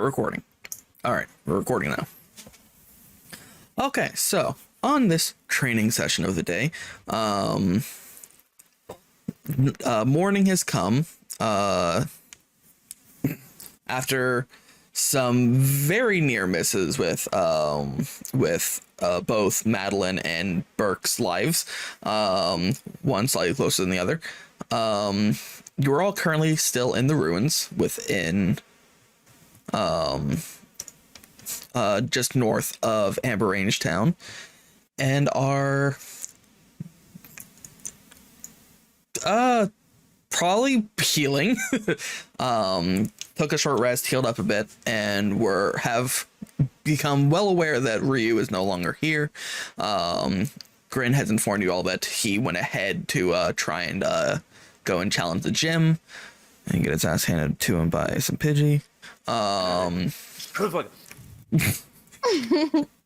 start recording. All right, we're recording now. Okay, so on this training session of the day, morning has come. After some very near misses with both Madeline and Burke's lives, one slightly closer than the other. You're all currently still in the ruins within just north of Amber Range Town, and are probably healing. Took a short rest, healed up a bit, and have become well aware that Ryu is no longer here. Grin has informed you all that he went ahead to try and go and challenge the gym and get his ass handed to him by some Pidgey.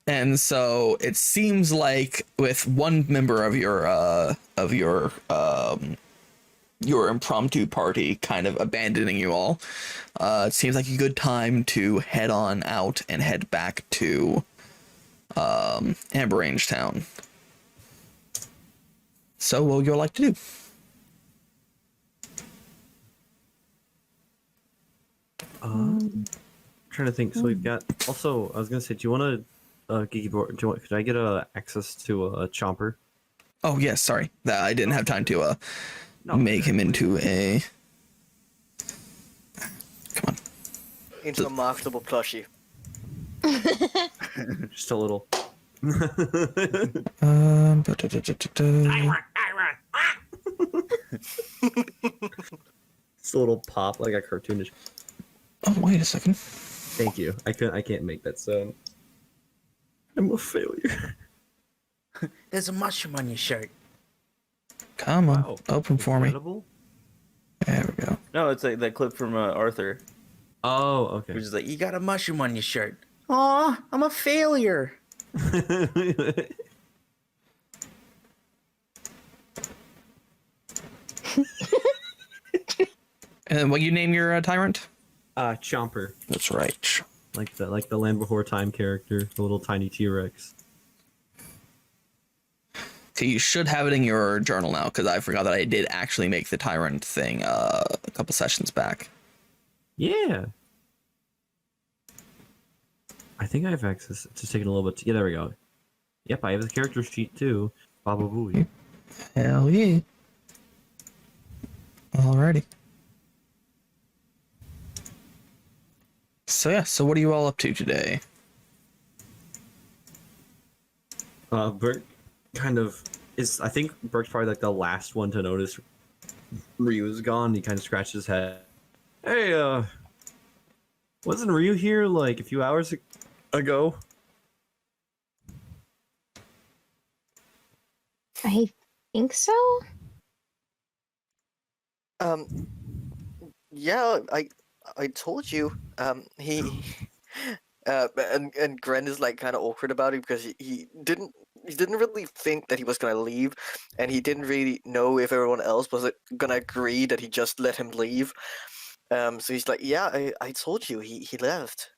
And so it seems like with one member of your impromptu party kind of abandoning you all, it seems like a good time to head on out and head back to Amber Range Town. So what would you all like to do? Trying to think. So we've got. Also, I was gonna say, do you want to, Geeky board? Could I get access to a Chomper? Oh yes, sorry, that I didn't have time to make him into a. Come on. Into a marketable plushie. Just a little. It's a little pop, like a cartoonish. Oh wait a second. Thank you. I can't make that sound. I'm a failure. There's a mushroom on your shirt. Come on, Wow. open for me. Incredible. There we go. No, it's like that clip from Arthur, Oh, okay. Which is like, you got a mushroom on your shirt. Aw, I'm a failure. And what you name your tyrant? Chomper. That's right. Like the Land Before Time character, the little tiny T-Rex. Okay, you should have it in your journal now, because I forgot that I did actually make the tyrant thing a couple sessions back. Yeah. I think I have access. It's just taking a little bit. Yeah, there we go. Yep, I have the character sheet too. Baba Booey. Hell yeah. Alrighty. So yeah, so what are you all up to today? Bert kind of is. I think Bert's probably like the last one to notice Ryu's gone. He kind of scratched his head. Hey, wasn't Ryu here like a few hours ago? I think so. Yeah, I told you. He and Gren is like kind of awkward about it because he didn't really think that he was gonna leave, and he didn't really know if everyone else was gonna agree that he just let him leave. So he's like, yeah, I told you he left.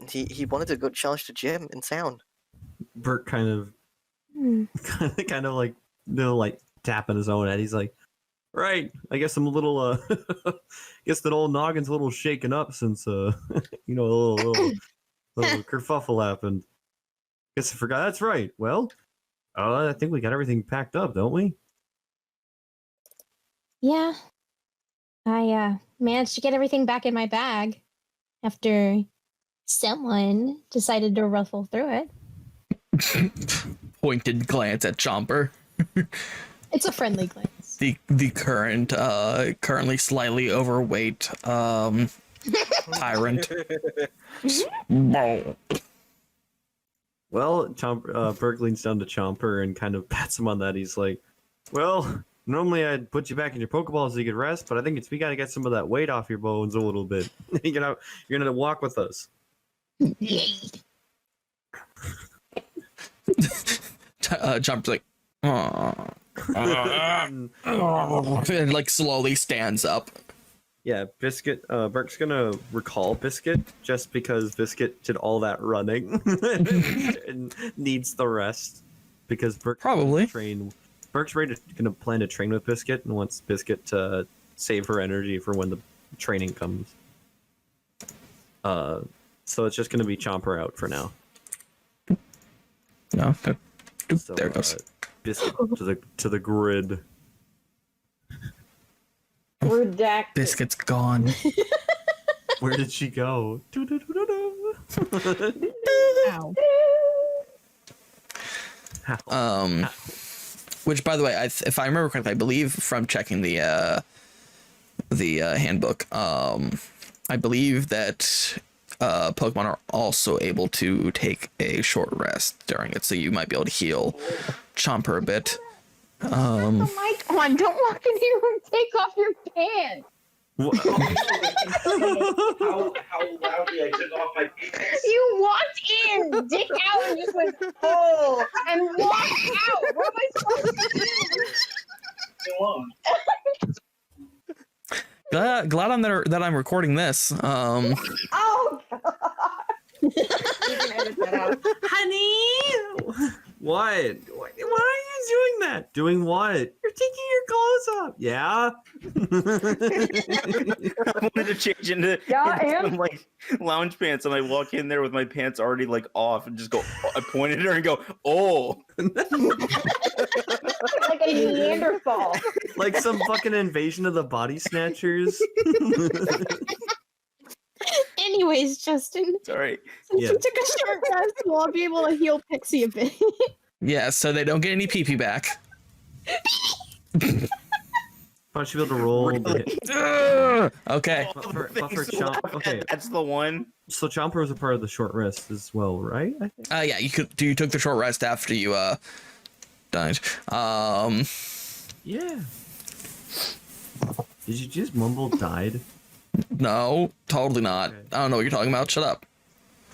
He wanted to go challenge the gym in town. Bert kind of like like tapping his own head. He's like, right, I guess I'm a little guess that old noggin's a little shaken up since a little kerfuffle happened. Guess I forgot. That's right. Well, I think we got everything packed up, don't we? Yeah. I managed to get everything back in my bag after someone decided to ruffle through it. Pointed glance at Chomper. It's a friendly glance. The currently slightly overweight tyrant. Well, Berg leans down to Chomper and kind of pats him on that. He's like, well, normally I'd put you back in your Pokeball so you could rest, but I think we got to get some of that weight off your bones a little bit. You're gonna walk with us. Chomper's like, aww. And like slowly stands up. Yeah, Biscuit. Burke's gonna recall Biscuit just because Biscuit did all that running and needs the rest because Burke's Probably. Burke's gonna plan to train with Biscuit and wants Biscuit to save her energy for when the training comes. So it's just gonna be Chomper out for now. No. Okay. Oop, So, there it goes. Biscuit to the grid. Redacted. Biscuit's gone. Where did she go? Ow. How? Which, by the way, if I remember correctly, I believe from checking the handbook, I believe that Pokemon are also able to take a short rest during it, so you might be able to heal Chomper a bit. The mic on. Don't walk in here and take off your pants. How loudly I took off my pants. You walked in, dick out, and just went, oh, and walked out. What am I supposed to do? Go on. Glad that I'm recording this. Oh, God. You can edit that out. Honey! What? Why are you doing that? Doing what? You're taking your clothes off. Yeah? I wanted to change into, Yeah, into and? some, like lounge pants, and I walk in there with my pants already like off, and just go. I point at her and go, "Oh!" Like a Neanderthal. Like some fucking invasion of the body snatchers. Anyways, Justin, It's all right. since Yeah. you took a short rest, we'll be able to heal Pixie a bit. Yeah, so they don't get any pee back. I should be able to roll. The Ugh! Okay. Buffer Things Chomp. left. Okay, That's the one. so Chomper was a part of the short rest as well, right? I think. Yeah, you took the short rest after you died. Yeah. Did you just mumble died? No, totally not. Okay. I don't know what you're talking about. Shut up.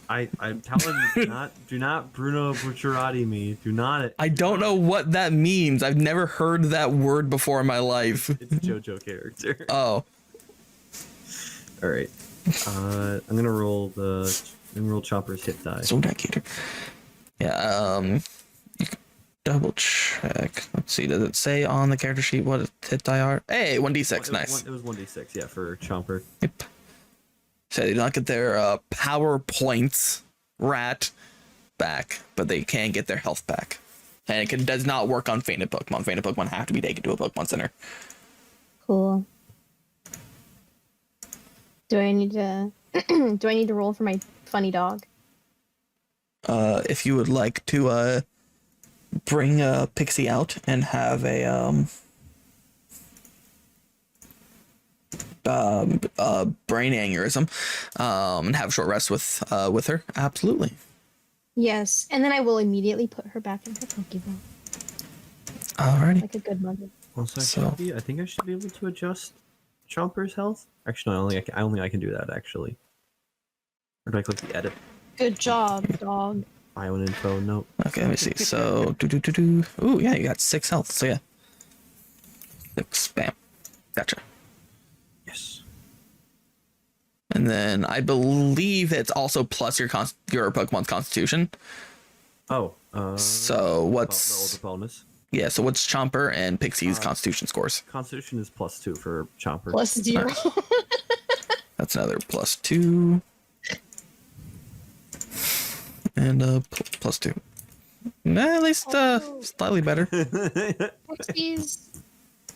I'm telling you, do not Bruno Bucciarati me. Do not. I don't know what that means. I've never heard that word before in my life. It's a JoJo character. Oh, All right. I'm gonna roll Chomper's hit die. so dedicated. Yeah. You can double check. Let's see. Does it say on the character sheet what hit die are? Hey, 1d6. Nice. It was 1d6. Yeah, for Chomper. Yep. So they do not get their power points, rat, back, but they can get their health back. And it does not work on fainted Pokemon. Fainted Pokemon have to be taken to a Pokemon Center. Cool. Do I need to roll for my funny dog? If you would like to bring Pixie out and have a brain aneurysm and have a short rest with her, absolutely. Yes, and then I will immediately put her back in her Pokeball, Alrighty. like a good mother. Also, So- I think I should be able to adjust Chomper's health. Actually, no, I don't think I can do that actually. Or do I click the edit? Good job, dog. Bio and info. Nope. Okay, let me see. So do. Ooh, yeah, you got 6 health. So yeah, 6. Bam. Gotcha. Yes. And then I believe it's also plus your Pokemon's Constitution. Oh. So what's the bonus? yeah? So what's Chomper and Pixie's Constitution scores? Constitution is +2 for Chomper. Plus 0. That's another +2. And +2. Nah, at least slightly better. Pixie's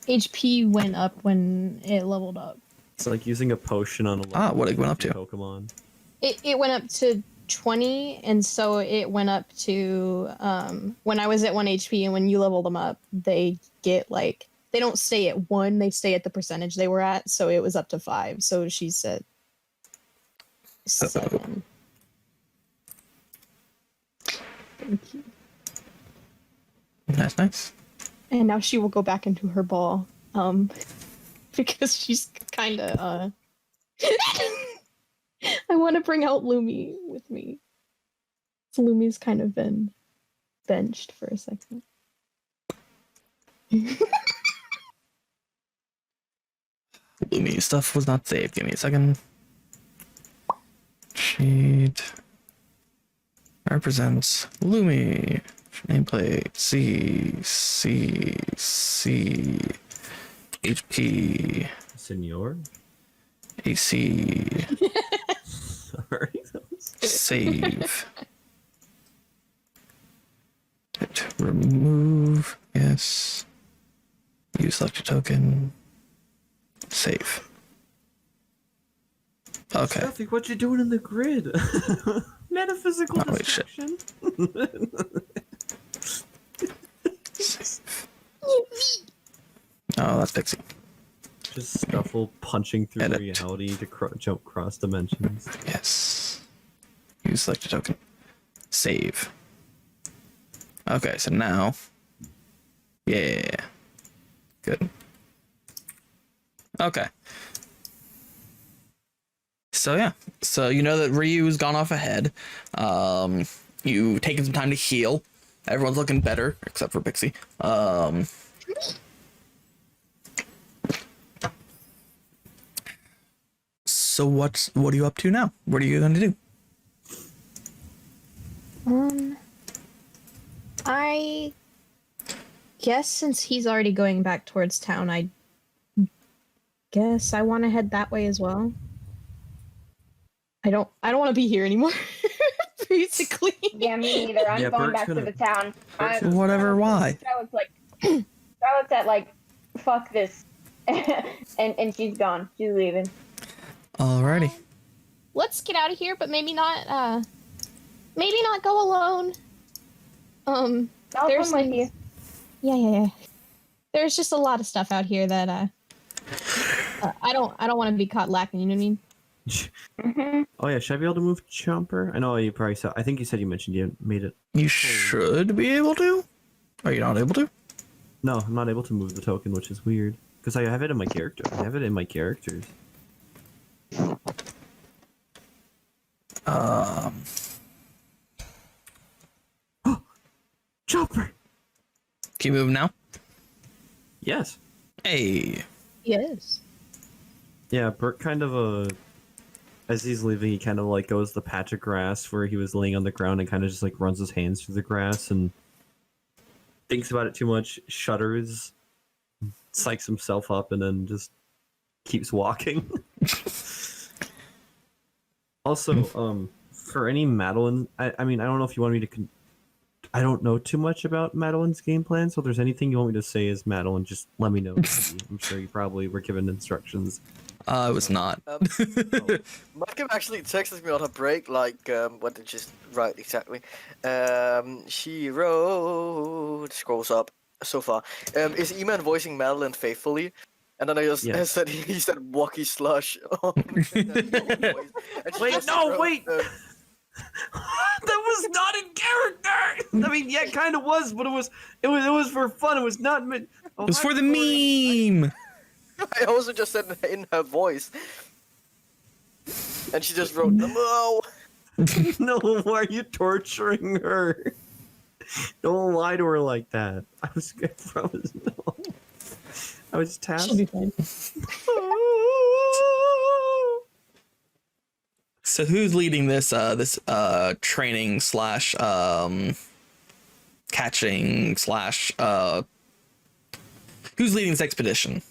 HP went up when it leveled up. It's like using a potion on a What it went up to? Pokemon. It went up to 20, and so it went up to when I was at 1 HP, and when you level them up, they get like they don't stay at 1, they stay at the percentage they were at, so it was up to 5. So she's at 7. Thank you. That's nice. And now she will go back into her ball. Because she's kind of I want to bring out Lumi with me. So Lumi's kind of been benched for a second. Lumi stuff was not saved. Give me a second. Sheet represents Lumi. Nameplate C HP Senor. AC Sorry. save. Hit remove. Yes. Use select a token. Save. Okay. Stuffy, what you doing in the grid? Metaphysical Oh, wait, shit. destruction. Save. Oh, that's Pixie. Just Stuffle punching through Edit. reality to jump cross dimensions. Yes. Use select a token. Save. Okay, so now. Yeah. Good. Okay. So yeah. So you know that Ryu's gone off ahead. You've taken some time to heal. Everyone's looking better, except for Pixie. So what are you up to now? What are you going to do? I guess since he's already going back towards town, I guess I want to head that way as well. I don't want to be here anymore. Basically. Yeah, me neither. I'm Yeah, going Bert's back to gonna- the town. Bert's Whatever, why? Charlotte's like, Charlotte's at like, fuck this, and she's gone. She's leaving. Alrighty. Let's get out of here, but maybe not go alone. I'll There's come with you. Yeah. There's just a lot of stuff out here that I don't want to be caught lacking, you know what I mean? Mm-hmm. Oh yeah, should I be able to move Chomper? I know you probably saw. I think you said you mentioned you made it. You should be able to. Are you not able to? No, I'm not able to move the token, which is weird. Because I have it in my character. I have it in my characters. Chomper! Can you move now? Yes. Hey. Yes. Yeah, Bert kind of as he's leaving, he kind of like goes to the patch of grass where he was laying on the ground and kind of just like runs his hands through the grass and thinks about it too much, shudders, psychs himself up, and then just keeps walking. Also, for any Madeline, I mean, I don't know if you want me to. I don't know too much about Madeline's game plan, so if there's anything you want me to say as Madeline, just let me know. I'm sure you probably were given instructions. It was not. Mike actually texted me on her break, like, what did she write exactly? She wrote, scrolls up so far, is E-Man voicing Madeline faithfully? And then I just I Yes. said, he said, Wacky Slush. Wait, no, wait! That was not in character! I mean, yeah, it kind of was, but it was for fun. It was not meant. It was for the meme. I also just said in her voice. And she just wrote, no. No, why are you torturing her? Don't lie to her like that. I promise, no. I was tasked. She'll be fine. So who's leading this training slash catching slash who's leading this expedition?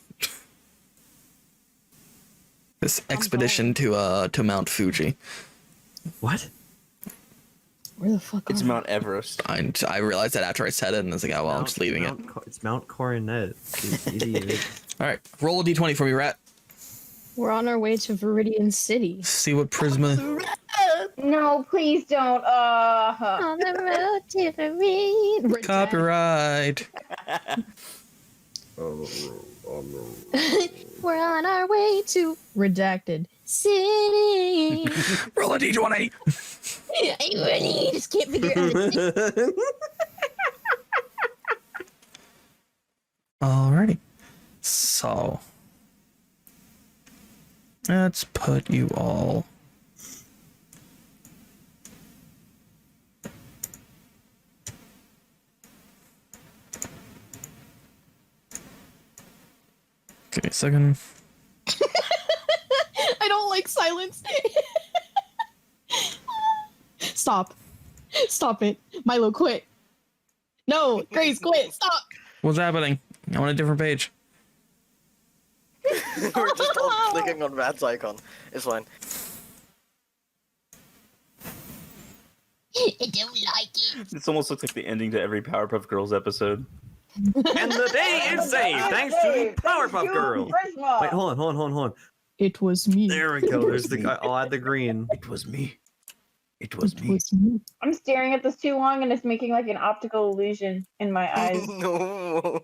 This expedition to Mount Fuji. What? Where the fuck It's are we? Mount Everest. I realized that after I said it, and I was like, oh well, I'm just leaving it. It's Mount Coronet. You idiot. All right, roll a d20 for me, Rat. We're on our way to Viridian City. See what Prisma. No, please don't. On the road to Viridian. Copyright. We're on our way to Redacted City. Roll a d20. I really just can't figure out. Alrighty. So let's put you all. Give me a second. silence. Stop. Stop it. Milo, quit. No, Grace, quit. Stop. What's happening? I'm on a different page. We're just all clicking on Rat's icon. It's fine. I don't like it. This almost looks like the ending to every Powerpuff Girls episode. And the day is saved thanks to Powerpuff Girls. Prisma. Wait, hold on. It was me. There we go. There's the. I'll add the green. It was me. It was It me. was me. I'm staring at this too long and it's making like an optical illusion in my eyes. No.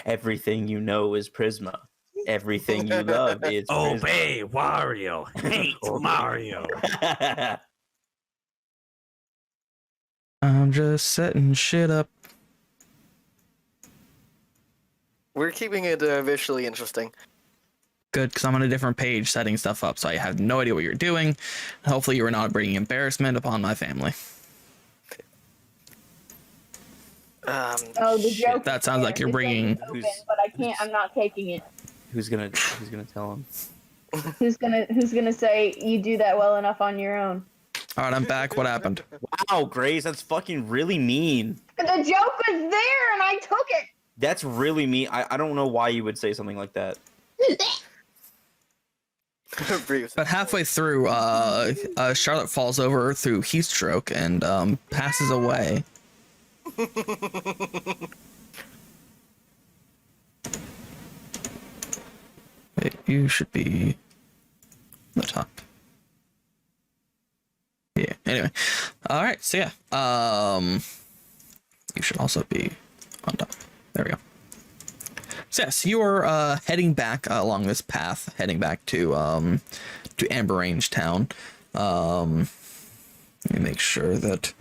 Everything you know is Prisma. Everything you love is Prisma. Obey Wario. Hate Mario. I'm just setting shit up. We're keeping it visually interesting. Good, because I'm on a different page setting stuff up, so I have no idea what you're doing. Hopefully you are not bringing embarrassment upon my family. Oh, the joke. That sounds like you're The joke bringing- is open, but I can't. I'm not taking it. Who's gonna tell him? Who's gonna say you do that well enough on your own? All right, I'm back. What happened? Wow, Grace, that's fucking really mean. The joke was there and I took it. That's really mean. I don't know why you would say something like that. Breathe. But halfway through, Charlotte falls over through heat stroke and passes away. Wait, you should be the top. Yeah. Anyway, all right. So yeah, you should also be on top. There we go. So yes, you are heading back along this path, heading back to Amber Range Town. Let me make sure that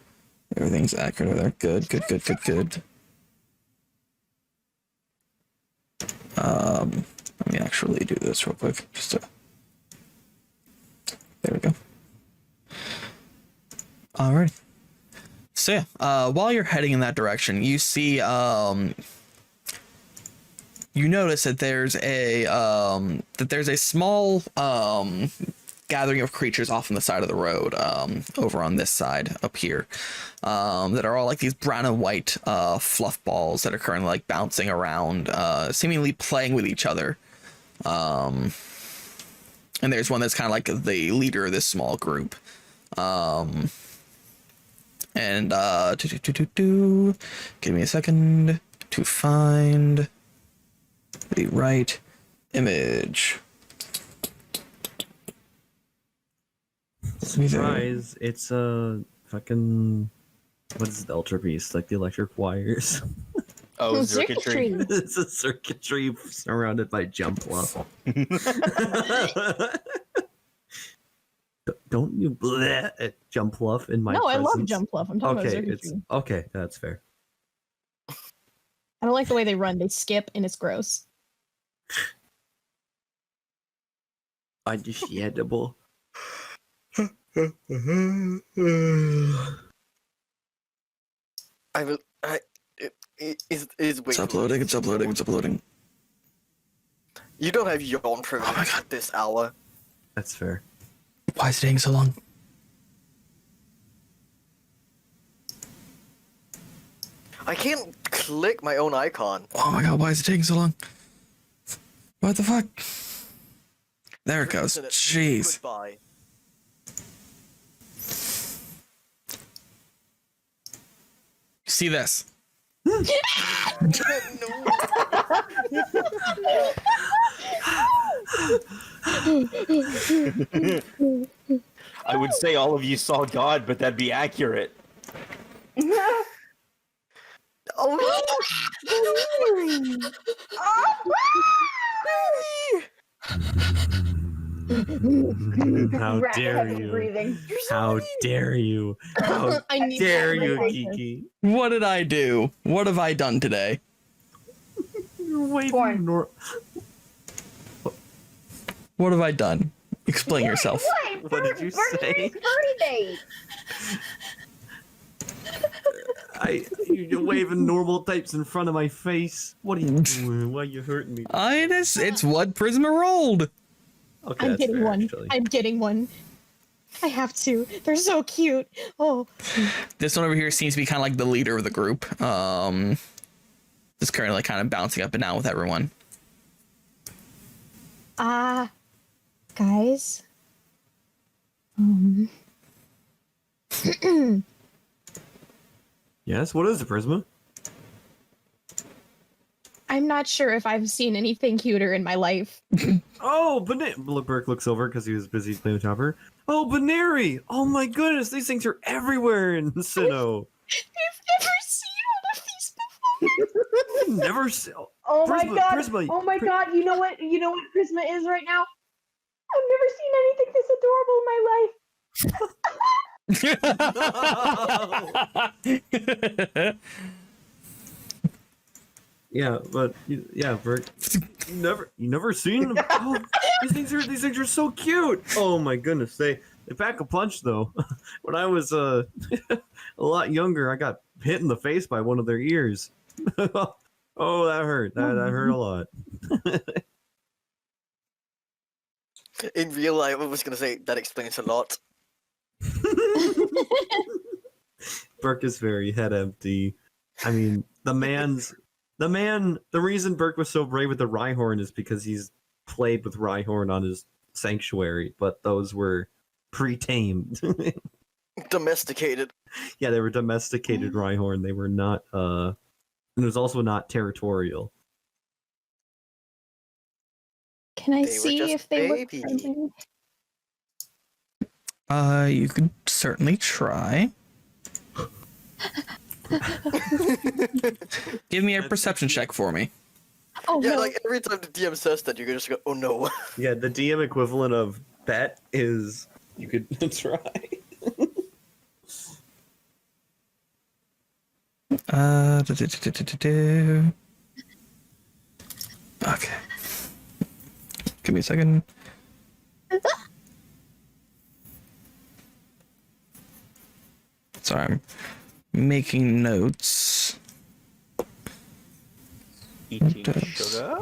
everything's accurate over there. Good. Let me actually do this real quick. There we go. Alright. So yeah, while you're heading in that direction, you see you notice that there's a small gathering of creatures off on the side of the road, over on this side up here, that are all like these brown and white fluff balls that are currently like bouncing around, seemingly playing with each other. And there's one that's kind of like the leader of this small group. And give me a second to find the right image. Surprise! It's a fucking. What is the Ultra Beast? Like the electric wires? Oh, circuitry. It's a circuitry surrounded by jump level. Don't you bleh at Jump Fluff in my No, presence? I love Jump Fluff. I'm talking Okay, about it's circuitry. okay. That's fair. I don't like the way they run. They skip and it's gross. Understandable. It's It's uploading. You don't have yawn privilege at this hour. That's fair. Why is it taking so long? I can't click my own icon. Oh my god, why is it taking so long? What the fuck? There it goes. Internet, Jeez. Goodbye. See this? I would say all of you saw God, but that'd be accurate. Oh, How Rat dare heavy you? breathing. How dare you? How I need dare that in you, my life. Geeky? What did I do? What have I done today? You're waving Porn. What have I done? Explain yourself. What did you say? Birthday. You're waving normal types in front of my face. What are you doing? Why are you hurting me? It's what Prisma rolled. Okay, I'm that's getting fair, one. actually. I'm getting one. I have to. They're so cute. Oh. This one over here seems to be kind of like the leader of the group. Just currently kind of bouncing up and down with everyone. Guys. Yes, what is it, Prisma? I'm not sure if I've seen anything cuter in my life. Oh, Burke looks over because he was busy playing with Chopper. Oh, Buneary! Oh my goodness, these things are everywhere in Sinnoh. I've never seen one of these before. Never seen. Oh my Prisma, god! Prisma, Oh my god! You know what? You know what Prisma is right now? I've never seen anything this adorable in my life. Yeah, but yeah, Burke, you never seen them. Oh, these things are so cute. Oh my goodness, they pack a punch though. When I was a lot younger, I got hit in the face by one of their ears. Oh, that hurt. That hurt a lot. In real life, I was gonna say that explains a lot. Burke is very head empty. I mean, the reason Burke was so brave with the Rhyhorn is because he's played with Rhyhorn on his sanctuary, but those were pre-tamed. Domesticated. Yeah, they were domesticated Rhyhorn. They were not and it was also not territorial. Can I They were see just if they look babies. friendly? You could certainly try. Give me a perception check for me. Oh Yeah, no. like every time the DM says that, you can just go, "Oh no." Yeah, the DM equivalent of bet is you could try. Okay. Give me a second. Sorry, I'm making notes. Eating Does- sugar?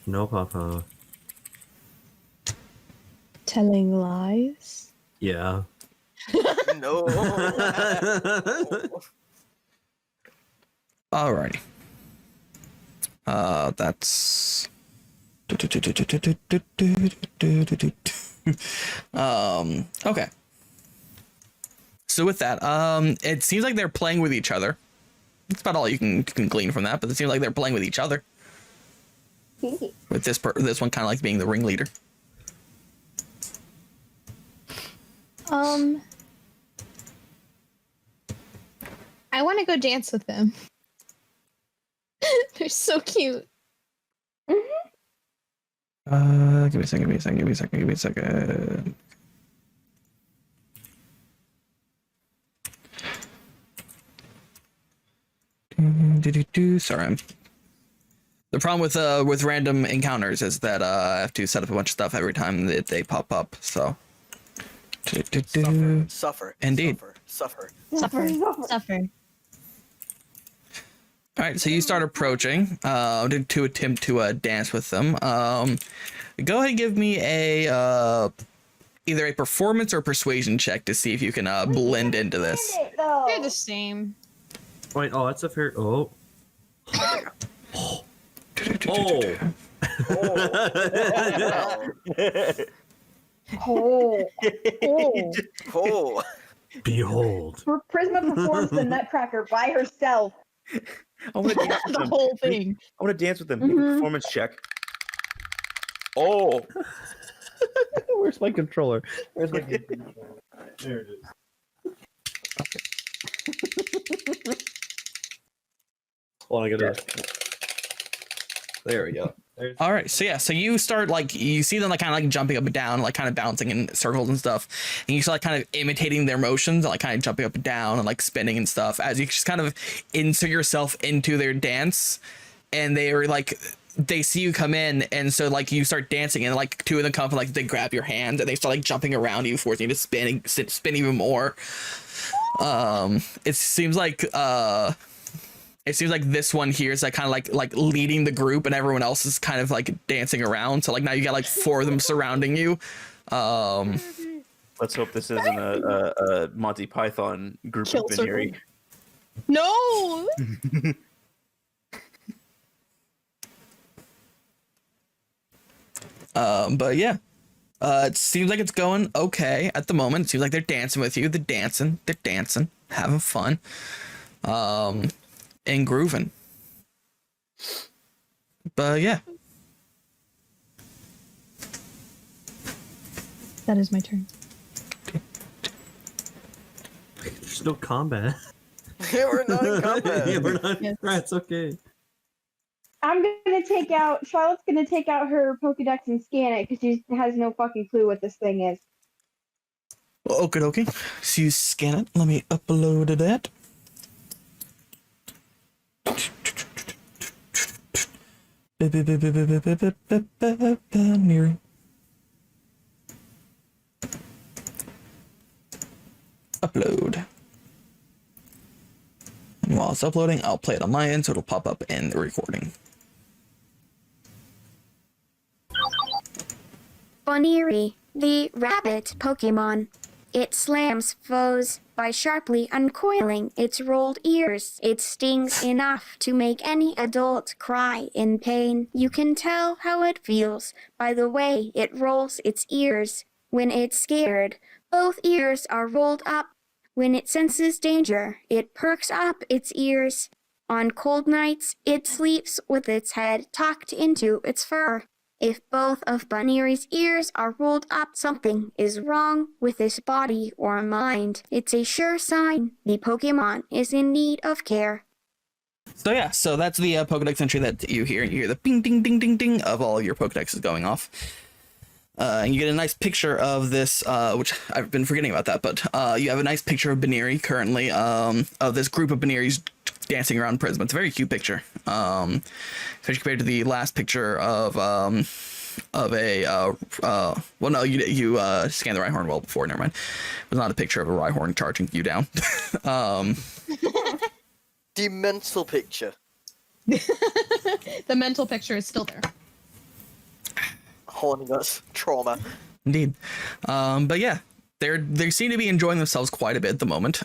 No, Papa. Telling lies? Yeah. No. Alrighty. That's. Okay. So with that, it seems like they're playing with each other. That's about all you can glean from that, but it seems like they're playing with each other. With this one kind of like being the ringleader. I want to go dance with them. They're so cute. Give me a second. Sorry, the problem with random encounters is that I have to set up a bunch of stuff every time that they pop up. So. Suffer. Indeed. Suffer. Suffer. Suffer. All right, so you start approaching to attempt to dance with them. Go ahead and give me a either a performance or persuasion check to see if you can blend into this. They're the same. Wait, oh, that's a fair. Oh. Oh. Oh. Oh. Oh. Behold. Prisma performs the Nutcracker by herself. I want to dance with The them. whole thing. I want to dance with them. Make a performance check. Oh. Where's my controller? Where's my controller? There it is. Well, I gotta. There we go. All right, so yeah, so you start like you see them like kind of like jumping up and down, like kind of bouncing in circles and stuff, and you start like kind of imitating their motions, like kind of jumping up and down and like spinning and stuff as you just kind of insert yourself into their dance, and they are like they see you come in, and so like you start dancing, and like two of them come and like they grab your hand and they start like jumping around you, forcing you to spin even more. It seems like it seems like this one here is like kind of like leading the group, and everyone else is kind of like dancing around. So like now you got like 4 of them surrounding you. Let's hope this isn't a Monty Python group Kill of Buneary. circle. No. But yeah, it seems like it's going okay at the moment. It seems like they're dancing with you. They're dancing, having fun, and grooving. But yeah, That is my turn. There's no combat. Yeah, we're not in combat. Yeah, we're not. Yes. Right, it's okay. I'm gonna take out. Charlotte's gonna take out her Pokedex and scan it because she has no fucking clue what this thing is. okie dokie. So you scan it. Let me upload that. Buneary. Upload. And while it's uploading, I'll play it on my end so it'll pop up in the recording. Buneary, the rabbit Pokemon. It slams foes by sharply uncoiling its rolled ears. It stings enough to make any adult cry in pain. You can tell how it feels by the way it rolls its ears. When it's scared, both ears are rolled up. When it senses danger, it perks up its ears. On cold nights, it sleeps with its head tucked into its fur. If both of Buneary's ears are rolled up, something is wrong with his body or mind. It's a sure sign the Pokemon is in need of care. So yeah, so that's the Pokedex entry that you hear. You hear the ping, ding, ding, ding, ding of all your Pokedexes going off. And you get a nice picture of this, which I've been forgetting about that, but you have a nice picture of Buneary currently, of this group of Bunearys dancing around Prisma. It's a very cute picture, especially compared to the last picture of a well, no, you scanned the Rhyhorn well before. Never mind, it was not a picture of a Rhyhorn charging you down. The mental picture. The mental picture is still there. Haunting us. Trauma. Indeed, but yeah, they seem to be enjoying themselves quite a bit at the moment.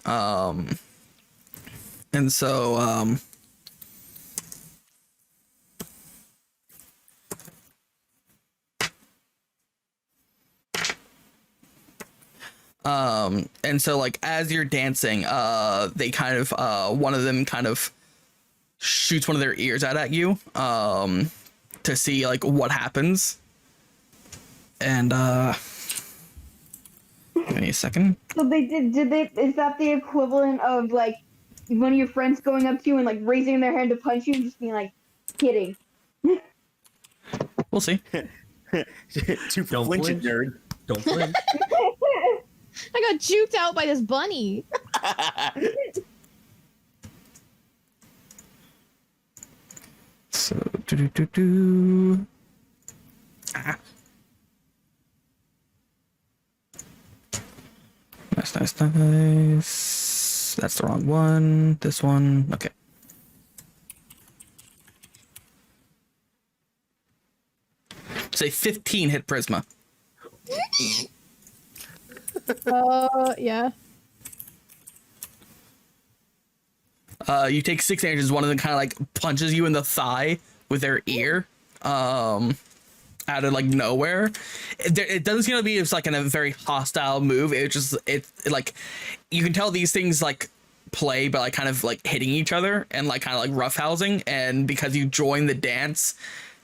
And so, like as you're dancing, they kind of, one of them kind of shoots one of their ears out at you, to see like what happens. And, give me a second. So did they? Is that the equivalent of like one of your friends going up to you and like raising their hand to punch you and just being like, kidding? We'll see. Too Don't flinching, flinch. nerd. Don't flinch. I got juked out by this bunny. So, Ah. Nice. That's the wrong one. This one. Okay. Say 15 hit Prisma. Yeah. You take 6 damage. One of them kind of like punches you in the thigh with their ear. Out of like nowhere. It doesn't seem to be it's like in a very hostile move. It like you can tell these things like play by like kind of like hitting each other and like kind of like roughhousing, and because you join the dance,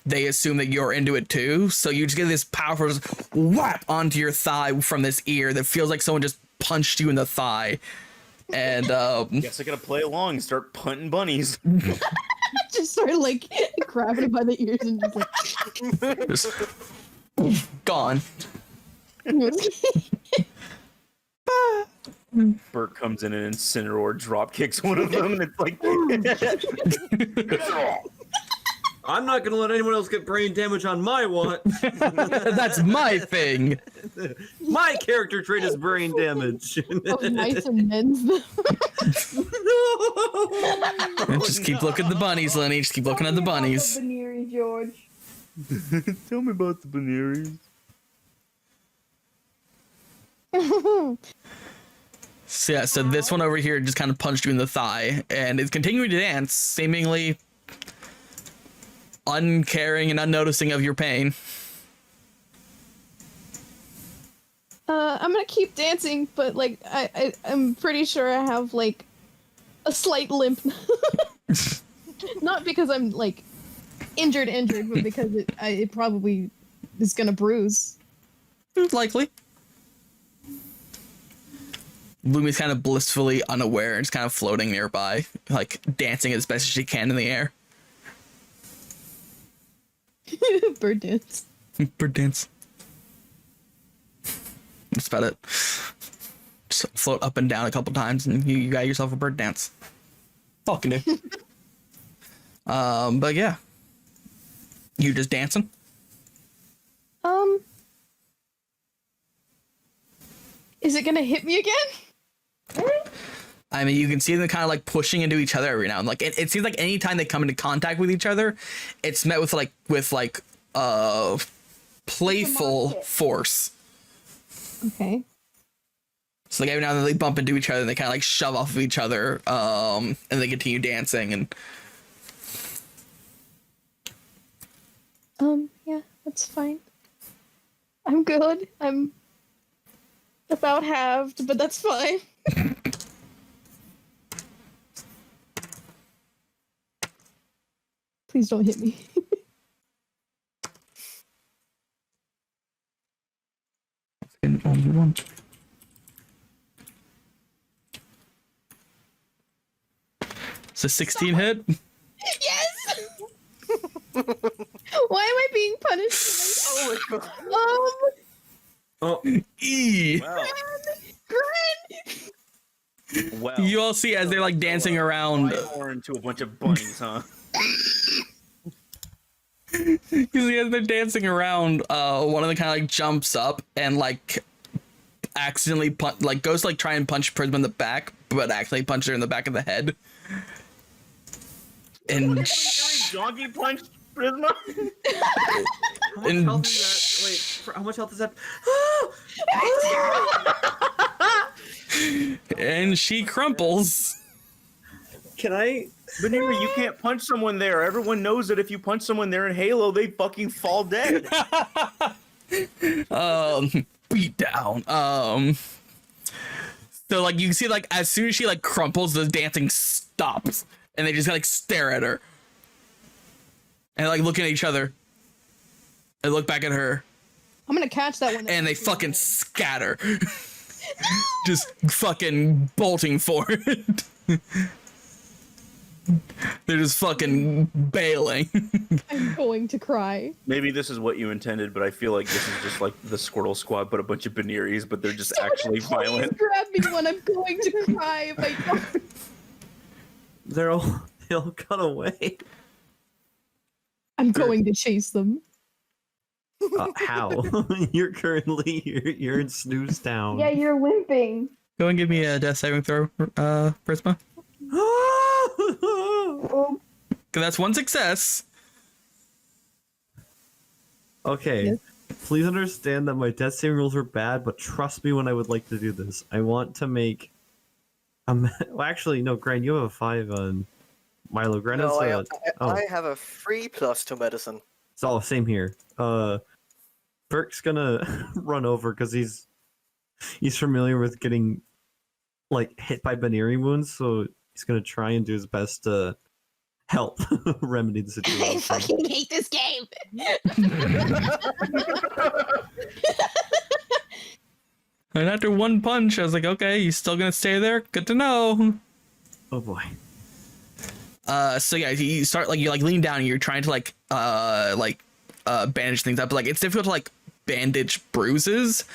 they assume that you're into it too. So you just get this powerful just whap onto your thigh from this ear that feels like someone just punched you in the thigh. And Guess I gotta play along and start punting bunnies. Just sort of like grabbing it by the ears and just like just gone. Bert comes in and Incineroar drop kicks one of them, and it's like I'm not gonna let anyone else get brain damage on my watch. That's my thing. My character trait is brain damage. Of mice and men's. And just keep looking at the bunnies, Lenny. Just keep looking at the bunnies. Buneary, George. Tell me about the Buneary. So yeah, so this one over here just kind of punched you in the thigh, and it's continuing to dance, seemingly uncaring and unnoticing of your pain. I'm gonna keep dancing, but like I'm pretty sure I have like a slight limp. Not because I'm like injured, but because it probably is gonna bruise. Likely. Lumi's kind of blissfully unaware and just kind of floating nearby, like dancing as best as she can in the air. Bird dance. Bird dance. That's about it. Just float up and down a couple times and you got yourself a bird dance. Fucking do. But yeah. You just dancing? Is it gonna hit me again? I mean, you can see them kind of like pushing into each other every now and like it seems like anytime they come into contact with each other, it's met with playful force. Okay. So like every now and then they bump into each other and they kind of like shove off of each other, and they continue dancing and. Yeah, that's fine. I'm good. I'm about halved, but that's fine. Please don't hit me. And only one. It's a 16 hit. Yes! Why am I being punished? Oh my god. Oh, E. Wow. Gren! Wow. You all see as they're like dancing around. Or into a bunch of bunnies, huh? You see as they're dancing around, one of them kind of like jumps up and like accidentally goes to like try and punch Prisma in the back, but actually punches her in the back of the head. And Donkey punched Prisma? how much health is that? Wait, how much health is that? and she crumples. Can I? Buneary, you can't punch someone there. Everyone knows that if you punch someone there in Halo, they fucking fall dead. Beatdown. So like you can see like as soon as she like crumples, the dancing stops, and they just like stare at her, and like looking at each other, and look back at her, I'm gonna catch that one. and they fucking scatter, just fucking bolting forward. They're just fucking bailing. I'm going to cry. Maybe this is what you intended, but I feel like this is just like the Squirtle Squad, but a bunch of Bunearies, but they're just actually violent. Grab me when I'm going to cry if I don't. They all got away. I'm going to chase them. How? You're currently you're in Snooze Town. Yeah, you're limping. Go and give me a death saving throw, Prisma. Oh, 'Cause that's one success. Okay. Yes. Please understand that my death saving rules are bad, but trust me when I would like to do this. I want to make well, actually, no, Gran, you have a 5 on Milo. Gran No, has I have a 3+ to medicine. it's all the same here. Burke's gonna run over because he's familiar with getting like hit by Buneary wounds, so he's gonna try and do his best to help remedy the I situation. fucking hate this game. And after one punch, I was like, okay, you still gonna stay there? Good to know. Oh boy. So yeah, you start like you like lean down and you're trying to bandage things up, but like it's difficult to like bandage bruises,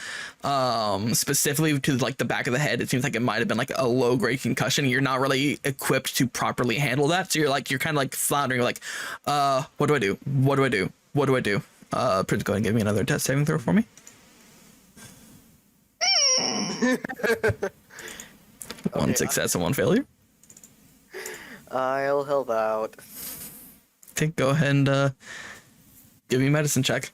specifically to like the back of the head. It seems like it might have been like a low grade concussion. You're not really equipped to properly handle that, so you're kind of like floundering, like, what do I do? What do I do? What do I do? Prince, go ahead and give me another death saving throw for me. One success and one failure. I'll help out. Okay, go ahead and give me a medicine check.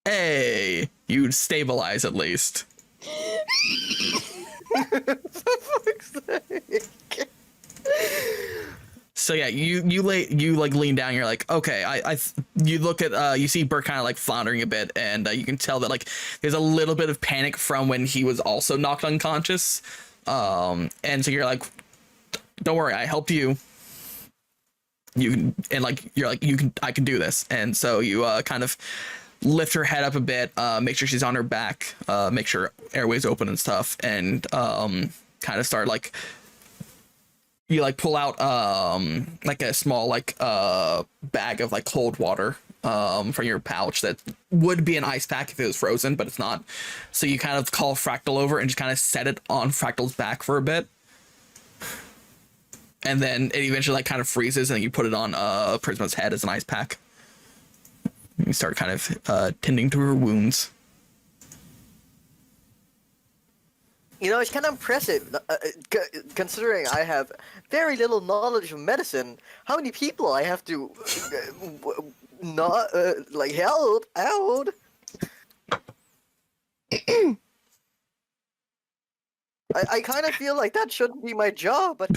Hey, you stabilize at least. So yeah, you lean down. You're like, okay, you look at you see Bert kind of like floundering a bit, and you can tell that like there's a little bit of panic from when he was also knocked unconscious. And so you're like, don't worry, I helped you. You can, and like you're like, I can do this. And so you kind of lift her head up a bit, make sure she's on her back, make sure airways open and stuff, and kind of start like. You like pull out like a small like bag of like cold water from your pouch that would be an ice pack if it was frozen, but it's not. So you kind of call Fractal over and just kind of set it on Fractal's back for a bit. And then it eventually like kind of freezes, and you put it on Prisma's head as an ice pack. You start kind of tending to her wounds. You know, it's kind of impressive, considering I have very little knowledge of medicine. How many people I have to not like help out? I kind of feel like that shouldn't be my job, but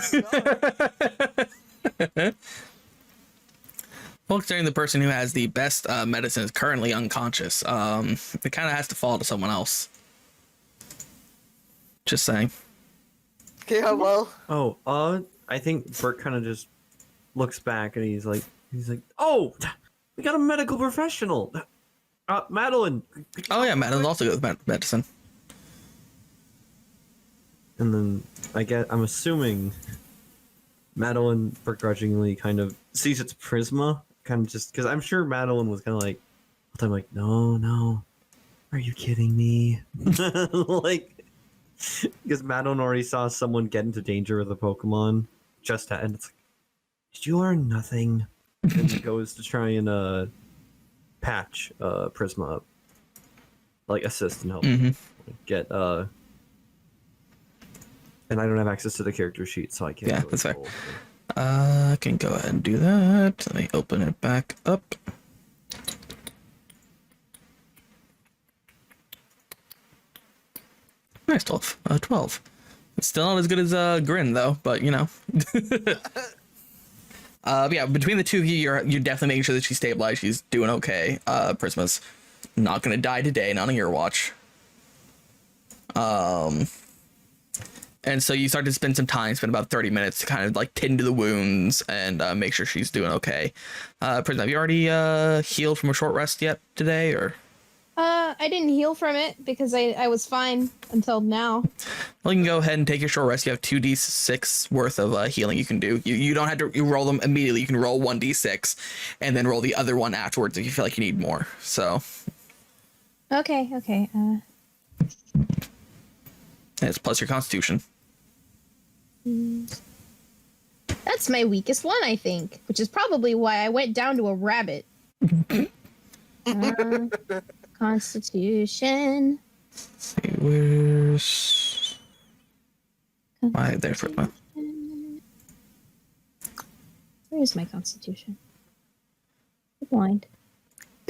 Well, considering the person who has the best medicine is currently unconscious, it kind of has to fall to someone else. Just saying. yeah, well, Oh, I think Bert kind of just looks back and he's like, oh, we got a medical professional. Madeline. Oh yeah, Madeline's also good with medicine. And then I'm assuming Madeline begrudgingly kind of sees it's Prisma, kind of just because I'm sure Madeline was kind of like, I'm like, no, are you kidding me? Like. Because Madeline already saw someone get into danger with a Pokemon, and it's like, did you learn nothing? And he goes to try and patch Prisma up, like assist and help get and I don't have access to the character sheet, so I can't. Yeah, that's fair. I can go ahead and do that. Let me open it back up. Nice, 12. It's still not as good as Grin though, but you know. But yeah, between the two of you, you're definitely making sure that she's stabilized. She's doing okay. Prisma's not gonna die today, not on your watch. And so you start to spend some time, spend about 30 minutes to kind of like tend to the wounds and make sure she's doing okay. Prisma, have you already healed from a short rest yet today, or? I didn't heal from it because I was fine until now. Well, you can go ahead and take your short rest. You have 2d6 worth of healing you can do. You don't have to roll them immediately. You can roll 1d6 and then roll the other one afterwards if you feel like you need more. So. Okay. And it's plus your constitution. That's my weakest one, I think, which is probably why I went down to a rabbit. Constitution. Let's see, where's my there for my Where's my constitution? I'm blind.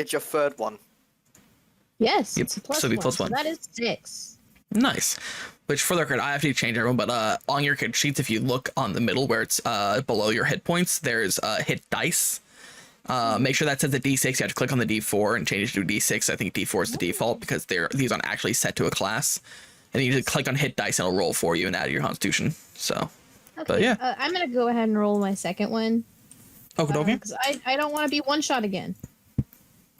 it's your third one. Yes, Yep, it's a plus so it'd be one. plus So one. that is 6. Nice. Which for the record, I have to change everyone, but on your kit sheets, if you look on the middle where it's below your hit points, there's hit dice. Make sure that says a D6. You have to click on the D4 and change it to a D6. I think D4 is the default because these aren't actually set to a class. And you just click on hit dice and it'll roll for you and add your constitution. So, Okay. but yeah. I'm gonna go ahead and roll my second one. Okay. Because I don't want to be one shot again.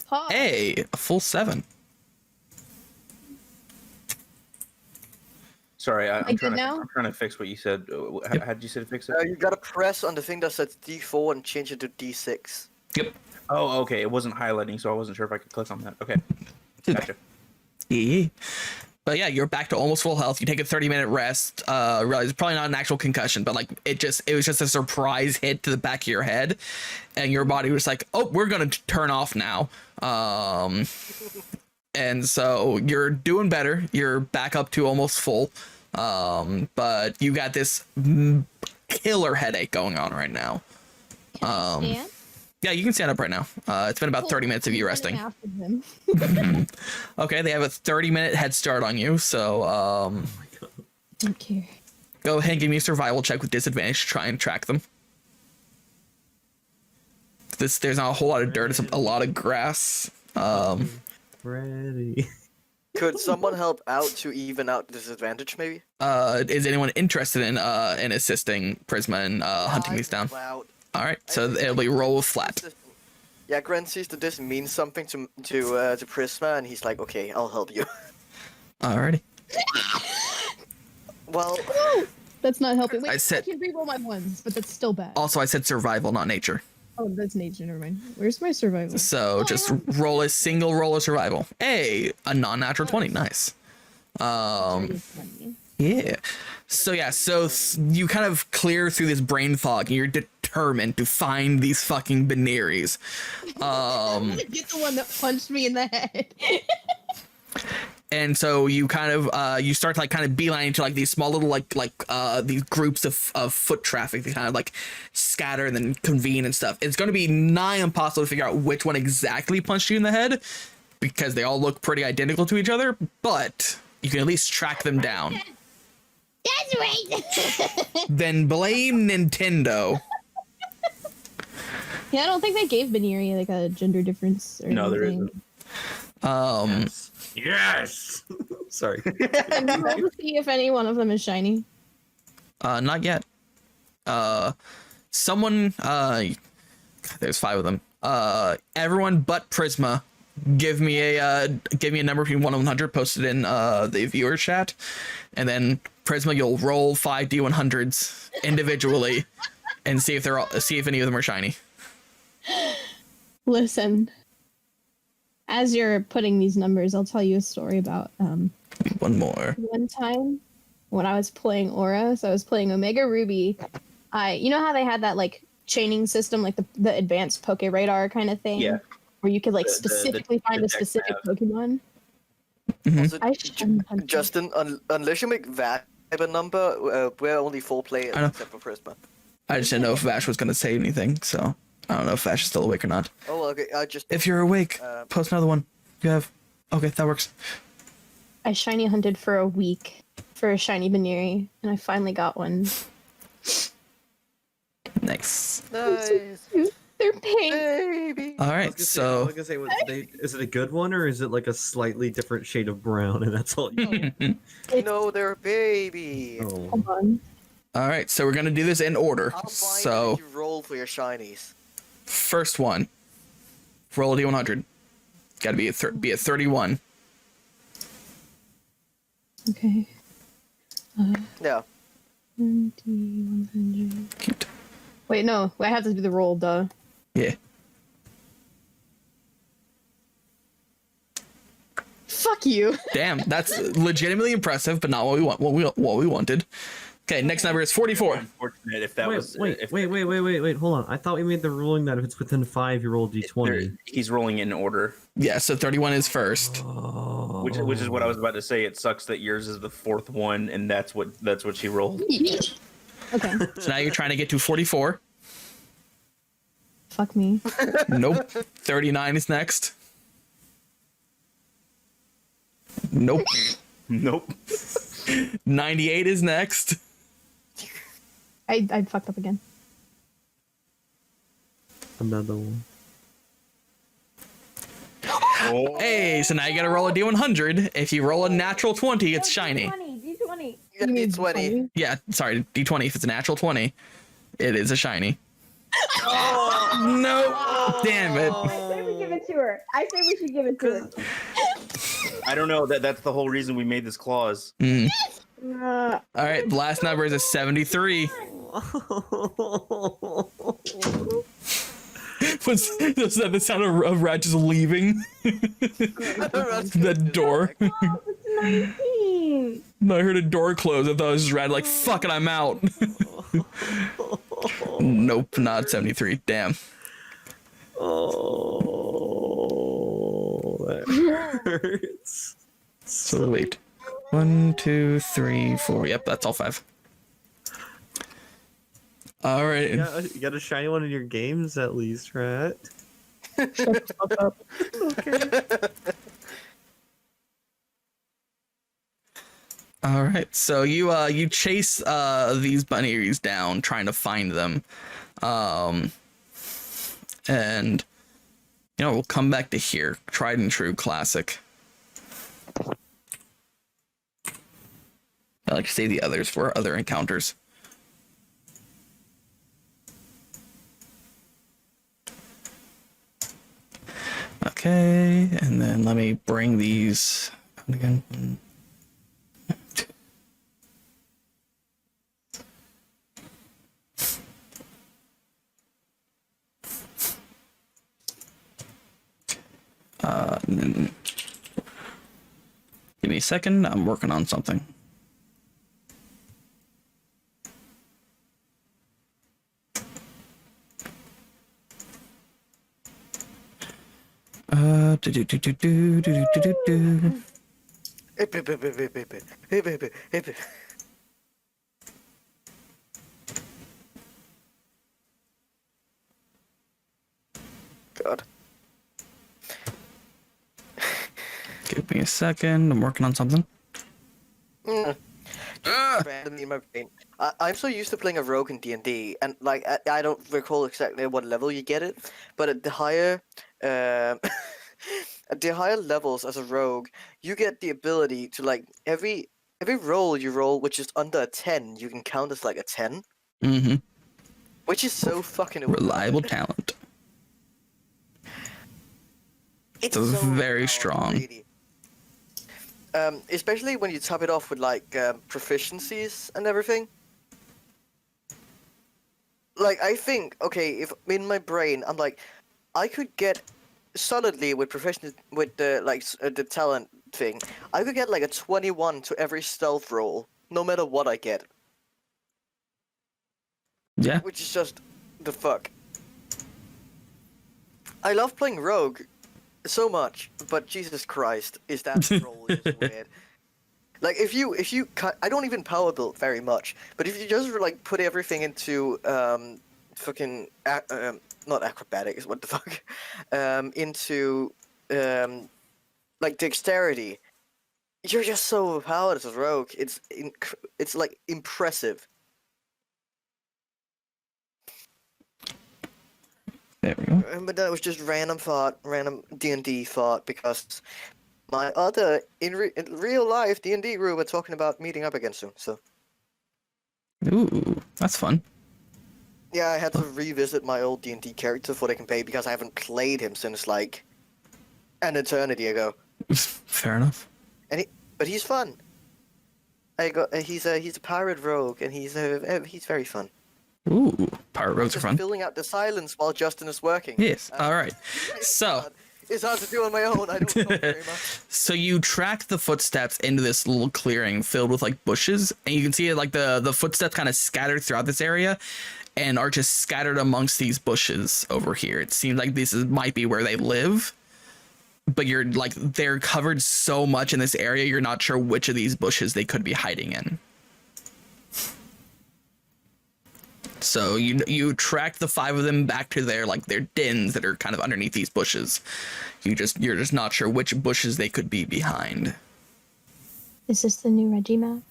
Pause. Hey, a full 7. Sorry, I'm good now? I'm trying to fix what you said. How did you say to fix it? You gotta press on the thing that says D4 and change it to D6. Yep. Oh, okay. It wasn't highlighting, so I wasn't sure if I could click on that. Okay. Gotcha. Yeah. But yeah, you're back to almost full health. You take a 30-minute rest. Realize it's probably not an actual concussion, but like it was just a surprise hit to the back of your head, and your body was like, "Oh, we're gonna turn off now." And so you're doing better. You're back up to almost full. But you got this killer headache going on right now. And Yeah, you can stand up right now. It's been about 30 minutes of you resting. after them. Okay, they have a 30-minute head start on you, so Don't care. go ahead and give me a survival check with disadvantage to try and track them. There's not a whole lot of dirt, it's a lot of grass. Ready. Could someone help out to even out the disadvantage, maybe? Is anyone interested in assisting Prisma in hunting these down? Wow. All right, so it'll be roll with flat. Yeah, Grant sees that this means something to Prisma, and he's like, "Okay, I'll help you." Alrighty. Well, That's not helping. Wait, I said- I can reroll my ones, but that's still bad. Also, I said survival, not nature. Oh, that's nature. Never mind. Where's my survival? So just roll a single roll of survival. Hey, a non-natural 20. Nice. Yeah. So yeah, you kind of clear through this brain fog and you're determined to find these fucking Bunearys. Get the one that punched me in the head. And so you kind of you start to like kind of beeline into like these small little these groups of foot traffic that kind of like scatter and then convene and stuff. It's going to be nigh impossible to figure out which one exactly punched you in the head because they all look pretty identical to each other, but you can at least track them down. That's right. Then blame Nintendo. Yeah, I don't think they gave Buneary like a gender difference or No, there anything. isn't. Yes. Sorry. Can you roll to see if any one of them is shiny? Not yet. Someone there's 5 of them. Everyone but Prisma, give me a number between 1 and 100 posted in the viewer chat, and then Prisma, you'll roll 5 D100s individually and see if any of them are shiny. Listen, as you're putting these numbers, I'll tell you a story about One more. one time when I was playing Aura. So I was playing Omega Ruby. You know how they had that like chaining system, like the advanced Poke Radar kind of thing? Yeah. Where you could like The specifically find a deck specific map. Pokemon. also, I shouldn't have- Justin, unless you make that type of number, we're only 4 players I know. except for Prisma. I just didn't know if Vash was going to say anything, so I don't know if Vash is still awake or not. Oh, okay. I just If you're awake, post another one. You have... Okay, that works. I shiny hunted for a week for a shiny Buneary, and I finally got one. Nice. nice They're pink. baby. All I right, was gonna say, so... is it a good one or is it like a slightly different shade of brown and that's all you No, they're a baby. Oh. Hold on. All right, so we're going to do this in order. I'll buy So... you roll for your shinies. First one, roll a d100. Got to be a 31. Okay. Yeah. 100. Cute. Wait, no. I have to do the roll, duh. Yeah. Fuck you. Damn, that's legitimately impressive, but not what we want. What we wanted. Okay, next number is 44. Unfortunate if that was. Wait, if hold on. I thought we made the ruling that if it's within 5, you roll d20. He's rolling in order, Yeah, so 31 is first. Oh. which is what I was about to say. It sucks that yours is the 4th one, and that's what she rolled. Okay. So now you're trying to get to 44. Fuck me. Nope. 39 is next. Nope. Nope. 98 is next. I fucked up again. Another one. Oh. Hey, so now you gotta roll a d100. If you roll a natural 20, it's shiny. D20. You get me 20. Yeah, sorry, d20. If it's a natural 20, it is a shiny. No, damn it. I say we give it to her. I say we should give it to her. I don't know. That's the whole reason we made this clause. All right, the last number is a 73. Was that the sound of Rat just leaving the door? Oh, it's 19. No, I heard a door close. I thought it was just Rat like, fuck it, I'm out. Nope, not 73. Damn. Oh, that hurts. So wait. 1, 2, 3, 4. Yep, that's all 5. All right. You got a shiny one in your games at least, right? Shut the fuck up. Okay. All right. So you chase these Bunearies down, trying to find them, and we'll come back to here. Tried and true, classic. I like to save the others for other encounters. Okay, and then let me bring these out again. 1, 2. Give me a second. I'm working on something. God. Give me a second. I'm working on something. Randomly in my brain. I'm so used to playing a rogue in D&D, and like I don't recall exactly what level you get it, but at the higher, at the higher levels as a rogue, you get the ability to like every roll you roll, which is under a 10, you can count as like a 10. Mm-hmm. Which is so fucking Reliable talent. It's So so very powerful, strong. really. Especially when you top it off with like proficiencies and everything. Like I think, okay, if in my brain I'm like, I could get solidly with proficiency with the the talent thing, I could get like a 21 to every stealth roll, no matter what I get. Yeah. Which is just the fuck. I love playing rogue so much, but Jesus Christ, is that roll just weird. Like if you cut, I don't even power build very much, but if you just like put everything into fucking not acrobatics, what the fuck, into like dexterity, you're just so overpowered as a rogue. It's like impressive. There we go. But that was just random D&D thought, because my other in real life D&D group are talking about meeting up again soon. So Ooh, that's fun. yeah, I had to revisit my old D&D character for the campaign because I haven't played him since like an eternity ago. Fair enough. But he's fun. He's a pirate rogue, and he's very fun. Ooh, pirate rogues are Just fun. filling out the silence while Justin is working. Yes. All right. So. It's hard to do on my own. I don't know very much. So you track the footsteps into this little clearing filled with like bushes, and you can see like the footsteps kind of scattered throughout this area and are just scattered amongst these bushes over here. It seems like might be where they live, but you're like, they're covered so much in this area, you're not sure which of these bushes they could be hiding in. So you track the 5 of them back to their dens that are kind of underneath these bushes. You're just not sure which bushes they could be behind. Is this the new Reggie map?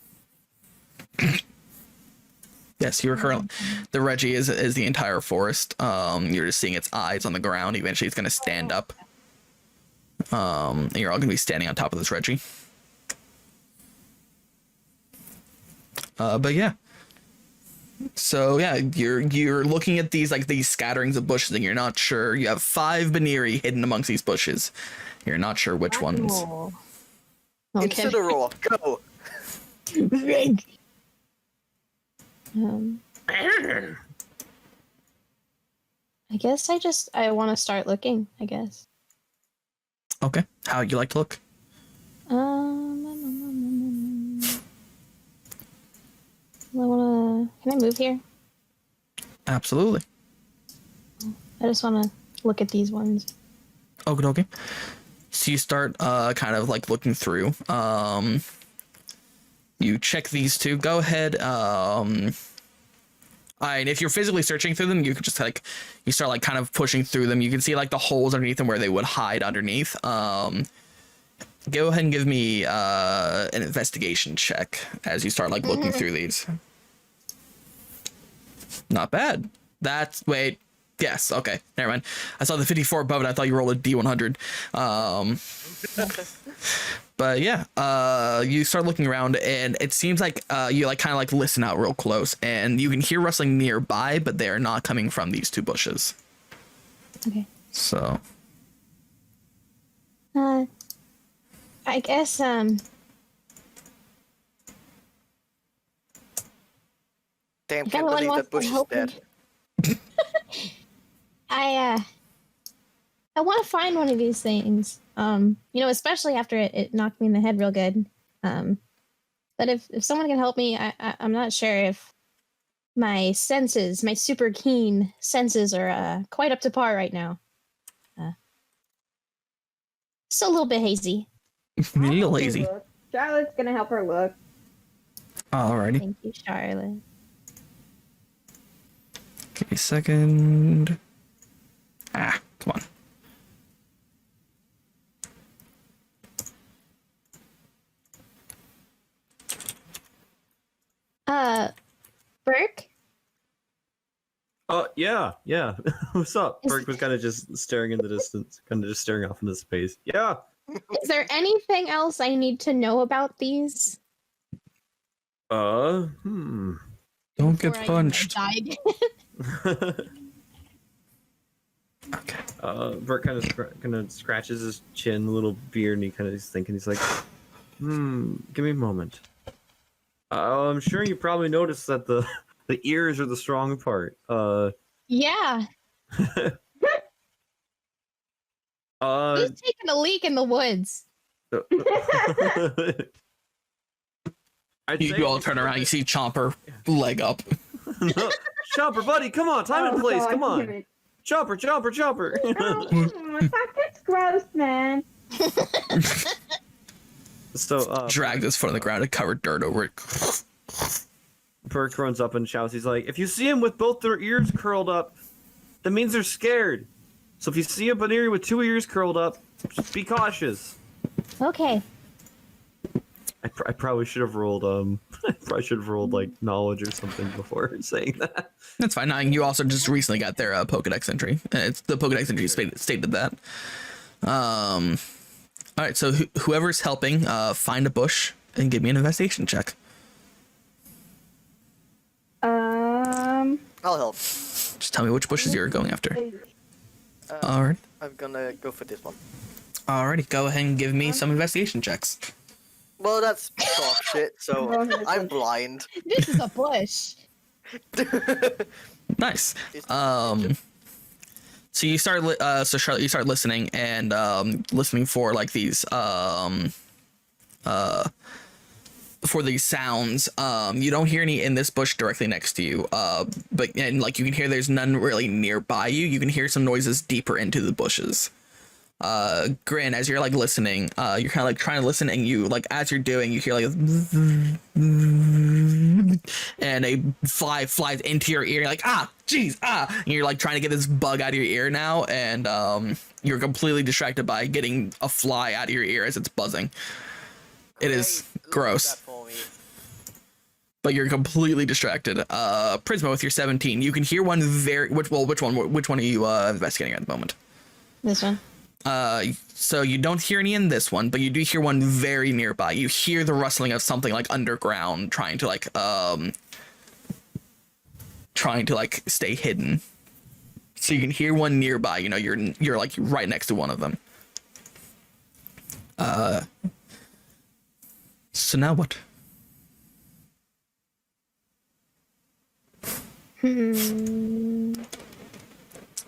Yes, you're currently. The Reggie is the entire forest. You're just seeing its eyes on the ground. Eventually, it's gonna stand up. And you're all gonna be standing on top of this Reggie. But yeah. So yeah, you're looking at these scatterings of bushes, and you're not sure. You have 5 Buneary hidden amongst these bushes. You're not sure which ones. Oh. Okay. Incineroar, go! I guess I want to start looking, I guess. Okay. How would you like to look? Can I move here? Absolutely. I just want to look at these ones. Okay. So you start kind of like looking through. You check these two. Go ahead. And if you're physically searching through them, you can just like you start like kind of pushing through them. You can see like the holes underneath them where they would hide underneath. Go ahead and give me an investigation check as you start like looking through these. Not bad. Wait. Yes. Okay. Never mind. I saw the 54 above it. I thought you rolled a D100. But yeah, you start looking around, and it seems like you like kind of like listen out real close, and you can hear rustling nearby, but they are not coming from these two bushes. Okay. So. I guess Damn, If can't anyone believe wants that Bush to is help dead. me- I want to find one of these things. Especially after it knocked me in the head real good. But if someone can help me, I'm not sure if my senses, my super keen senses, are quite up to par right now. Still a little bit hazy. A little lazy. Charlotte's gonna help her look. Alrighty. Thank you, Charlotte. Give me a second. Come on. Burke? Yeah. What's up? Is- Burke was kind of just staring in the distance, kind of just staring off into space. Yeah. Is there anything else I need to know about these? Don't get before I, punched. died? Okay. Bert kind of scratches his chin, a little beard, and he kind of is thinking. He's like, give me a moment. I'm sure you probably noticed that the ears are the strong part. Yeah. Who's taking a leak in the woods? You all turn around. You see Chomper leg up. No, Chopper, buddy, come on, time and place, God, come on. damn it. Chopper. That's gross, man. So Drag this foot on the ground and cover dirt over it. Burke runs up and shouts. He's like, if you see him with both their ears curled up, that means they're scared. So if you see a Buneary with two ears curled up, just be cautious. Okay. I probably should have rolled like knowledge or something before saying that. That's fine. Now, you also just recently got their Pokedex entry. It's the Pokedex entry stated that. All right. So whoever's helping, find a bush and give me an investigation check. I'll help. Just tell me which bushes you're going after. All right. I'm gonna go for this one. Alrighty. Go ahead and give me some investigation checks. Well, that's dog shit, so I'm blind. This is a bush. Nice. So you start, so Charlotte, you start listening and listening for like these for these sounds. You don't hear any in this bush directly next to you. But and like you can hear, there's none really nearby you. You can hear some noises deeper into the bushes. Grin, as you're like listening, you're kind of like trying to listen, and you like as you're doing, you hear like and a fly flies into your ear. You're like, jeez, and you're like trying to get this bug out of your ear now, and you're completely distracted by getting a fly out of your ear as it's buzzing. It is gross, but you're completely distracted. Prisma, with your 17, you can hear one which one are you investigating at the moment? This one. So you don't hear any in this one, but you do hear one very nearby. You hear the rustling of something like underground trying to stay hidden. So you can hear one nearby. You know, you're like right next to one of them. So now what?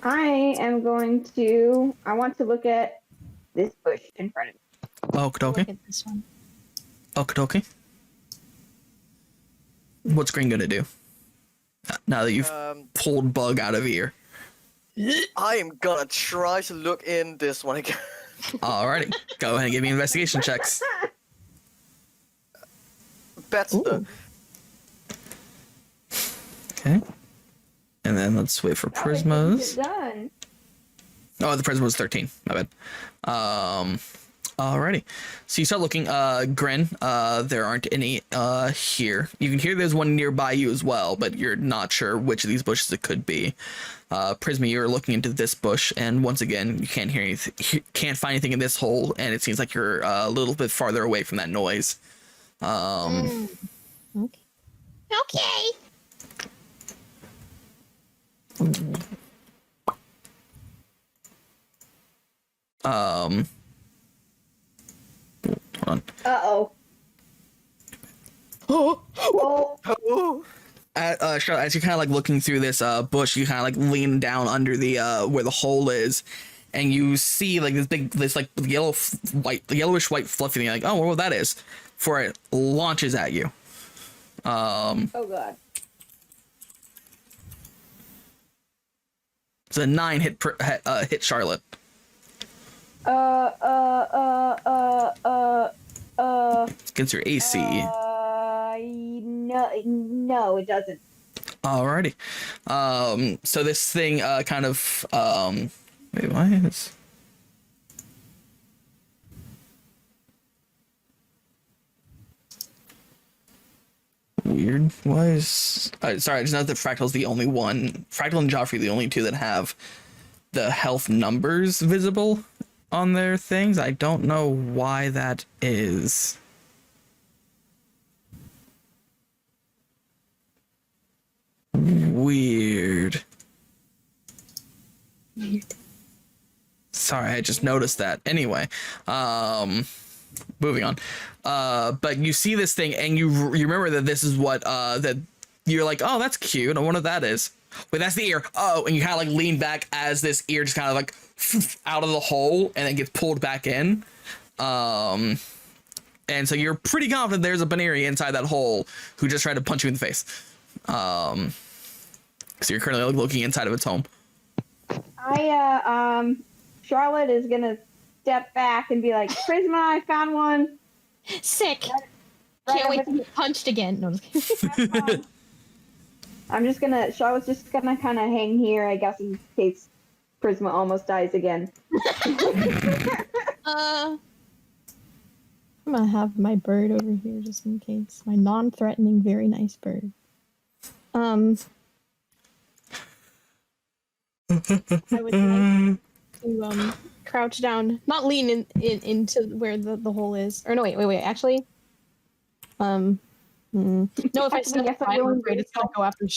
I am going to. I want to look at this bush in front of me. Okie Look dokie. at this one. Okie dokie. What's Green gonna do? Now that you've pulled Bug out of here. I am gonna try to look in this one again. Alrighty. Go ahead and give me investigation checks. Better. Ooh. Okay. And then let's wait for Prismas. Done. Oh, the Prisma was 13. My bad. Alrighty. So you start looking, Grin, there aren't any, here. You can hear there's one nearby you as well, but you're not sure which of these bushes it could be. Prisma, you're looking into this bush, and once again, you can't hear anything, can't find anything in this hole, and it seems like you're a little bit farther away from that noise. Okay. Okay. Hold on. Uh-oh. Oh. Oh, Charlotte, as you're kind of like looking through this bush, you kind of like lean down under the where the hole is, and you see like this like yellowish white fluffy thing. You're like, oh, well, that is. Before it launches at you. Oh god. It's a 9 hit Charlotte. Against your AC. No, it doesn't. Alrighty. So this thing kind of wait, why is weird? Why is sorry, I just know that Fractal's the only one. Fractal and Joffrey are the only two that have the health numbers visible on their things. I don't know why that is. Weird. Sorry, I just noticed that. Anyway, moving on. But you see this thing, and you remember that this is what that you're like, oh, that's cute. I wonder what that is. Wait, that's the ear. Oh, and you kind of like lean back as this ear just kind of like out of the hole and then gets pulled back in. And so you're pretty confident there's a Buneary inside that hole who just tried to punch you in the face. So you're currently looking inside of its home. Charlotte is gonna step back and be like, Prisma, I found one. Sick. Right Can't wait over to get punched again. No, I'm just kidding. Charlotte's just gonna kind of hang here, I guess, in case Prisma almost dies again. I'm gonna have my bird over here just in case. My non-threatening, very nice bird. I would like to crouch down, not lean into where the hole is. Or no, wait. Actually, no. If I step aside, I'm afraid it's gonna go after.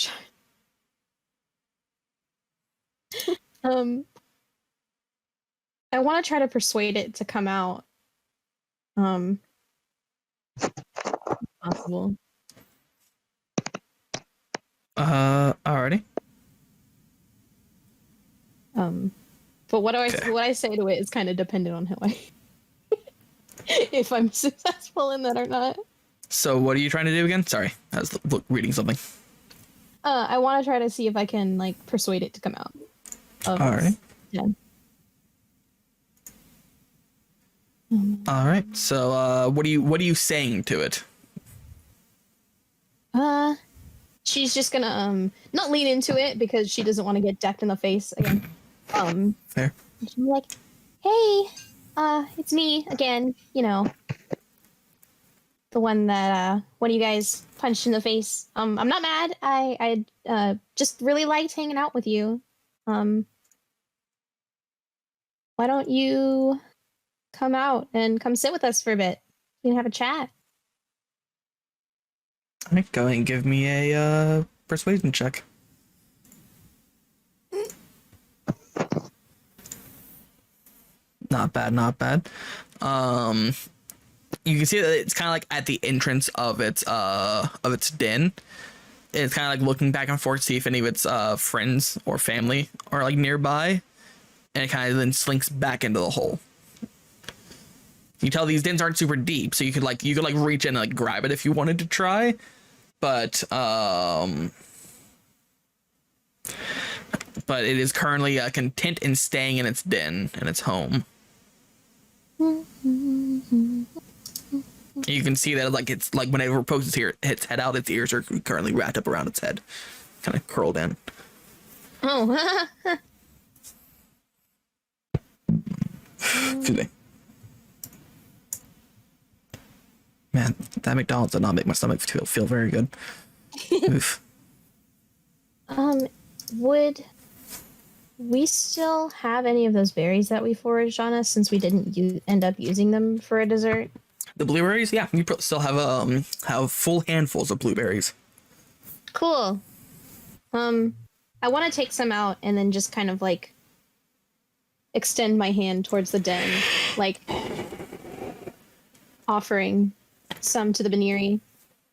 I want to try to persuade it to come out. Possible. Alrighty. But what I say to it is kind of dependent on how I if I'm successful in that or not. So what are you trying to do again? Sorry, I was reading something. I want to try to see if I can like persuade it to come out. Alright. Yeah. All right. So, what are you saying to it? She's just gonna not lean into it because she doesn't want to get decked in the face again. Fair. She'll be like, "Hey, it's me again. You know, the one that one of you guys punched in the face. I'm not mad. I just really liked hanging out with you. Why don't you come out and come sit with us for a bit? We can have a chat." All right, go ahead and give me a persuasion check. Not bad, not bad. You can see that it's kind of like at the entrance of its den. it's kind of like looking back and forth to see if any of its friends or family are like nearby, and it kind of then slinks back into the hole. You tell these dens aren't super deep, so you could reach in and like grab it if you wanted to try, but it is currently content in staying in its den and its home. You can see that like it's like whenever it pokes its head out, its ears are currently wrapped up around its head, kind of curled in. Oh. Excuse me. Man, that McDonald's did not make my stomach feel very good. Oof. Would we still have any of those berries that we foraged on us since we didn't end up using them for a dessert? The blueberries, yeah, you still have full handfuls of blueberries. Cool. I want to take some out and then just kind of like extend my hand towards the den, like offering some to the Buneary,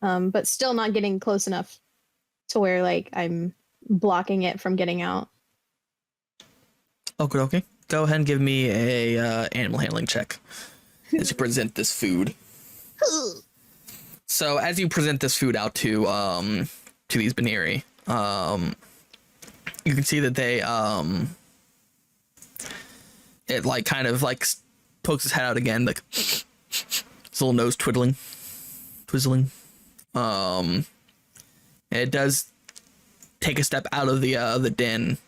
but still not getting close enough to where like I'm blocking it from getting out. Okay. Go ahead and give me a animal handling check as you present this food. So as you present this food out to these Buneary, you can see that they it like kind of like pokes its head out again, like its little nose twizzling. It does take a step out of the den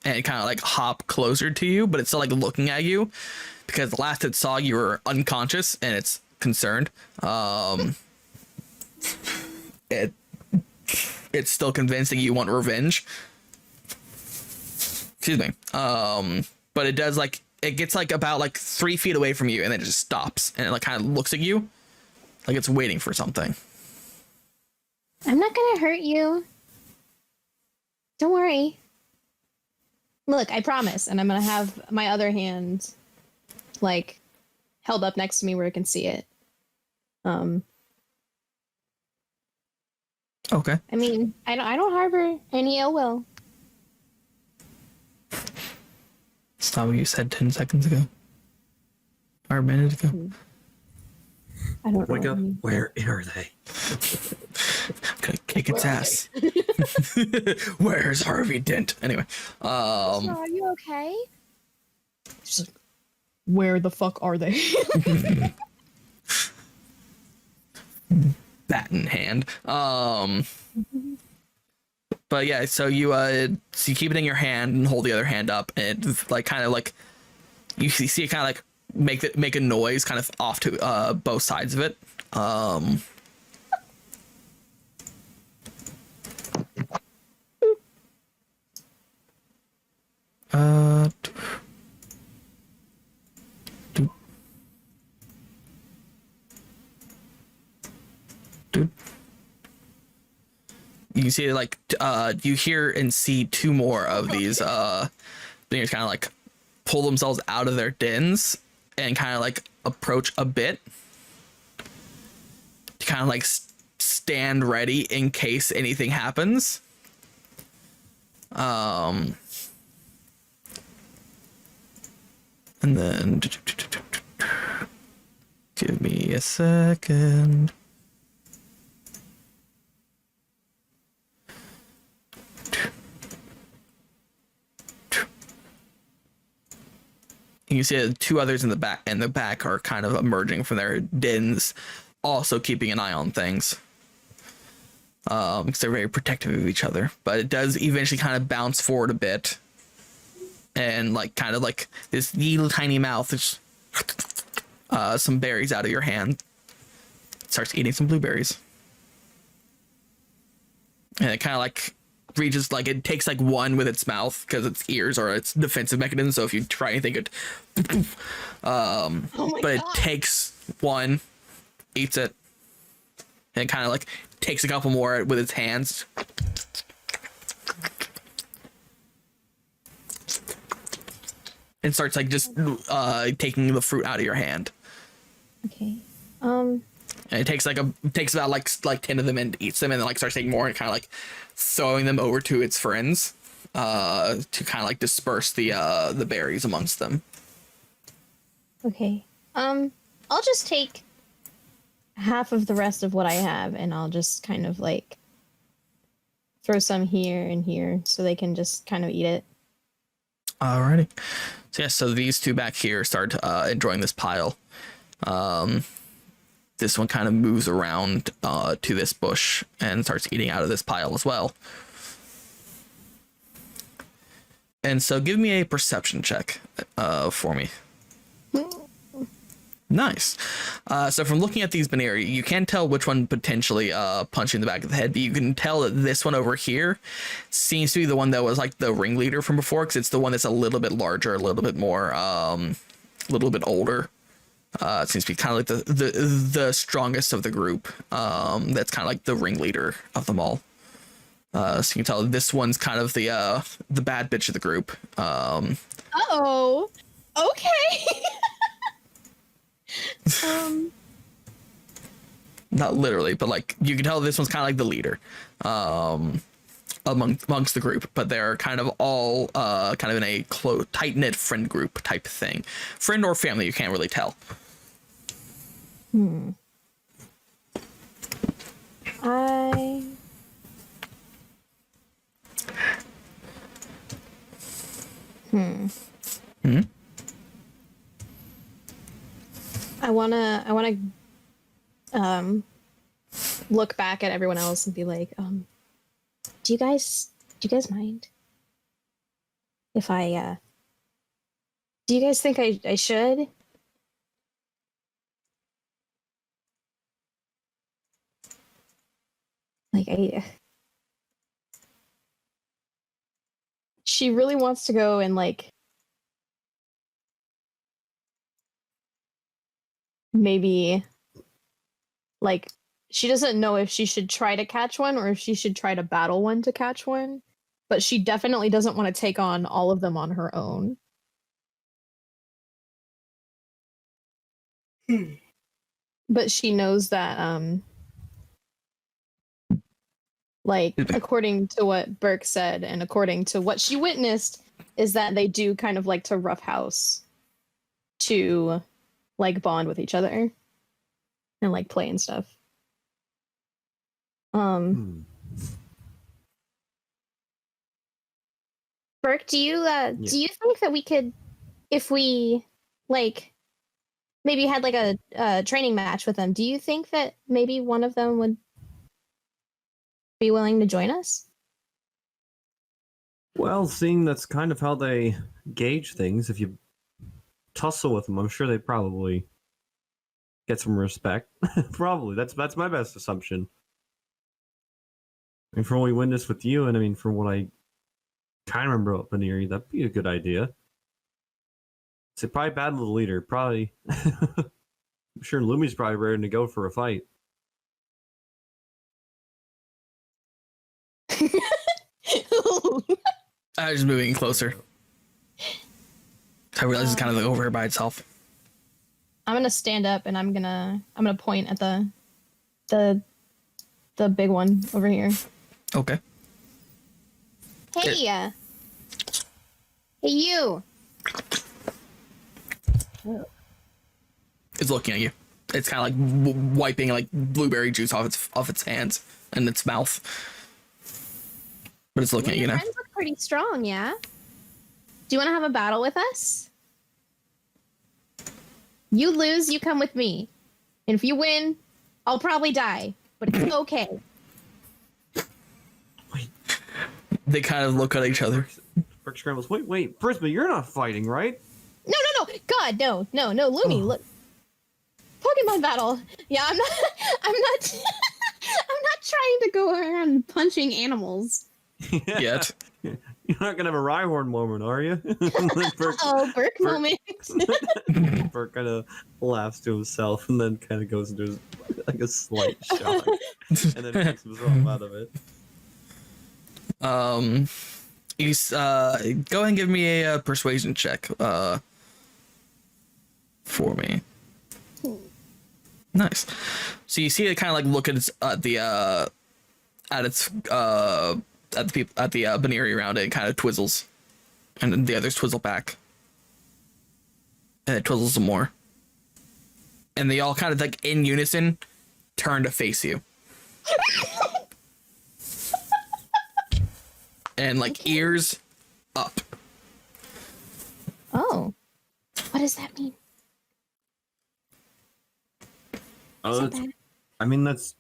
and it kind of like hop closer to you, but it's still like looking at you because the last it saw you were unconscious and it's concerned. It's still convinced that you want revenge. Excuse me. But it does like it gets like about like 3 feet away from you and then it just stops and it like kind of looks at you like it's waiting for something. I'm not gonna hurt you. Don't worry. Look, I promise. And I'm gonna have my other hand like held up next to me where I can see it. Okay. I mean, I don't harbor any ill will. That's not what you said 10 seconds ago. Or a minute ago. I don't Wake know. up. Where are they? Gonna kick its ass. Where's Harvey Dent? Anyway. Are you okay? Just like, where the fuck are they? Bat in hand. But yeah, so you keep it in your hand and hold the other hand up, and it like kind of like you see it kind of like make a noise kind of off to both sides of it. You see like you hear and see 2 more of these things kind of like pull themselves out of their dens and kind of like approach a bit to kind of like stand ready in case anything happens. And then give me a second. You can see that 2 others in the back are kind of emerging from their dens, also keeping an eye on things. Because they're very protective of each other. But it does eventually kind of bounce forward a bit. And like kind of like this little tiny mouth just some berries out of your hand. Starts eating some blueberries. And it kind of like reaches, like it takes like one with its mouth because its ears are its defensive mechanism, so if you try anything it it takes one, eats it, and kind of like takes a couple more with its hands, and starts like just taking the fruit out of your hand. Okay. And it takes about like 10 of them and eats them, and then like starts taking more and kind of like throwing them over to its friends, to kind of like disperse the berries amongst them. Okay. I'll just take half of the rest of what I have, and I'll just kind of like throw some here and here so they can just kind of eat it. Alrighty. So yeah, so these two back here start enjoying this pile. This one kind of moves around to this bush and starts eating out of this pile as well. And so give me a perception check for me. Nice. So from looking at these Buneary, you can tell which one potentially punched you in the back of the head, but you can tell that this one over here seems to be the one that was like the ringleader from before, because it's the one that's a little bit larger, a little bit more, a little bit older. It seems to be kind of like the strongest of the group. That's kind of like the ringleader of them all. So you can tell this one's kind of the bad bitch of the group. Oh, okay. Not literally, but like you can tell this one's kind of like the leader amongst the group, but they're kind of all kind of in a tight-knit friend group type thing. Friend or family, you can't really tell. I wanna look back at everyone else and be like, do you guys mind if I do you guys think I should? Like she really wants to go and like maybe like she doesn't know if she should try to catch one or if she should try to battle one to catch one, but she definitely doesn't want to take on all of them on her own. But she knows that like according to what Burke said and according to what she witnessed is that they do kind of like to roughhouse to like bond with each other and like play and stuff. Burke, do you think that we could, if we like maybe had like a training match with them, do you think that maybe one of them would be willing to join us? Well, seeing that's kind of how they gauge things, if you tussle with them, I'm sure they'd probably get some respect. Probably. That's my best assumption. I mean, from what we witnessed with you, and I mean, from what I kind of remember about Buneary, that'd be a good idea. So probably battle the leader. Probably. I'm sure Lumi's probably ready to go for a fight. I was moving closer. I realize it's kind of like over here by itself. I'm gonna stand up and I'm gonna point at the big one over here. Okay. Hey, hey you. It's looking at you. It's kind of like wiping like blueberry juice off its hands and its mouth. But it's looking at you now. Your friends look pretty strong, yeah? Do you want to have a battle with us? You lose, you come with me. And if you win, I'll probably die. But it's okay. They kind of look at each other. Burke scrambles. Wait, Prisma, you're not fighting, right? No. God, no, Lumi, look. Pokemon battle. Yeah, I'm not I'm not trying to go around punching animals. Yet. You're not gonna have a Rhyhorn moment, are you? Burke moment. Burke kind of laughs to himself and then kind of goes into like a slight shock, and then picks himself out of it. He's go ahead and give me a persuasion check for me. Nice. So you see it kind of like look at its at the Buneary around it, and kind of twizzles, and then the others twizzle back, and it twizzles some more, and they all kind of like in unison turn to face you, and like ears up. Oh, what does that mean? Oh, I mean, that's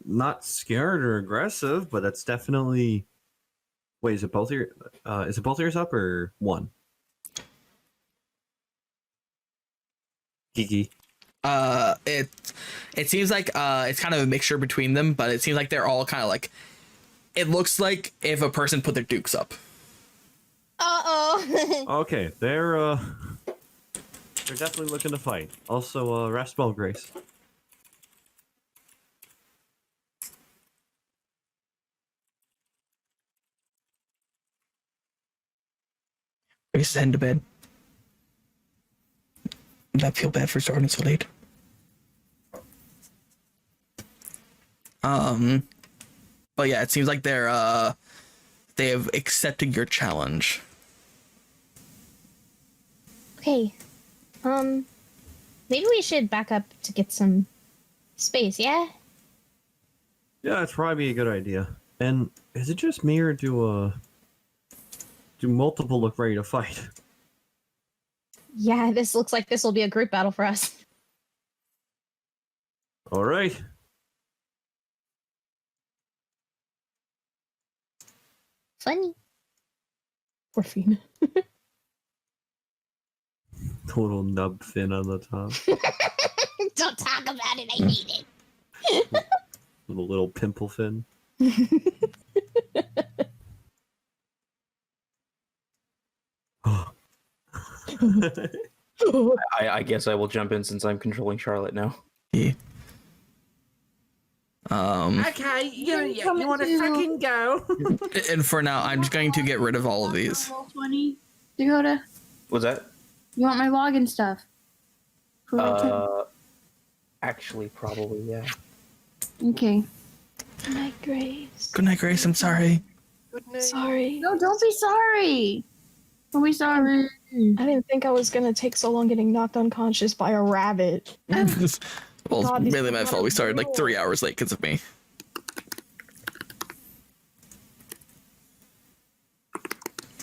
not scared or aggressive, but that's definitely. Wait, is it both ears? Is it both ears up or one? Geeky. It seems like it's kind of a mixture between them, but it seems like they're all kind of like. It looks like if a person put their dukes up. Uh-oh. Okay, they're definitely looking to fight. Also, rest well, Grace. Grace is heading to bed. I feel bad for starting so late. But yeah, it seems like they have accepted your challenge. Okay. Maybe we should back up to get some space, yeah? Yeah, that's probably a good idea. And is it just me, or do multiple look ready to fight? Yeah, this looks like this will be a group battle for us. All right. Funny. Poor Fina. Total nub fin on the top. Don't talk about it, I hate it. Little pimple fin. I guess I will jump in since I'm controlling Charlotte now. Yeah. Okay, you want to fucking go? And for now, I'm just going to get rid of all of these. Roll 20, Dakota. What's that? You want my login stuff? Actually, probably, yeah. Okay. Good night, Grace. Good night, Grace. I'm sorry. Good night. Sorry. No, don't be sorry. Don't be sorry. I didn't think I was gonna take so long getting knocked unconscious by a rabbit. Well, it's God, these really my people fault. are We started like brutal. 3 hours late because of me.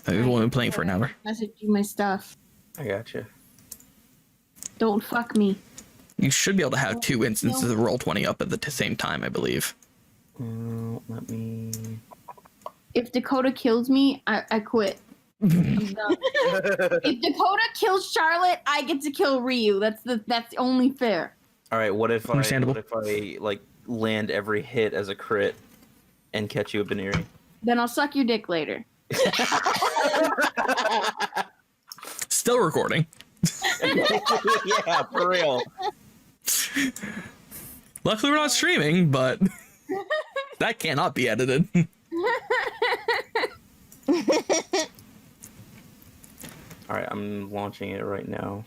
We've only been playing for an hour. Message you my stuff. I gotcha. Don't fuck me. You should be able to have 2 instances of Roll20 up at the same time, I believe. Let me... If Dakota kills me, I quit. I'm done. If Dakota kills Charlotte, I get to kill Ryu. That's only fair. All right, what if Understandable. I like land every hit as a crit and catch you a Buneary? Then I'll suck your dick later. Still recording. Yeah, for real. Luckily, we're not streaming, but that cannot be edited. All right, I'm launching it right now.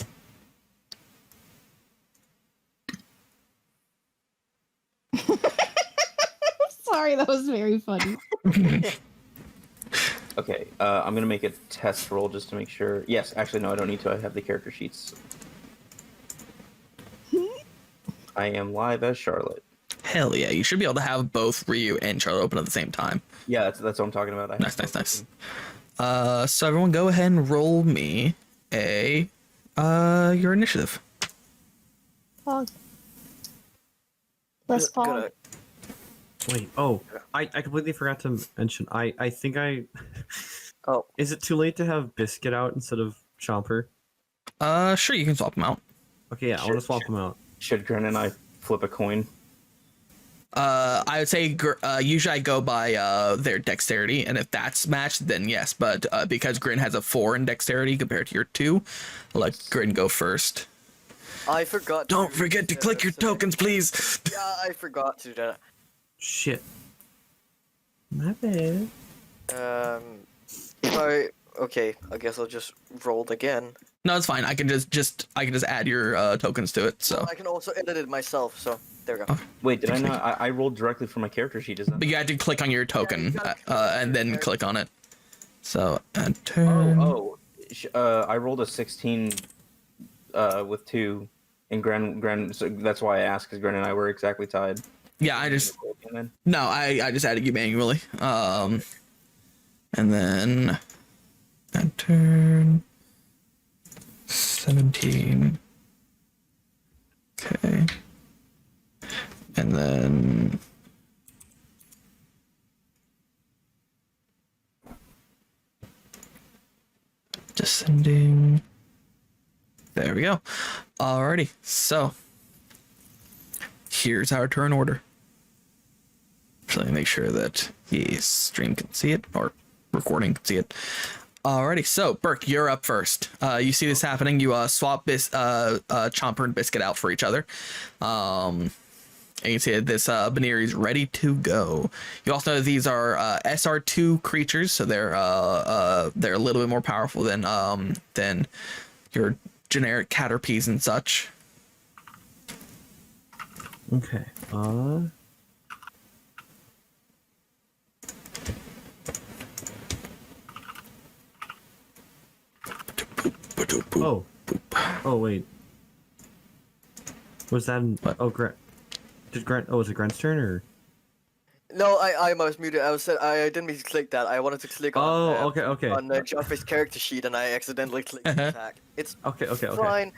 Sorry, that was very funny. Okay, I'm gonna make a test roll just to make sure. Yes, actually, no, I don't need to. I have the character sheets. I am live as Charlotte. Hell yeah, you should be able to have both Ryu and Charlotte open at the same time. Yeah, that's what I'm talking about. I have Nice. So everyone go ahead and roll me your initiative. Pog. Let's pog. Gonna- Wait, I completely forgot to mention. I think I. Oh. Is it too late to have Biscuit out instead of Chomper? Sure, you can swap them out. Okay, yeah, I want to swap them out. Should Gren and I flip a coin? I would say usually I go by their dexterity, and if that's matched, then yes. But because Grin has a 4 in dexterity compared to your 2, I'll let Grin go first. I forgot. Don't forget to click your tokens, please. Yeah, I forgot to do that. Shit. My bad. If I Okay, I guess I'll just roll it again. No, it's fine. I can just add your tokens to it. So I can also edit it myself, so there we go. Wait, did I not? I rolled directly from my character sheet. Is that? but you had to click on your token gotta click on and then your click on it. So add turn. I rolled a 16 with 2, and Gren. So that's why I asked, because Gren and I were exactly tied. Yeah, I just added you manually. And then add turn 17. Okay. And then descending. There we go. Alrighty, so here's our turn order. So let me make sure that the stream can see it, or recording can see it. Alrighty, so Burke, you're up first. You see this happening. You swap Chomper and Biscuit out for each other. And you can see that this Buneary is ready to go. You also know these are SR2 creatures, so they're a little bit more powerful than your generic Caterpies and such. Okay. Oh, wait. Was that? What? Oh, Grant. Did Grant? Oh, was it Grant's turn or? No, I was muted. I didn't mean to click that. I wanted to click on. Oh, okay. On Joffrey's character sheet, and I accidentally clicked attack. It's Okay. fine.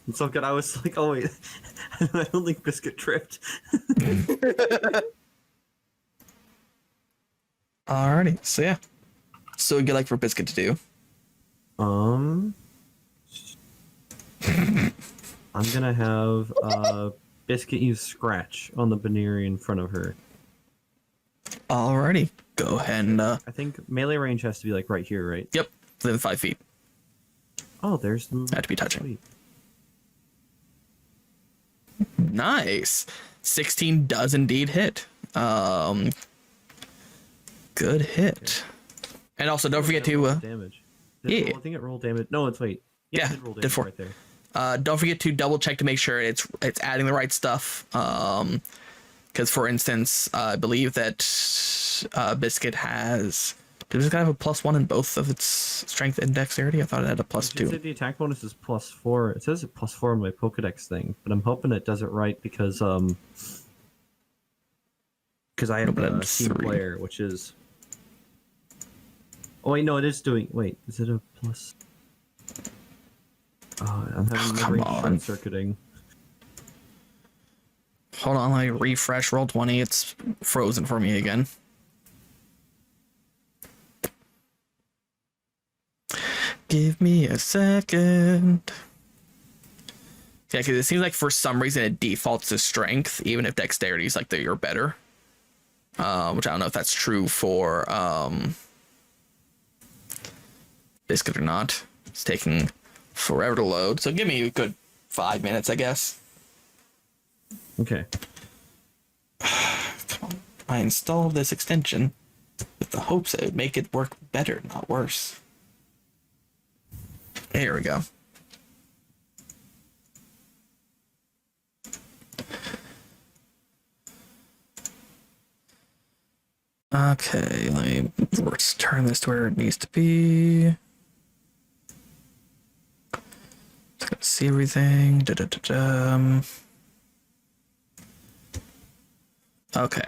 It's so good. I was like, oh wait, I don't think Biscuit tripped. Alrighty, so yeah. So what'd you like for Biscuit to do? I'm gonna have Biscuit use Scratch on the Buneary in front of her. Alrighty, go ahead and I think melee range has to be like right here, right? yep, within 5 feet. Oh, there's the. Had to be touching. Sweet. Nice. 16 does indeed hit. Good hit. And also don't forget to damage. yeah. I think it rolled damage. No, it's wait. Yeah, it did roll did damage 4. right there. Don't forget to double check to make sure it's adding the right stuff. Because for instance, I believe that Biscuit has. Does it have a +1 in both of its strength and dexterity? I thought it had a It +2. said the attack bonus is +4. It says it +4 on my Pokedex thing, but I'm hoping it does it right because I have but a it's team 3. player, which is. Oh wait, no, it is doing. Wait, is it a plus? I'm having come memory on. short circuiting. Hold on, let me refresh roll 20. It's frozen for me again. Give me a second. Yeah, because it seems like for some reason it defaults to strength, even if dexterity is like you're better. Which I don't know if that's true for Biscuit or not. It's taking forever to load, so give me a good 5 minutes, I guess. Okay. Come on. I installed this extension with the hopes that it would make it work better, not worse. There we go. Okay, let's turn this to where it needs to be. Let's see everything. Okay.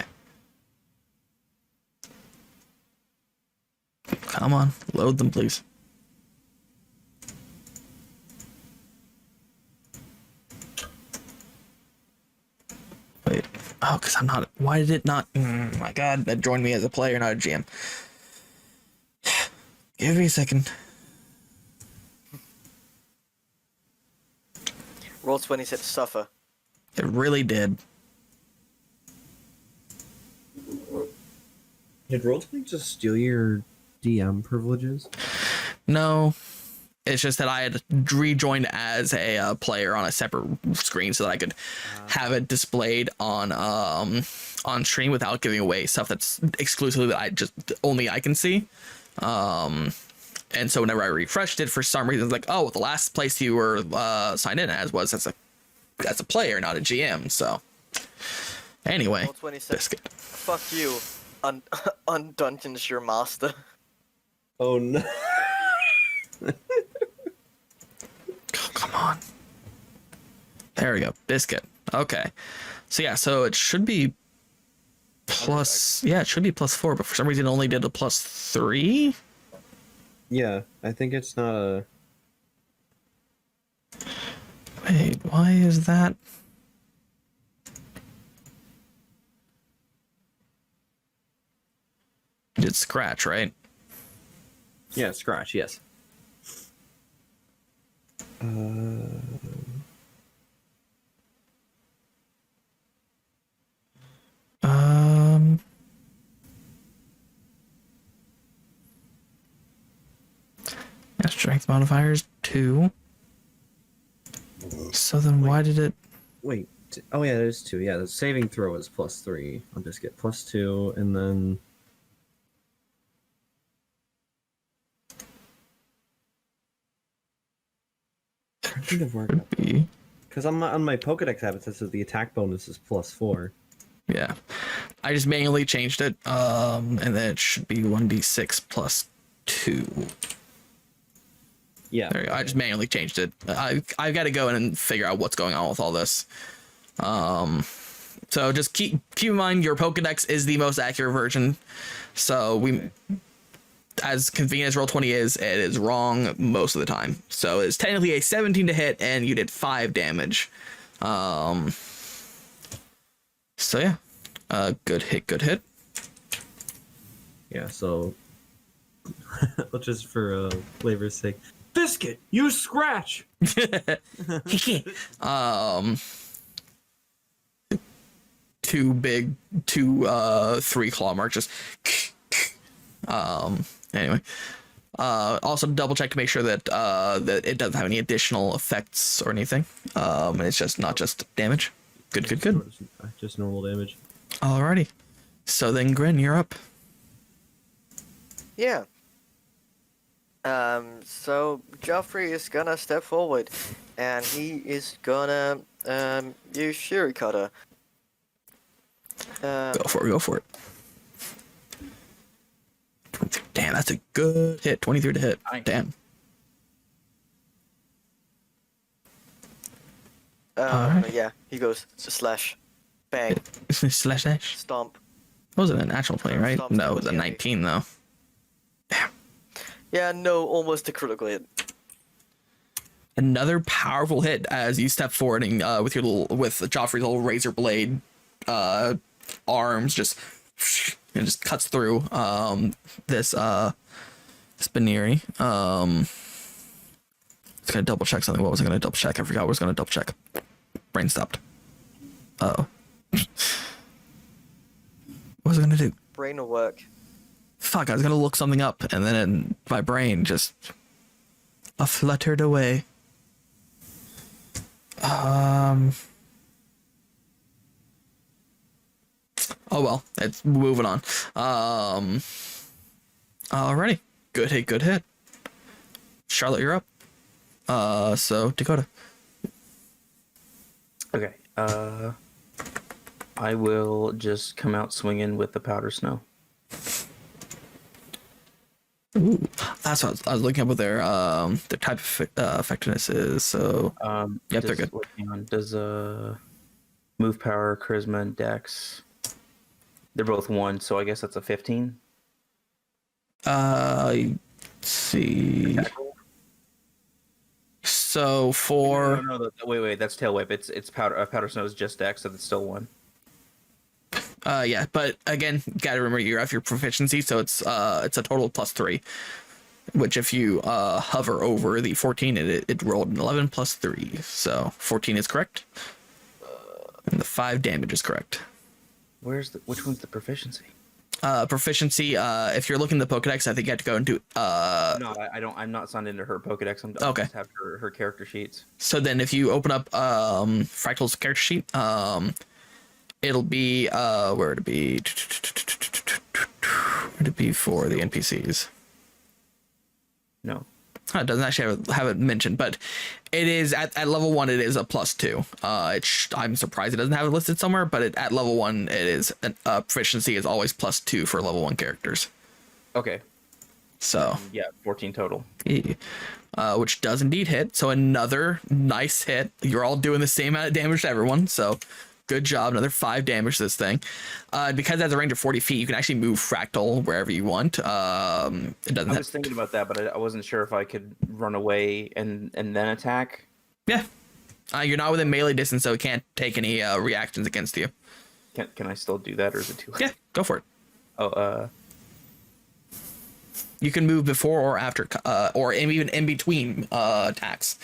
Come on, load them, please. Wait. Oh, because I'm not. Why did it not? My God, that joined me as a player, not a GM. Give me a second. Roll 20 said suffer. It really did. Did Roll20 just steal your DM privileges? No. It's just that I had rejoined as a player on a separate screen so that I could have it displayed on stream without giving away stuff that's exclusively that only I can see. And so whenever I refreshed it, for some reason, it's like, oh, the last place you were signed in as was as a player, not a GM. So anyway, That's when he said, biscuit. "Fuck you, on Dungeons your master." Oh no. Oh, come on. There we go. Biscuit. Okay. So yeah, so it should be plus, yeah, it should be +4, but for some reason it only did a +3. Yeah, I think it's not a. Wait, why is that? You did scratch, right? Yeah, scratch. Yes. Um. Yeah, strength modifiers 2. So then why did it? Wait. Oh yeah, there's 2. Yeah, the saving throw is +3 on biscuit, +2, and then. I think I've worked Could be. because on my Pokedex habits, it says the attack bonus is +4. Yeah, I just manually changed it. And then it should be 1d6 +2. Yeah. There you go. I just manually changed it. I've got to go in and figure out what's going on with all this. So just keep in mind your Pokedex is the most accurate version. So as convenient as Roll20 is, it is wrong most of the time. So it's technically a 17 to hit, and you did 5 damage. So yeah, good hit. Yeah. So, just for flavor's sake, biscuit, you scratch. Two 3 claw marks just anyway, also double check to make sure that that it doesn't have any additional effects or anything, and it's just not just damage. Good. Just normal damage. Alrighty, so then Grin, you're up. Yeah. So Joffrey is gonna step forward, and he is gonna use Shuri Cutter. Go for it. Damn, that's a good hit. 23 to hit. Damn. Alright. Yeah, he goes slash, bang, slash. stomp. What was it, a natural play, right? Stomp, No, it was a yeah. 19 though. Damn. Yeah, no, almost a critical hit. Another powerful hit as you step forward and with Joffrey's little razor blade arms just cuts through this Buneary. It's gonna double check something. What was I gonna double check? I forgot what I was gonna double check. Brain stopped. Oh. What was I gonna do? Brain will work. Fuck, I was gonna look something up and then my brain just fluttered away. Oh well, it's moving on. Alrighty. Good hit. Charlotte, you're up. So Dakota. Okay. I will just come out swinging with the powder snow. Ooh, that's what I was looking up what their type of effectiveness is. So yep, they're good. Does move power, charisma, and dex? They're both 1, so I guess that's a 15. Let's see. So for No, wait, that's tail whip. It's powder. Powder snow is just dex, so it's still 1. yeah, but again, gotta remember you have your proficiency, so it's a total of +3. Which if you hover over the 14, it rolled an 11 plus 3, so 14 is correct, and the 5 damage is correct. Which one's the proficiency? Proficiency. If you're looking at the Pokedex, I think you have to go into. No, I don't. I'm not signed into her Pokedex. I Okay. just have her character sheets. So then, if you open up Fractal's character sheet, it'll be where to be. Where to be for the NPCs. No. It doesn't actually have it mentioned, but it is at level 1. It is a +2. I'm surprised it doesn't have it listed somewhere, but at level 1, it is proficiency is always +2 for level 1 characters. Okay. So Yeah, 14 total. which does indeed hit. So another nice hit. You're all doing the same amount of damage to everyone. So good job. Another 5 damage to this thing. Because it has a range of 40 feet, you can actually move Fractal wherever you want. It doesn't. I was thinking about that, but I wasn't sure if I could run away and then attack. Yeah. You're not within melee distance, so it can't take any reactions against you. Can I still do that, or is it too late? Yeah, go for it. Oh, You can move before or after, or even in between attacks.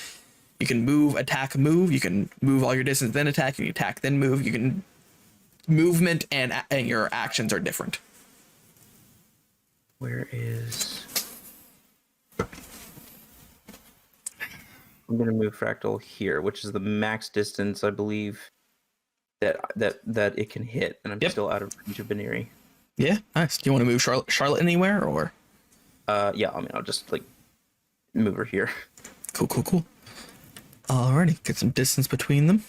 You can move, attack, move. You can move all your distance, then attack. You can attack, then move. You can movement and your actions are different. where is? I'm gonna move Fractal here, which is the max distance I believe that it can hit, and I'm still out of range of Buneary. Yeah, nice. Do you want to move Charlotte anywhere, or? Yeah, I mean, I'll just like move her here. Cool. Alrighty, get some distance between them.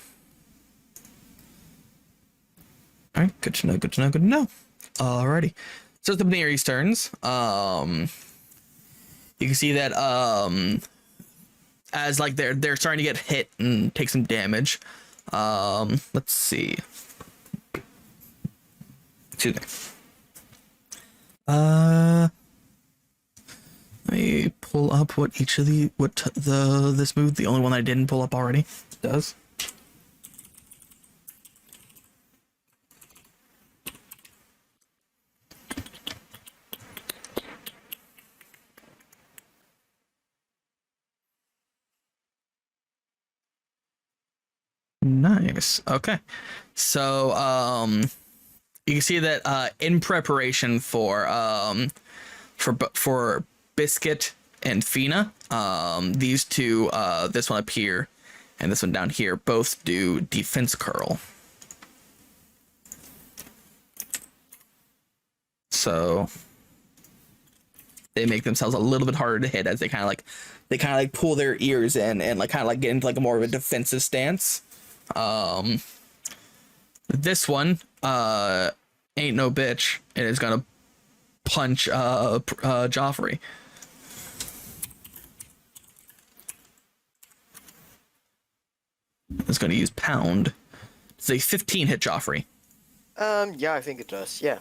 Alright, good to know. Alrighty. So it's the Buneary's turns. You can see that as like they're starting to get hit and take some damage. Let's see. Excuse me. Let me pull up what each of this move, the only one I didn't pull up already, does. Nice. Okay. So you can see that in preparation for Biscuit and Fina, these two, this one up here and this one down here, both do defense curl. So they make themselves a little bit harder to hit as they kind of like pull their ears in and like kind of like get into like a more of a defensive stance. This one ain't no bitch and is gonna punch Joffrey. It's gonna use pound. It's a 15 hit Joffrey. Yeah, I think it does. Yeah.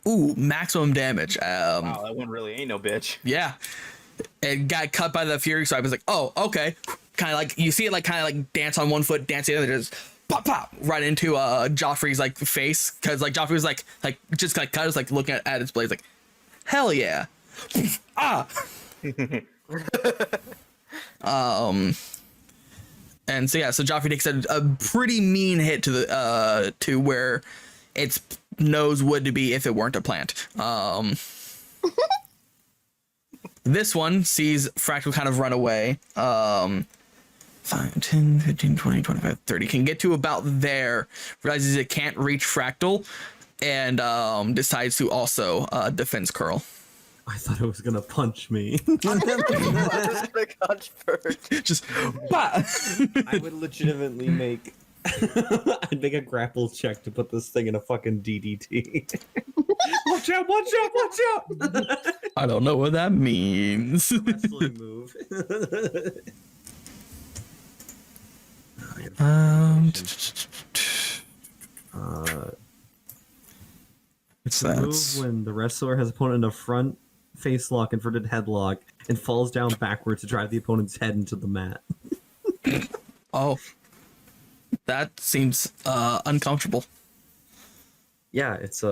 Ooh, maximum damage. Wow, that one really ain't no bitch. Yeah. It got cut by the Fury, so I was like, oh, okay. Kind of like, you see it like kind of like dance on one foot, dance the other, just pop, right into Joffrey's like face. Cause like Joffrey was like just like cut, was like looking at his blades like, hell yeah. Ah. And so yeah, so Joffrey takes a pretty mean hit to the to where its nose would be if it weren't a plant. This one sees Fractal kind of run away. 5, 10, 15, 20, 25, 30. Can get to about there, realizes it can't reach Fractal, and decides to also defense curl. I thought it was gonna punch me. Just bah! I would legitimately make I'd make a grapple check to put this thing in a fucking DDT. Watch out! I don't know what that means. Wrestling move. It's the move when the wrestler has opponent in a front face lock, inverted headlock, and falls down backwards to drive the opponent's head into the mat. Oh, that seems uncomfortable. Yeah, it's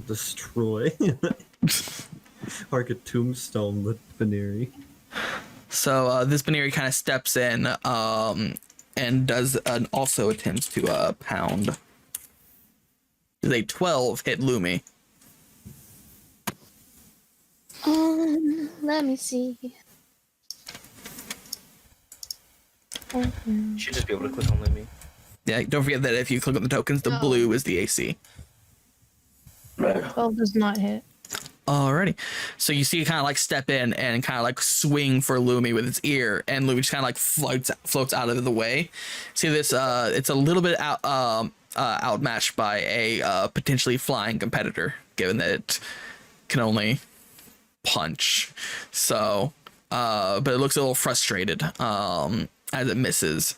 destroy. Like a tombstone with Buneary. So this Buneary kind of steps in and does also attempts to pound. Is a 12 hit Lumi. Let me see. You should just be able to click on Lumi. Yeah, don't forget that if you click on the tokens, the blue is the AC. 12 does not hit. Alrighty. So you see it kind of like step in and kind of like swing for Lumi with its ear, and Lumi just kind of like floats out of the way. See this? It's a little bit outmatched by a potentially flying competitor, given that it can only punch. So, but it looks a little frustrated as it misses.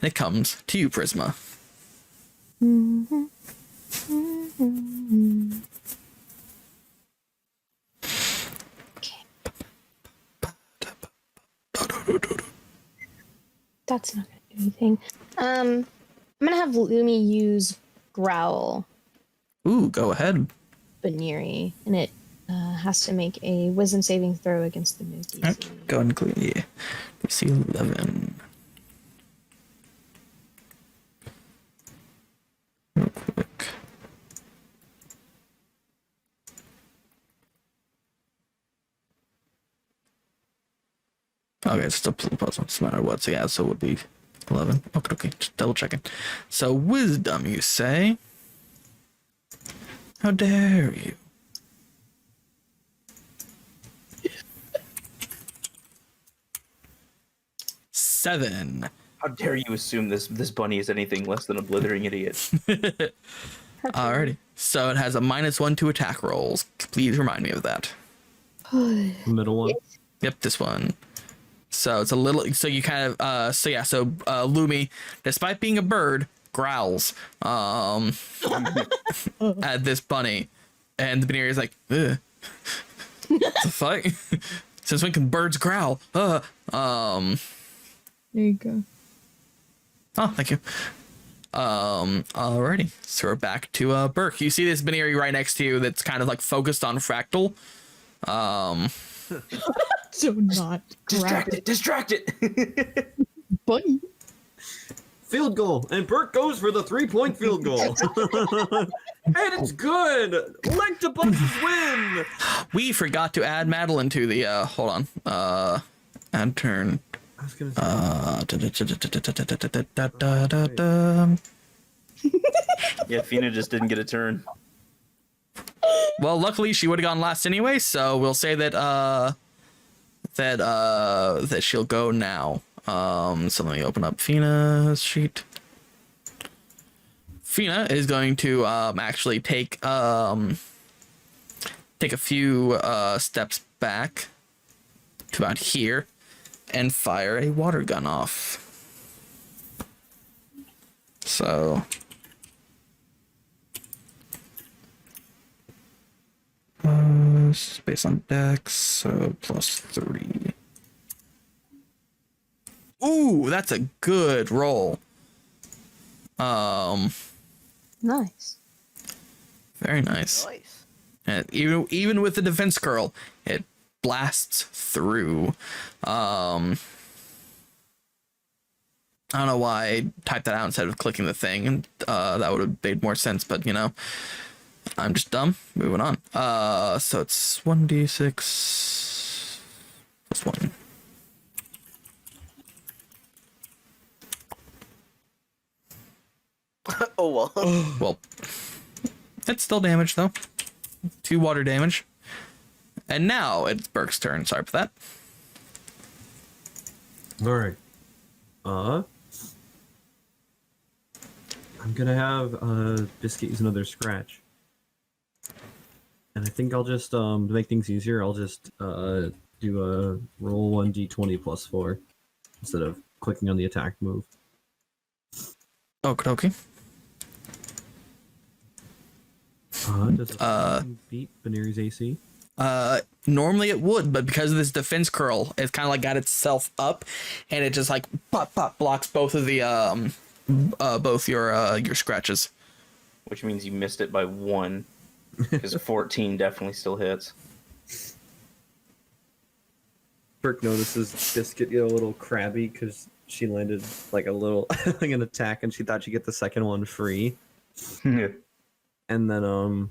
And it comes to you, Prisma. That's not gonna do anything. I'm gonna have Lumi use Growl Ooh, go ahead. Buneary, and it has to make a Wisdom saving throw against the new DC. Yep, go ahead and clear. Yeah. DC 11. Real quick. Okay, it's still plus one, no matter what. So yeah, so it would be 11. Okay, just double checking. So wisdom, you say? How dare you? Seven. How dare you assume this bunny is anything less than a blithering idiot? Alrighty. So it has a -1 to attack rolls. Please remind me of that. Middle one. Yep, this one. So it's a little. So you kind of. So yeah. So Lumi, despite being a bird, growls at this bunny, and the Buneary is like, ugh. What's the fight? Since when can birds growl? There you go. Oh, thank you. Alrighty. So we're back to Burke. You see this Buneary right next to you that's kind of like focused on Fractal. So not Distract it. bunny. Field goal, and Burke goes for the 3-point field goal. And it's good. Electabuzz win. We forgot to add Madeline to the hold on. Add turn. I was gonna Yeah, Fina just didn't get a turn. Well, luckily she would have gone last anyway, so we'll say that that she'll go now. So let me open up Fina's sheet. Fina is going to actually take a few steps back to about here and fire a water gun off. So based on dex, so +3. Ooh, that's a good roll. Nice. Very nice. Nice. And even with the defense curl, it blasts through. I don't know why I typed that out instead of clicking the thing, and that would have made more sense, but you know, I'm just dumb. Moving on. So it's 1d6 +1. Oh well. Well, it's still damage though. 2 water damage. And now it's Burke's turn. Sorry for that. All right. I'm gonna have Biscuit use another scratch, and I think I'll just to make things easier, I'll just do a roll 1d20 +4 instead of clicking on the attack move. Okay. Does it beat Buneary's AC? Normally it would, but because of this defense curl, it's kind of like got itself up, and it just like pop blocks both of the both your scratches. Which means you missed it by 1. Because 14 definitely still hits. Burke notices Biscuit get a little crabby because she landed like a little like an attack, and she thought she'd get the second one free. And then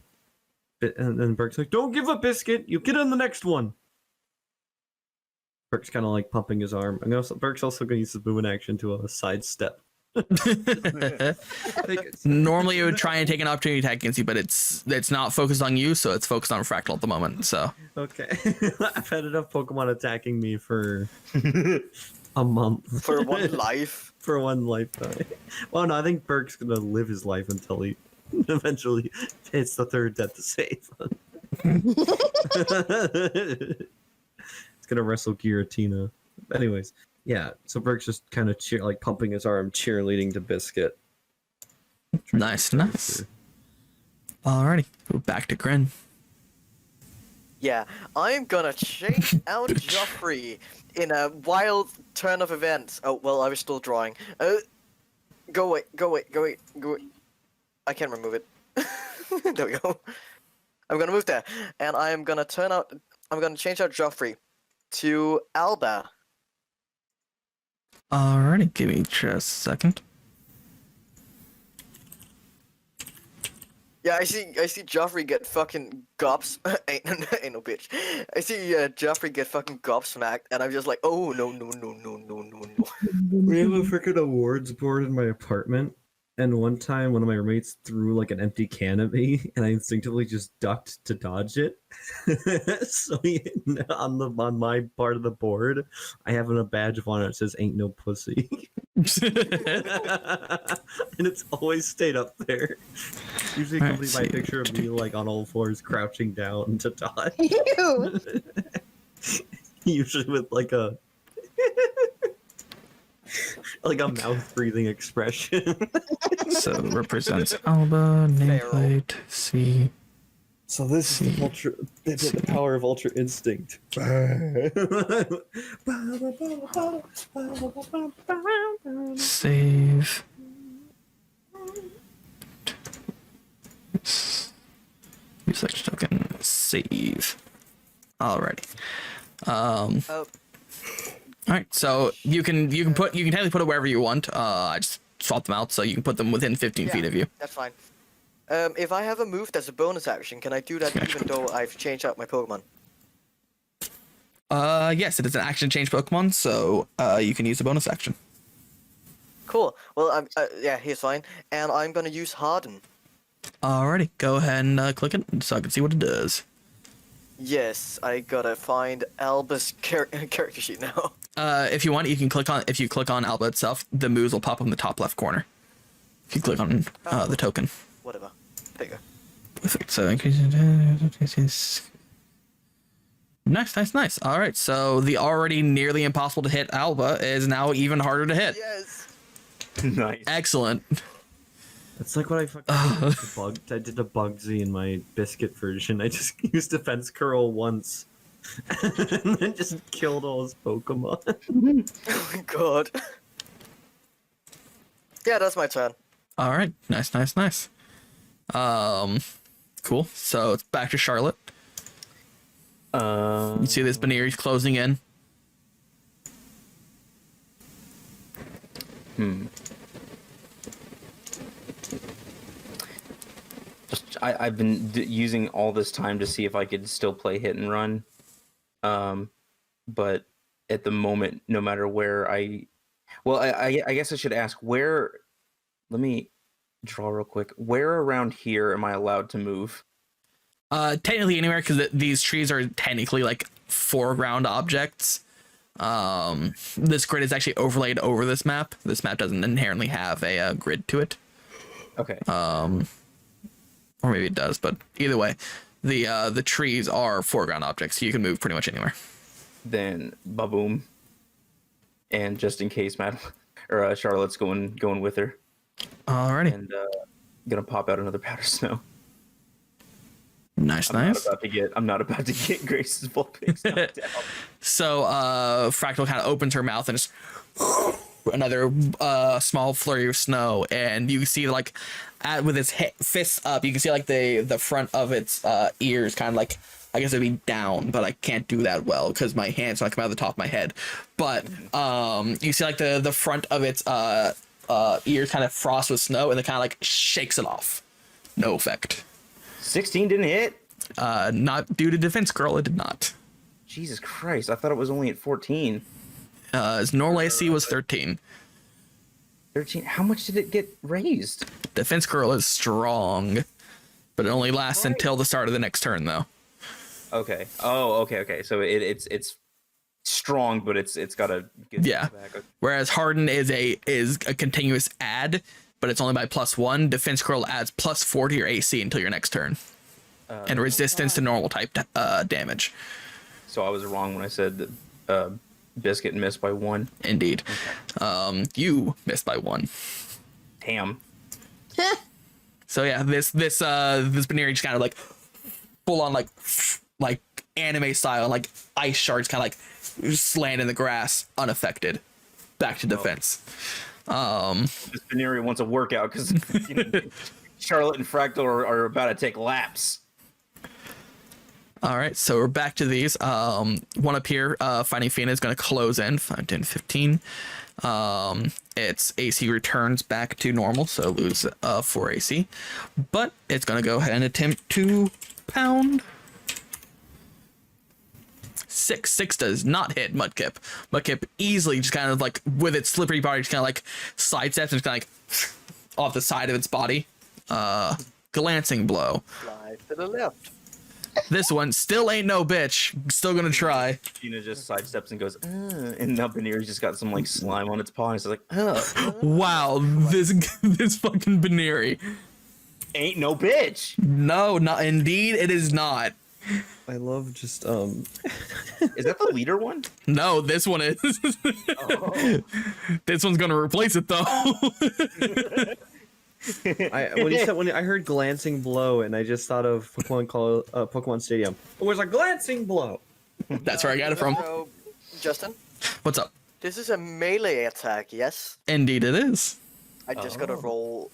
Burke's like, "Don't give up, Biscuit. You get on the next one." Burke's kind of like pumping his arm. Burke's also going to use his movement action to sidestep Normally, it would try and take an opportunity attack against you, but it's not focused on you, so it's focused on Fractal at the moment. So Okay. I've had enough Pokemon attacking me for a month. For one life. For one lifetime. Well, no, I think Burke's gonna live his life until he eventually hits the third death to save. It's gonna wrestle Giratina. Anyways, yeah. So Burke's just kind of pumping his arm, cheerleading to Biscuit. Nice. Alrighty, go back to Grin. Yeah, I'm gonna change out Joffrey in a wild turn of events. Oh, well, I was still drawing. Go away. I can't remove it. There we go. I'm gonna move there, and I'm gonna change out Joffrey to Alba. Alrighty, give me just a second. Yeah, I see Joffrey get fucking gops. ain't no bitch. I see Joffrey get fucking gobsmacked, and I'm just like, oh no. We have a freaking awards board in my apartment, and one time one of my roommates threw like an empty can at me, and I instinctively just ducked to dodge it. So on my part of the board, I have a badge of honor that says "Ain't no pussy," and it's always stayed up there. Usually accompanied by a picture of me like on all fours, crouching down to dodge. Ew. Usually with like a mouth breathing expression. So represents Alba, nameplate, C. So this is the power of Ultra Instinct. Save. Use token. Save. Alrighty. Alright, so you can technically put it wherever you want. I just swapped them out so you can put them within 15 feet of you. That's fine. If I have a move that's a bonus action, can I do that even though I've changed out my Pokemon? Yes, it is an action change Pokemon, so you can use a bonus action. Cool. Well, yeah, he's fine. And I'm gonna use Harden. Alrighty, go ahead and click it so I can see what it does. Yes, I gotta find Alba's character sheet now. If you want, you can click on Alba itself, the moves will pop up in the top left corner. If you click on the token. Whatever. There you go. Perfect. So nice. All right. So the already nearly impossible to hit Alba is now even harder to hit. Yes. Nice. Excellent. That's like what I fucking I did a Bugsy in my Biscuit version. I just used Defense Curl once. And then just killed all his Pokemon. Oh my god. Yeah, that's my turn. All right. Nice. Cool. So it's back to Charlotte. You see this Buneary's closing in. I've been using all this time to see if I could still play hit and run. But at the moment, no matter where I guess I should ask where. Let me draw real quick. Where around here am I allowed to move? Technically anywhere, because these trees are technically like foreground objects. This grid is actually overlaid over this map. This map doesn't inherently have a grid to it. Okay. Or maybe it does, but either way, the trees are foreground objects, so you can move pretty much anywhere. Then ba-boom. And just in case Charlotte's going with her. Alrighty. And gonna pop out another powder snow. Nice. I'm not about to get Grace's Vulpix knocked out. So Fractal kind of opens her mouth and just another small flurry of snow, and you see like with its fists up, you can see like the front of its ears kind of like, I guess it'd be down, but I can't do that well because my hands are like out of the top of my head. But you see like the front of its ears kind of frost with snow, and it kind of like shakes it off. No effect. 16 didn't hit? Not due to defense curl, it did not. Jesus Christ, I thought it was only at 14. His normal AC was 13. 13. How much did it get raised? Defense curl is strong, but it only lasts Right. until the start of the next turn, though. Okay. Oh, okay. So it's strong, but it's got a good Yeah. back. Okay. Whereas harden is a continuous add, but it's only by +1. Defense curl adds +4 to your AC until your next turn, and resistance to normal type damage. So I was wrong when I said that Biscuit missed by 1. Indeed. You missed by 1. Damn. So yeah, this Buneary just kind of like full on like anime style, like ice shards kind of like just land in the grass unaffected. Back to defense. This Buneary wants a workout because Charlotte and Fractal are about to take laps. All right, so we're back to these. One up here, Finding Fiend is going to close in 5, 10, 15. Its AC returns back to normal, so lose 4 AC. But it's going to go ahead and attempt to pound. 6 does not hit Mudkip. Mudkip easily just kind of like with its slippery body, just kind of like sidesteps and just kind of like off the side of its body. Glancing blow. Slide to the left. This one still ain't no bitch. Still gonna try. Gina just sidesteps and goes, and now Buneary's just got some like slime on its paw, and it's like, Wow, this fucking Buneary. ain't no bitch. No, not indeed. It is not. I love just Is that the leader one? No, this one is. Oh. This one's gonna replace it though. when I heard glancing blow and I just thought of Pokemon Stadium. It was a glancing blow. That's where I got it from. So, Justin, What's up? this is a melee attack, yes? Indeed, it is. I just gotta roll.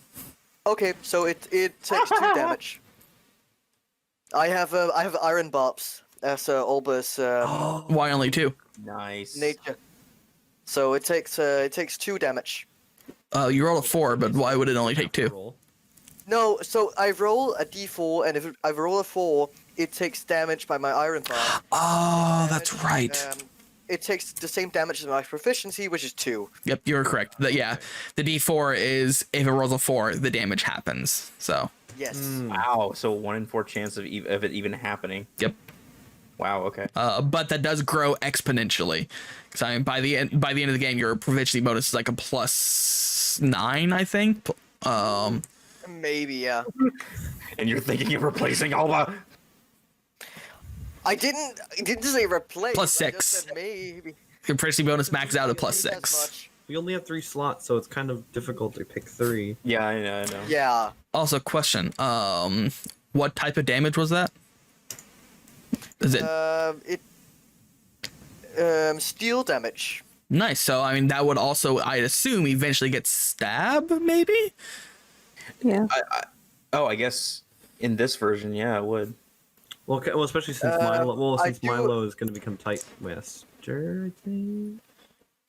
Okay, so it takes 2 damage. I have Iron Bobs as Olba's Why only 2? Nice. nature. So it takes 2 damage. You rolled a 4, but why would it only take 2? No, so I roll a d4, and if I roll a 4, it takes damage by my Iron Bomb. Oh, that's right. It takes the same damage as my proficiency, which is 2. Yep, you were correct. The D4 is if it rolls a 4, the damage happens. So. Yes. Wow. So 1 in 4 chance of it even happening. Yep. Wow. Okay. But that does grow exponentially. Because I mean, by the end of the game, your proficiency bonus is like a +9, I think. Maybe, yeah. And you're thinking of replacing Alba? I didn't say replace. I just +6. said maybe. Your proficiency bonus maxes out at Maybe as +6. much. We only have 3 slots, so it's kind of difficult to pick 3. Yeah, I know. Yeah. Also, question. What type of damage was that? Is it Steel damage. nice? So I mean, that would also, I'd assume, eventually get stab, maybe. Yeah. I guess in this version, yeah, it would. Well, especially since Milo. I Since do- Milo is going to become Type Master, I think.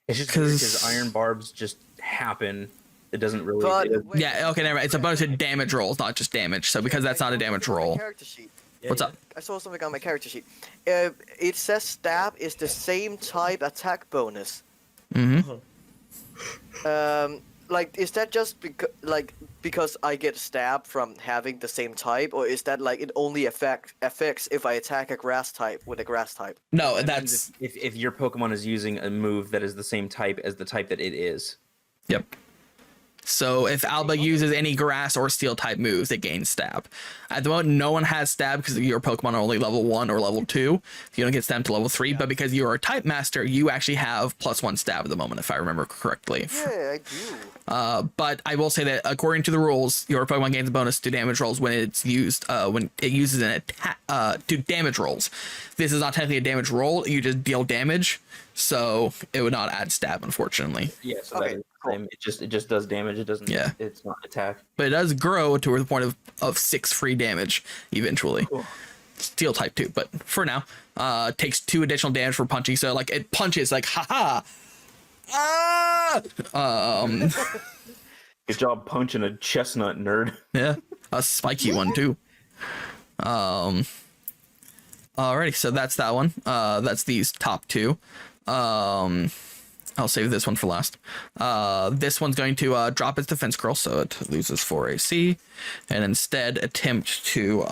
It's just 'Cause- because iron barbs just happen. It doesn't really. But it- wait, Yeah. Okay. Never mind. It's a bonus to damage rolls, not just damage. So because that's I not a saw damage something on my roll. character sheet. What's up? I saw something on my character sheet. It says stab is the same type attack bonus. Mm-hmm. Like, is that just because I get stabbed from having the same type, or is that like it only affects if I attack a grass type with a grass type? No, that that's means if your Pokemon is using a move that is the same type as the type that it is. yep. So if Alba uses any grass or steel type moves, it gains stab. At the moment, no one has stab because your Pokemon are only level 1 or level 2. You don't get stab to level 3, but because you are a type master, you actually have +1 stab at the moment, if I remember correctly. Yeah, I do. But I will say that according to the rules, your Pokemon gains a bonus to damage rolls when it's used when it uses an attack to damage rolls. This is not technically a damage roll; you just deal damage, so it would not add stab, unfortunately. Yeah, so Okay, that is cool. the same. It just does damage. It doesn't. Yeah. It's not attack. But it does grow to the point of 6 free damage eventually. Cool. Steel type 2, but for now, takes 2 additional damage for punching. So like it punches like haha. Good job punching a chestnut, nerd. Yeah, a spiky one too. Alrighty, so that's that one. That's these top 2. I'll save this one for last. This one's going to drop its defense curl, so it loses 4 AC, and instead attempt to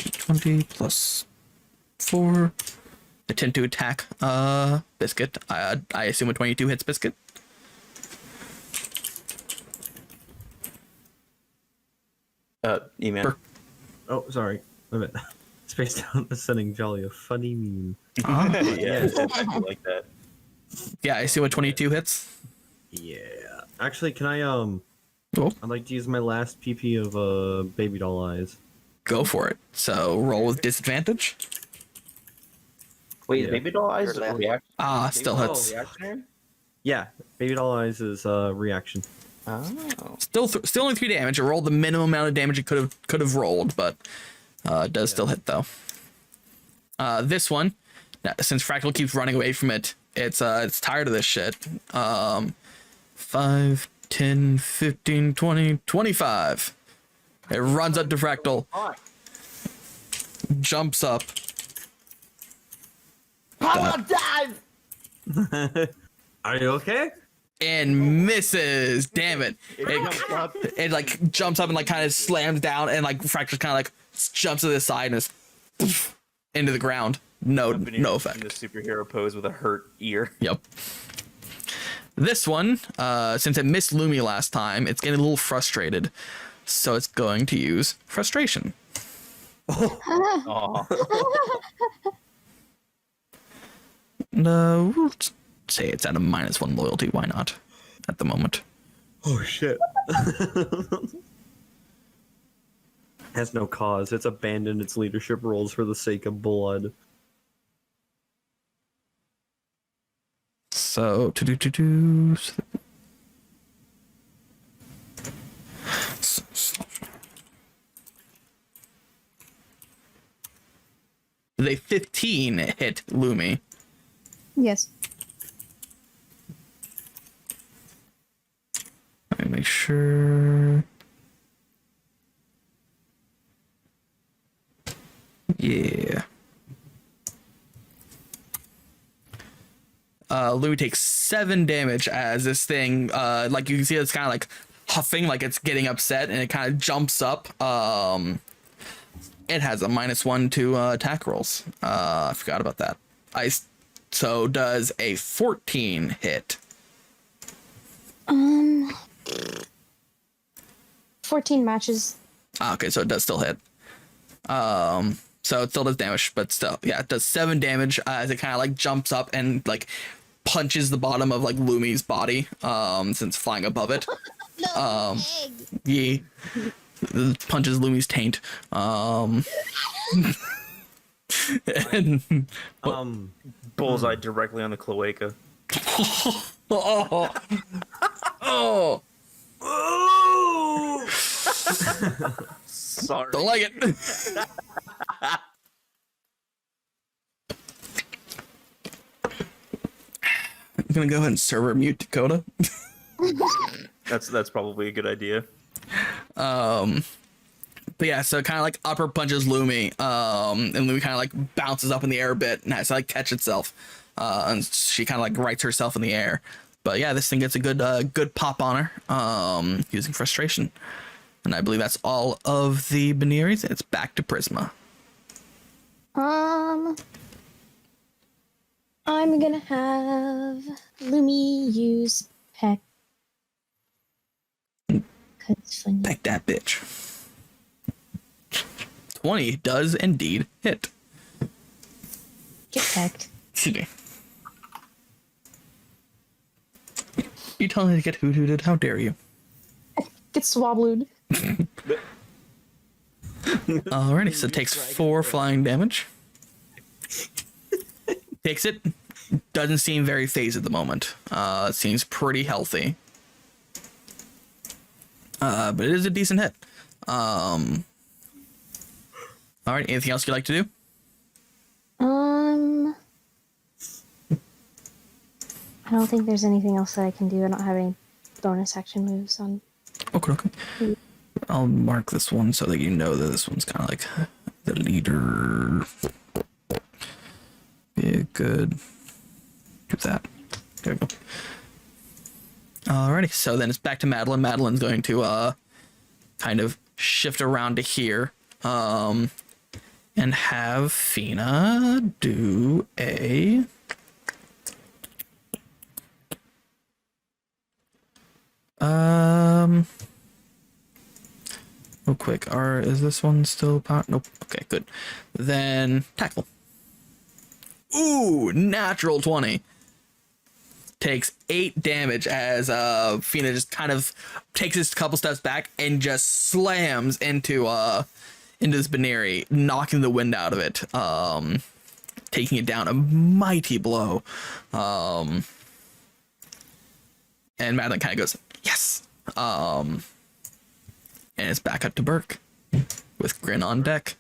20 plus 4. Attempt to attack Biscuit. I assume a 22 hits Biscuit. E-man. Oh, sorry. Wait a minute. Space Down is sending Jolly a funny meme. Yeah, I like that. Yeah, I assume a 22 hits. Yeah. Actually, can I Oh, I'd like to use my last PP of baby doll eyes. go for it. So roll with disadvantage. Wait, Yeah. baby doll eyes Or react. Still Baby hits. doll reactionary? Yeah, baby doll eyes is reaction. Oh. Still only 3 damage. It rolled the minimum amount of damage it could have rolled, but it does still hit though. This one, now, since Fractal keeps running away from it, it's tired of this shit. 5, 10, 15, 20, 25. It runs up to Fractal, jumps up. Are you okay? And misses. Damn it! It like jumps up and like kind of slams down, and like Fractal kind of like jumps to the side and is into the ground. No effect. The superhero pose with a hurt ear. Yep. This one, since it missed Lumi last time, it's getting a little frustrated, so it's going to use frustration. Aw. No, we'll say it's at a -1 loyalty. Why not? At the moment. Oh shit. Has no cause. It's abandoned its leadership roles for the sake of blood. So they 15 hit Lumi. Yes. Let me make sure. Yeah. Lumi takes 7 damage as this thing, like you can see, it's kind of like huffing, like it's getting upset, and it kind of jumps up. It has a -1 to attack rolls. I forgot about that. So does a 14 hit. 14 matches. Okay, so it does still hit. So it still does damage, but still, yeah, it does 7 damage as it kind of like jumps up and like punches the bottom of like Lumi's body, since flying above it. Yeah, punches Lumi's taint. And Bullseye directly on the cloaca. oh, Sorry. don't like it. I'm gonna go ahead and server mute Dakota. That's probably a good idea. But yeah, so it kind of like upper punches Lumi, and Lumi kind of like bounces up in the air a bit and has to like catch itself, and she kind of like rights herself in the air. But yeah, this thing gets a good pop on her, using frustration, and I believe that's all of the Bunearies. It's back to Prisma. I'm gonna have Lumi use Peck. 'Cause it's funny. Peck that bitch. 20 does indeed hit. Get pecked. Excuse me. You telling me to get hooted? How dare you? Get swablued. Alrighty, so it takes 4 flying damage. Takes it. Doesn't seem very phased at the moment. It seems pretty healthy. But it is a decent hit. Alright, anything else you'd like to do? I don't think there's anything else that I can do. I don't have any bonus action moves on. Okay. I'll mark this one so that you know that this one's kind of like the leader. Yeah, good. do that. There we go. Alrighty, so then it's back to Madeline. Madeline's going to kind of shift around to here, and have Fina do a real quick. Is this one still power? Nope. Okay, good. Then tackle. Ooh, natural 20. Takes 8 damage as Fina just kind of takes a couple steps back and just slams into this Buneary, knocking the wind out of it, taking it down a mighty blow. And Madeline kind of goes, yes. And it's back up to Burke with Grin on deck.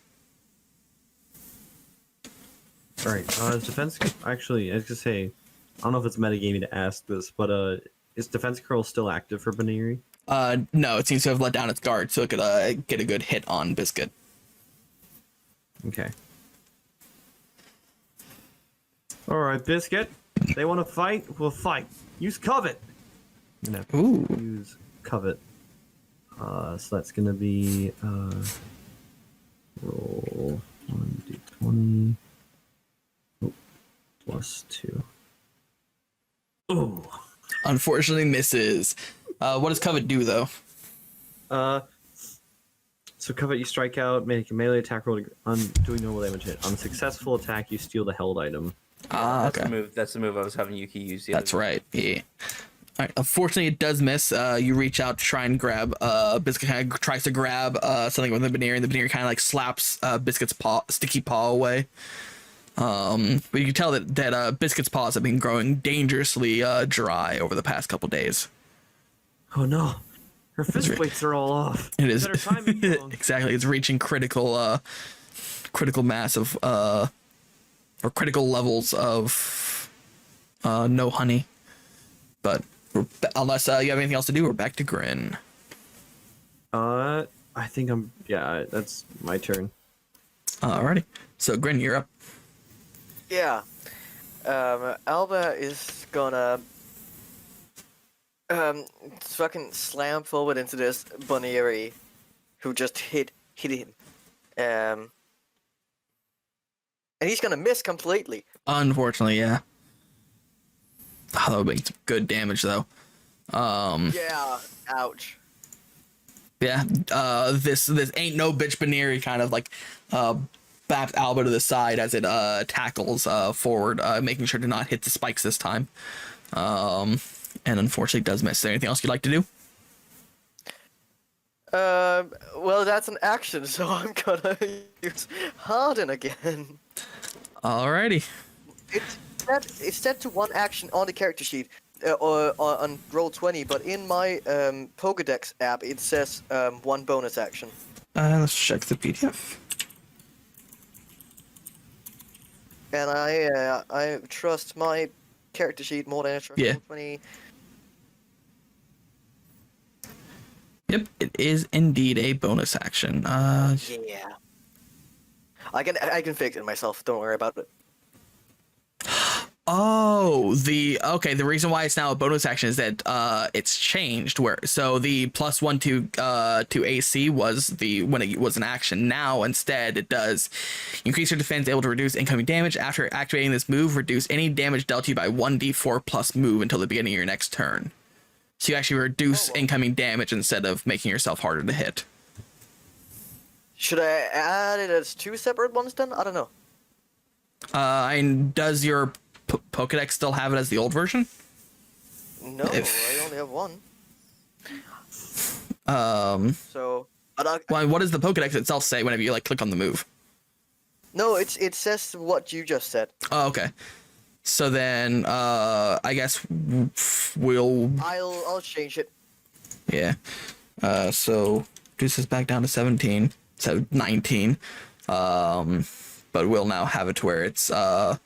All right. Defense. Actually, I was gonna say, I don't know if it's metagaming to ask this, but is Defense Curl still active for Buneary? No, it seems to have let down its guard, so it could get a good hit on Biscuit. Okay. All right, Biscuit. They want to fight. We'll fight. Use Covet. I'm gonna have to Ooh. use Covet. So that's gonna be roll 1d20 plus 2. Ooh. Unfortunately misses. What does Covet do, though? So Covet, you strike out, make a melee attack roll on doing normal damage hit. On a successful attack, you steal the held item. That's Okay. the move. That's the move I was having Yuki use. That's right. Yeah. All right. Unfortunately, it does miss. You reach out to try and grab. Biscuit kind of tries to grab something with the Buneary, and the Buneary kind of like slaps Biscuit's sticky paw away. But you can tell that Biscuit's paws have been growing dangerously dry over the past couple days. Oh no, her fist weights are all off. It is Better timing, Young. exactly. It's reaching critical mass of or critical levels of no honey. But unless you have anything else to do, we're back to Grin. I think that's my turn. Alrighty. So Grin, you're up. Yeah. Alba is gonna fucking slam forward into this Buneary who just hit him. And he's gonna miss completely. Unfortunately, yeah. Oh, that would make some good damage though. Yeah. Ouch. Yeah. This ain't no bitch Buneary kind of like baps Alba to the side as it tackles forward, making sure to not hit the spikes this time. And unfortunately does miss. Is there anything else you'd like to do? Well, that's an action, so I'm gonna use Harden again. Alrighty. It's set to one action on the character sheet, or on roll 20, but in my Pokédex app it says one bonus action. Let's check the PDF. And I trust my character sheet more than I trust Yeah. roll 20. Yep, it is indeed a bonus action. Yeah. I can fix it myself. Don't worry about it. Oh, the reason why it's now a bonus action is that it's changed so the +1 to AC was when it was an action. Now instead it does increase your defense, able to reduce incoming damage. After activating this move, reduce any damage dealt to you by 1d4 plus move until the beginning of your next turn. So you actually reduce incoming damage instead of making yourself harder to hit. Should I add it as two separate ones then? I don't know. And does your Pokédex still have it as the old version? No, I only have one. So, well, what does the Pokédex itself say whenever you click on the move? No, it says what you just said. Oh, okay. So then, I guess I'll change it. Yeah. So reduce this back down to 17, so 19. But we'll now have it to where it's you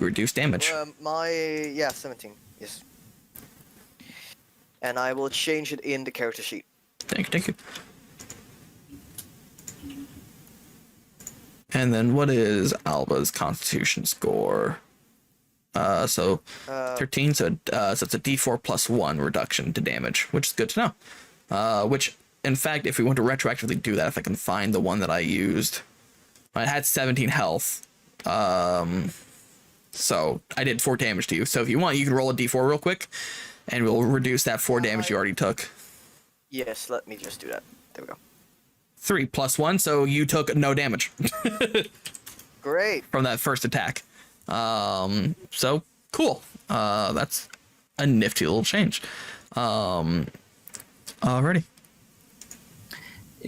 reduce damage. 17. Yes. And I will change it in the character sheet. Thank you. And then what is Alba's Constitution score? So 13, so it's a D4 plus 1 reduction to damage, which is good to know. Which, in fact, if we want to retroactively do that, if I can find the one that I used, I had 17 health. So I did 4 damage to you. So if you want, you can roll a D4 real quick, and we'll reduce that 4 damage you already took. Yes, let me just do that. There we go. 3 plus 1, so you took no damage. Great. From that first attack. So cool. That's a nifty little change. Alrighty.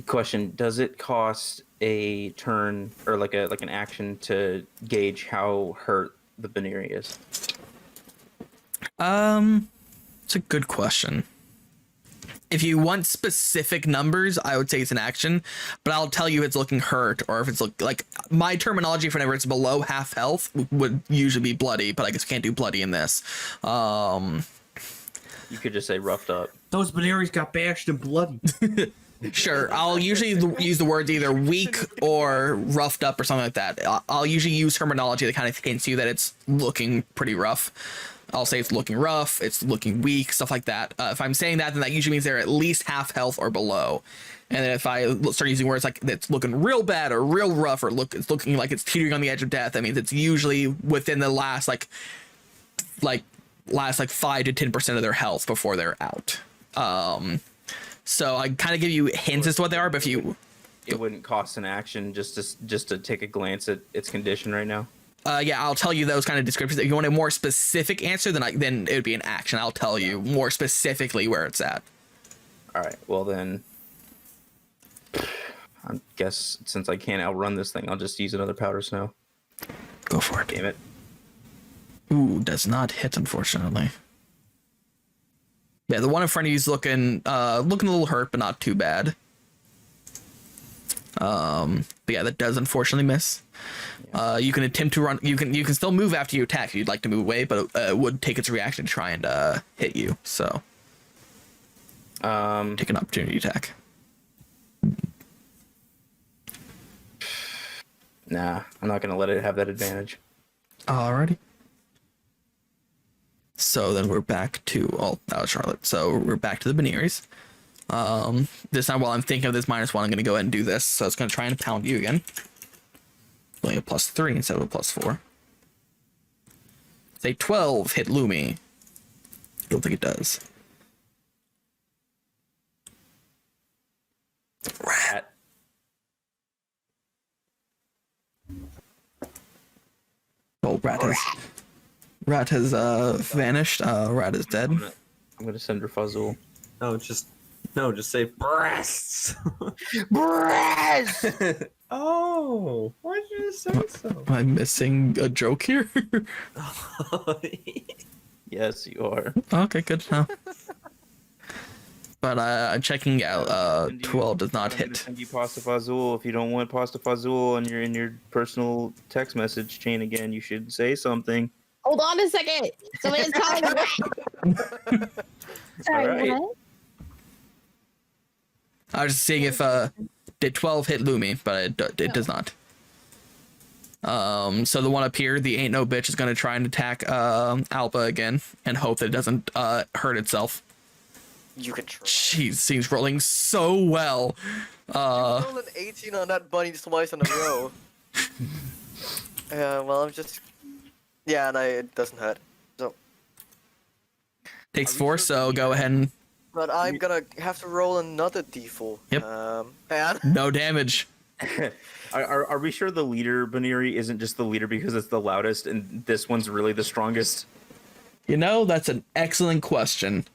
Question: does it cost a turn or like an action to gauge how hurt the Buneary is? It's a good question. If you want specific numbers, I would say it's an action, but I'll tell you if it's looking hurt or if it's like my terminology for whenever it's below half health would usually be bloody, but I guess we can't do bloody in this. You could just say roughed up. Those Bunearys got bashed and bloody. Sure, I'll usually use the words either weak or roughed up or something like that. I'll usually use terminology that kind of hints you that it's looking pretty rough. I'll say it's looking rough, it's looking weak, stuff like that. If I'm saying that, then that usually means they're at least half health or below. And then if I start using words like it's looking real bad or real rough or it's looking like it's teetering on the edge of death, that means it's usually within the last 5 to 10% of their health before they're out. So I kind of give you hints as to what they are, but if you... It wouldn't cost an action just to take a glance at its condition right now. Yeah, I'll tell you those kind of descriptions. If you want a more specific answer, then it would be an action. I'll tell you more specifically where it's at. All right. Well, then, I guess since I can't outrun this thing, I'll just use another powder snow. Go for it. Damn it. Ooh, does not hit, unfortunately. Yeah, the one in front of you is looking a little hurt, but not too bad. But yeah, that does unfortunately miss. You can attempt to run. You can still move after you attack if you'd like to move away, but it would take its reaction to try and hit you. So, take an opportunity attack. Nah, I'm not gonna let it have that advantage. Alrighty. So then we're back to that was Charlotte. So we're back to the Bunearys. This time while I'm thinking of this -1, I'm gonna go ahead and do this. So it's gonna try and pound you again. Only a +3 instead of a +4. Say 12 hit Lumi. Don't think it does. Rat. Oh, Rat has vanished. Rat is dead. I'm gonna send her Fuzzle. Just say breasts. Breasts! Oh, why did you say so? Am I missing a joke here? Yes, you are. Okay, good to know. But I'm checking out. 12 does not I'm gonna hit. send you Pasta Fazul. If you don't want Pasta Fazul and you're in your personal text message chain again, you should say something. Hold on a second. Somebody's calling me. Sorry, All right. what? I was just seeing if did 12 hit Lumi, but it does not. So the one up here, the ain't no bitch, is gonna try and attack Alba again and hope that it doesn't hurt itself. You can try. Jeez, he's rolling so well. You rolled an 18 on that bunny twice in a row. Well, I'm just... Yeah, no, it doesn't hurt. So... Takes 4, so go ahead and... But I'm gonna have to roll another d4. Yep. And... No damage. Are we sure the leader Buneary isn't just the leader because it's the loudest and this one's really the strongest? You know, that's an excellent question.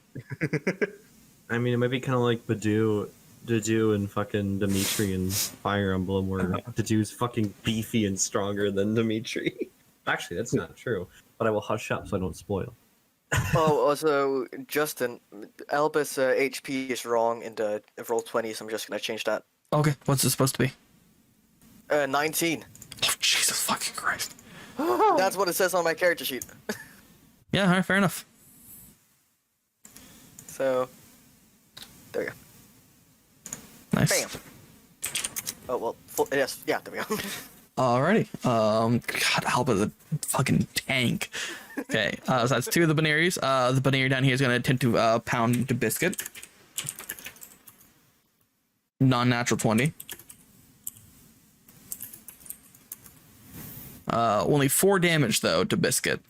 I mean, it might be kind of like Dedue and fucking Dimitri and Fire Emblem, where Dedue's fucking beefy and stronger than Dimitri. Actually, that's not true. But I will hush up so I don't spoil. Oh, also, Justin, Alba's HP is wrong in the roll 20, so I'm just gonna change that. Okay, what's it supposed to be? 19. Oh, Jesus fucking Christ. That's what it says on my character sheet. Yeah, alright, fair enough. So, there we go. Nice. Bam. Oh, well, yes, yeah, there we go. Alrighty. God, Alba's a fucking tank. Okay, so that's 2 of the Bunearys. The Buneary down here is going to attempt to pound into Biscuit. Non-natural 20. Only 4 damage, though, to Biscuit.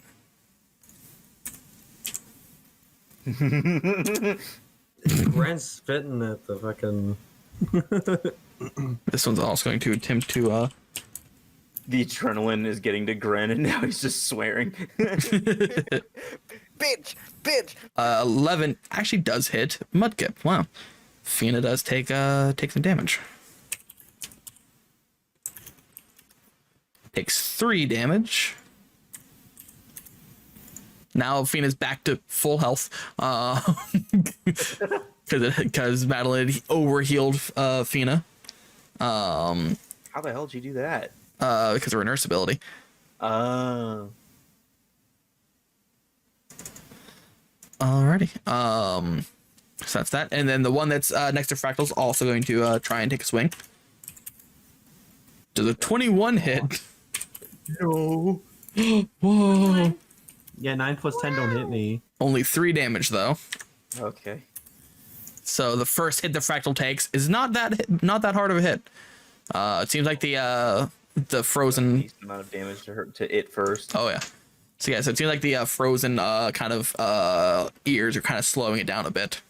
Grant's spitting at the fucking... This one's also going to attempt to... The adrenaline is getting to Gren, and now he's just swearing. Bitch! 11 actually does hit Mudkip. Wow. Fina does take some damage. Takes 3 damage. Now Fina's back to full health. Because Madeline overhealed Fina. How the hell did you do that? Because of her nurse ability. Oh. Alrighty. So that's that. And then the one that's next to Fractal's also going to try and take a swing. Does a 21 hit? No. Whoa. Yeah, 9 plus 10 don't hit me. Only 3 damage though. Okay. So the first hit the Fractal takes is not that hard of a hit. It seems like the frozen Decent amount of damage to hurt to it first. Oh yeah. So yeah, so it seems like the frozen kind of ears are kind of slowing it down a bit,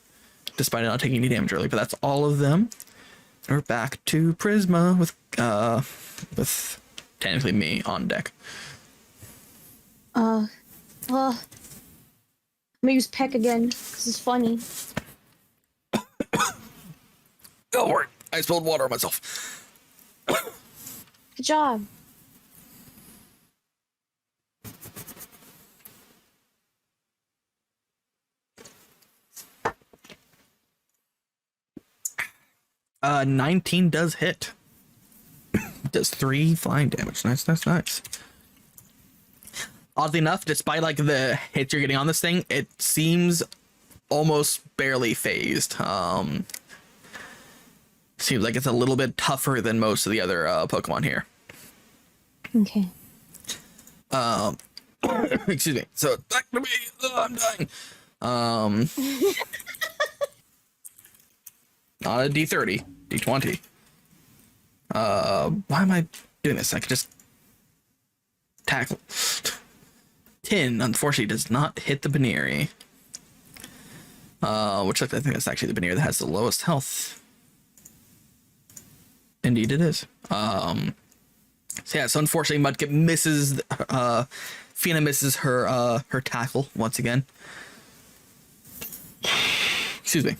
despite it not taking any damage early. But that's all of them. We're back to Prisma with technically me on deck. I'm gonna use Peck again because it's funny. Don't worry, I spilled water on myself. Good job. Uh, 19 does hit. Does 3 flying damage. Nice. Oddly enough, despite like the hits you're getting on this thing, it seems almost barely phased. Seems like it's a little bit tougher than most of the other Pokemon here. Okay. Excuse me. So back to me. I'm dying. Not a D30, D20. Why am I doing this? I could just tackle. 10, unfortunately, does not hit the Buneary. Which I think that's actually the Buneary that has the lowest health. Indeed it is. So yeah, so unfortunately Mudkip misses, Fina misses her tackle once again. Excuse me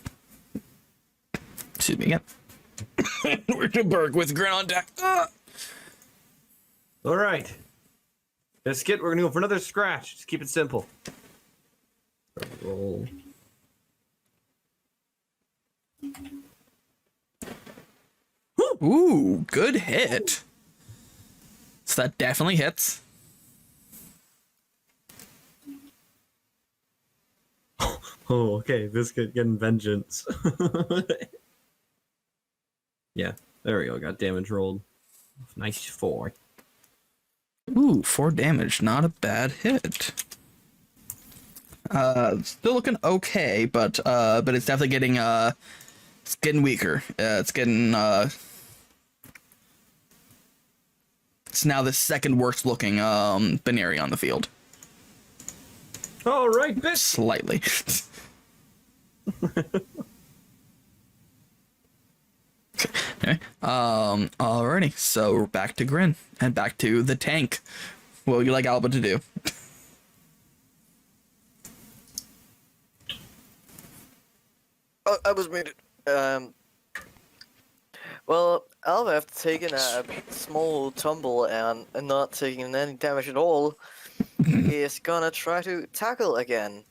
again. We're to Berg with Grin on deck. All right. Biscuit, we're going to go for another scratch. Just keep it simple. Roll. Ooh, good hit. So that definitely hits. Oh, okay. Biscuit getting vengeance. Yeah, there we go. Got damage rolled. Nice 4. Ooh, 4 damage. Not a bad hit. Still looking okay, but it's definitely getting it's getting weaker. It's getting it's now the second worst looking Buneary on the field. All right, Biscuit. Slightly. Okay. Alrighty. So we're back to Grin and back to the tank. What would you like Alba to do? Oh, I was muted. Well, Alva, after taking a small tumble and not taking any damage at all, is gonna try to tackle again.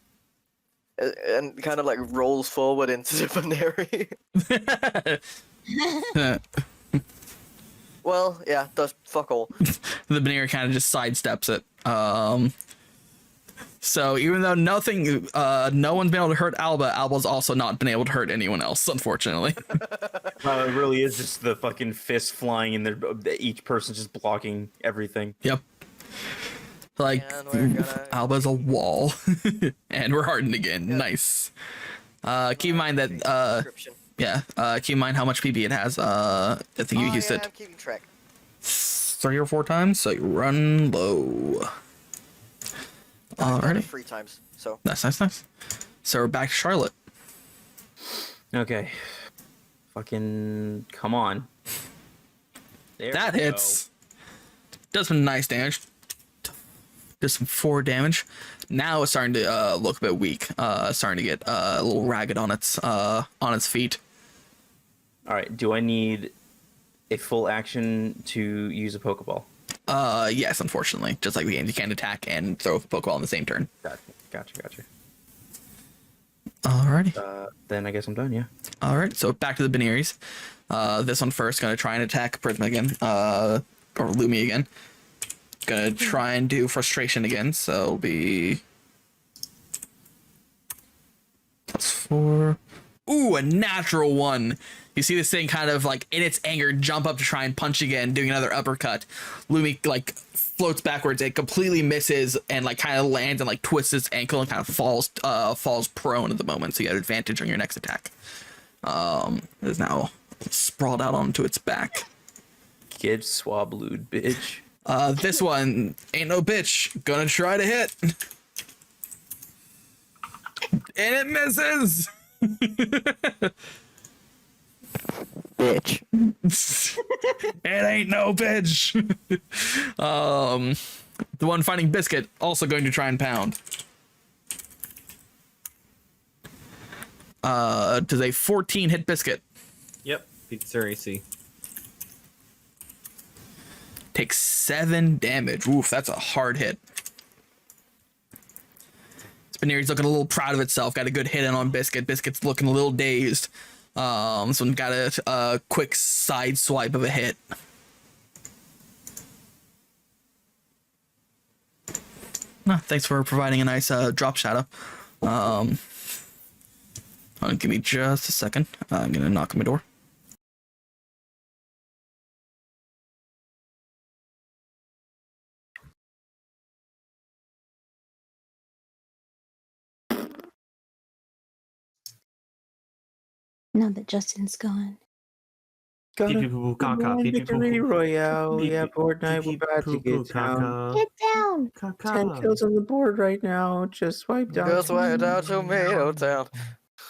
And kind of like rolls forward into the Buneary. Well, yeah, does fuck all. The Buneary kind of just sidesteps it. So even though no one's been able to hurt Alba, Alba's also not been able to hurt anyone else, unfortunately. It really is just the fucking fists flying and each person's just blocking everything. Yep. Like, And we're gonna- Alba's a wall. And we're hardened again. Yep. Nice. Keep in mind that, Description. keep in mind how much PP it has. I think you Oh, used yeah, it I'm keeping track. 3 or 4 times, so you run low. I've done it Alrighty. 3 times. So Nice. So we're back to Charlotte. Okay. Fucking come on. There That we go. hits. Does some nice damage. Does some 4 damage. Now it's starting to look a bit weak. Starting to get a little ragged on its feet. All right. Do I need a full action to use a Pokeball? Yes, unfortunately. Just like the game, you can't attack and throw a Pokeball in the same turn. Gotcha. Alrighty. Then I guess I'm done. Yeah. Alright, so back to the Bunearys. This one first, gonna try and attack Prisma again. Or Lumi again. Gonna try and do Frustration again, so it'll be... That's 4. Ooh, a natural 1. You see this thing kind of like in its anger jump up to try and punch again, doing another uppercut. Lumi like floats backwards, it completely misses and like kind of lands and like twists its ankle and kind of falls prone at the moment, so you have advantage on your next attack. It is now sprawled out onto its back. Get swablued, bitch. This one ain't no bitch. Gonna try to hit. And it misses. bitch. It ain't no bitch. The one fighting Biscuit also going to try and pound. Does a 14 hit Biscuit? Yep, beats their AC. Takes 7 damage. Oof, that's a hard hit. Buneary's looking a little proud of itself. Got a good hit in on Biscuit. Biscuit's looking a little dazed. This one got a quick side swipe of a hit. Thanks for providing a nice drop shadow. Give me just a second. I'm gonna knock on my door. Now that Justin's gone. Pee-pee-poo-poo, caca, pee-pee-poo-poo. Victory Royale. Yeah, Pee-pee- board night. We're about to pee-pee-poo-poo, get down. caca, Get down! 10 caca. kills on the board right now. Just swipe down. Just went out Tomato Town.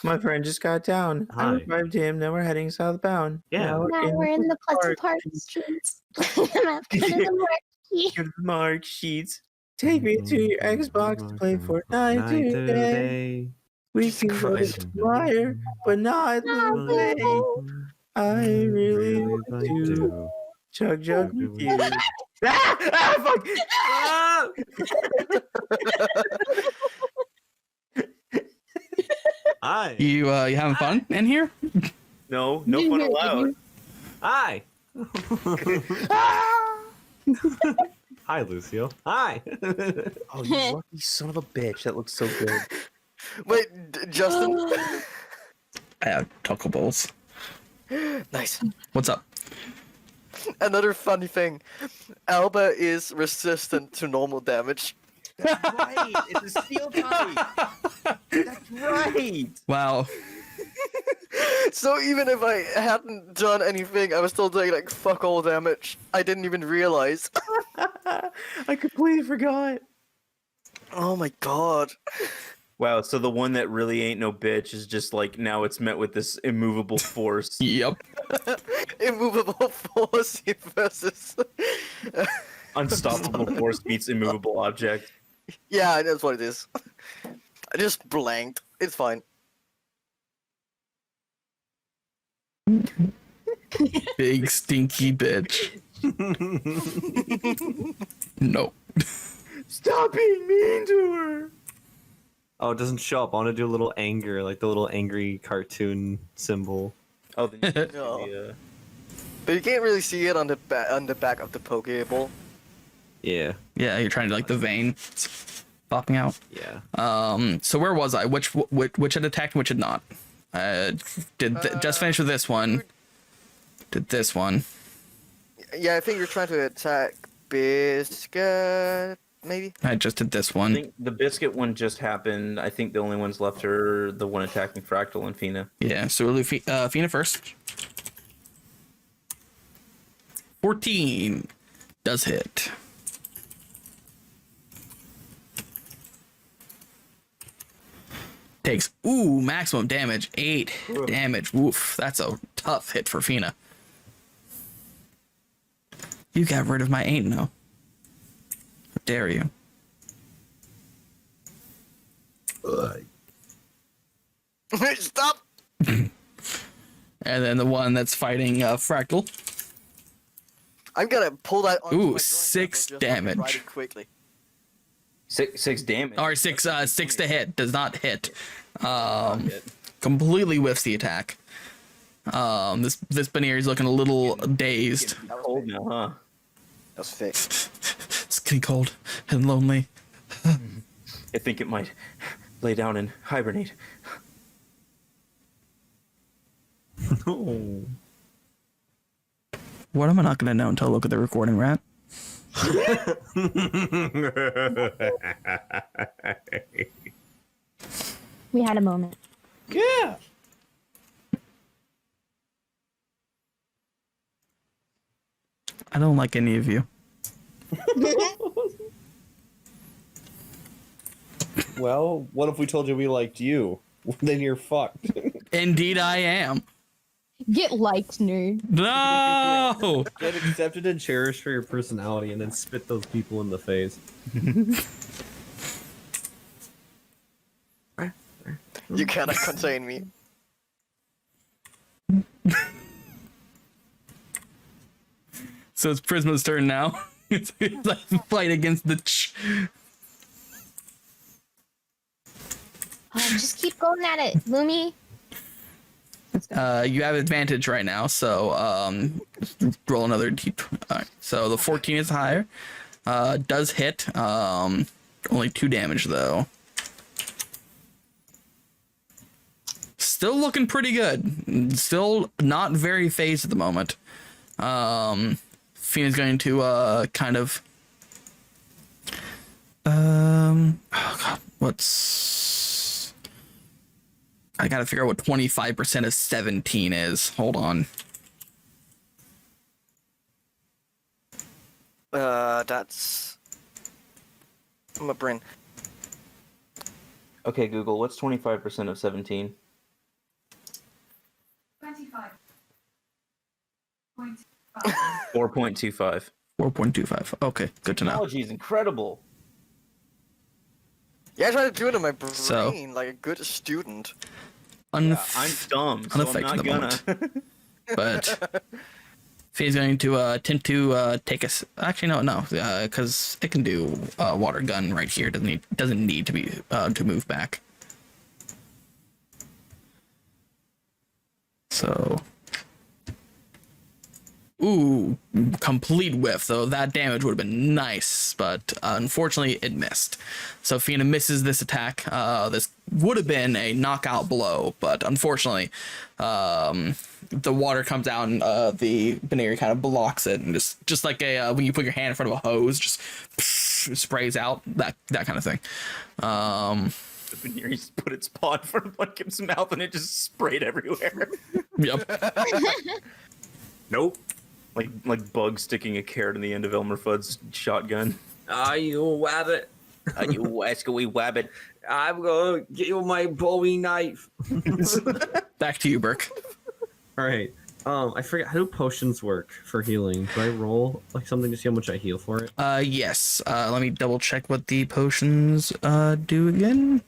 My friend just got down. I Hi. revived him. Now we're heading southbound. Yeah. Now we're in the Pleasant Park streets. I'm after the marquee. Go to the mark sheets. Take me to your Xbox to play Fortnite today. We can go Christ. to the wire, but not the way. I really want to chug with you. Fuck! Hi. You having fun in here? No fun allowed. Hi. Hi, Lucio. Hi. Oh, you lucky son of a bitch. That looks so good. Wait, Justin. I have taco bowls. Nice. What's up? Another funny thing. Alba is resistant to normal damage. That's right. It's a steel type. That's right. Wow. So even if I hadn't done anything, I was still doing like fuck all damage. I didn't even realize. I completely forgot. Oh my god. Wow, so the one that really ain't no bitch is just like now it's met with this immovable force. Yep. Immovable force versus. Unstoppable force meets immovable object. Yeah, that's what it is. I just blanked. It's fine. Big stinky bitch. No. Stop being mean to her. Oh, it doesn't show up. I want to do a little anger, like the little angry cartoon symbol. Oh, then No. But you can't really see it on the back of the Pokeball. Yeah. Yeah, you're trying to like the vein. popping out. Yeah. So where was I? Which had attacked and which had not? Just finish with this one. Did this one. Yeah, I think you're trying to attack Biscuit, maybe? I just did this I one. think the biscuit one just happened. I think the only ones left are the one attacking Fractal and Fina. Yeah, so we'll do Fina first. 14 does hit. Takes maximum damage, 8 damage. Woof, that's a tough hit for Fina. You got rid of my ain't no. How dare you? Stop! And then the one that's fighting Fractal. I'm gonna pull that. onto my drawing 6 tablet just so I can write damage. it quickly. Six damage. Or 6 to hit. Does not hit. Hit. Completely whiffs the attack. This Buneary is looking a little dazed. Getting cold now, huh? That's fixed. It's getting cold and lonely. I think it might lay down and hibernate. No. What am I not gonna know until I look at the recording, Rat? We had a moment. Yeah. I don't like any of you. Well, what if we told you we liked you? Then you're fucked. Indeed, I am. Get liked, nerd. No. Get accepted and cherished for your personality, and then spit those people in the face. You cannot contain me. So it's Prisma's turn now. It's like fight against the. Just keep going at it, Lumi. You have advantage right now, so roll another d. Alright, so the 14 is higher. Does hit. Only 2 damage though. Still looking pretty good. Still not very phased at the moment. Fina's going to kind of. Oh god, what's? I gotta figure out what 25% of 17 is. Hold on. That's. My brain. Okay, Google, what's 25% of 17? 4.25. 4.25. Okay, good to know. Technology is incredible. Yeah, I tried to do it in my brain So- like a good student. I'm dumb, so I'm unaffected not gonna. But Faye's going to attempt to take us. Actually, no, because it can do water gun right here. Doesn't need to be to move back. So, complete whiff. Though that damage would have been nice, but unfortunately it missed. So Fina misses this attack. This would have been a knockout blow, but unfortunately, the water comes out and the Buneary kind of blocks it, and just like a when you put your hand in front of a hose, just sprays out that kind of thing. The Buneary put its paw in front of Bunkim's mouth and it just sprayed everywhere. Yep. Nope. Like bugs sticking a carrot in the end of Elmer Fudd's shotgun. Ah, you wabbit. You wascally wabbit. I'm gonna get you my Bowie knife. Back to you, Burke. All right. I forget, how do potions work for healing? Do I roll like something to see how much I heal for it? Yes. Let me double check what the potions do again.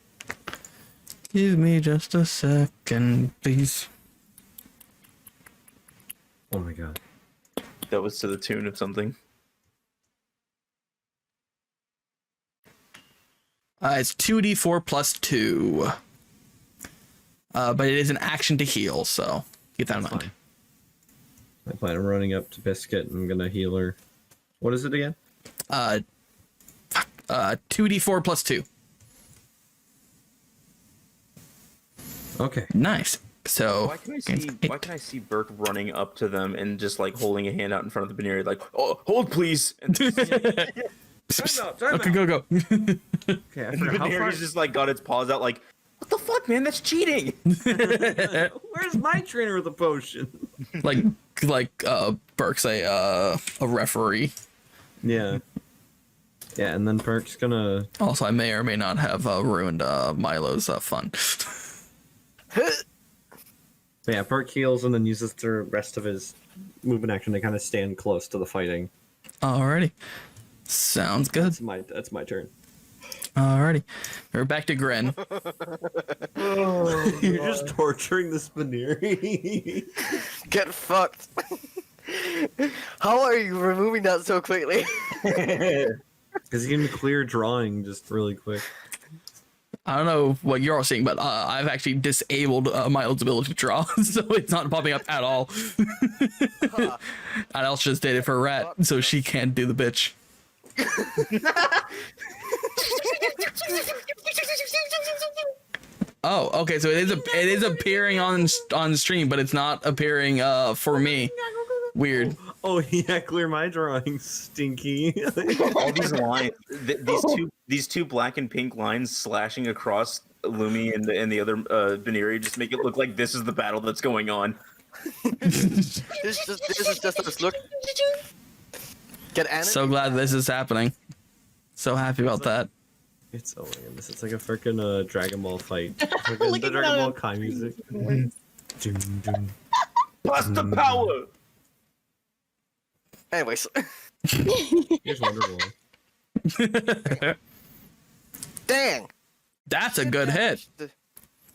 Give me just a second, please. Oh my god. That was to the tune of something. It's 2d4 plus 2. But it is an action to heal, so keep that in mind. Fine. I plan on running up to Biscuit and I'm gonna heal her. What is it again? 2d4 plus 2. Okay. Nice. So Why can I see Burke running up to them and just like holding a hand out in front of the Buneary, like, oh, hold please. And Time okay, go. Okay, I the forgot how far. Buneary's just like got its paws out, like, what the fuck, man? That's cheating. Where's my trainer with the potion? like Burke's a referee. Yeah. Yeah, and then Burke's gonna. Also, I may or may not have ruined Milo's fun. Yeah, Burke heals and then uses the rest of his movement action to kind of stand close to the fighting. Alrighty. Sounds good. That's my turn. Alrighty. We're back to Grin. You're just torturing this Buneary. Get fucked. How are you removing that so quickly? Because he can clear drawing just really quick. I don't know what you're all seeing, but I've actually disabled Milo's ability to draw, so it's not popping up at all. And else just did it for Rat, so she can't do the bitch. Oh, okay, so it is appearing on stream, but it's not appearing for me. Weird. Oh yeah, clear my drawing, stinky. All these lines, these two black and pink lines slashing across Lumi and the other Buneary just make it look like this is the battle that's going on. This is just us. Look. Get Anna. So glad this is happening. So happy about that. It's oh my goodness, it's like a freaking Dragon Ball fight. Like Look the at Dragon Ball that. Kai music. Doom, doom. Plus the power. Anyways. Here's Wonder Boy. Dang. That's a good hit.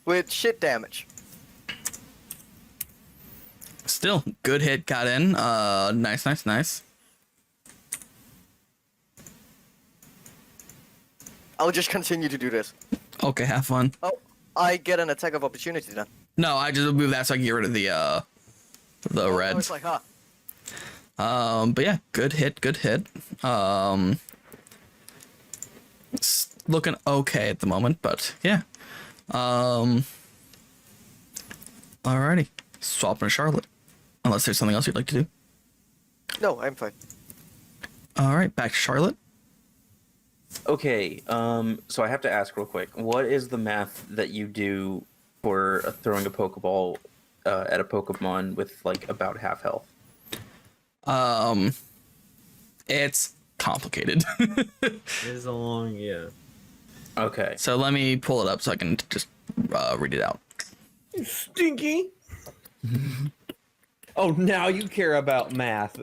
With shit damage. Still, good hit got in. Nice. I'll just continue to do this. Okay, have fun. Oh, I get an attack of opportunity then. No, I just moved that so I can get rid of the Oh, red. it's like, huh. But yeah, good hit. It's looking okay at the moment, but yeah. Alrighty. Swap to Charlotte. Unless there's something else you'd like to do. No, I'm fine. Alright, back to Charlotte. Okay, so I have to ask real quick, what is the math that you do for throwing a Pokeball at a Pokemon with like about half health? It's complicated. It is a long, yeah. Okay. So let me pull it up so I can just read it out. Stinky. Oh, now you care about math.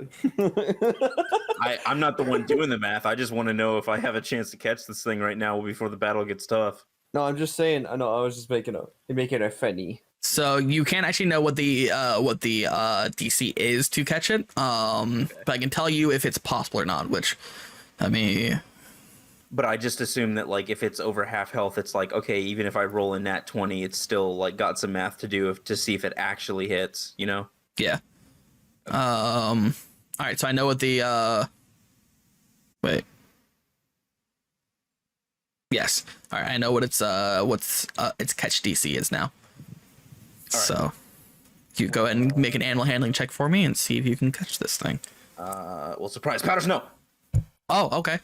I'm not the one doing the math. I just want to know if I have a chance to catch this thing right now before the battle gets tough. No, I'm just saying. I know. I was just making a funny. So you can't actually know what the DC is to catch it. But I can tell you if it's possible or not. Which, I mean, But I just assume that like if it's over half health, it's like okay, even if I roll a nat 20, it's still like got some math to do to see if it actually hits. You know? yeah. All right. So I know what the wait. Yes. All right. I know what its catch DC is now. All right. So you go ahead and make an animal handling check for me and see if you can catch this thing. Well, surprise powder snow. Oh, okay.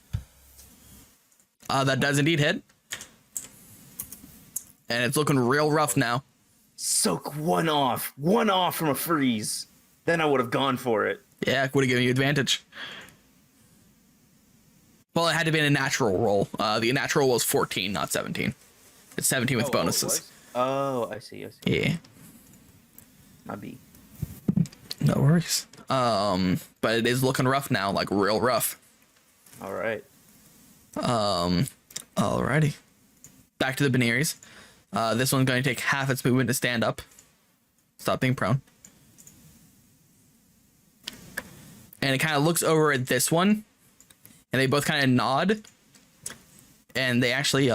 That does indeed hit. And it's looking real rough now. Soak one off from a freeze. Then I would have gone for it. Yeah, would have given you advantage. Well, it had to be in a natural roll. The natural was 14, not 17. It's 17 with bonuses. Oh, I see. Yeah. My B. No worries. But it is looking rough now, like real rough. All right. Alrighty. Back to the Bunearies. This one's going to take half its movement to stand up. Stop being prone. And it kind of looks over at this one. And they both kind of nod. And they actually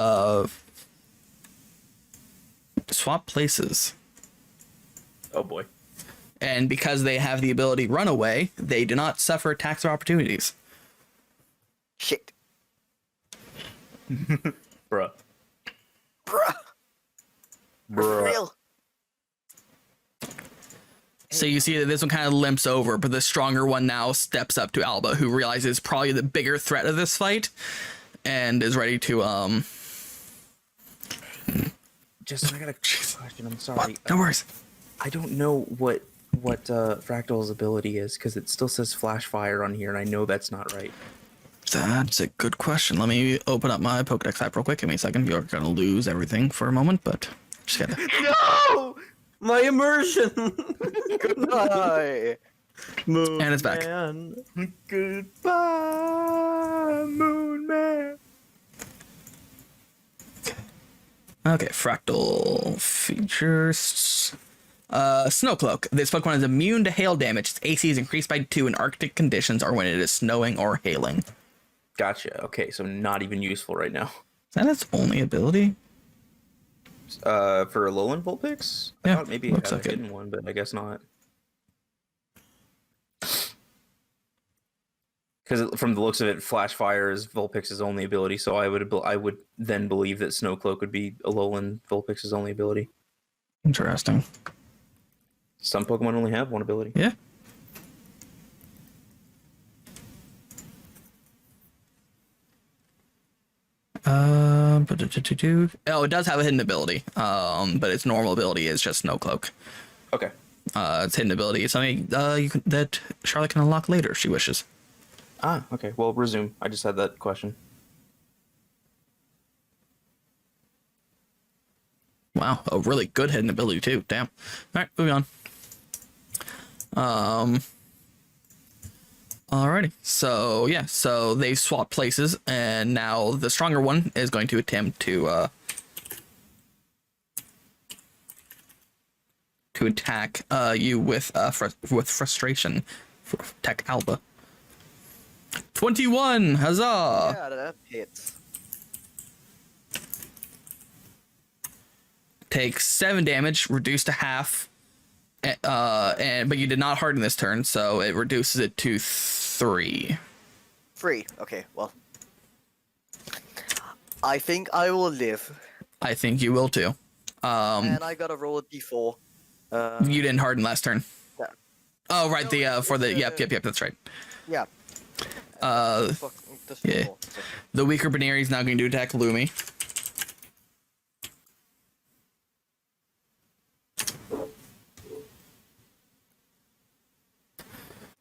swap places. Oh boy. And because they have the ability run away, they do not suffer attacks or opportunities. Shit. Bruh. Bruh. For real. So you see that this one kind of limps over, but the stronger one now steps up to Alba, who realizes probably the bigger threat of this fight, and is ready to Justin, I got a question. I'm sorry. No worries. I don't know what Fractal's ability is because it still says Flash Fire on here, and I know that's not right. That's a good question. Let me open up my Pokedex app real quick. Give me a second. You're gonna lose everything for a moment, but just gotta. No! My immersion! Goodbye. Moon And it's back. Man. Goodbye, Moon Man. Okay, Fractal features. Snowcloak. This Pokemon is immune to hail damage. Its AC is increased by 2 in Arctic conditions or when it is snowing or hailing. Gotcha. Okay, so not even useful right now. Is that its only ability? For Alolan Vulpix? I Yeah, thought maybe it looks had like a it. hidden one, but I guess not. Because from the looks of it, Flash Fire is Vulpix's only ability, so I would then believe that Snowcloak would be Alolan Vulpix's only ability. Interesting. Some Pokemon only have one ability. Yeah. Oh, it does have a hidden ability. But its normal ability is just Snowcloak. Okay. Its hidden ability is something that Charlotte can unlock later if she wishes. Ah, okay. Well, resume. I just had that question. Wow, a really good hidden ability too. Damn. All right, moving on. Alrighty. So yeah, so they swap places, and now the stronger one is going to attempt to attack you with frustration. Attack Alba. 21. Huzzah! Yeah, that hits. Takes 7 damage, reduced to half. But you did not harden this turn, so it reduces it to 3. 3. Okay, well. I think I will live. I think you will too. And I gotta roll a d4. You didn't harden last turn. Yeah. Oh right, No, for the yep, that's right. Yeah. Yeah. The weaker Buneary is now going to attack Lumi.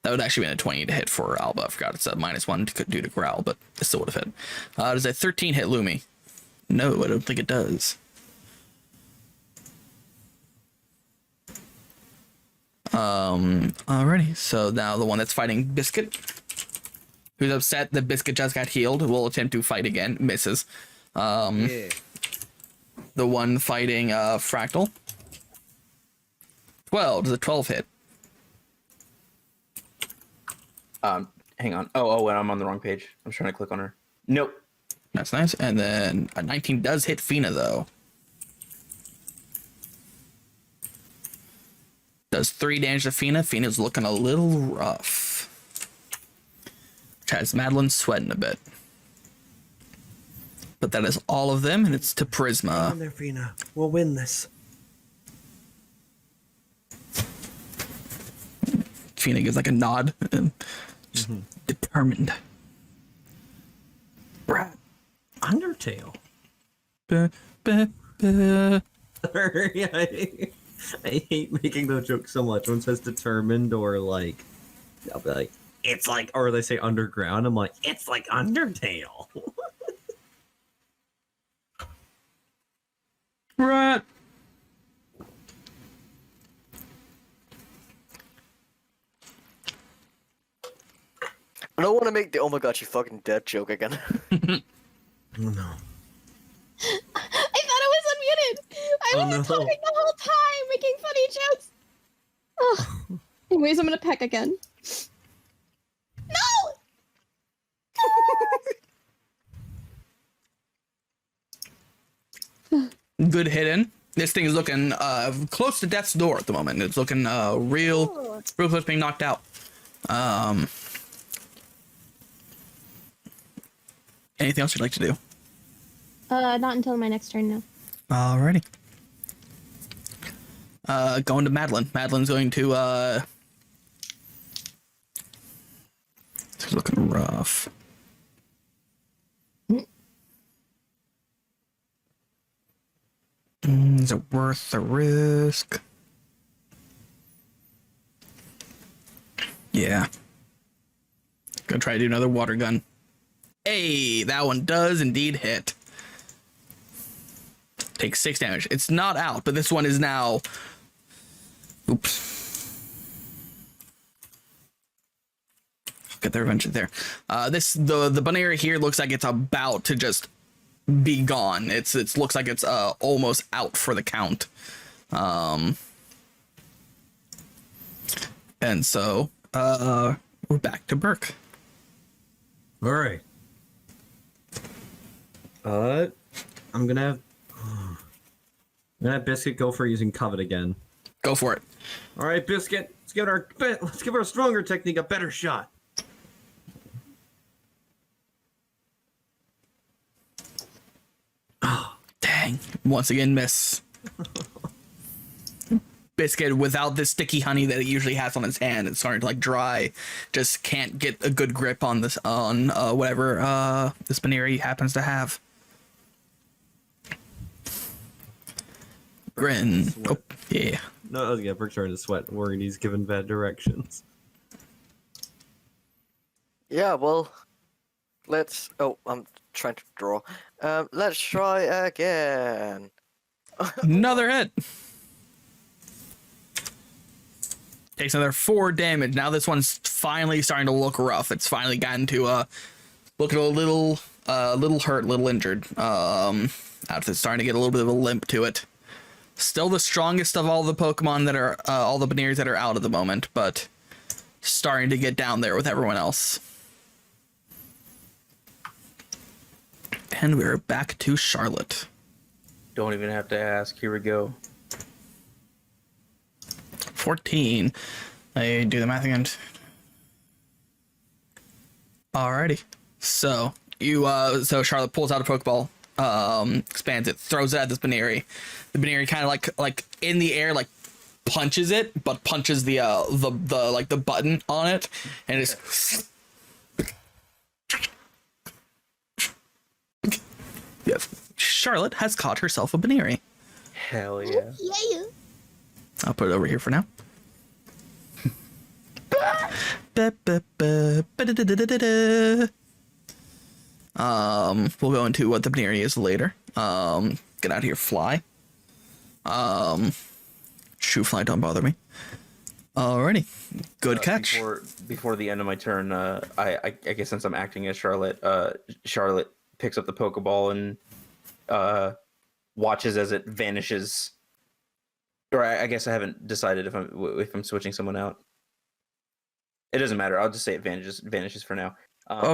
That would actually be a 20 to hit for Alba. I forgot it's a -1 due to growl, but it still would have hit. Does a 13 hit Lumi? No, I don't think it does. Alrighty. So now the one that's fighting Biscuit, who's upset that Biscuit just got healed, will attempt to fight again. Misses. Yeah. The one fighting Fractal. 12. Does a 12 hit? Hang on. Oh, and I'm on the wrong page. I'm trying to click on her. Nope. That's nice. And then a 19 does hit Fina, though. Does 3 damage to Fina. Fina's looking a little rough. Has Madeline sweating a bit. But that is all of them, and it's to Prisma. Come on there, Fina. We'll win this. Fina gives like a nod. And just determined. Brat. Undertale. Buh, buh, buh. I hate making those jokes so much. One says determined or like, I'll be like, it's like, or they say underground. I'm like, it's like Undertale. Brat. I don't want to make the oh my god, you fucking dead joke again. No. I thought I was unmuted. I was talking the whole time, making funny jokes. Ugh. Anyways, I'm gonna peck again. No! Good hidden. This thing is looking close to death's door at the moment. It's looking real close to being knocked out. Anything else you'd like to do? Not until my next turn now. Alrighty. going to Madeline. Madeline's going to it's looking rough. Is it worth the risk? Yeah. Gonna try to do another water gun. Hey, that one does indeed hit. Takes 6 damage. It's not out, but this one is now. Oops. Get the revenge there. The Buneary here looks like it's about to just be gone. It looks like it's almost out for the count. And so we're back to Burke. All right. I'm gonna have Biscuit go for using Covet again. Go for it. All right, Biscuit. Let's give our stronger technique a better shot. Dang. Once again, miss. Biscuit, without the sticky honey that it usually has on his hand, it's starting to like dry. Just can't get a good grip on this, on whatever this Buneary happens to have. Grin. Oh, yeah. No, yeah, Burke's starting to sweat, worried he's given bad directions. Yeah, well, let's. Oh, I'm trying to draw. Let's try again. Another hit. Takes another 4 damage. Now this one's finally starting to look rough. It's finally gotten to look a little hurt, a little injured. It's starting to get a little bit of a limp to it. Still the strongest of all the Pokemon that are all the Bunearys that are out at the moment, but starting to get down there with everyone else. And we're back to Charlotte. Don't even have to ask. Here we go. 14. I do the math again. Alrighty. So so Charlotte pulls out a Pokeball, expands it, throws it at this Buneary. The Buneary kind of like in the air, like punches it, but punches the like the button on it, and it's. Yes. Charlotte has caught herself a Buneary. Hell yeah. Yeah. I'll put it over here for now. We'll go into what the Buneary is later. Get out of here, fly. Shoot, fly, don't bother me. Alrighty, good catch. Before the end of my turn, I guess since I'm acting as Charlotte, Charlotte picks up the Pokeball and watches as it vanishes. Or I guess I haven't decided if I'm switching someone out. It doesn't matter. I'll just say it vanishes for now.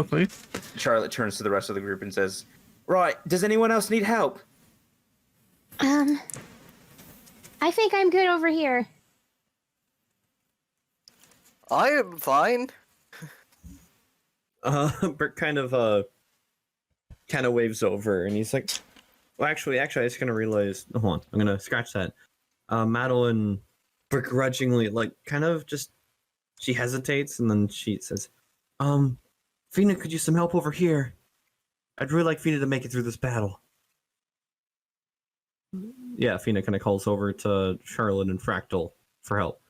Please. Charlotte turns to the rest of the group and says, "Right, does anyone else need help?" I think I'm good over here. I am fine. Bert kind of waves over and he's like, well, actually, I was gonna realize. Hold on, I'm gonna scratch that. Madeline begrudgingly, like, kind of just, she hesitates and then she says, Fina could use some help over here. I'd really like Fina to make it through this battle. Yeah, Fina kind of calls over to Charlotte and Fractal for help.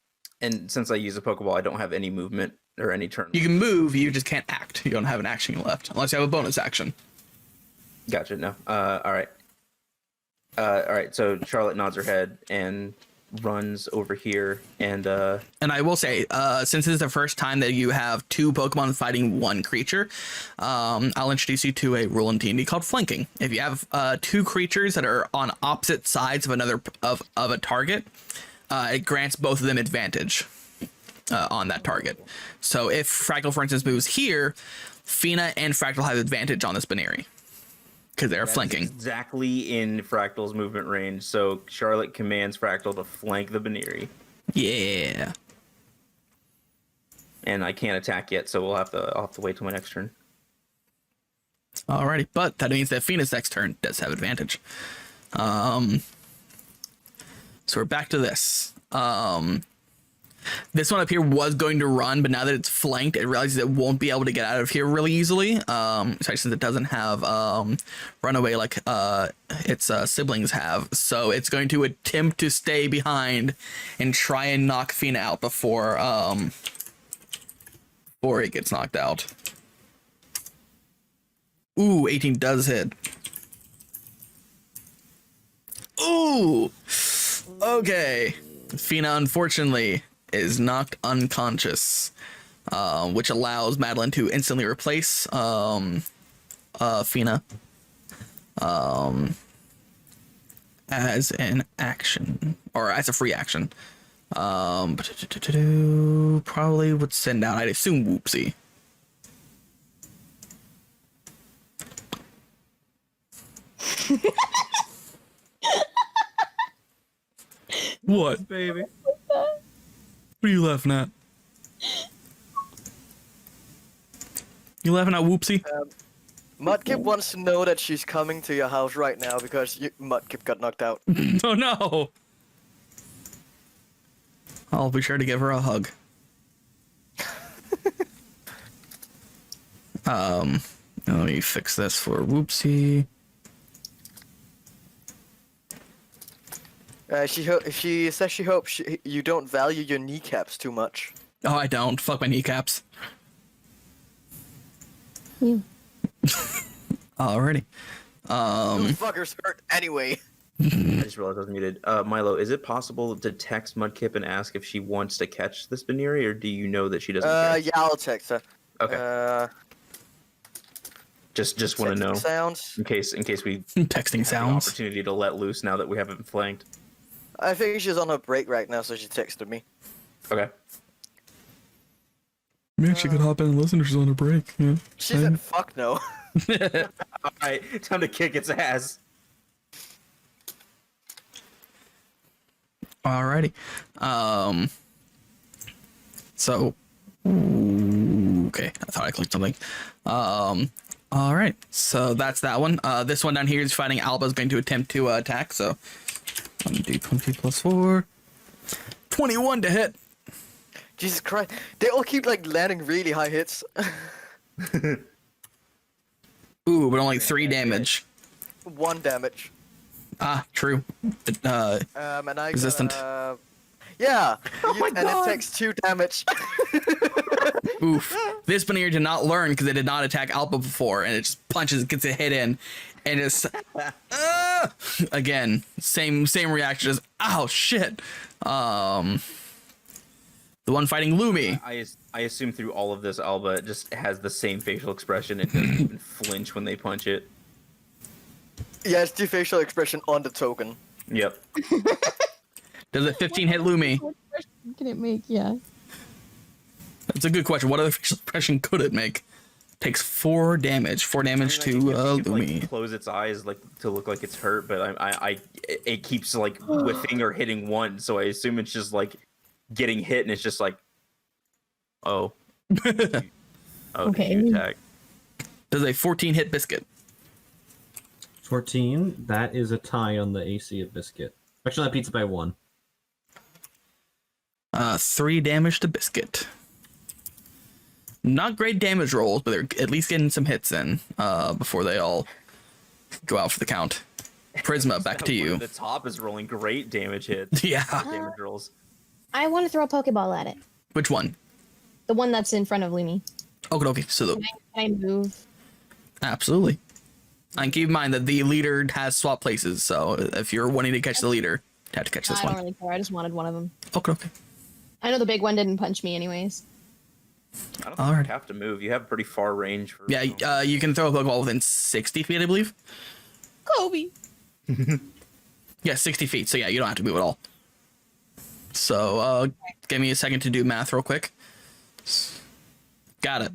And since I use a Pokeball, I don't have any movement or any turn. You can move, you just can't act. You don't have an action left, unless you have a bonus action. Gotcha, no. All right, so Charlotte nods her head and runs over here, and I will say, since this is the first time that you have 2 Pokemon fighting 1 creature, I'll introduce you to a rule in D&D called flanking. If you have 2 creatures that are on opposite sides of another of a target, it grants both of them advantage on that target. So if Fractal, for instance, moves here, Fina and Fractal have advantage on this Buneary because they're flanking. Exactly in Fractal's movement range. So Charlotte commands Fractal to flank the Buneary. Yeah. And I can't attack yet, so I'll have to wait till my next turn. Alrighty, but that means that Fina's next turn does have advantage. So we're back to this. This one up here was going to run, but now that it's flanked, it realizes it won't be able to get out of here really easily. Especially since it doesn't have runaway like its siblings have. So it's going to attempt to stay behind and try and knock Fina out before it gets knocked out. Ooh, 18 does hit. Ooh, okay. Fina, unfortunately, is knocked unconscious, which allows Madeline to instantly replace Fina as an action, or as a free action. Probably would send out, I'd assume, Whoopsie. What? Baby. What are you laughing at? You laughing at Whoopsie? Mudkip wants to know that she's coming to your house right now because Mudkip got knocked out. Oh no! I'll be sure to give her a hug. Let me fix this for Whoopsie. She says she hopes you don't value your kneecaps too much. Oh, I don't. Fuck my kneecaps. Alrighty. Those fuckers hurt anyway. I just realized I was muted. Milo, is it possible to text Mudkip and ask if she wants to catch this Buneary, or do you know that she doesn't care? Yeah, I'll text her. Okay. Just want to know sounds. in case we Texting have the sounds. opportunity to let loose now that we haven't been flanked. I think she's on her break right now, so she texted me. Okay. Maybe she could hop in and listen if she's on a break. Yeah. She said, "Fuck no." All right, time to kick its ass. Alrighty. So. Ooh, okay, I thought I clicked something. All right. So that's that one. This one down here is fighting Alba is going to attempt to attack. So let me do 20 plus 4. 21 to hit. Jesus Christ! They all keep like landing really high hits. Ooh, but only 3 damage. 1 damage. Ah, true. And I Resistant. Yeah. Oh And it takes 2 damage. Oof. This Buneary did not learn because it did not attack Alpha before, and it just punches, gets a hit in, and just again, same reaction as oh shit. The one fighting Lumi. I assume through all of this, Alba just has the same facial expression. It doesn't even flinch when they punch it. Yeah, it's the facial expression on the token. Yep. Does a 15 hit Lumi? What expression can it make? Yeah. That's a good question. What other facial expression could it make? Takes 4 damage. 4 damage to Lumi. Like, close its eyes like to look like it's hurt, but it keeps like whiffing or hitting 1, so I assume it's just like getting hit, and it's just like, oh, Okay. You attack. Does a 14 hit Biscuit? 14. That is a tie on the AC of Biscuit. Actually, that beats it by 1. 3 damage to Biscuit. Not great damage rolls, but they're at least getting some hits in before they all go out for the count. Prisma, back to you. The top is rolling great damage hits. Yeah. Damage rolls. I want to throw a Pokeball at it. Which one? The one that's in front of Lumi. Okay. So Can I move? absolutely. And keep in mind that the leader has swap places, so if you're wanting to catch the leader, you have to catch this I one. don't really care. I just wanted one of them. Okay. I know the big one didn't punch me anyways. I don't think Alright. you have to move. You have pretty far range for. Yeah, you can throw a Pokeball within 60 feet, I believe. Kobe. Yeah, 60 feet. So yeah, you don't have to move at all. So give me a second to do math real quick. Got it.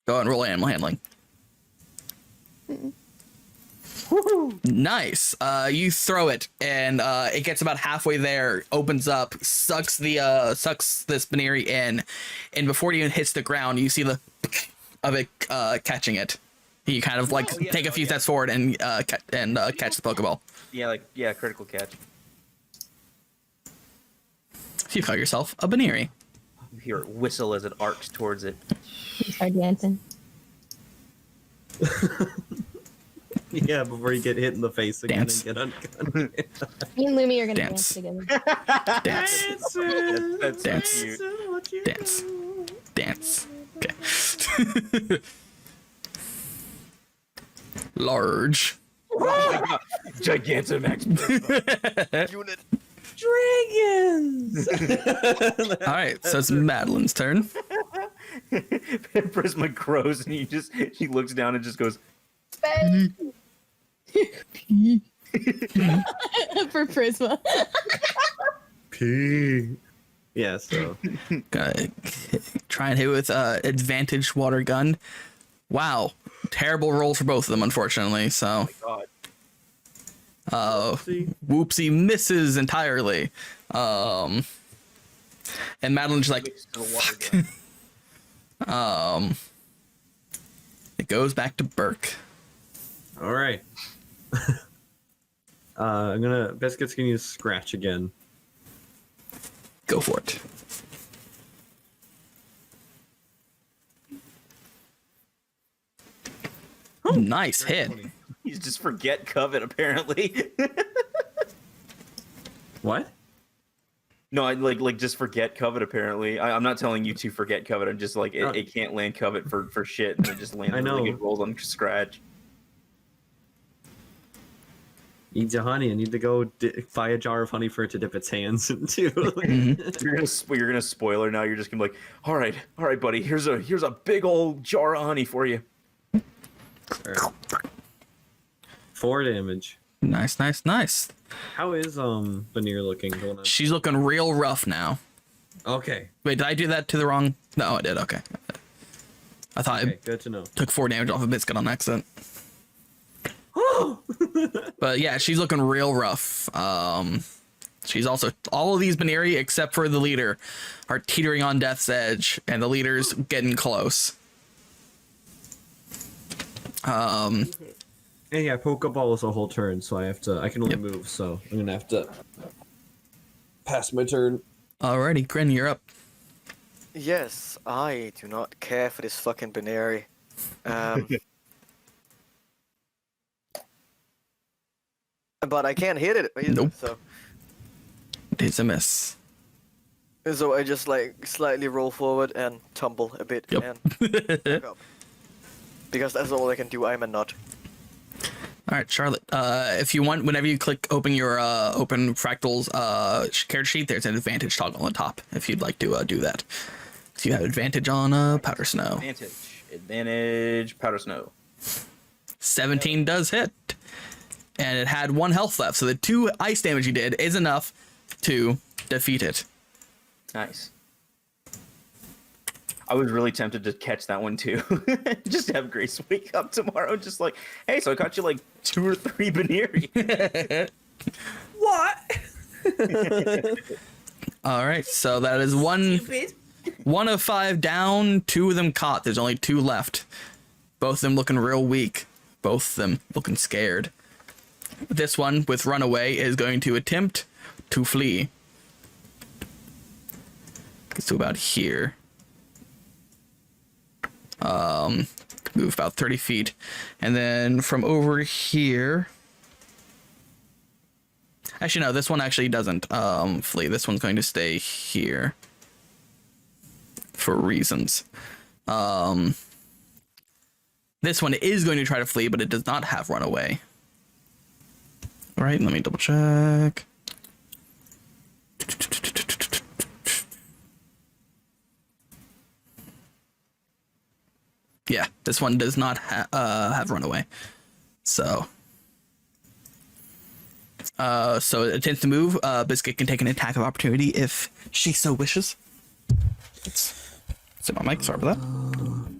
Go ahead and roll animal handling. Nice. You throw it, and it gets about halfway there, opens up, sucks this Buneary in, and before it even hits the ground, you see the of it catching it. You kind of like take a few steps forward and catch the Pokeball. Yeah, critical catch. You call yourself a Buneary. You hear it whistle as it arcs towards it. Start dancing. Yeah, before you get hit in the face again Dance. and get ungunned. Me and Lumi are gonna Dance. dance together. Dance. That's Dance. so cute. Dance. Dance. Okay. Large. Oh my God. Gigantamax. Unit. Dragons! All right, so it's Madeline's turn. Prisma grows and she looks down and just goes, For Prisma. P. Yeah, so. Try and hit with advantage water gun. Wow, terrible roll for both of them, unfortunately. So, God. whoopsie misses entirely. And Madeline's just like, fuck. It goes back to Burke. All right. Biscuit's gonna use Scratch again. Go for it. Nice hit. He's just forget covet apparently. What? No, I like just forget covet apparently. I'm not telling you to forget covet. I'm just like it can't land covet for shit, and it just lands I know. really good rolls on Scratch. Needs a honey. I need to go buy a jar of honey for it to dip its hands into. You're gonna spoil her now. You're just gonna be like, all right, buddy. Here's a big old jar of honey for you. Right. 4 damage. Nice. How is Buneary looking? Going on? She's looking real rough now. Okay. Wait, did I do that to the wrong? No, I did. Okay. I thought Okay, I good to know. took 4 damage off of Biscuit on accident. But yeah, she's looking real rough. She's also all of these Buneary except for the leader are teetering on death's edge, and the leader's getting close. And yeah, Pokeball is a whole turn, so I can only move, so I'm gonna have to pass my turn. Alrighty, Grin, you're up. Yes, I do not care for this fucking Buneary. But I can't hit it either, Nope. so It is a miss. I just like slightly roll forward and tumble a bit Yep. and back up. Because that's all I can do. I'm a nut. All right, Charlotte. If you want, whenever you click open your open fractals character sheet, there's an advantage toggle on top. If you'd like to do that, so you have advantage on powder snow. Advantage powder snow. 17 does hit, and it had 1 health left, so the 2 ice damage you did is enough to defeat it. Nice. I was really tempted to catch that one too. Just have Grace wake up tomorrow, just like, hey, so I caught you like 2 or 3 Buneary. What? All right, so that is one of 5 down, 2 of them caught. There's only 2 left. Both of them looking real weak. Both of them looking scared. This one with runaway is going to attempt to flee. Gets to about here. Move about 30 feet, and then from over here. Actually, no, this one actually doesn't flee. This one's going to stay here for reasons. This one is going to try to flee, but it does not have runaway. All right, let me double check. Yeah, this one does not have runaway. So it attempts to move. Biscuit can take an attack of opportunity if she so wishes. Let's sit my mic. Sorry for that.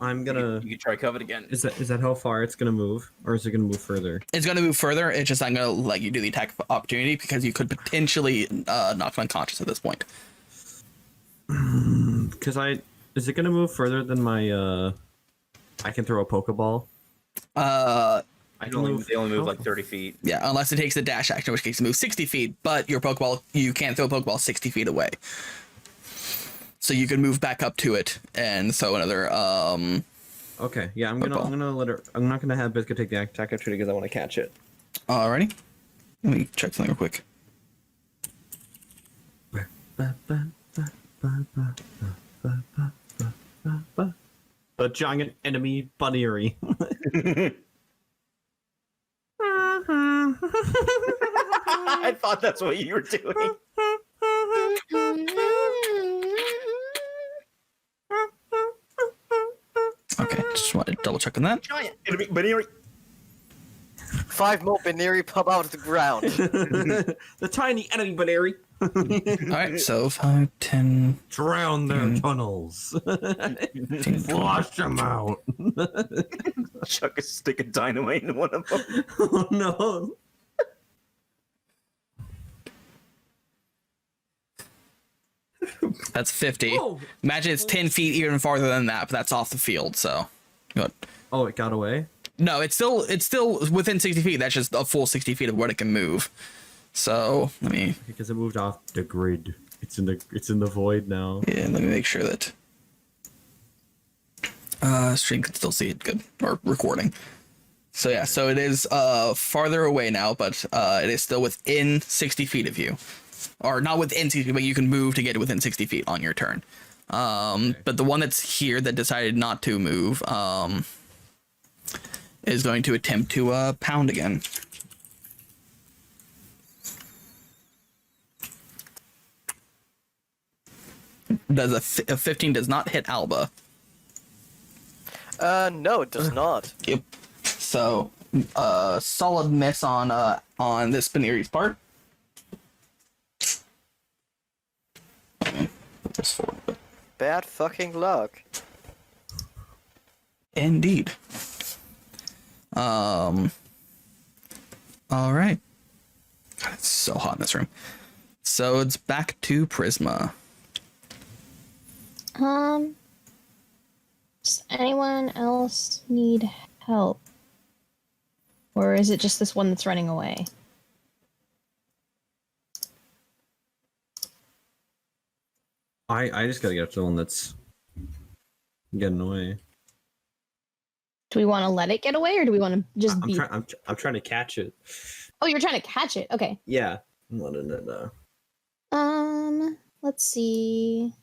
I'm gonna. You can try covet again. Is that how far it's gonna move, or is it gonna move further? It's going to move further. It's just not going to let you do the attack of opportunity because you could potentially knock it unconscious at this point. Is it gonna move further than my I can throw a Pokeball? I They only move like 30 feet. Yeah, unless it takes the dash action, in which case it moves 60 feet, but your Pokeball, you can't throw a Pokeball 60 feet away. so you can move back up to it and throw another. Okay, yeah, I'm Football. gonna let her. I'm not gonna have Biscuit take the attack opportunity because I want to catch it. Alrighty. Let me check something real quick. The giant enemy Buneary. I thought that's what you were doing. Okay, just wanted to double check on that. Giant enemy Buneary. 5 more Buneary pop out of the ground. The tiny enemy Buneary. Alright, so 5, 10. Drown their tunnels. Flush them out. Chuck a stick of dynamite in one of them. Oh no. That's 50. Oh. Imagine it's 10 feet even farther than that, but that's off the field, so. Good. Oh, it got away? No, it's still within 60 feet. That's just a full 60 feet of what it can move. So let me. Because it moved off the grid. It's in the void now. Yeah, let me make sure that. Stream can still see it good or recording. So yeah, so it is farther away now, but it is still within 60 feet of you, or not within 60 feet, but you can move to get it within 60 feet on your turn. Okay. But the one that's here that decided not to move is going to attempt to pound again. Does a 15 does not hit Alba. No, it does not. Yep. So, solid miss on this Buneary's part. There's 4. Bad fucking luck. Indeed. All right. God, it's so hot in this room. So it's back to Prisma. Does anyone else need help? Or is it just this one that's running away? I just gotta get up to the one that's getting away. Do we want to let it get away, or do we want to just beat? I'm trying to catch it. Oh, you're trying to catch it. Okay. Yeah, I'm letting it. Let's see.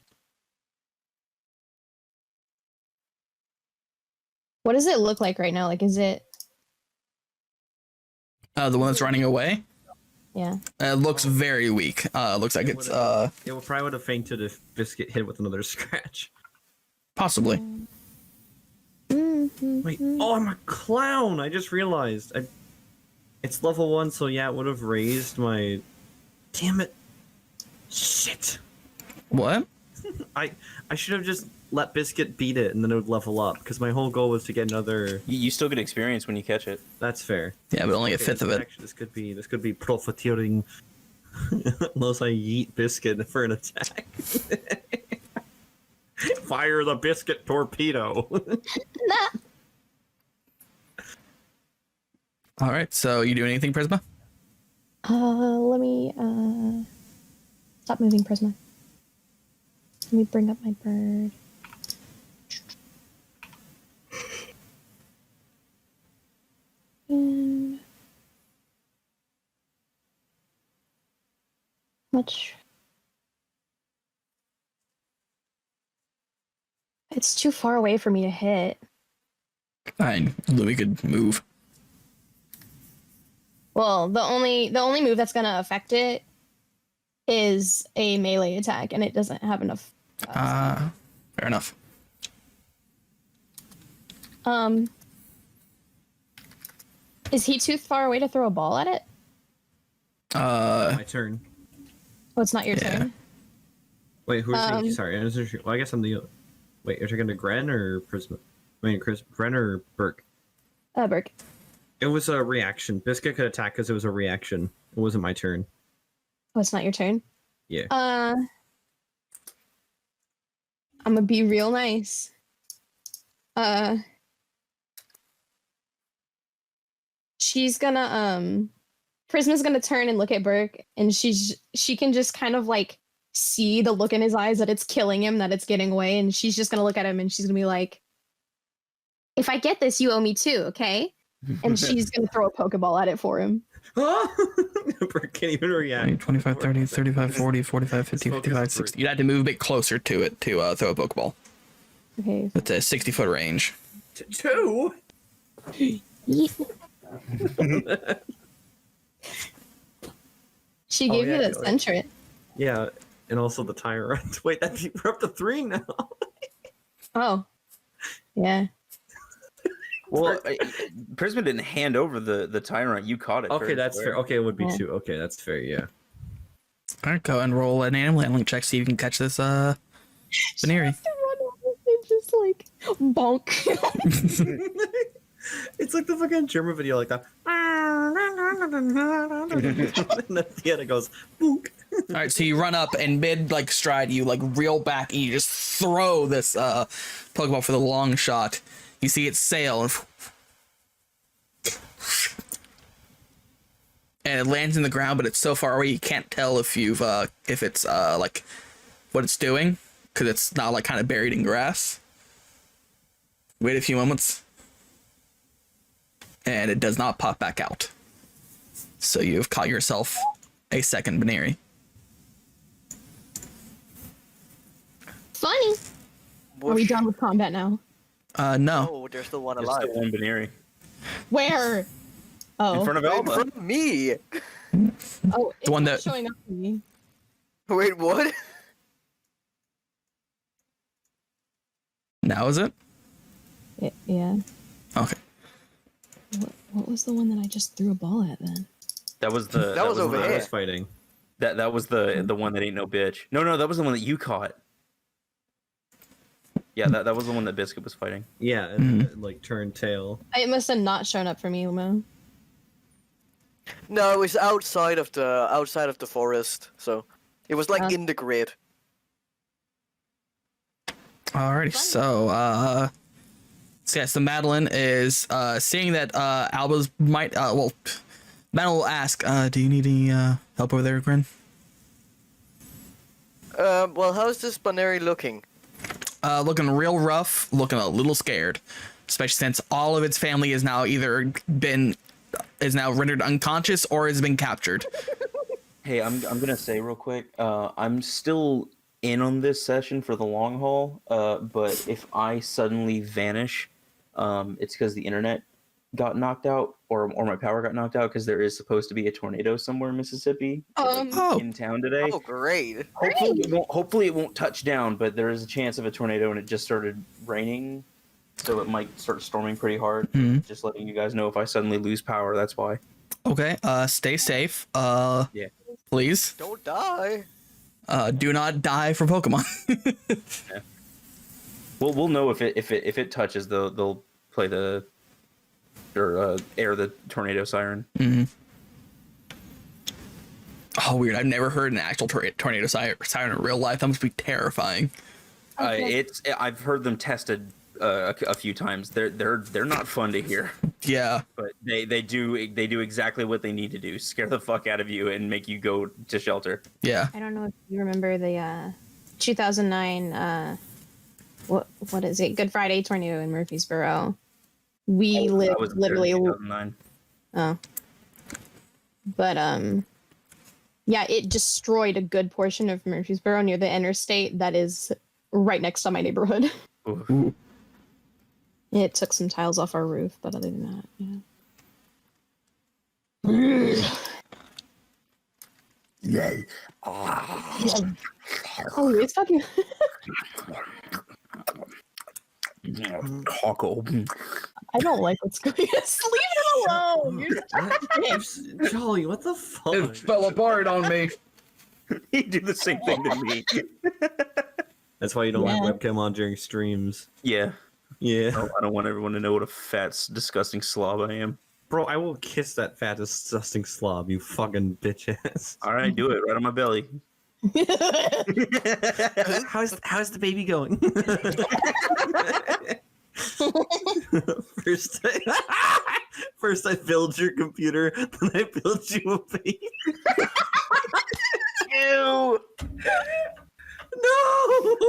What does it look like right now? Like, is it? The one that's running away. Yeah. It looks very weak. Looks like it's It would probably would have fainted if Biscuit hit with another scratch. possibly. Wait, oh, I'm a clown! I just realized. It's level 1, so yeah, it would have raised my... Damn it. Shit. What? I should have just let Biscuit beat it and then it would level up, because my whole goal was to get another... You still get experience when you catch it. That's fair. Yeah, but only a fifth of it. Actually, this could be profiteering unless I yeet Biscuit for an attack. Fire the Biscuit torpedo. Nah. All right. So you do anything, Prisma? Let me stop moving, Prisma. Let me bring up my bird. And much. It's too far away for me to hit. Fine. Louis could move. Well, the only move that's gonna affect it is a melee attack, and it doesn't have enough. Fair enough. Is he too far away to throw a ball at it? My turn. Oh, it's not your Yeah. turn. Wait, who's the... Sorry, well, I guess I'm the... Wait, you're talking to Gren or Prisma? I mean, Gren or Burke? Burke. It was a reaction. Biscuit could attack because it was a reaction. It wasn't my turn. Oh, it's not your turn? Yeah. I'm gonna be real nice. She's gonna Prisma's gonna turn and look at Burke, and she can just kind of like see the look in his eyes that it's killing him, that it's getting away, and she's just gonna look at him and she's gonna be like, "If I get this, you owe me 2, okay?" And she's gonna throw a Pokeball at it for him. Can't even react. 25, 30, 35, 40, 45, 50, 55, 60. You'd have to move a bit closer to it to throw a Pokeball. Okay. It's a 60-foot range. 2? She gave you yeah, the Sentret. Yeah, and also the Tyrant. Wait, we're up to 3 now. Oh. Yeah. Well, Prisma didn't hand over the Tyrant. You caught it. Okay, that's fair. Okay, it would be Yeah. 2. Okay, that's fair, yeah. All right, go and roll an animal handling check. See if you can catch this Buneary. She has to run over and just like bonk. It's like the fucking German video like that. And at the end it goes, boonk. All right, so you run up and mid like stride, you like reel back and you just throw this Pokeball for the long shot. You see it sail and it lands in the ground, but it's so far away you can't tell if it's like what it's doing because it's not like kind of buried in grass. Wait a few moments, and it does not pop back out. So you've caught yourself a second Buneary. Funny. Are we done with combat now? No. Oh, there's still one There's alive. still one Buneary. Where? Oh. In front of In Alba. front of me. Oh, it's one not that- showing up to me. Wait, what? Now is it? Yeah. Okay. What was the one that I just threw a ball at then? That was the. That was the over one I here. was fighting. That was the one that ain't no bitch. No, that was the one that you caught. Yeah, that was the one that Biscuit was fighting. Yeah, and like turn tail. It must have not shown up for me, Umo. No, it was outside of the forest. So it was like in the grid. Alrighty, so so Madeline is seeing that Alba's might Madeline will ask, do you need any help over there, Grin? Well, how's this Buneary looking? Looking real rough, looking a little scared, especially since all of its family is now rendered unconscious or has been captured. Hey, I'm gonna say real quick. I'm still in on this session for the long haul. But if I suddenly vanish, it's because the internet got knocked out, or my power got knocked out, because there is supposed to be a tornado somewhere in Mississippi in town today. Oh, great! Hopefully it won't touch down, but there is a chance of a tornado, and it just started raining, so it might start storming pretty hard. Just letting you guys know if I suddenly lose power, that's why. Okay, stay safe. Yeah. Please. Don't die. Do not die for Pokemon. Yeah. We'll know if it touches. They'll play the air the tornado siren. Oh, weird! I've never heard an actual tornado siren in real life. That must be terrifying. I've heard them tested a few times. They're not fun to hear. Yeah, but they do exactly what they need to do: scare the fuck out of you and make you go to shelter. Yeah. I don't know if you remember the 2009 what is it? Good Friday tornado in Murfreesboro. We lived literally. 2009. Oh. But yeah, it destroyed a good portion of Murfreesboro near the interstate that is right next to my neighborhood. Ooh. It took some tiles off our roof, but other than that, yeah. Yay. Oh, it's fucking. Cockle. I don't like what's going on. Just leave it alone. You're such a Jolly, what the fuck? It fell apart on me. You do the same thing to me. That's why you don't have webcam on during streams. Yeah. Yeah. I don't want everyone to know what a fat, disgusting slob I am. Bro, I will kiss that fat, disgusting slob, you fucking bitch ass. All right, do it right on my belly. How's the baby going? First I build your computer, then I build you a baby. Ew. No.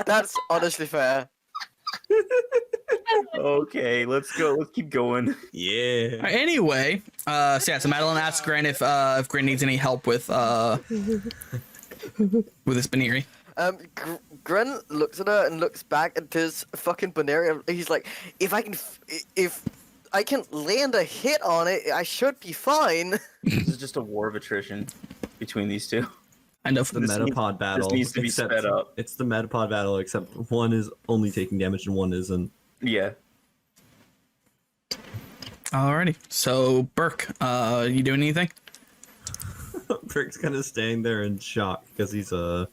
That's honestly fair. Okay, let's go. Let's keep going. Yeah. Anyway, so Madeline asks Gren if Gren needs any help with this Buneary. Gren looks at her and looks back at his fucking Buneary. And he's like, if I can land a hit on it, I should be fine. This is just a war of attrition between these two. I know. The Metapod battle. This needs to be sped up. It's the Metapod battle, except one is only taking damage and one isn't. Yeah. Alrighty. So Burke, you doing anything? Burke's kind of staying there in shock because he's oh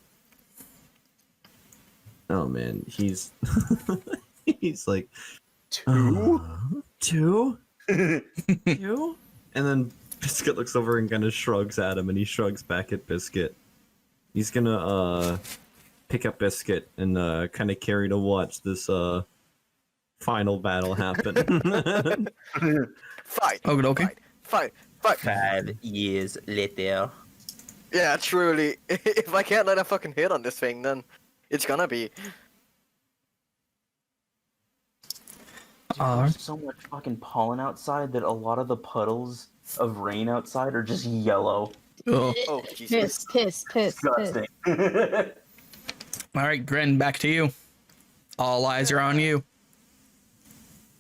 man, he's he's like two, two, two, and then Biscuit looks over and kind of shrugs at him, and he shrugs back at Biscuit. He's gonna pick up Biscuit and kind of carry to watch this final battle happen. Fight. Okay. Fight. 5 years later. Yeah, truly. If I can't let a fucking hit on this thing, then it's gonna be. There's so much fucking pollen outside that a lot of the puddles of rain outside are just yellow. Oh, Jesus. Piss. Disgusting. Alright, Gren, back to you. All eyes are on you.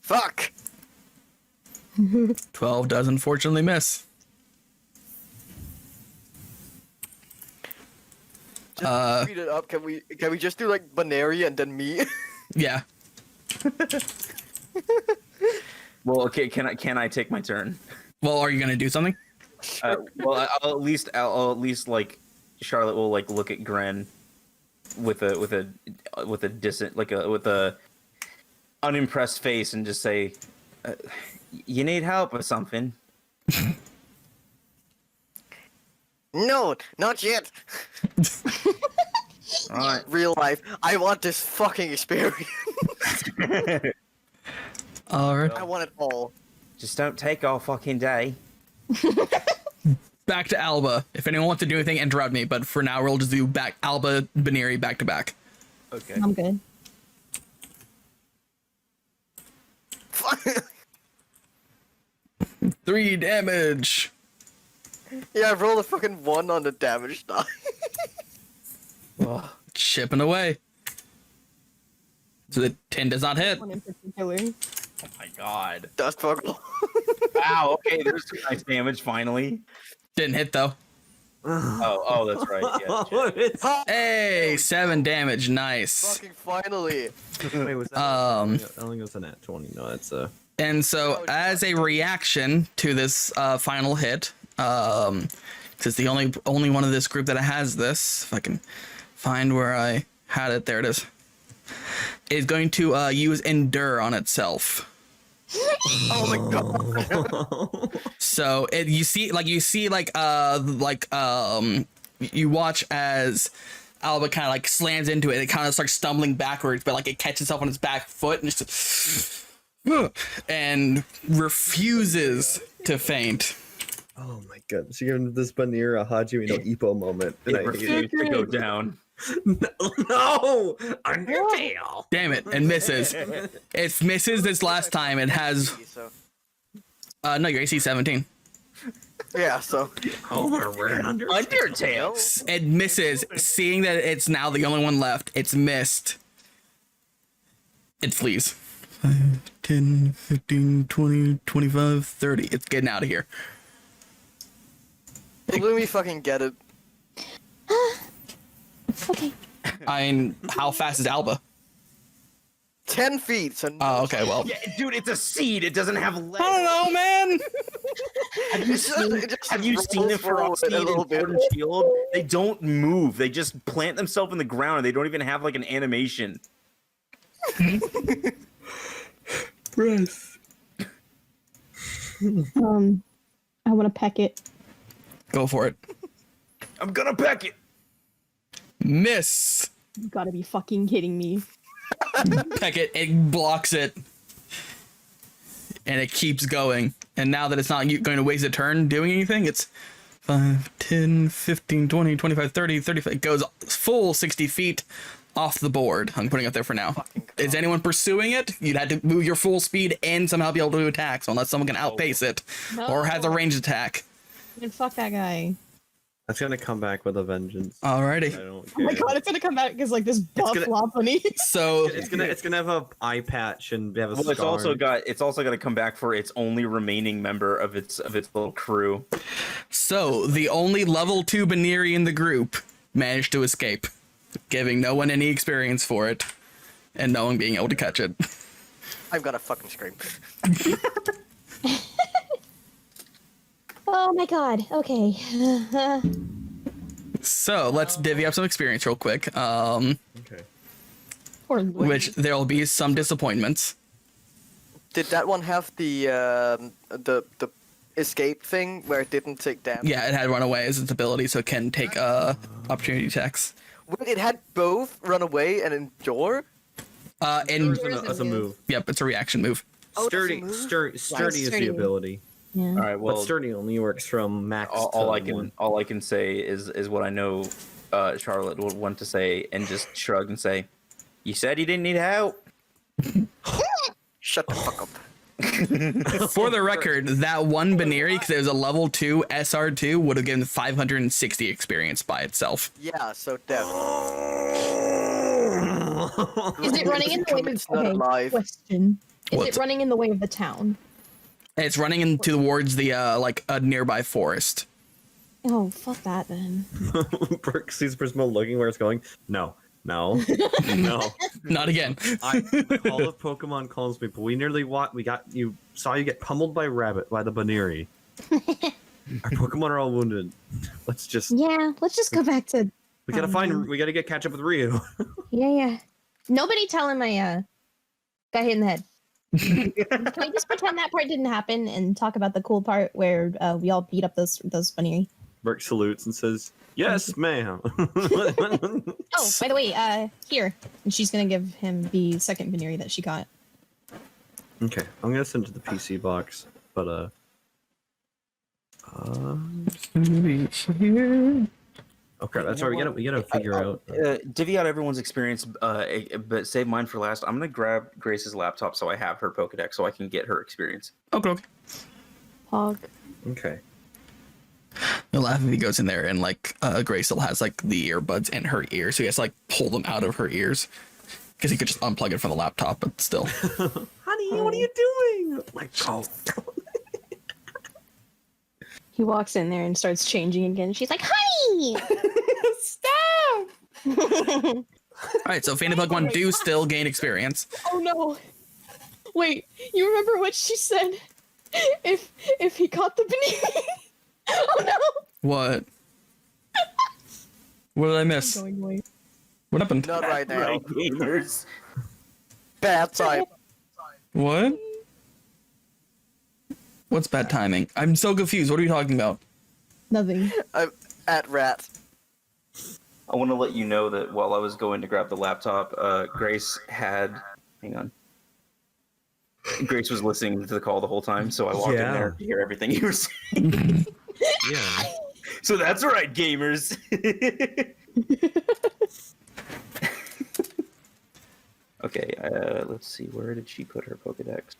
Fuck. 12 does unfortunately miss. Just speed it up. Can we just do like Buneary and then me? Yeah. Well, okay. Can I take my turn? Well, are you gonna do something? Well, I'll at least like Charlotte will like look at Gren with a distant with a unimpressed face and just say, "You need help or something?" No, not yet. All right. Real life. I want this fucking experience. Alright. I want it all. Just don't take all fucking day. Back to Alba. If anyone wants to do anything, interrupt me. But for now, we'll just do Alba, Buneary back to back. Okay. I'm good. 3 damage. Yeah, I rolled a fucking 1 on the damage die. Chipping away. So the 10 does not hit. One in particular. Oh my god. Dust buckle. Wow. Okay. There's some nice damage finally. Didn't hit though. Oh, that's right. Yeah. Hey, 7 damage. Nice. Fucking finally. Wait, was that? I don't think it was a nat 20. No, that's And so, as a reaction to this final hit, because the only one of this group that has this, if I can find where I had it, there it is going to use Endure on itself. Oh my god. So you watch as Alba kind of like slams into it. It kind of starts stumbling backwards, but like it catches itself on its back foot and just and refuses to faint. oh my god! She gave this Buneary a Hajime no Ippo moment. And It refused to go down. No! Undertale! Damn it, and misses. It misses this last time. It has So, no, your AC 17. yeah, so. We're Undertale. It misses, seeing that it's now the only one left. It's missed. It flees. 5, 10, 15, 20, 25, 30. It's getting out of here. Let me fucking get it. Okay. How fast is Alba? 10 feet. So Oh, okay, well. Yeah, dude, it's a seed. It doesn't have legs. I don't know, man. Have you seen the Frosty in Sword and Shield? They don't move. They just plant themselves in the ground, and they don't even have like an animation. Breath. I want to peck it. Go for it. I'm gonna peck it. Miss. You gotta be fucking kidding me. Peck it. It blocks it. And it keeps going. And now that it's not going to waste a turn doing anything, it's 5, 10, 15, 20, 25, 30, 35. It goes full 60 feet off the board. I'm putting it there for now. Is anyone pursuing it? You'd have to move your full speed and somehow be able to attack. So unless someone can outpace it or has a ranged attack. And fuck that guy. That's gonna come back with a vengeance. Alrighty. I don't Oh my care. god, it's gonna come back because like this buff gonna- Lopunny. So It's gonna have a eye patch and have a Well, scar. it's also going to come back for its only remaining member of its little crew. So the only level 2 Buneary in the group managed to escape, giving no one any experience for it, and no one being able to catch it. I'm gonna fucking scream. Oh my god. Okay. So let's divvy up some experience real quick. Okay. Poor Louis. Which there'll be some disappointments. Did that one have the escape thing where it didn't take damage? Yeah, it had run away as its ability, so it can take opportunity attacks. Wait, it had both run away and endure? And As a move. yep, it's a reaction move. Oh, that's a Sturdy, move? sturdy is sturdy. the ability. Yeah. All right, But well, sturdy only works from max. all I to can one. all I can say is what I know Charlotte would want to say, and just shrug and say, "You said you didn't need help." Shut the fuck up. For the record, that one Buneary, because it was a level 2 SR2, would have given 560 experience by itself. Yeah, so definitely. Is it running in the way of It's not alive. question? Is What's- it running in the way of the town? It's running in towards the like a nearby forest. Oh, fuck that then. Burke sees Prismo looking where it's going. No. No. Not again. Call of Pokemon calls me, but we nearly saw you get pummeled by Rabbit by the Buneary. Our Pokemon are all wounded. Let's just Yeah, let's just go back to. we gotta get catch up with Ryu. Yeah. Nobody tell him I got hit in the head. Can we just pretend that part didn't happen and talk about the cool part where we all beat up those Buneary? Burke salutes and says, "Yes, ma'am." Oh, by the way, here. And she's gonna give him the second Buneary that she got. Okay, I'm gonna send it to the PC box, but okay, that's right. We gotta figure out. Divvy out everyone's experience, but save mine for last. I'm gonna grab Grace's laptop so I have her Pokedex so I can get her experience. Okay. Hog. Okay. You'll laugh if he goes in there and like Grace still has like the earbuds in her ears, so he has to like pull them out of her ears because he could just unplug it from the laptop, but still. Honey, what are you doing? Like, oh. He walks in there and starts changing again. She's like, "Honey, stop!" All right, so Phantom Pokemon do still gain experience. Oh no! Wait, you remember what she said? If he caught the Buneary. Oh no! What? What did I miss? I'm going away. What happened? Not right now. Gamers. Bad time. What? What's bad timing? I'm so confused. What are you talking about? Nothing. I'm at rat. I want to let you know that while I was going to grab the laptop, Grace had. Hang on. Grace was listening to the call the whole time, so I walked in there to hear everything you were saying. Yeah. So that's right, gamers. Okay, let's see. Where did she put her Pokedex?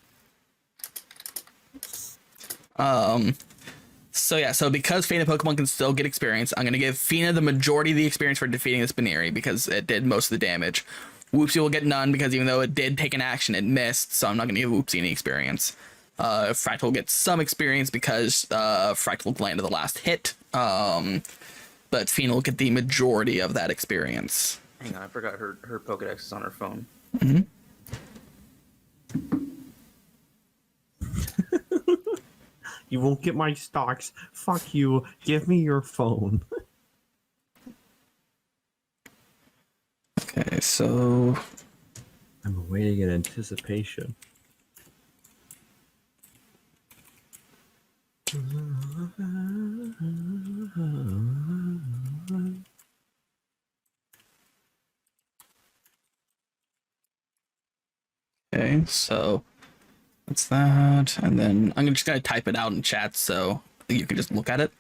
So because Phantom Pokemon can still get experience, I'm gonna give Fina the majority of the experience for defeating this Buneary because it did most of the damage. Whoopsie will get none because even though it did take an action, it missed, so I'm not gonna give Whoopsie any experience. Fractal will get some experience because Fractal landed the last hit, but Fina will get the majority of that experience. Hang on, I forgot her Pokedex is on her phone. Mm-hmm. You won't get my stocks. Fuck you. Give me your phone. Okay, so I'm awaiting in anticipation. okay, so that's that, and then I'm just gonna type it out in chat so you can just look at it.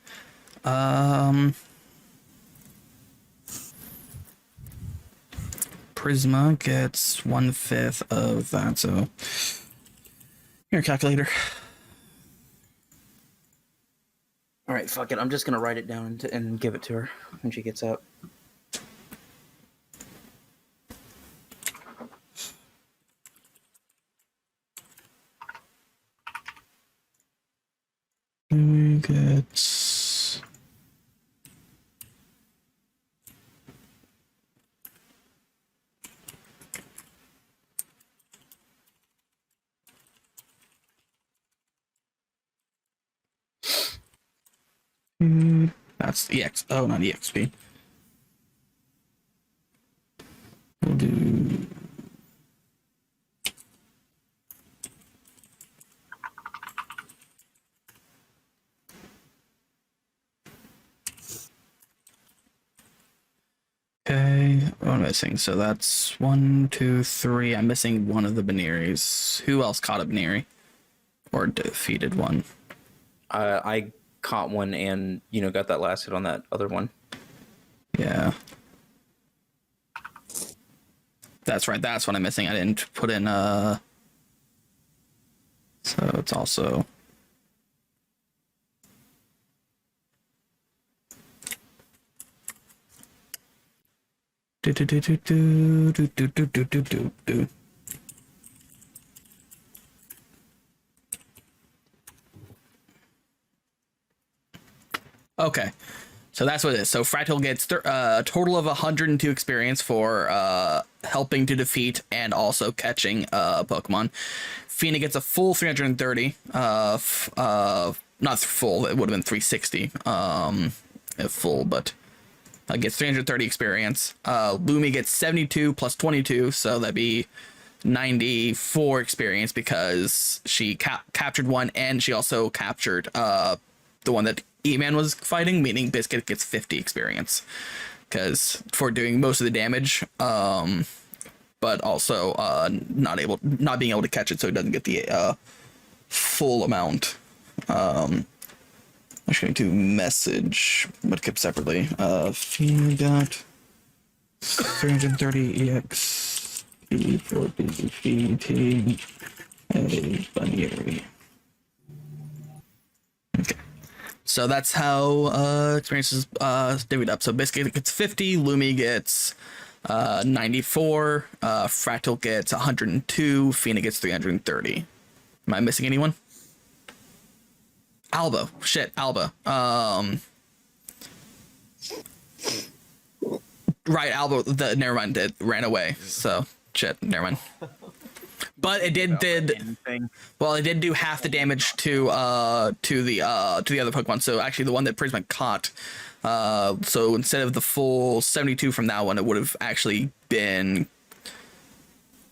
Prisma gets 1/5 of that, so here, calculator. All right, fuck it. I'm just gonna write it down and give it to her when she gets up. We get that's EX. Oh, not EXP. We'll do. Okay, what am I missing? So that's 1, 2, 3. I'm missing one of the Bunearys. Who else caught a Buneary? Or defeated one? I caught one and, got that last hit on that other one. Yeah. That's right, that's what I'm missing. I didn't put in, so it's also... Okay, so that's what it is. So Fractal gets a total of 102 experience for helping to defeat and also catching Pokemon. Fina gets a full 330. Not full, it would have been 360 if full, but gets 330 experience. Lumi gets 72 plus 22, so that'd be 94 experience because she captured one and she also captured the one that E-Man was fighting, meaning Biscuit gets 50 experience because for doing most of the damage, but also not being able to catch it, so it doesn't get the full amount. I'm just going to message, but kept separately. Fina got 330 EX for defeating a Buneary. Okay. So that's how experiences divvied up. So Biscuit gets 50, Lumi gets 94, Fractal gets 102, Fina gets 330. Am I missing anyone? Alba. Shit, Alba. Right, Alba, never mind, it ran away. So, shit, never mind. But it did well, it did do half the damage to the other Pokemon. So actually the one that Prisma caught, so instead of the full 72 from that one, it would have actually been,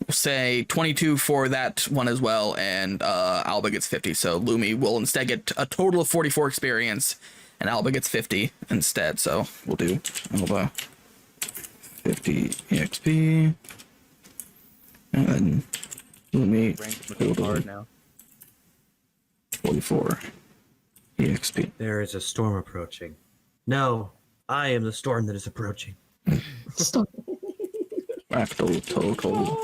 say, 22 for that one as well, and Alba gets 50. So Lumi will instead get a total of 44 experience, and Alba gets 50 instead. So we'll do Alba 50 EXP, and then Lumi total now. 44 EXP. There is a storm approaching. No, I am the storm that is approaching. Stop. Fractal total.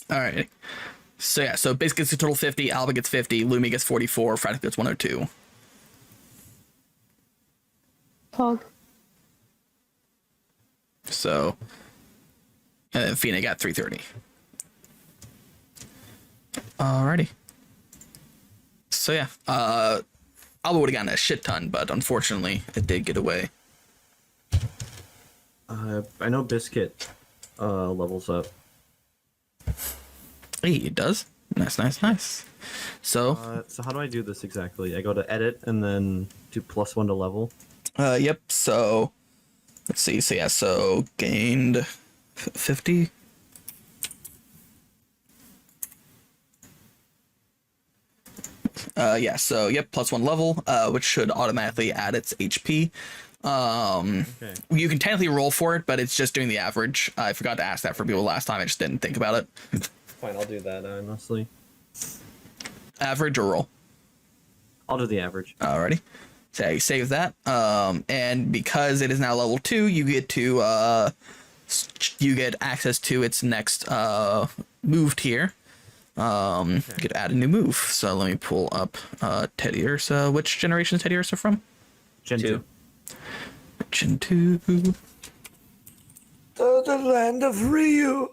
Alright. So yeah, so Biscuit gets a total 50, Alba gets 50, Lumi gets 44, Fractal gets 102. Pog. So, and then Fina got 330. Alrighty. So yeah, Alba would have gotten a shit ton, but unfortunately, it did get away. I know Biscuit levels up. Hey, it does. Nice. So, So how do I do this exactly? I go to edit and then do +1 to level. yep. So, let's see. So yeah, so gained 50. Yeah, so yep, +1 level, which should automatically add its HP. Okay. You can technically roll for it, but it's just doing the average. I forgot to ask that for people last time. I just didn't think about it. Fine, I'll do that honestly. Average or roll? I'll do the average. Alrighty. So you save that. And because it is now level 2, you get to you get access to its next move tier. You could add a new move. So let me pull up Teddy Ursa. Which generation is Teddy Ursa from? Gen 2. Gen 2. The land of Ryu.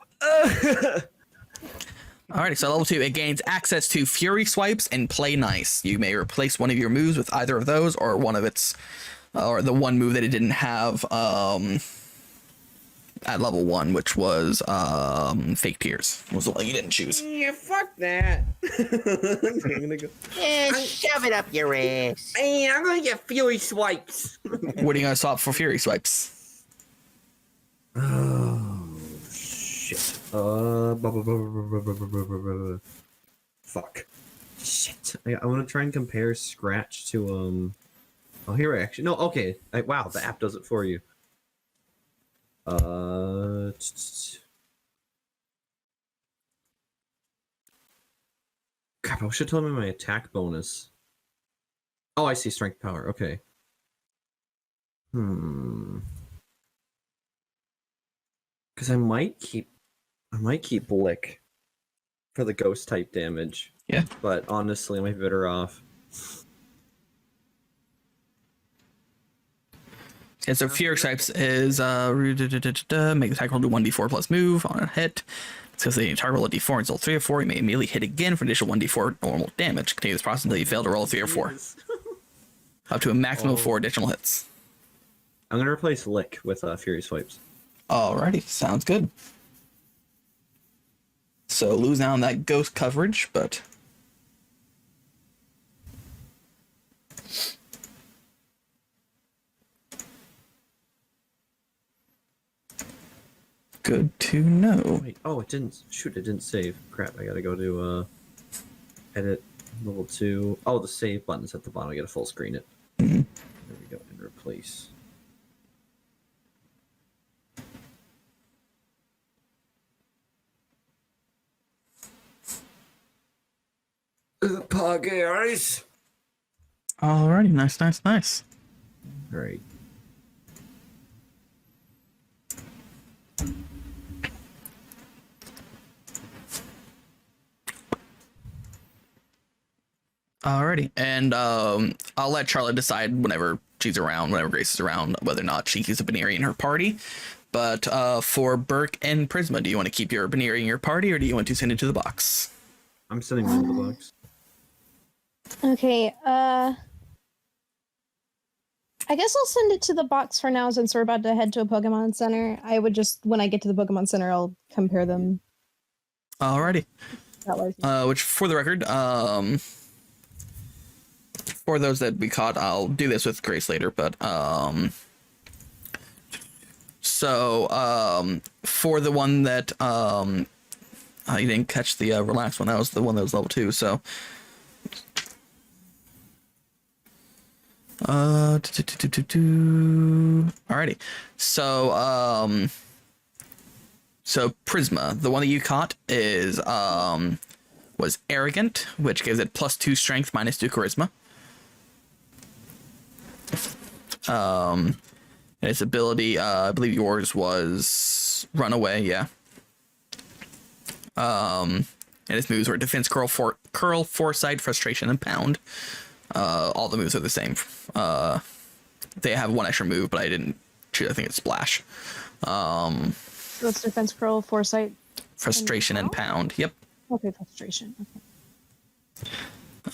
Alrighty, so level 2, it gains access to Fury Swipes and Play Nice. You may replace one of your moves with either of those, or one of its, or the one move that it didn't have at level 1, which was Fake Tears. Was the one you didn't choose. Yeah, fuck that. I'm gonna go. Shove it up your ass. Hey, I'm gonna get Fury Swipes. What are you gonna swap for Fury Swipes? Oh shit. Fuck. Shit. I want to try and compare Scratch to Oh, here I actually. No, okay. Wow, the app does it for you. Crap, I should tell him my attack bonus. Oh, I see strength power. Okay. Because I might keep Lick for the ghost type damage. Yeah. But honestly, I might be better off. And so Fury Swipes is make the attack roll do 1d4 plus move on a hit. It says the target roll a d4 and roll 3 or 4. You may immediately hit again for an additional 1d4 normal damage. Continue this process until you fail to roll a 3 or 4. Up to a maximum of 4 additional hits. I'm gonna replace Lick with Fury Swipes. Alrighty, sounds good. So lose out on that ghost coverage, but good to know. Wait, oh, it didn't. Shoot, it didn't save. Crap, I gotta go to edit level 2. Oh, the save button's at the bottom. I gotta full screen it. Mm-hmm. There we go, and replace. Poggers. Alrighty, nice. Great. Alrighty, and I'll let Charlotte decide whenever she's around, whenever Grace is around, whether or not she keeps a Buneary in her party. But for Burke and Prisma, do you want to keep your Buneary in your party, or do you want to send it to the box? I'm sending mine to the box. Okay, I guess I'll send it to the box for now since we're about to head to a Pokemon Center. I would just, when I get to the Pokemon Center, I'll compare them. Alrighty. That way. Which, for the record, for those that we caught, I'll do this with Grace later, but for the one that you didn't catch the relaxed one, that was the one that was level 2, so alrighty. So Prisma, the one that you caught is was Arrogant, which gives it +2 strength, -2 charisma. And its ability, I believe yours was Runaway, yeah. And its moves were Defense, Curl, Foresight, Frustration, and Pound. All the moves are the same. They have one extra move, but I didn't choose. I think it's Splash. What's Defense, Curl, Foresight? Frustration and Pound. Yep. Okay, Frustration.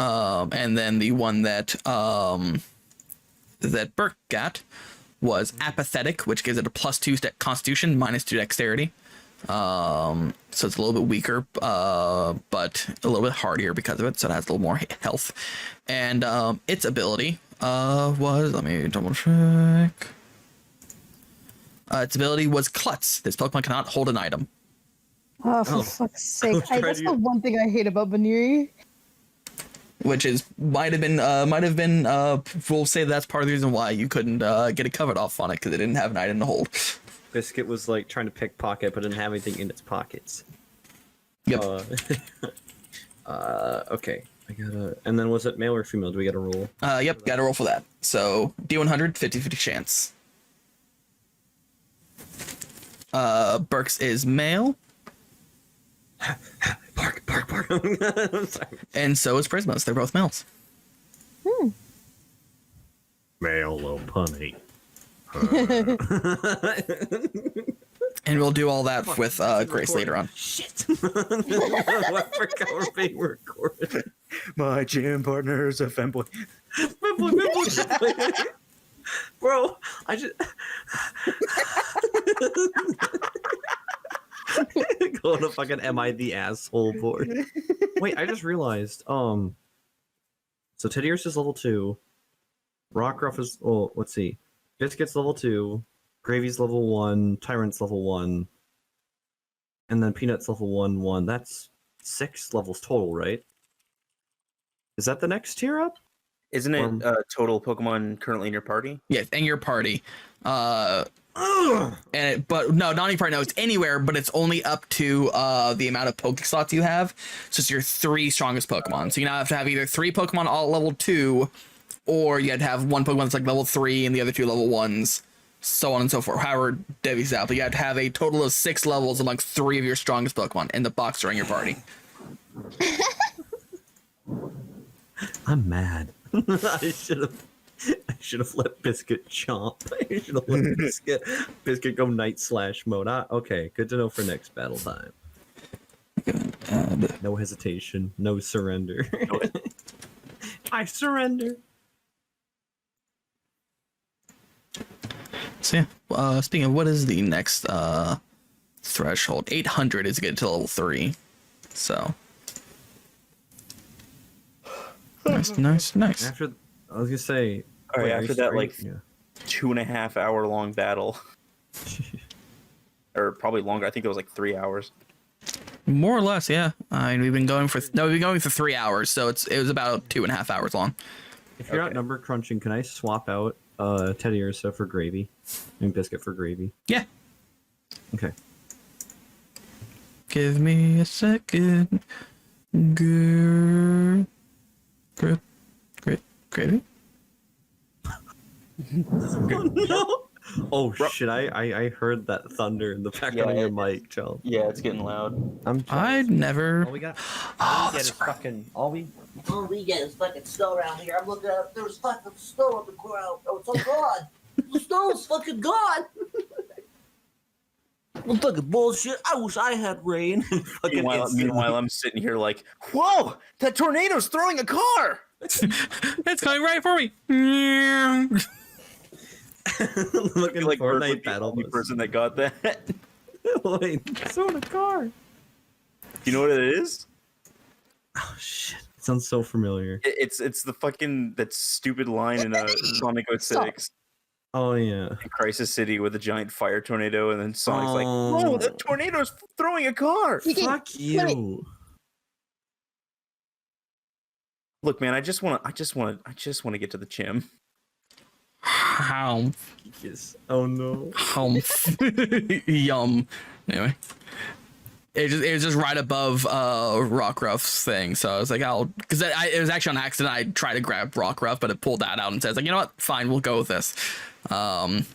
Okay. And then the one that that Burke got was Apathetic, which gives it a +2 Constitution, -2 Dexterity. So it's a little bit weaker, but a little bit hardier because of it. So it has a little more health. And its ability was, let me double check. Its ability was Klutz. This Pokemon cannot hold an item. Oh, for fuck's sake! That's the one thing I hate about Buneary. Which is might have been we'll say that's part of the reason why you couldn't get a covet off on it, because it didn't have an item to hold. Biscuit was like trying to pickpocket, but didn't have anything in its pockets. Yep. Okay. I gotta. And then was it male or female? Do we get a roll? Yep, gotta roll for that. So D100, 50-50 chance. Burks is male. Bark. I'm sorry. And so is Prisma's. They're both males. Male punny. And we'll do all that with Grace later on. Shit. I forgot we're being recorded. My gym partner is a femboy. Femboy. Bro, I just go to fucking Am I the Asshole board. Wait, I just realized. So Teddiurse is level 2. Rockruff is let's see. Biscuit's level 2. Gravy's level 1. Tyrant's level 1. And then Peanut's level 1. That's 6 levels total, right? Is that the next tier up? Isn't it total Pokemon currently in your party? Yes, in your party. But no, not in your party. No, it's anywhere, but it's only up to the amount of Poke slots you have. So it's your 3 strongest Pokemon. So you now have to have either 3 Pokemon all at level 2, or you had to have 1 Pokemon that's like level 3 and the other 2 level 1s, so on and so forth. However, divvies out. But you had to have a total of 6 levels amongst 3 of your strongest Pokemon in the box during your party. I'm mad. I should have let Biscuit chomp. I should have let Biscuit go night/mode. Okay, good to know for next battle time. No hesitation, no surrender. I surrender. So yeah, speaking of, what is the next threshold? 800 is good to level 3. So nice. After, I was gonna say, All right, wait, after that, 2.5 hour long battle, or probably longer. I think it was like 3 hours. More or less, yeah. I mean, we've been going for 3 hours, so it was about 2.5 hours long. If you're out number crunching, can I swap out Teddiursa for Gravy? And Biscuit for Gravy? Yeah. Okay. Give me a second. Good. Gravy. Oh no! Oh shit! I heard that thunder in the background of your mic, Joe. Yeah, it's getting loud. I'd never. All we got. Oh, Get is fucking. All we get is fucking snow around here. I'm looking up. There's fucking snow on the ground. Oh, it's all gone. The snow's fucking gone. Well, fucking bullshit. I wish I had rain. Meanwhile, I'm sitting here like, whoa! That tornado's throwing a car. It's coming right for me. Looking like for Fortnite Fortnite battle. the only person that got that. Wait, so in a car. You know what it is? Oh shit! It sounds so familiar. It's the fucking that stupid line in Sonic 06. Oh yeah. In Crisis City with a giant fire tornado, and then Sonic's like, "Whoa, the tornado's throwing a car!" Fuck you. Look, man, I just want to get to the gym. How? Yes. Oh no. Yum. Anyway, it was just right above Rockruff's thing, so I was like, because it was actually on accident. I tried to grab Rockruff, but it pulled that out and says like, you know what? Fine, we'll go with this. Tiny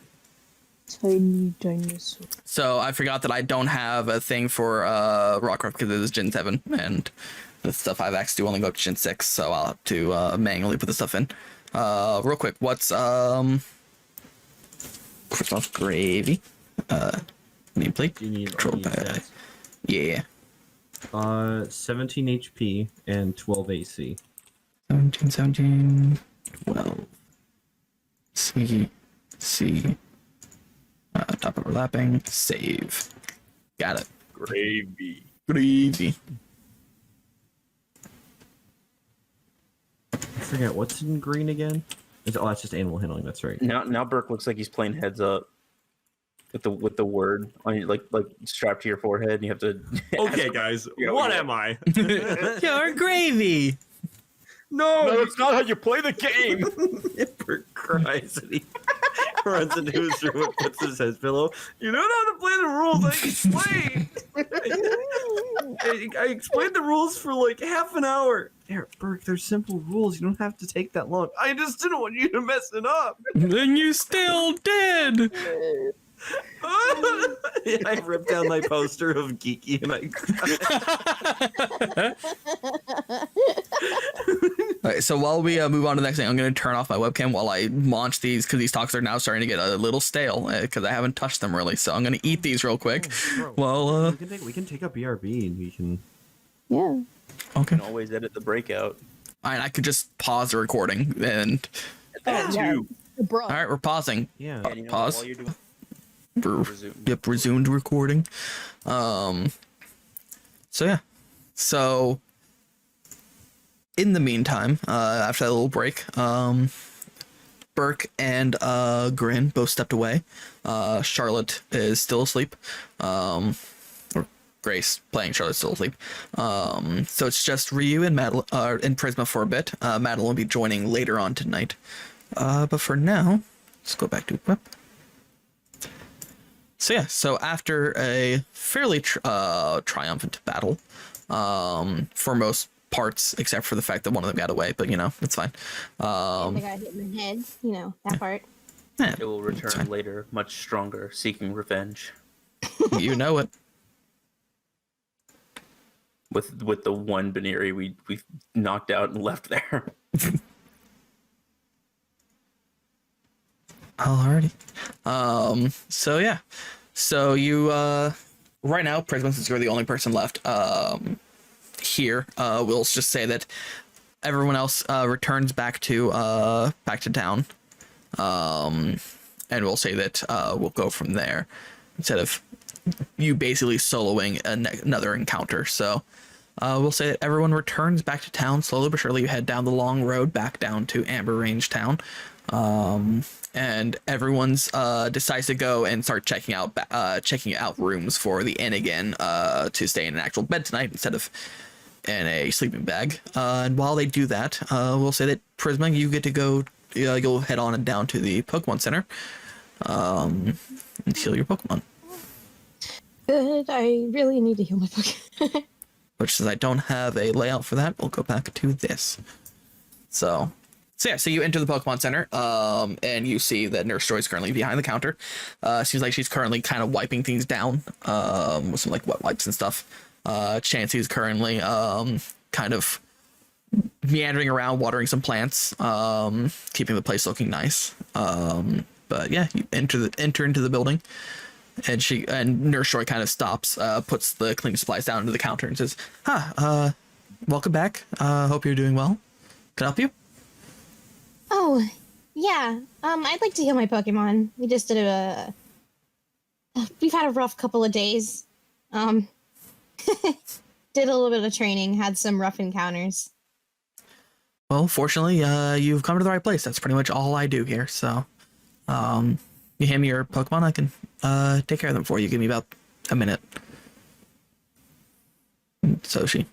dinosaur. So I forgot that I don't have a thing for Rockruff because it is Gen 7, and the stuff I've asked to only go up to Gen 6, so I'll have to manually put the stuff in. Real quick, what's Christmas Gravy? Nameplate? Do you need Control pad. Yeah. 17 HP and 12 AC. 17, 12. C. Top overlapping. Save. Got it. Gravy. I forget what's in green again. That's just animal handling. That's right. Now Burke looks like he's playing heads up with the word on your, like strapped to your forehead, and you have to. Okay, guys, what am I? You're Gravy. No, that's not how you play the game. Burke cries and he runs into his room and puts his head pillow. You don't have to play the rules. I explained. I explained the rules for like half an hour. There, Burke, they're simple rules. You don't have to take that long. I just didn't want you to mess it up. Then you still did. I ripped down my poster of Geeky and I cried. All right, so while we move on to the next thing, I'm going to turn off my webcam while I launch these because these talks are now starting to get a little stale because I haven't touched them really. So I'm going to eat these real quick. Well, we can take a BRB and we can. Yeah. Okay. You can always edit the breakout. All right, I could just pause the recording and. That yeah. too. Bro. All right, we're pausing. Yeah. And you know, Pause. while you're doing resume. Yep, resumed recording. So yeah. So in the meantime, after that little break, Burke and Grin both stepped away. Charlotte is still asleep. Or Grace playing Charlotte's still asleep. So it's just Ryu and and Prisma for a bit. Madeline will be joining later on tonight. But for now, let's go back to Whip. So yeah, so after a fairly triumphant battle, for most parts, except for the fact that one of them got away, but you know, it's fine. The guy hit in the head, you know, that part. Yeah, It will return later, much stronger, seeking revenge. you know it. With the one Buneary we knocked out and left there. Alrighty. So yeah. So you right now, Prisma, since you're the only person left here, we'll just say that everyone else returns back to town. And we'll say that we'll go from there instead of you basically soloing another encounter. So we'll say that everyone returns back to town slowly but surely. You head down the long road back down to Amber Range Town. And everyone's decides to go and start checking out rooms for the inn again to stay in an actual bed tonight instead of in a sleeping bag. And while they do that, we'll say that Prisma, you get to go. You'll head on and down to the Pokemon Center and heal your Pokemon. Good. I really need to heal my Pokemon. Which, since I don't have a layout for that, we'll go back to this. So yeah, so you enter the Pokemon Center, and you see that Nurse Joy is currently behind the counter. Seems like she's currently kind of wiping things down with some like wet wipes and stuff. Chansey's currently kind of meandering around, watering some plants, keeping the place looking nice. But yeah, you enter into the building, and Nurse Joy kind of stops, puts the cleaning supplies down into the counter, and says, welcome back. Hope you're doing well. Can I help you? Oh, yeah. I'd like to heal my Pokemon. We just did we've had a rough couple of days. Did a little bit of training, had some rough encounters. Well, fortunately, you've come to the right place. That's pretty much all I do here. So, you hand me your Pokemon, I can take care of them for you. Give me about a minute. So she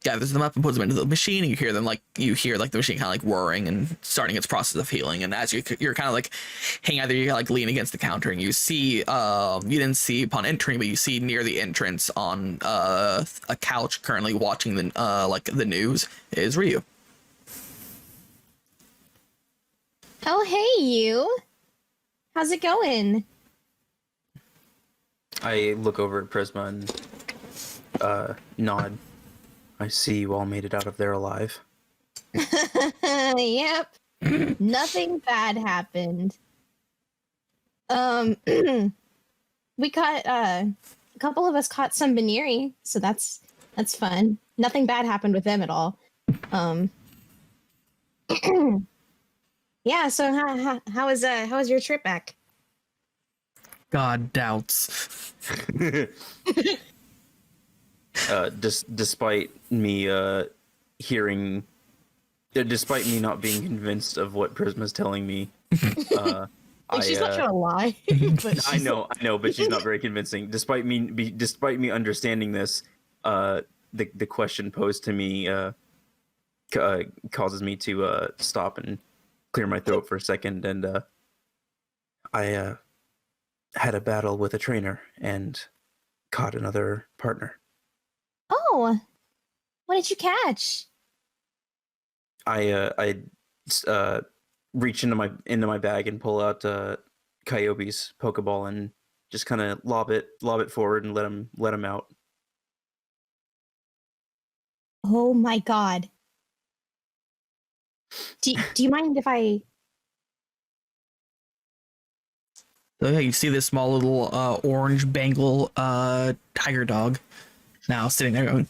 gathers them up and puts them into the machine, and you hear the machine kind of like whirring and starting its process of healing. And as you're kind of like hanging out there, you like lean against the counter, and you see you didn't see upon entering, but you see near the entrance on a couch currently watching the news is Ryu. Oh, hey, you. How's it going? I look over at Prisma and nod. I see you all made it out of there alive. Yep. Nothing bad happened. We caught a couple of us caught some Buneary, so that's fun. Nothing bad happened with them at all. Yeah, so how was your trip back? God doubts. Despite me despite me not being convinced of what Prisma's telling me, She's not trying to lie. But I know, but she's not very convincing. Despite me understanding this, the question posed to me causes me to stop and clear my throat for a second, and I had a battle with a trainer and caught another partner. Oh, what did you catch? I reach into my bag and pull out Kyobe's Pokeball and just kind of lob it forward and let him out. Oh my god. Do you mind if I... So yeah, you see this small little orange Bengal tiger dog now sitting there going,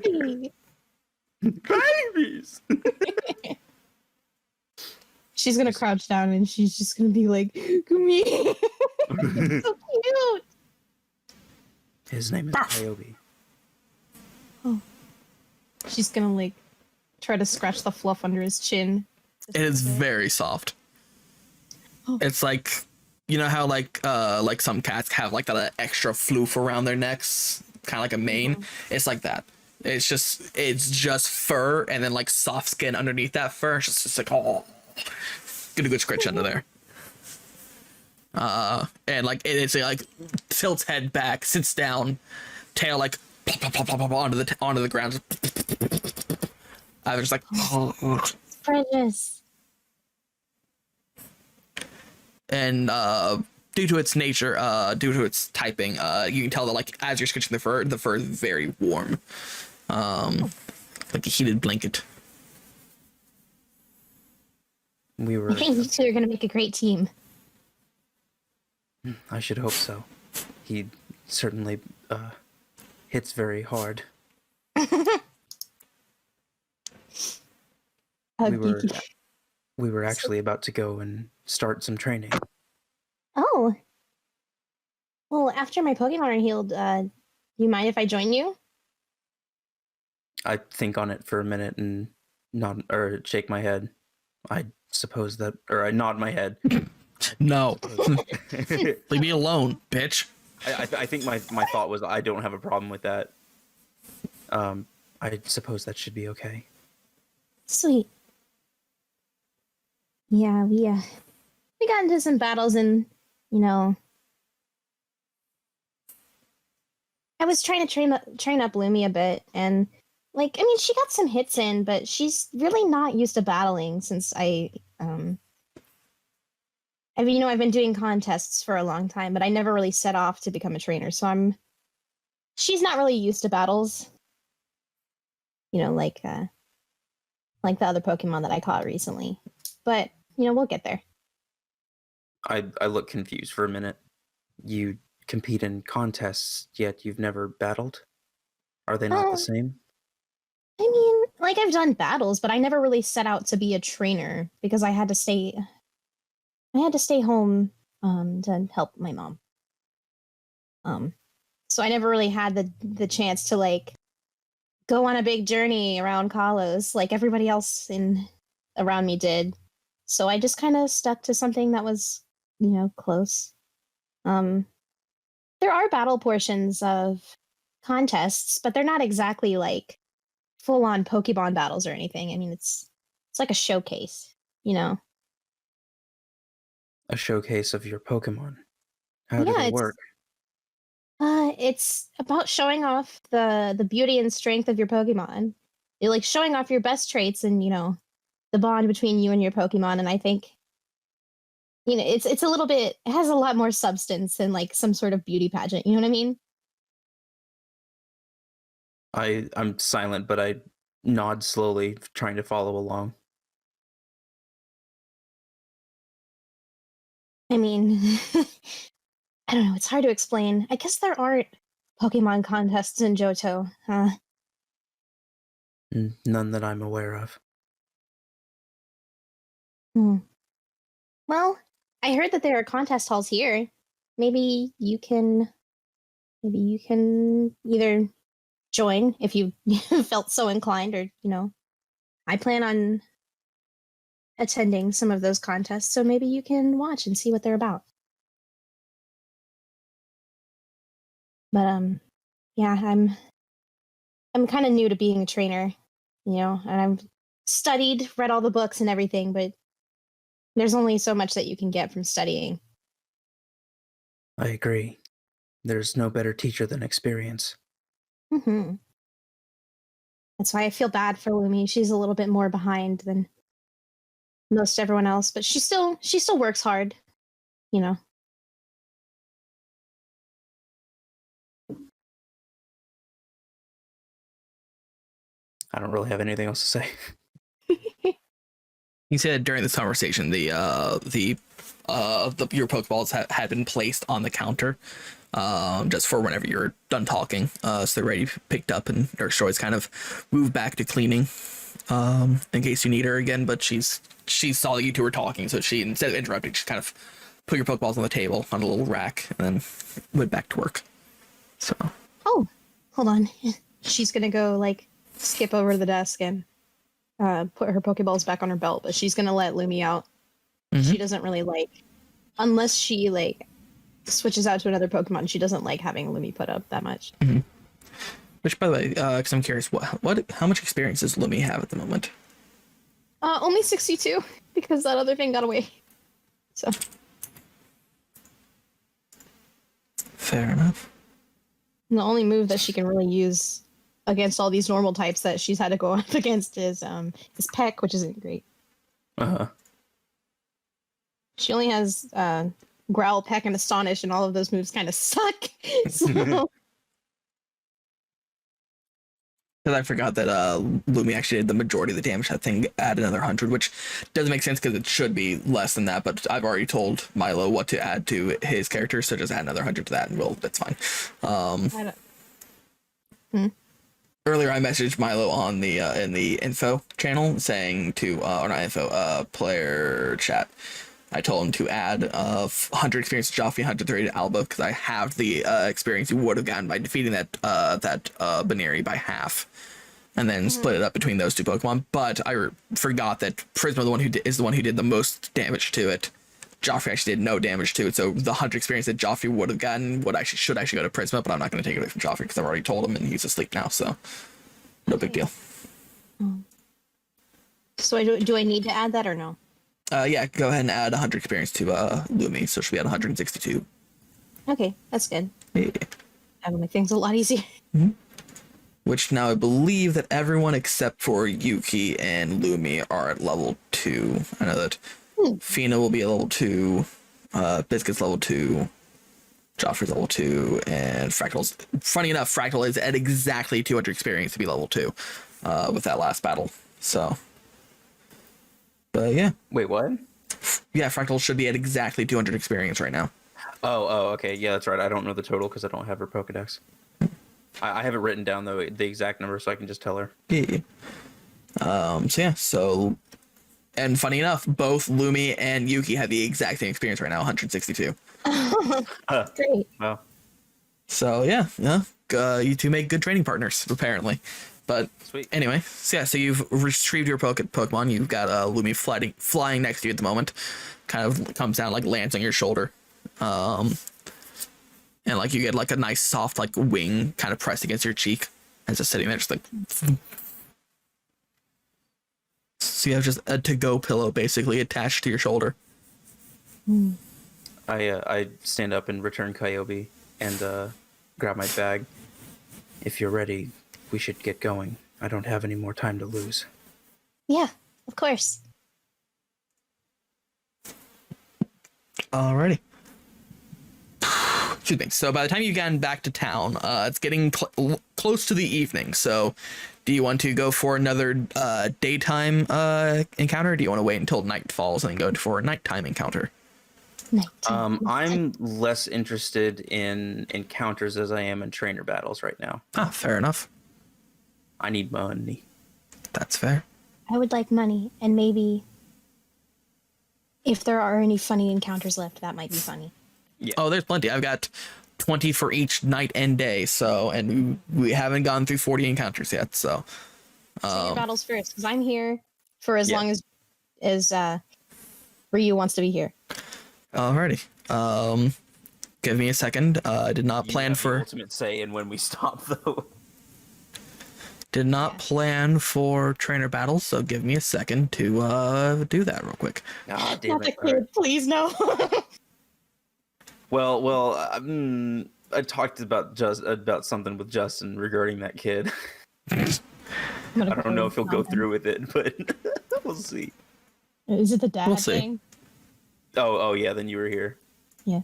Baby! Babies. She's gonna crouch down and she's just gonna be like, come here. So cute. His name is Kyobe. Oh. She's gonna like try to scratch the fluff under his chin. it is very soft. Oh. It's like, you know how like some cats have like that extra floof around their necks, kind of like a mane. It's like that. It's just fur and then like soft skin underneath that fur. It's just like, oh, get a good scratch under there. And like it's like tilts head back, sits down, tail like plop, plop, plop, plop, plop, onto the ground. I was just like, It's precious. and due to its nature, due to its typing, you can tell that like as you're scratching the fur is very warm, like a heated blanket. We were. I think you two are gonna make a great team. I should hope so. He certainly hits very hard. We were actually about to go and start some training. Oh. Well, after my Pokemon are healed, do you mind if I join you? I think on it for a minute and nod or shake my head. I suppose that, or I nod my head. No, leave me alone, bitch. I think my thought was I don't have a problem with that. I suppose that should be okay. Sweet. Yeah, we got into some battles and, you know, I was trying to train up Lumi a bit, and like, I mean, she got some hits in, but she's really not used to battling since I mean, you know, I've been doing contests for a long time, but I never really set off to become a trainer, so she's not really used to battles. You know, like the other Pokemon that I caught recently. But, you know, we'll get there. I look confused for a minute. You compete in contests, yet you've never battled? Are they not the same? I mean, like, I've done battles, but I never really set out to be a trainer because I had to stay home to help my mom. So I never really had the chance to like go on a big journey around Kalos like everybody else around me did. So I just kind of stuck to something that was, you know, close. There are battle portions of contests, but they're not exactly like full-on Pokemon battles or anything. I mean, it's like a showcase, you know. A showcase of your Pokemon. How did it work? It's about showing off the beauty and strength of your Pokemon. You're like showing off your best traits and, you know, the bond between you and your Pokemon. And I think, you know, it's a little bit, it has a lot more substance than like some sort of beauty pageant. You know what I mean? I'm silent, but I nod slowly, trying to follow along. I mean, I don't know. It's hard to explain. I guess there aren't Pokemon contests in Johto, huh? None that I'm aware of. Well, I heard that there are contest halls here. Maybe you can either join if you felt so inclined, or, you know, I plan on attending some of those contests, so maybe you can watch and see what they're about. But yeah, I'm kind of new to being a trainer, you know, and I've read all the books and everything, but There's only so much that you can get from studying. I agree. There's no better teacher than experience. Mm-hmm. That's why I feel bad for Lumi. She's a little bit more behind than most everyone else, but she still works hard, you know. I don't really have anything else to say. You said during this conversation, your Pokeballs had been placed on the counter, just for whenever you're done talking. So they're ready to be picked up, and Nurse Joy's kind of moved back to cleaning, in case you need her again. But she saw that you two were talking, so she, instead of interrupting, she kind of put your Pokeballs on the table on a little rack, and then went back to work. So. Oh, hold on. She's gonna go like skip over to the desk and put her Pokeballs back on her belt, but she's gonna let Lumi out. Mm-hmm. She doesn't really like, unless she like switches out to another Pokemon, she doesn't like having Lumi put up that much. Mm-hmm. Which, by the way, because I'm curious, how much experience does Lumi have at the moment? Only 62, because that other thing got away. So. Fair enough. And the only move that she can really use against all these normal types that she's had to go up against is Peck, which isn't great. Uh-huh. She only has Growl, Peck, and Astonish, and all of those moves kind of suck. So. Because I forgot that Lumi actually did the majority of the damage. That thing add another 100, which doesn't make sense because it should be less than that. But I've already told Milo what to add to his character, so just add another 100 to that, and that's fine. Earlier, I messaged Milo on the in the info channel saying to or not info player chat. I told him to add 100 experience to Joffrey, 130 to Alba, because I have the experience you would have gotten by defeating that Buneary by half, and then split it up between those two Pokemon. But I forgot that Prisma is the one who did the most damage to it. Joffrey actually did no damage to it, so the 100 experience that Joffrey would have gotten should actually go to Prisma, but I'm not going to take it away from Joffrey because I've already told him, and he's asleep now, so no big deal. So do I need to add that or no? Yeah, go ahead and add 100 experience to Lumi, so she'll be at 162. Okay, that's good. Yeah. That'll make things a lot easier. Mm-hmm. Which now I believe that everyone except for Yuki and Lumi are at level 2. I know that Fina will be at level 2, Biscuit's level 2, Joffrey's level 2, and Fractal's... Funny enough, Fractal is at exactly 200 experience to be level 2 with that last battle, so... But yeah. Wait, what? Yeah, Fractal should be at exactly 200 experience right now. Oh, okay. Yeah, that's right. I don't know the total because I don't have her Pokedex. I have it written down, though, the exact number, so I can just tell her. Yeah. And funny enough, both Lumi and Yuki have the exact same experience right now, 162. Great. Wow. So yeah, you two make good training partners, apparently. But Sweet. Anyway, so you've retrieved your Pokemon. You've got Lumi flying next to you at the moment. Kind of comes down, like lands on your shoulder. And like you get like a nice soft like wing kind of pressed against your cheek. As it's sitting there just like... So you have just a to-go pillow basically attached to your shoulder. I stand up and return Kyobie and grab my bag. If you're ready, we should get going. I don't have any more time to lose. Yeah, of course. Alrighty. Excuse me. So by the time you've gotten back to town, it's getting close to the evening. So do you want to go for another daytime encounter? Or do you want to wait until night falls and then go for a nighttime encounter? I'm less interested in encounters as I am in trainer battles right now. Ah, fair enough. I need money. That's fair. I would like money, and maybe if there are any funny encounters left, that might be funny. Yeah. Oh, there's plenty. I've got 20 for each night and day. So, and we haven't gone through 40 encounters yet. So, Say your battles first, because I'm here for as long as Ryu wants to be here. Alrighty. Give me a second. I did not plan for ultimate say in when we stop though. did not plan for trainer battles, so give me a second to do that real quick. Ah, damn Not the it. All right. kid, please no. Well, I talked about something with Justin regarding that kid. I don't know if he'll go through with it, but we'll see. Is it the dad We'll see. thing? Oh yeah, then you were here. Yeah.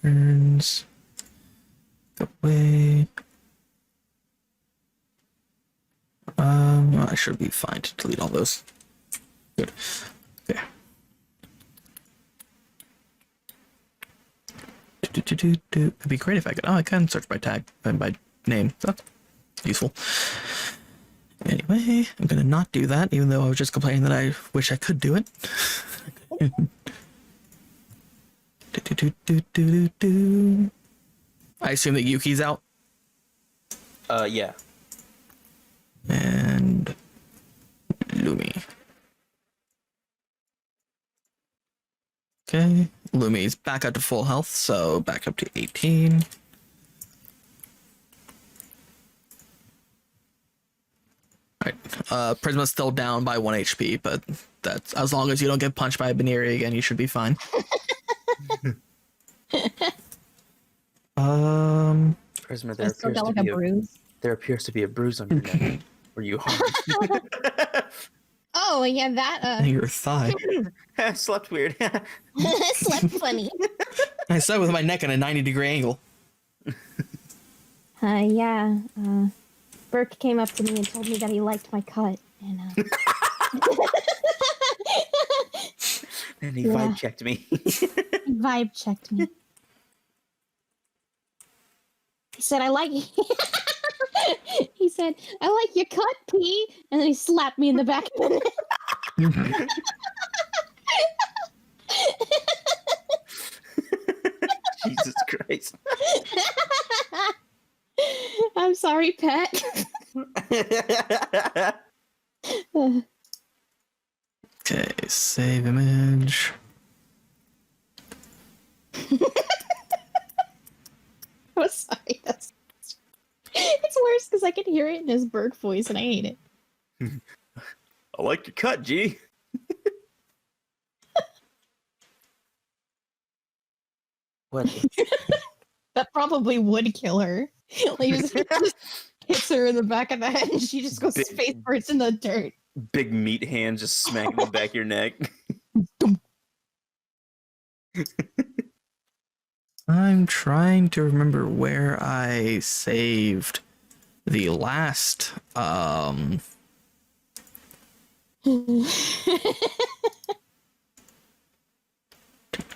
Turns. Away. I should be fine to delete all those. Good. Okay. It'd be great if I could. Oh, I can search by tag and by name. That's useful. Anyway, I'm gonna not do that, even though I was just complaining that I wish I could do it. I assume that Yuki's out. Yeah. And Lumi. Okay, Lumi's back up to full health, so back up to 18. Alright, Prisma's still down by 1 HP, but that's as long as you don't get punched by a Buneary again, you should be fine. Prisma, I still got like a bruise. there appears to be a bruise on your neck. Were you harmed? Oh yeah, that Your thigh. Slept weird. slept funny. I slept with my neck at a 90-degree angle. Yeah. Burke came up to me and told me that he liked my cut, and And he Yeah. vibe checked me. he vibe checked me. He said, "I like." He said, "I like your cut, P," and then he slapped me in the back of the neck. Jesus Christ. I'm sorry, Pet. Okay, save image. I'm sorry. It's worse because I can hear it in his Burke voice, and I hate it. I like your cut, G. What? That probably would kill her. Like, he just hits her in the back of the head, and she just goes Big- face first in the dirt. Big meat hand just smacking the back of your neck. I'm trying to remember where I saved the last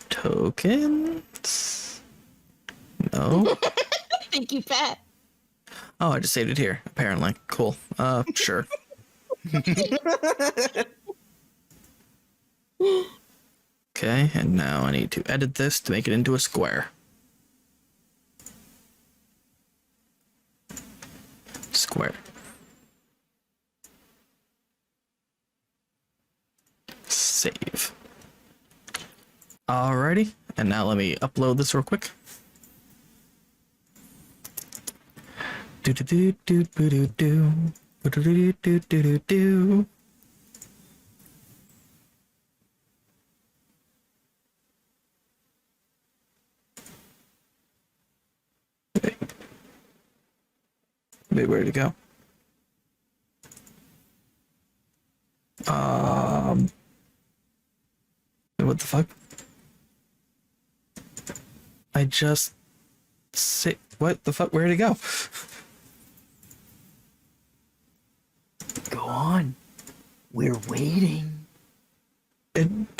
tokens. No. Thank you, Pat. Oh, I just saved it here, apparently. Cool. Sure. Okay, and now I need to edit this to make it into a square. Square. Save. Alrighty, and now let me upload this real quick. Do do do do do do do do do do do do do. Wait, where'd it go? What the fuck? I just say what the fuck? Where'd it go? Go on. We're waiting.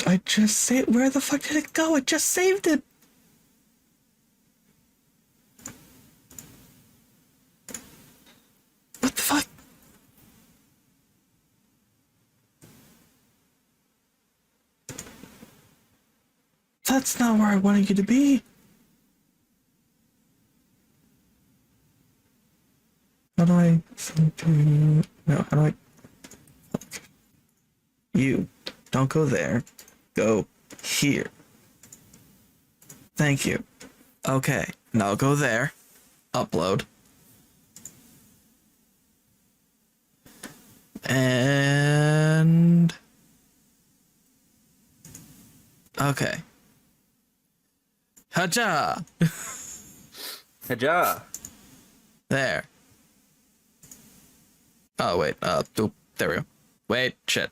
I just saved. Where the fuck did it go? I just saved it. What the fuck? That's not where I wanted you to be. How do I... No, how do I... You, don't go there. Go here. Thank you. Okay, now go there. Upload. And... Okay. Haja! Haja. There. Oh, wait. Oop, there we go. Wait, shit.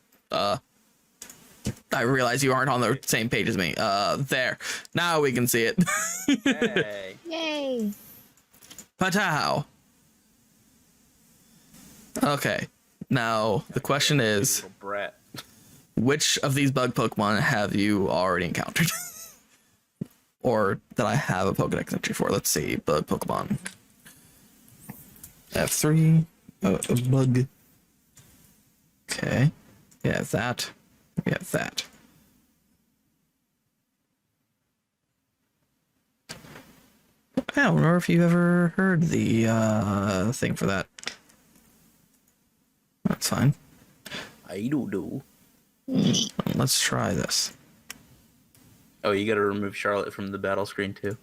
I realize you aren't on the same page as me. There. Now we can see it. Hey. Yay! Patao. Okay. Now, the question is, Little brat. which of these bug Pokemon have you already encountered? Or that I have a Pokedex entry for? Let's see. Bug Pokemon. F3. A bug. Okay. We have that. We have that. I don't remember if you ever heard the thing for that. That's fine. I don't know. Let's try this. Oh, you gotta remove Charlotte from the battle screen too.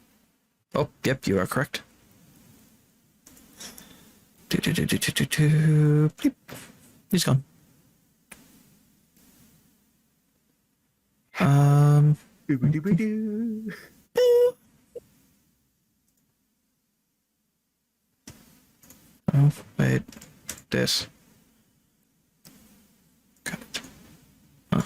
Oh, yep, you are correct. Bleep. He's gone. Oh, wait. This. Got it. Huh.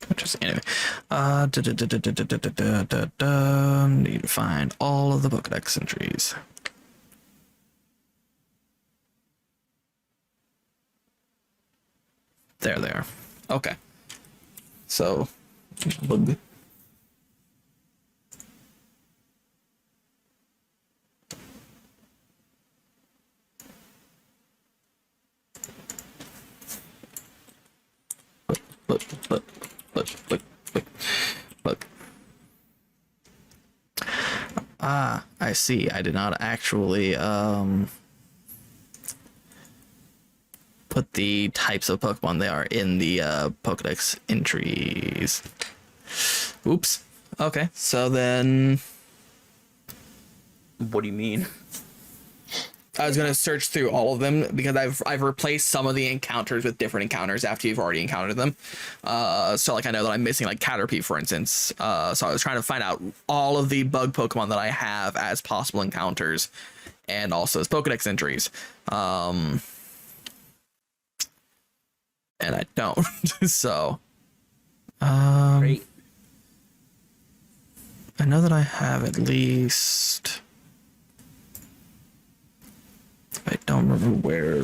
Interesting. Anyway. Need to find all of the Pokedex entries. There they are. Okay. So, bug. Look. Ah, I see. I did not actually put the types of Pokemon they are in the Pokedex entries. Oops. Okay, so then What do you mean? I was gonna search through all of them because I've replaced some of the encounters with different encounters after you've already encountered them. So like I know that I'm missing like Caterpie, for instance. So I was trying to find out all of the bug Pokemon that I have as possible encounters, and also as Pokedex entries. And I don't. So Great. I know that I have at least. I don't remember where.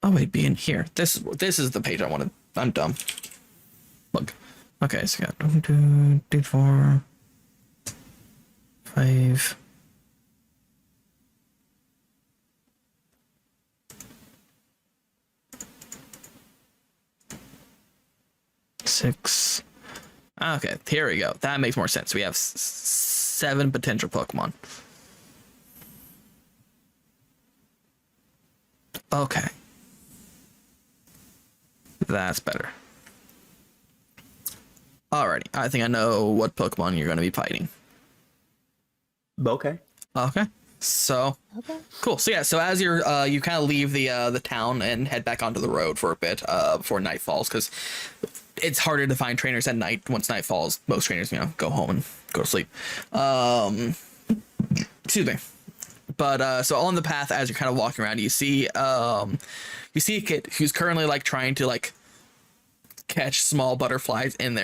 Oh wait, be in here. This is the page I wanted. I'm dumb. Look. Okay, so I got 1, 2, 3, 4, 5. Six. Okay, here we go. That makes more sense. We have 7 potential Pokemon. Okay. That's better. Alrighty, I think I know what Pokemon you're going to be fighting. Okay. Okay. So, Okay. cool. So yeah, so as you're you kind of leave the town and head back onto the road for a bit before night falls, because it's harder to find trainers at night. Once night falls, most trainers, go home and go to sleep. Excuse me. But so on the path, as you're kind of walking around, you see a kid who's currently like trying to like catch small butterflies in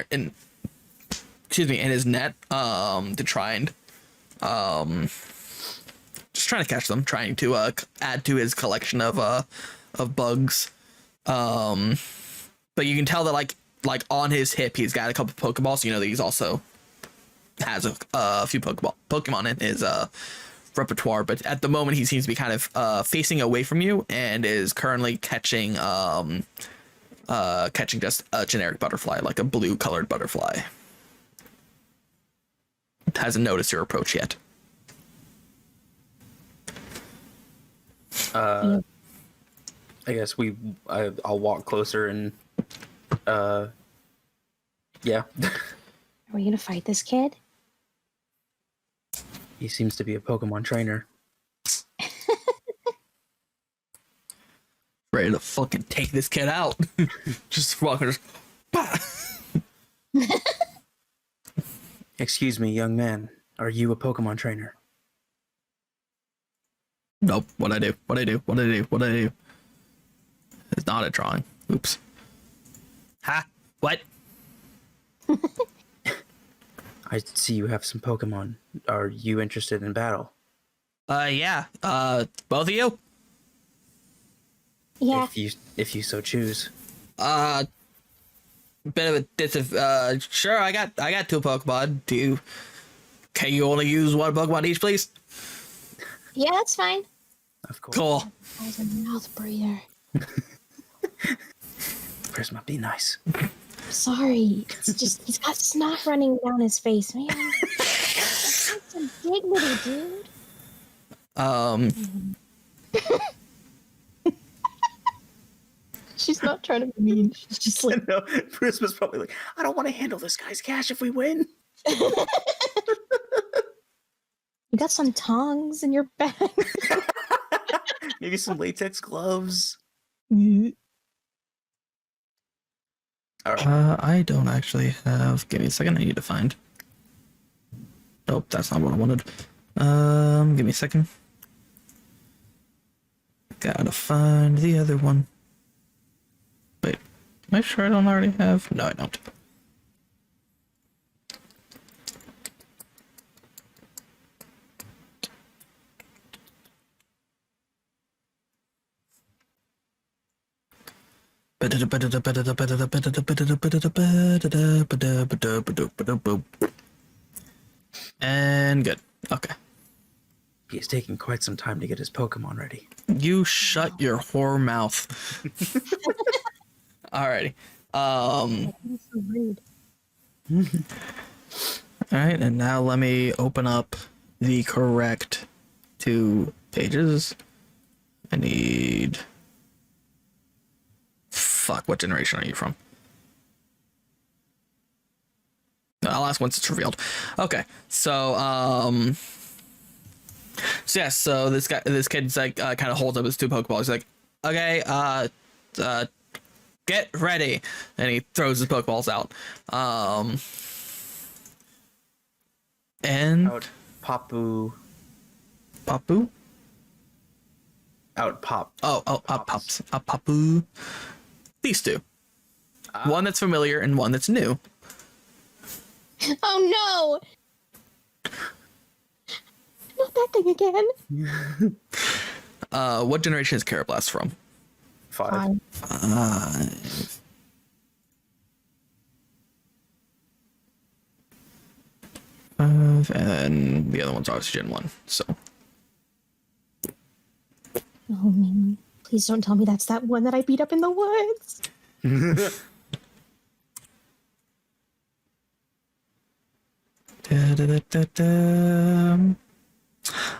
his net to try and just trying to catch them, trying to add to his collection of bugs. But you can tell that like on his hip he's got a couple Pokeballs, so you know that he's also has a few Pokemon in his repertoire, but at the moment he seems to be kind of facing away from you and is currently catching just a generic butterfly, like a blue colored butterfly. Hasn't noticed your approach yet. I guess I'll walk closer and yeah. Are we gonna fight this kid? He seems to be a Pokemon trainer. Ready to fucking take this kid out. Just walking. Excuse me, young man. Are you a Pokemon trainer? Nope. What I do? It's not a drawing. Oops. Ha! What? I see you have some Pokemon. Are you interested in battle? Yeah. Both of you? Yeah. If you so choose. Bit of a sure, I got 2 Pokemon. Can you only use 1 Pokemon each, please? Yeah, that's fine. Of course. Cool. Guy's a mouth breather. Prisma, be nice. Sorry. It's just he's got snot running down his face, man. Have some dignity, dude. She's not trying to be mean. She's just like, No, Prisma's probably like, I don't want to handle this guy's cash if we win. you got some tongs in your bag. Maybe some latex gloves. All right. I don't actually have. Give me a second. I need to find. Nope, that's not what I wanted. Give me a second. Gotta find the other one. Wait, am I sure I don't already have? No, I don't. And good. Okay. He's taking quite some time to get his Pokemon ready. You shut your whore mouth. Alrighty. That's so rude. Alright, and now let me open up the correct 2 pages. I need... Fuck, what generation are you from? No, I'll ask once it's revealed. Okay, so, so yeah, so this kid's like, kind of holds up his 2 Pokeballs. He's like, okay, get ready. And he throws his Pokeballs out. And... Out Papu. Papu? Out Pop. Pops. Papu. These 2. One that's familiar and one that's new. Oh no! Not that thing again. What generation is Carablast from? 5. 5. And the other one's obviously Gen 1, so. Oh man. Please don't tell me that's that one that I beat up in the woods.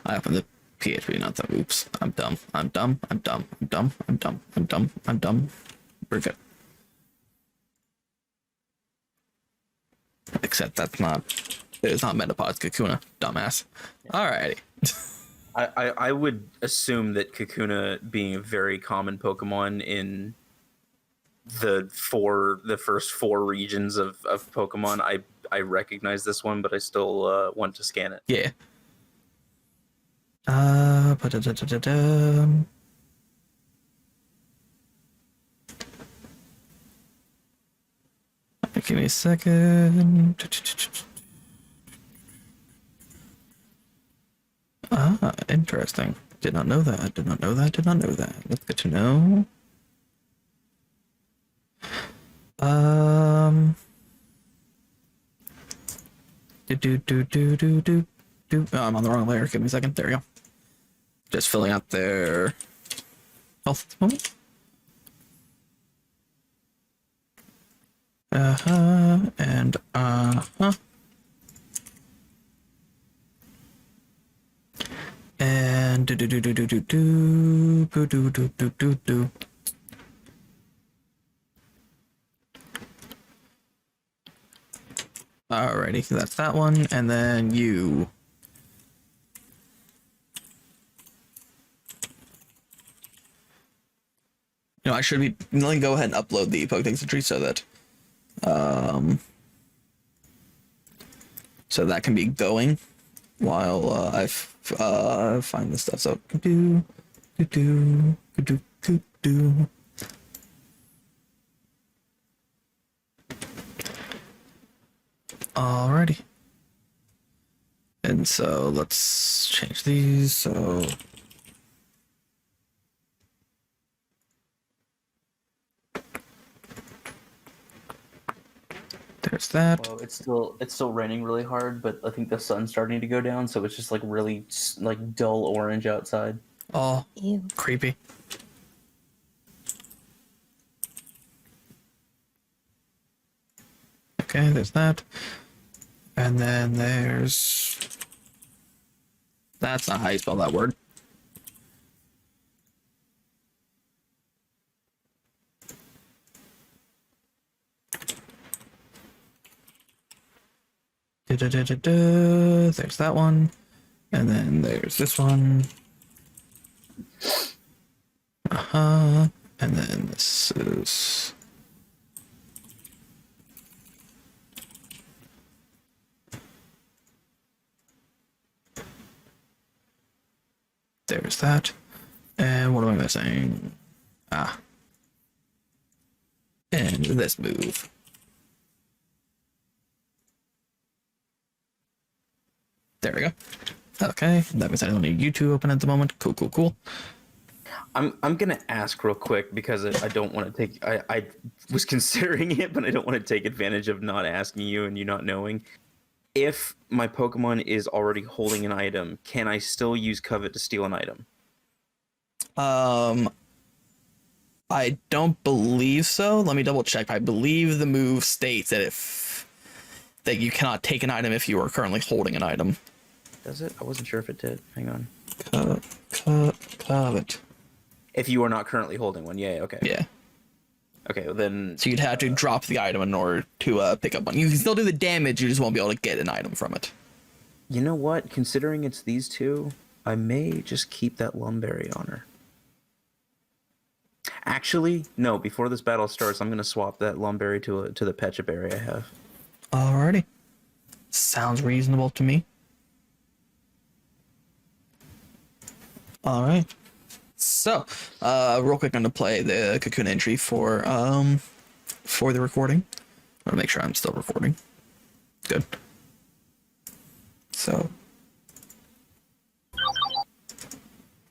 I opened the PHP, not the oops. I'm dumb. We're good. Except that's not, it is not Metapod's Kakuna, dumbass. Alrighty. I would assume that Kakuna being a very common Pokemon in the first 4 regions of Pokemon, I recognize this one, but I still want to scan it. Yeah. Give me a second. Interesting. Did not know that. That's good to know. Oh, I'm on the wrong layer. Give me a second. There we go. Just filling out their health at the moment. And And do do do do do do do do do do do do do. Alrighty, that's that one, and then you. You know, I should be. Let me go ahead and upload the Pokedex entry so that, so that can be going while I find this stuff. So do do do do do do. Alrighty. And so let's change these. So there's that. Well, it's still raining really hard, but I think the sun's starting to go down, so it's just like really like dull orange outside. Oh, Ew. creepy. Okay, there's that. And then there's... That's not how you spell that word. There's that one. And then there's this one. And then this is... There's that. And what am I missing? Ah. And this move. There we go. Okay, that means I don't need you to open at the moment. Cool, cool, cool. I'm gonna ask real quick because I don't want to take. I was considering it, but I don't want to take advantage of not asking you and you not knowing. If my Pokemon is already holding an item, can I still use Covet to steal an item? I don't believe so. Let me double check. I believe the move states that that you cannot take an item if you are currently holding an item. Does it? I wasn't sure if it did. Hang on. Covet. If you are not currently holding one, yeah. Okay. Yeah. Okay. Well then. So you'd have to drop the item in order to pick up one. You can still do the damage. You just won't be able to get an item from it. You know what? Considering it's these two, I may just keep that Lumberry on her. Actually, no. Before this battle starts, I'm gonna swap that Lumberry to the Pecha Berry I have. Alrighty. Sounds reasonable to me. Alright. So, real quick, I'm gonna play the Cocoon entry for the recording. I wanna make sure I'm still recording. Good. So.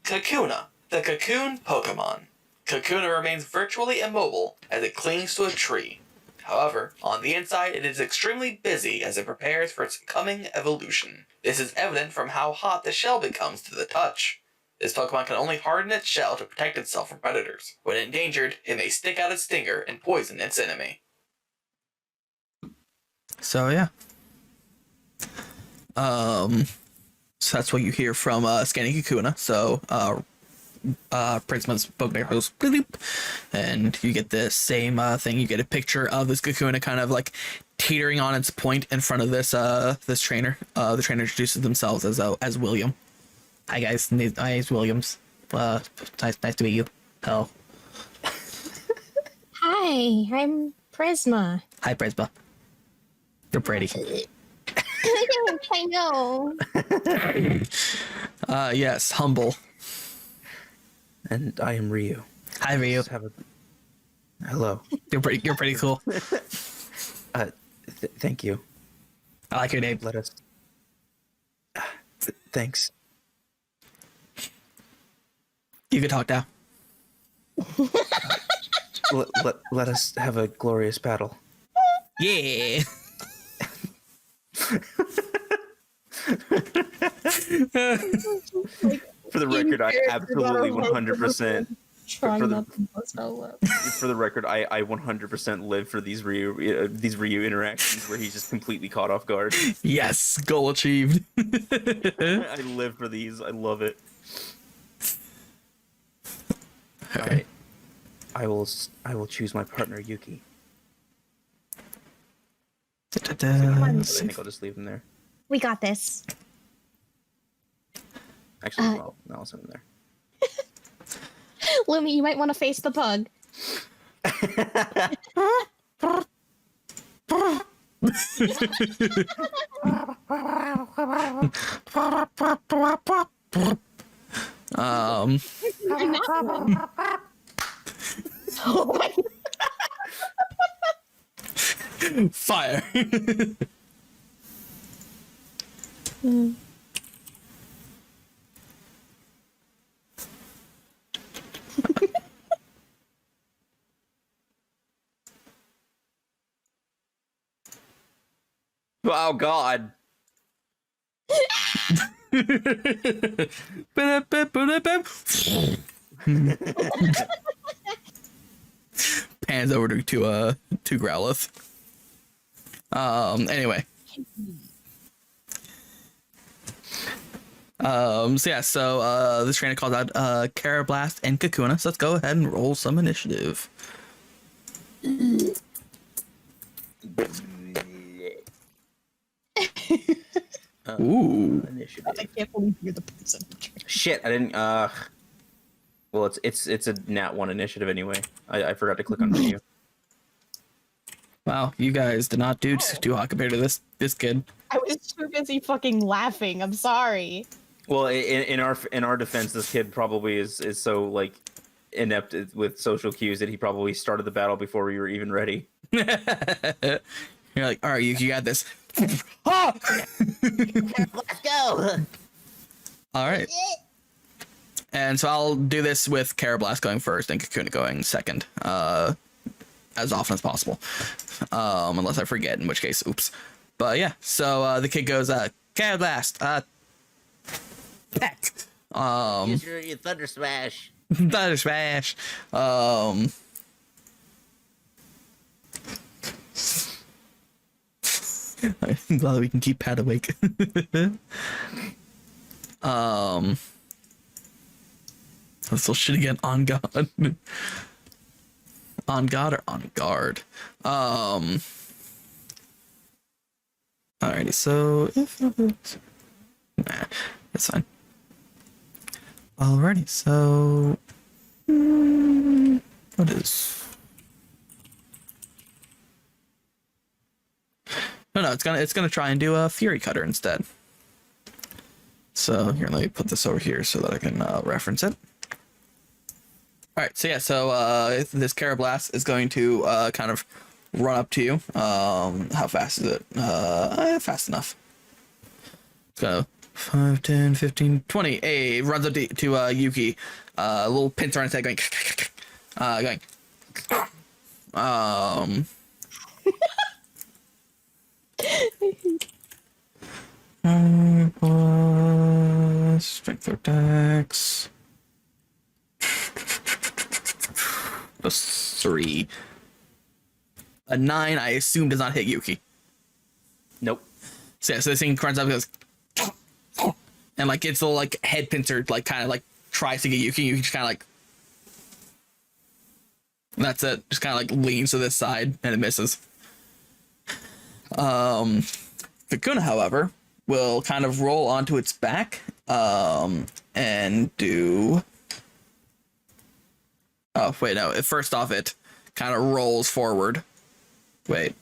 Kakuna, the Cocoon Pokemon. Kakuna remains virtually immobile as it clings to a tree. However, on the inside, it is extremely busy as it prepares for its coming evolution. This is evident from how hot the shell becomes to the touch. This Pokemon can only harden its shell to protect itself from predators. When endangered, it may stick out its stinger and poison its enemy. So yeah. So that's what you hear from scanning Kakuna. So Prisma's Pokemon goes bloop, and you get the same thing. You get a picture of this Kakuna kind of like teetering on its point in front of this this trainer. The trainer introduces themselves as William. Hi guys, my name's Williams. Nice to meet you. Hello. Hi, I'm Prisma. Hi Prisma. You're pretty. I know. Yes, humble. And I am Ryu. Hi Ryu. Just have a... Hello. You're pretty cool. Thank you. I like your name. Let us. Thanks. You can talk now. Let us have a glorious battle. Yeah. For the record, I absolutely 100%. Trying For the- not to bust out loud. For the record, I 100% live for these Ryu interactions where he's just completely caught off guard. Yes, goal achieved. I live for these. I love it. All right. I will choose my partner Yuki. I think I'll just leave him there. We got this. Actually, well, no, I'll send him there. Lumi, you might want to face the bug. Oh my Fire. Oh God. Pans over to Growlithe. Anyway. This trainer called out Carablast and Kakuna, so let's go ahead and roll some initiative. Ooh. Initiative. I can't believe you're the person. Shit, I didn't. Well, it's a nat 1 initiative anyway. I forgot to click on review. Wow, you guys did not do too hot compared to this kid. I was too busy fucking laughing. I'm sorry. Well, in our defense, this kid probably is so like inept with social cues that he probably started the battle before we were even ready. You're like, all right, you got this. Ah! Let's go. All right. And so I'll do this with Carablast going first and Kakuna going second, as often as possible, unless I forget, in which case, oops. But yeah, so the kid goes, Carablast, peck. Use your Thunder Smash. Thunder Smash. I'm glad we can keep Pat awake. This will shit again. On God. On God or on guard? Alrighty, so if nah, that's fine. Alrighty, so what is? No, it's gonna try and do a Fury Cutter instead. So here, let me put this over here so that I can reference it. All right, so yeah, this Carablast is going to kind of run up to you. How fast is it? Fast enough. It's gonna 5, 10, 15, 20. Hey, it runs up to Yuki. A little pincer on his head going. Plus strength or dex. Plus 3. A 9, I assume, does not hit Yuki. Nope. So yeah, so this thing runs up and goes, and like it's a little like head pincer, like kind of like tries to get Yuki. You just kind of like, that's it. Just kind of like leans to this side and it misses. Kakuna, however, will kind of roll onto its back, and do. Oh wait, no. First off, it kind of rolls forward. Wait,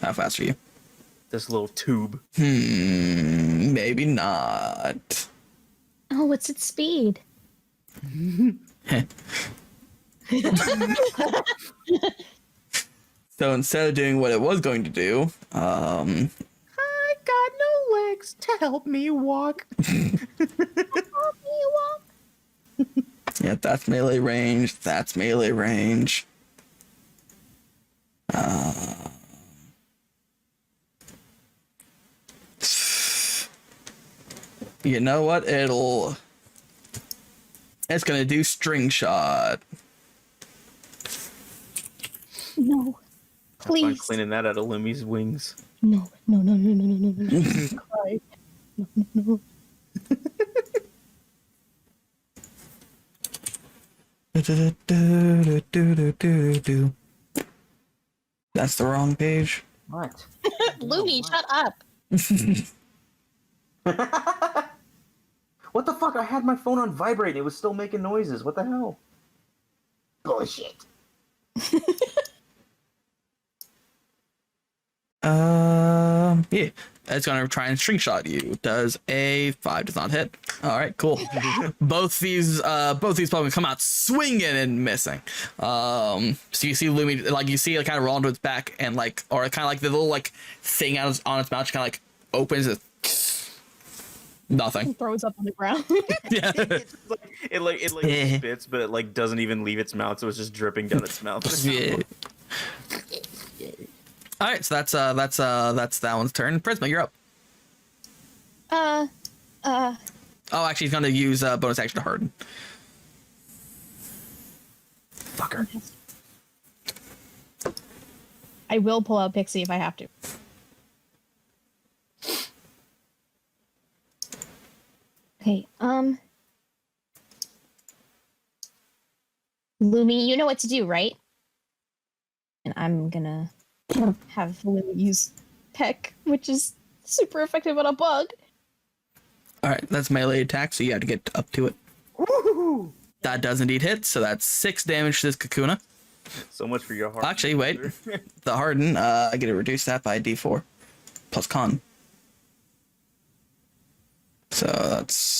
how fast are you? This little tube. Maybe not. Oh, what's its speed? So instead of doing what it was going to do, I got no legs to help me walk. yeah, that's melee range. That's melee range. You know what? It's gonna do string shot. No. I'm Please. cleaning that out of Lumi's wings. No. Cry. No. That's the wrong page. What? Lumi, shut up. What the fuck? I had my phone on vibrate. It was still making noises. What the hell? Bullshit. Yeah, it's gonna try and string shot you. Does a 5 does not hit. All right, cool. both these Pokemon come out swinging and missing. So you see Lumi, like you see it kind of roll onto its back and like, or kind of like the little like thing on its mouth, kind of like opens it. Nothing. Throws up on the ground. Yeah. It spits, but it like doesn't even leave its mouth, so it's just dripping down its mouth. Yeah. All right, so that's that one's turn. Prisma, you're up. Oh, actually, he's gonna use bonus action to harden. Fucker. I will pull out Pixie if I have to. Okay, Lumi, you know what to do, right? And I'm gonna have Lumi use Peck, which is super effective on a bug. All right, that's melee attack, so you have to get up to it. Woohoo! That does indeed hit, so that's 6 damage to this Kakuna. So much for your heart. Actually, wait. The harden, I get to reduce that by d4 plus con. So that's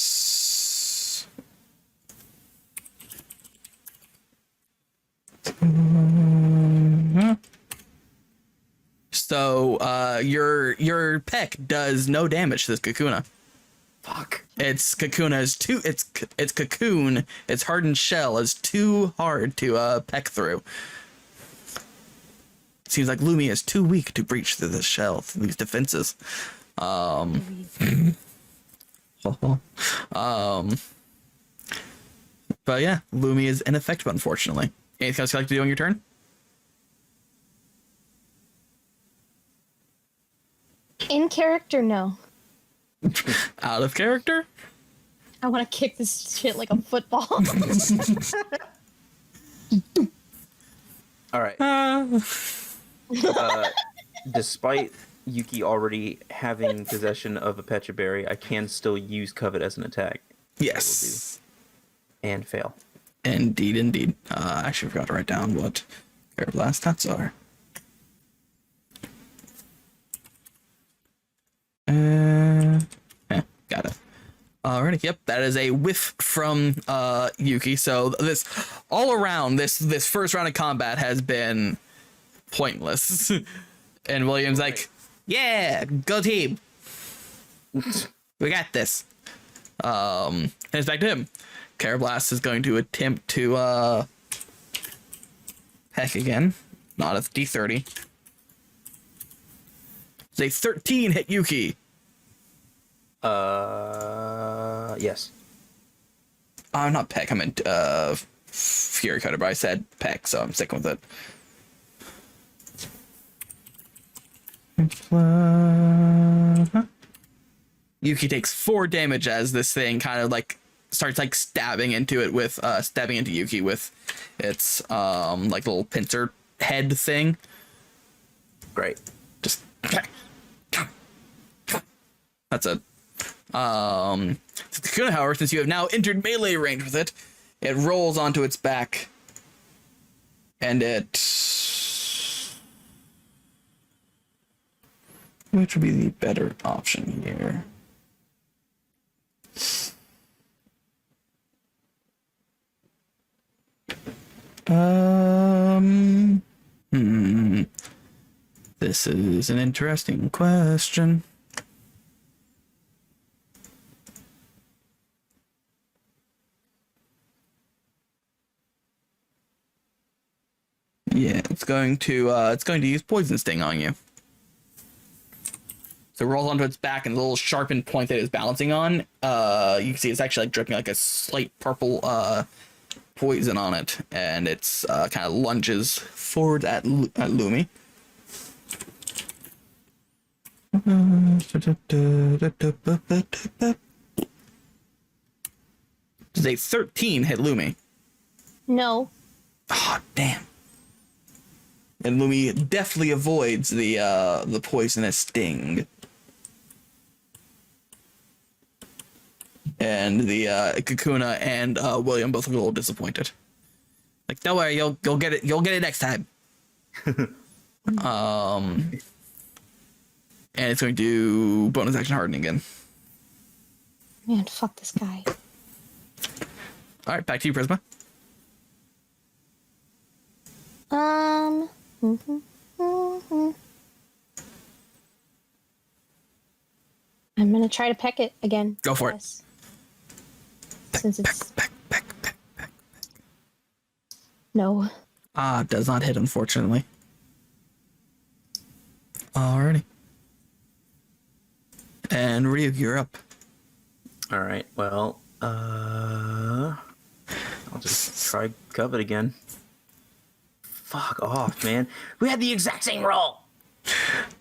your peck does no damage to this Kakuna. Fuck. Its cocoon, its hardened shell is too hard to peck through. Seems like Lumi is too weak to breach through this shell, through these defenses. But yeah, Lumi is ineffective, unfortunately. Anything else you'd like to do on your turn? In character, no. Out of character? I want to kick this shit like a football. All right. Despite Yuki already having possession of a Pecha Berry, I can still use Covet as an attack. Yes. And fail. Indeed. I actually forgot to write down what Air Blast stats are. Got it. Alrighty, yep, that is a whiff from Yuki. So this all around this first round of combat has been pointless. And William's like, yeah, go team. We got this. And it's back to him. Carablast is going to attempt to heck again. Not a D30. It's a 13 hit Yuki. Yes. Not Peck, I meant Fury Cutter, but I said Peck, so I'm sticking with it. Yuki takes 4 damage as this thing kind of like starts like stabbing into Yuki with its like little pincer head thing. Great. Just that's it. Kakuna, however, since you have now entered melee range with it, it rolls onto its back, and which would be the better option here? This is an interesting question. Yeah, it's going to use Poison Sting on you. So it rolls onto its back, and the little sharpened point that it's balancing on, you can see it's actually like dripping like a slight purple poison on it, and it's kind of lunges forward at Lumi. Does a 13 hit Lumi? No. Oh, damn. And Lumi deftly avoids the poisonous sting. And the Kakuna and William both look a little disappointed. Like, don't worry, you'll get it. You'll get it next time. And it's going to do bonus action harden again. Man, fuck this guy. All right, back to you, Prisma. I'm gonna try to peck it again. Go for it. Yes. Since it's Peck. no. Does not hit, unfortunately. Alrighty. And Ryu, you're up. All right. Well, I'll just try Covet again. Fuck off, man. We had the exact same roll.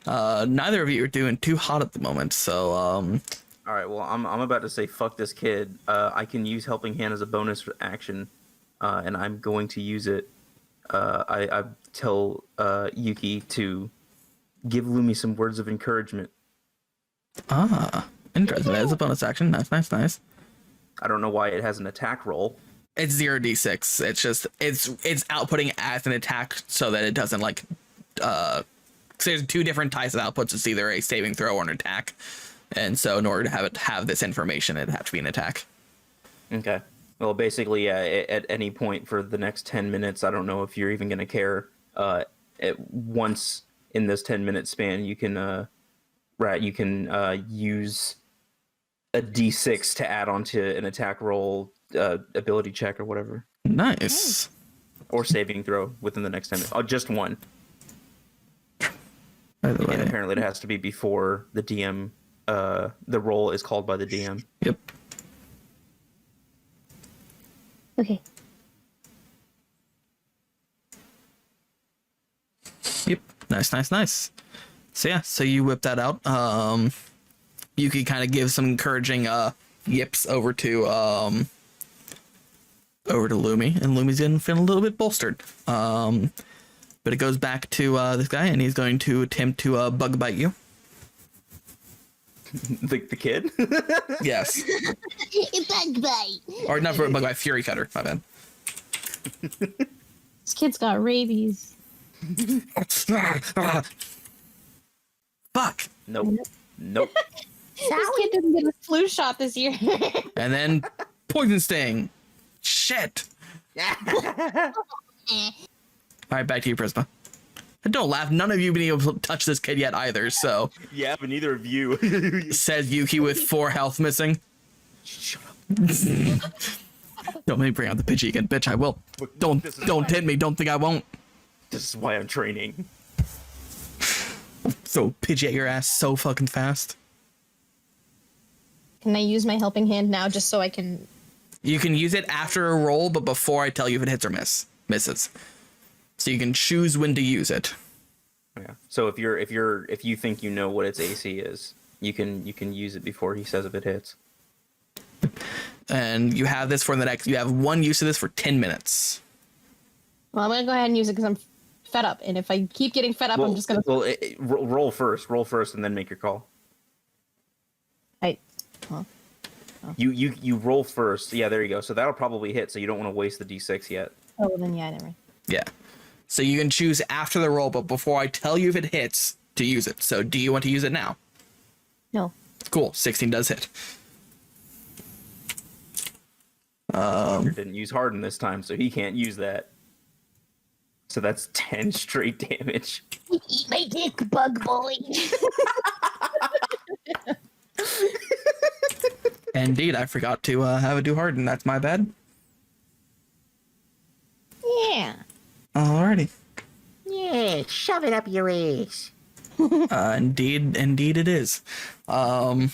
Neither of you are doing too hot at the moment, so All right. Well, I'm about to say fuck this kid. I can use Helping Hand as a bonus action, and I'm going to use it. I tell Yuki to give Lumi some words of encouragement. interesting. That is a bonus action. Nice. I don't know why it has an attack roll. It's 0d6. It's just it's outputting as an attack so that it doesn't like so there's two different types of outputs. It's either a saving throw or an attack. And so in order to have this information, it'd have to be an attack. Okay. Well, basically, at any point for the next 10 minutes, I don't know if you're even going to care. Once in this 10-minute span, you can use a d6 to add onto an attack roll, ability check or whatever, Nice. or saving throw within the next 10 minutes. Oh, just one. By the And way. apparently, it has to be before the DM. The roll is called by the DM. Yep. Okay. Yep. Nice. So yeah, so you whip that out. Yuki kind of gives some encouraging yips over to Lumi, and Lumi's getting feeling a little bit bolstered. But it goes back to this guy, and he's going to attempt to bug bite you. The kid? Yes. Bug bite. Or not for bug bite, Fury Cutter. My bad. This kid's got rabies. Fuck. Nope. This kid didn't get a flu shot this year. And then poison sting. Shit. All right, back to you, Prisma. And don't laugh. None of you have been able to touch this kid yet either, so. Yeah, but neither of you. Says Yuki with 4 health missing. Shut up. Don't make me bring out the Pidgey again, bitch. I will. Don't hit me. Don't think I won't. This is why I'm training. So Pidgey at your ass so fucking fast. Can I use my helping hand now just so I can... You can use it after a roll, but before I tell you if it hits or misses. So you can choose when to use it. Yeah. So if you think you know what its AC is, you can use it before he says if it hits. And you have this for the next. You have one use of this for 10 minutes. Well, I'm going to go ahead and use it because I'm fed up. And if I keep getting fed up, I'm just going to... Well, roll first, and then make your call. You roll first. Yeah, there you go. So that'll probably hit. So you don't want to waste the d6 yet. Oh, then yeah, never mind. Yeah. So you can choose after the roll, but before I tell you if it hits, to use it. So do you want to use it now? No. Cool. 16 does hit. Didn't use Harden this time, so he can't use that. So that's 10 straight damage. Eat my dick, bug boy. Indeed, I forgot to have it do Harden. That's my bad. Yeah. Alrighty. Yeah, shove it up your ass. Indeed it is. Alrighty,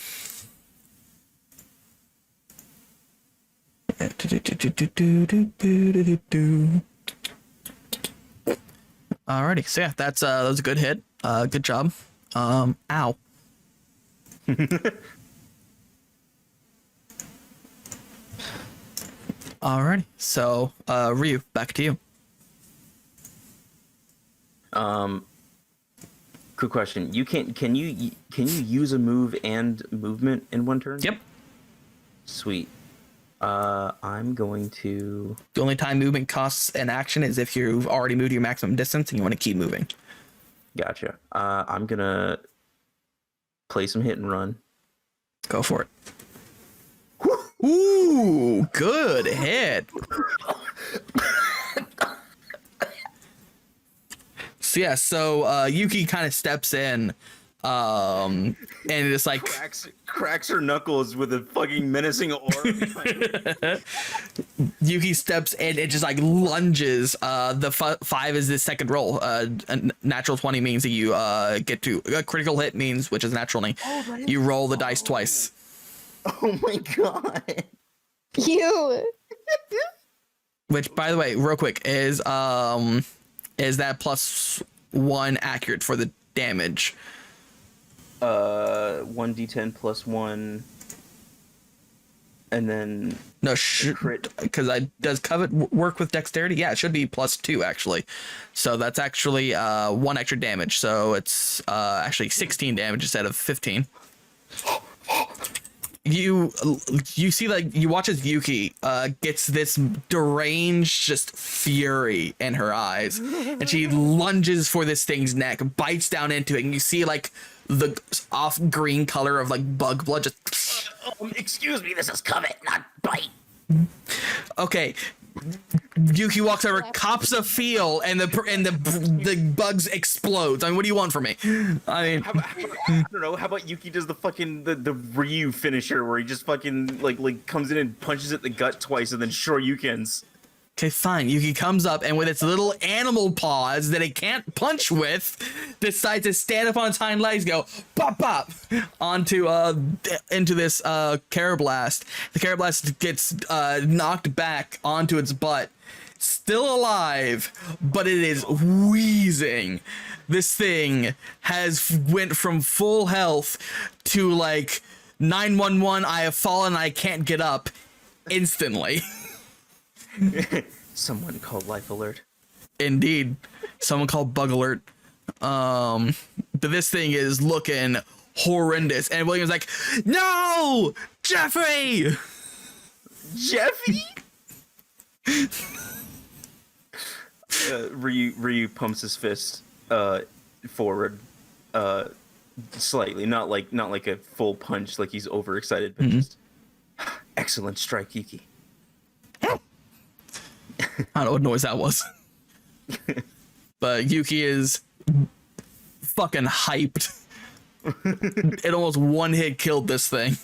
so yeah, that was a good hit. Good job. Ow. Alrighty. So, Ryu, back to you. Quick question. Can you use a move and movement in one turn? Yep. Sweet. I'm going to... The only time movement costs an action is if you've already moved your maximum distance and you want to keep moving. Gotcha. I'm gonna play some hit and run. Go for it. Ooh, good hit. So Yuki kind of steps in, and it's like cracks her knuckles with a fucking menacing aura. Yuki steps in and just like lunges. The 5 is the second roll. A natural 20 means that you get to a critical hit means, which is natural 20. You roll the dice twice. Oh my god. You. Which, by the way, real quick, is that +1 accurate for the damage? 1d10 plus 1, and then No, because does covet work with dexterity? Yeah, it should be +2 actually. So that's actually 1 extra damage. So it's actually 16 damage instead of 15. You see, like, you watch as Yuki gets this deranged just fury in her eyes, and she lunges for this thing's neck, bites down into it, and you see like the off green color of like bug blood just. Excuse me, this is covet, not bite. Okay. Yuki walks over, cops a feel, and the bugs explodes. I mean, what do you want from me? I mean, I don't know. How about Yuki does the fucking the Ryu finisher where he just fucking like comes in and punches it in the gut twice and then Shoryukens. okay, fine. Yuki comes up and with its little animal paws that it can't punch with, decides to stand up on its hind legs, go pop pop onto into this Carablast. The Carablast gets knocked back onto its butt. Still alive, but it is wheezing. This thing has went from full health to like 911. I have fallen. I can't get up instantly. Someone called Life Alert. Indeed. Someone called Bug Alert. But this thing is looking horrendous. And William's like, no! Jeffrey! Jeffy? Ryu pumps his fist forward slightly, not like a full punch like he's overexcited, but just excellent strike, Yuki. I don't know what noise that was. But Yuki is fucking hyped. It almost one hit killed this thing.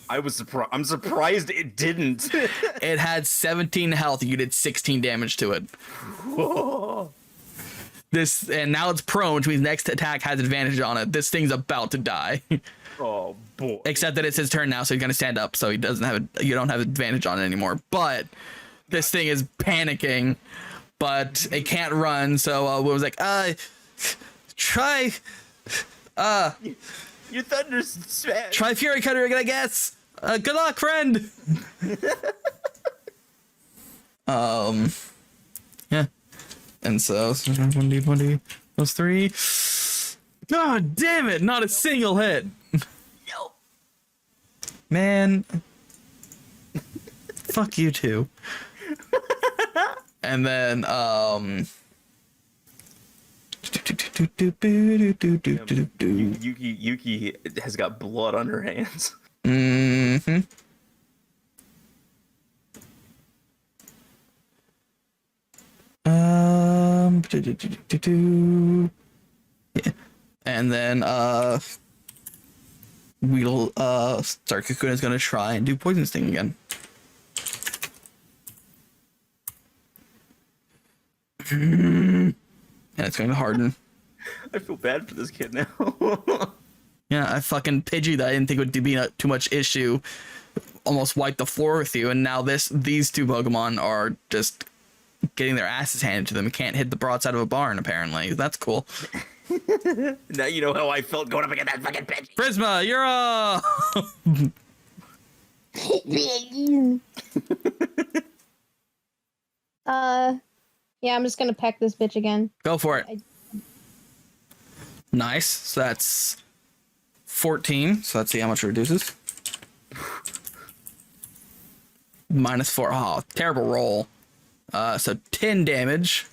I'm surprised it didn't. It had 17 health. You did 16 damage to it. And now it's prone, which means next attack has advantage on it. This thing's about to die. Oh boy. Except that it's his turn now, so he's gonna stand up, so you don't have advantage on it anymore. But this thing is panicking, but it can't run, so Will was like, try Your thunder's smash. try Fury Cutter again, I guess. Good luck, friend. Yeah. And so 1d20 plus 3. God damn it, not a single hit. No. Man. Fuck you too. And then Yuki has got blood on her hands. Mm-hmm. Yeah. And then we'll start. Kakuna's gonna try and do poison sting again. And it's going to harden. I feel bad for this kid now. Yeah, I fucking Pidgey that I didn't think would be too much issue almost wiped the floor with you, and now these two Pokemon are just getting their asses handed to them. Can't hit the broadside of a barn, apparently. That's cool. Now you know how I felt going up against that fucking Pidgey. Prisma, you're up! Yeah, I'm just gonna peck this bitch again. Go for it. Nice. So that's 14. So let's see how much it reduces. -4. Oh, terrible roll. So 10 damage.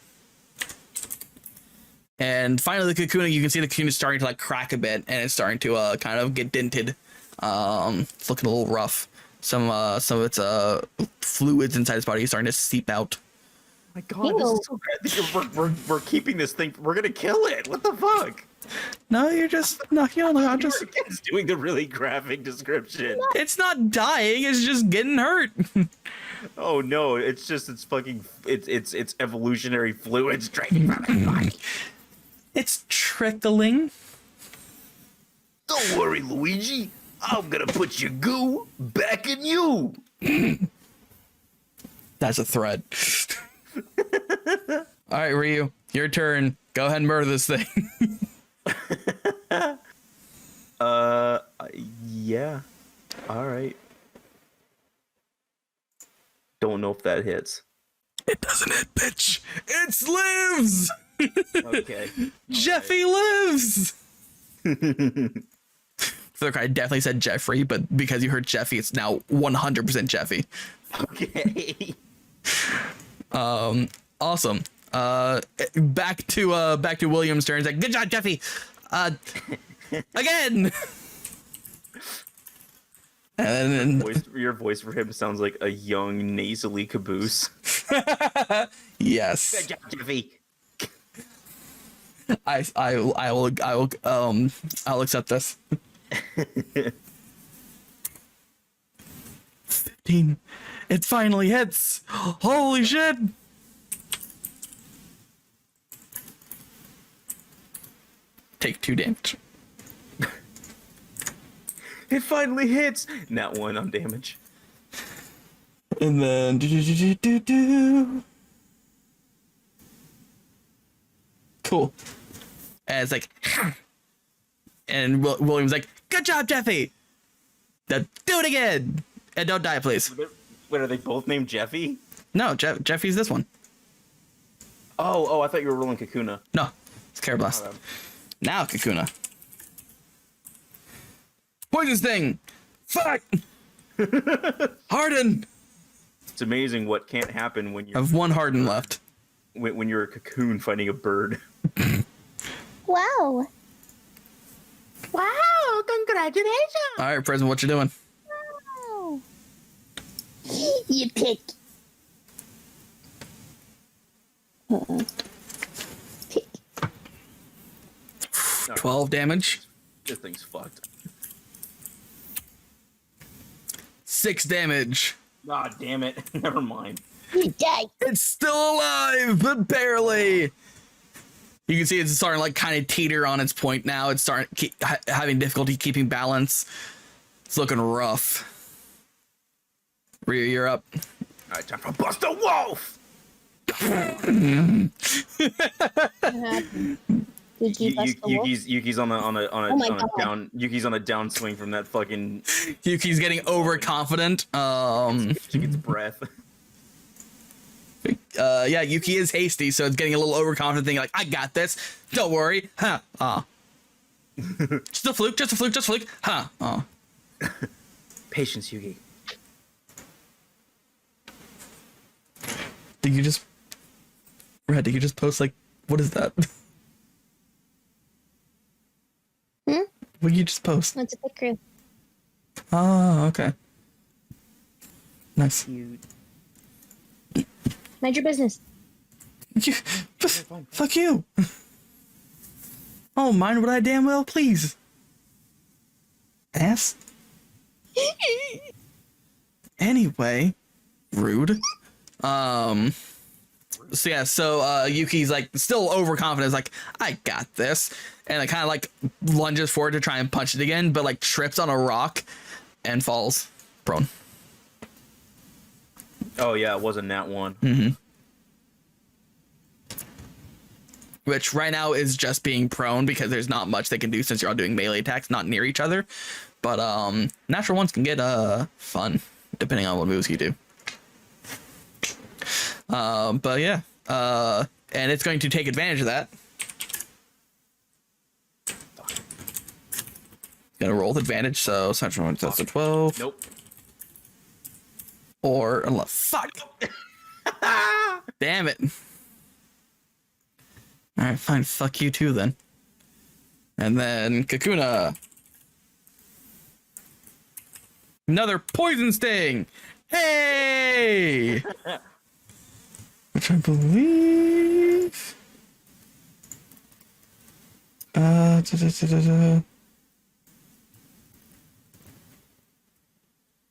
And finally, the Kakuna, you can see the Kakuna is starting to like crack a bit, and it's starting to kind of get dented. It's looking a little rough. Some of its fluids inside its body is starting to seep out. Oh my god, this is so great. We're keeping this thing. We're gonna kill it. What the fuck? No, you're just knocking on. I'm just doing the really graphic description. It's not dying. It's just getting hurt. Oh no! It's evolutionary fluids draining from its body. It's trickling. Don't worry, Luigi. I'm gonna put your goo back in you. That's a threat. All right, Ryu, your turn. Go ahead and murder this thing. Yeah. All right. Don't know if that hits. It doesn't hit, bitch. It lives. Okay. Jeffy lives. For the crowd, I definitely said Jeffrey, but because you heard Jeffy, it's now 100% Jeffy. Okay. Awesome. Back to William's turn. He's like, good job, Jeffy. Again. And then Your voice for him sounds like a young nasally caboose. yes. Good job, Jeffy. I'll accept this. 15. It finally hits. Holy shit. Take 2 damage. It finally hits. Nat 1 on damage. And then cool. And it's like, and William's like, good job, Jeffy. Now do it again, and don't die, please. Wait, are they both named Jeffy? No, Jeffy's this one. Oh, I thought you were rolling Kakuna. No, it's Carablast. Oh, Now Kakuna. Poison Sting. Fuck. Harden. It's amazing what can't happen when I you're have 1 Harden left. when you're a cocoon fighting a bird. Wow. Wow, congratulations. All right, Prism, what you doing? Wow. You pick. 12 damage. This thing's fucked. 6 damage. God damn it. Never mind. You die. It's still alive, but barely. You can see it's starting to like kind of teeter on its point now. It's starting having difficulty keeping balance. It's looking rough. Ryu, you're up. All right, time for Bust a Wolf. Yuki's on a down. Yuki's on a downswing from that fucking. Yuki's getting overconfident. She gets breath. Yeah, Yuki is hasty, so it's getting a little overconfident, thinking like, I got this. Don't worry. Huh. Just a fluke, just a fluke, just a fluke. Huh. Patience, Yuki. Did you just post like, what is that? What did you just post? That's a picture. Oh, okay. Nice. Mind your business. Fuck you. Oh, mind what I damn well please. Ass. Anyway, rude. So yeah, so Yuki's like still overconfident, like, I got this, and it kind of like lunges forward to try and punch it again, but like trips on a rock and falls prone. Oh yeah, it wasn't that one. Mm-hmm. Which right now is just being prone because there's not much they can do since you're all doing melee attacks, not near each other. But natural ones can get fun depending on what moves you do. But yeah, and it's going to take advantage of that. Gonna roll with advantage, so central one that's a 12. Nope. Or fuck. Damn it. All right, fine. Fuck you too then. And then Kakuna. Another poison sting. Hey. Which I believe.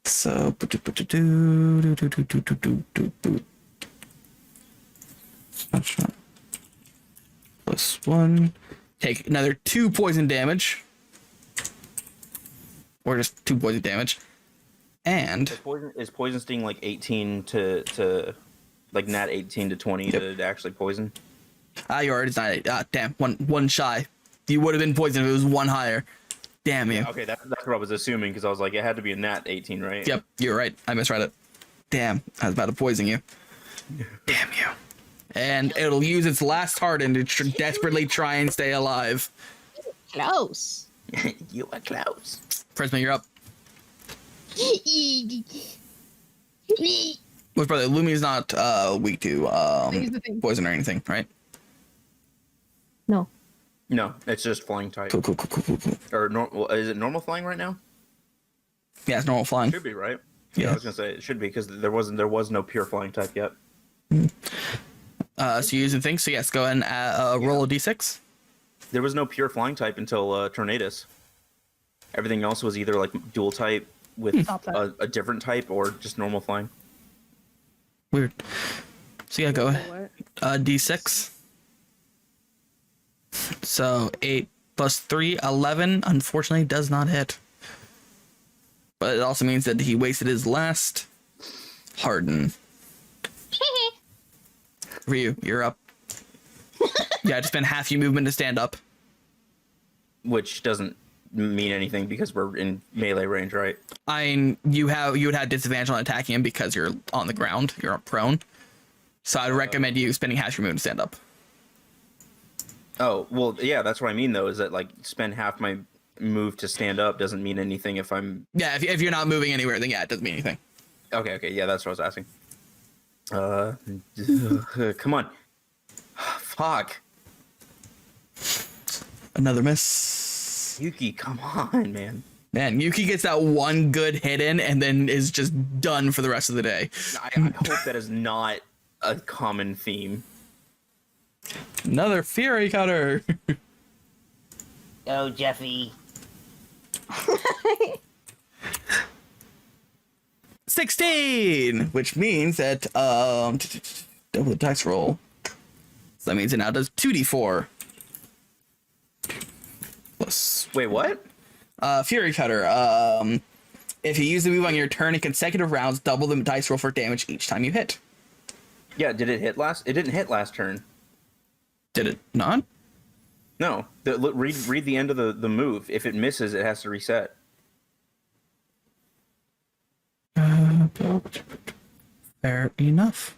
So, +1. Take another 2 poison damage, or just 2 poison damage, and Is poison sting like 18 to like nat 18 to 20 to actually poison? You already died. Damn, one shy. You would have been poisoned if it was 1 higher. Damn you. Okay, that's what I was assuming because I was like, it had to be a nat 18, right? Yep, you're right. I misread it. Damn, I was about to poison you. Damn you. And it'll use its last harden to desperately try and stay alive. Close. You are close. Prisma, you're up. Which brother, Lumi's not weak to Here's the thing. poison or anything, right? No. No, it's just flying type. Cool. Or is it normal flying right now? Yeah, it's normal flying. Should be, right? Yeah. I was gonna say it should be because there was no pure flying type yet. So you're using things. So yes, go ahead and roll a d6. There was no pure flying type until Tornadus. Everything else was either like dual type with a different type or just normal flying. Weird. So yeah, go ahead. D6. So 8 plus 3, 11. Unfortunately, does not hit. But it also means that he wasted his last harden. Ryu, you're up. You had to spend half your movement to stand up. Which doesn't mean anything because we're in melee range, right? I mean, you would have disadvantage on attacking him because you're on the ground. You're prone. So I'd recommend you spending half your movement to stand up. Oh, well, yeah, that's what I mean, though, is that, like, spend half my move to stand up doesn't mean anything if I'm... Yeah, if you're not moving anywhere, then yeah, it doesn't mean anything. Okay, yeah, that's what I was asking. Come on. Fuck. Another miss. Yuki, come on, man. Man, Yuki gets that one good hit in and then is just done for the rest of the day. I hope that is not a common theme. Another Fury Cutter. Oh, Jeffy. 16, which means that double the dice roll. So that means it now does 2d4. Plus Wait, what? Fury Cutter. If you use the move on your turn in consecutive rounds, double the dice roll for damage each time you hit. Yeah, did it hit last? It didn't hit last turn. Did it not? No. Read the end of the move. If it misses, it has to reset. Fair enough.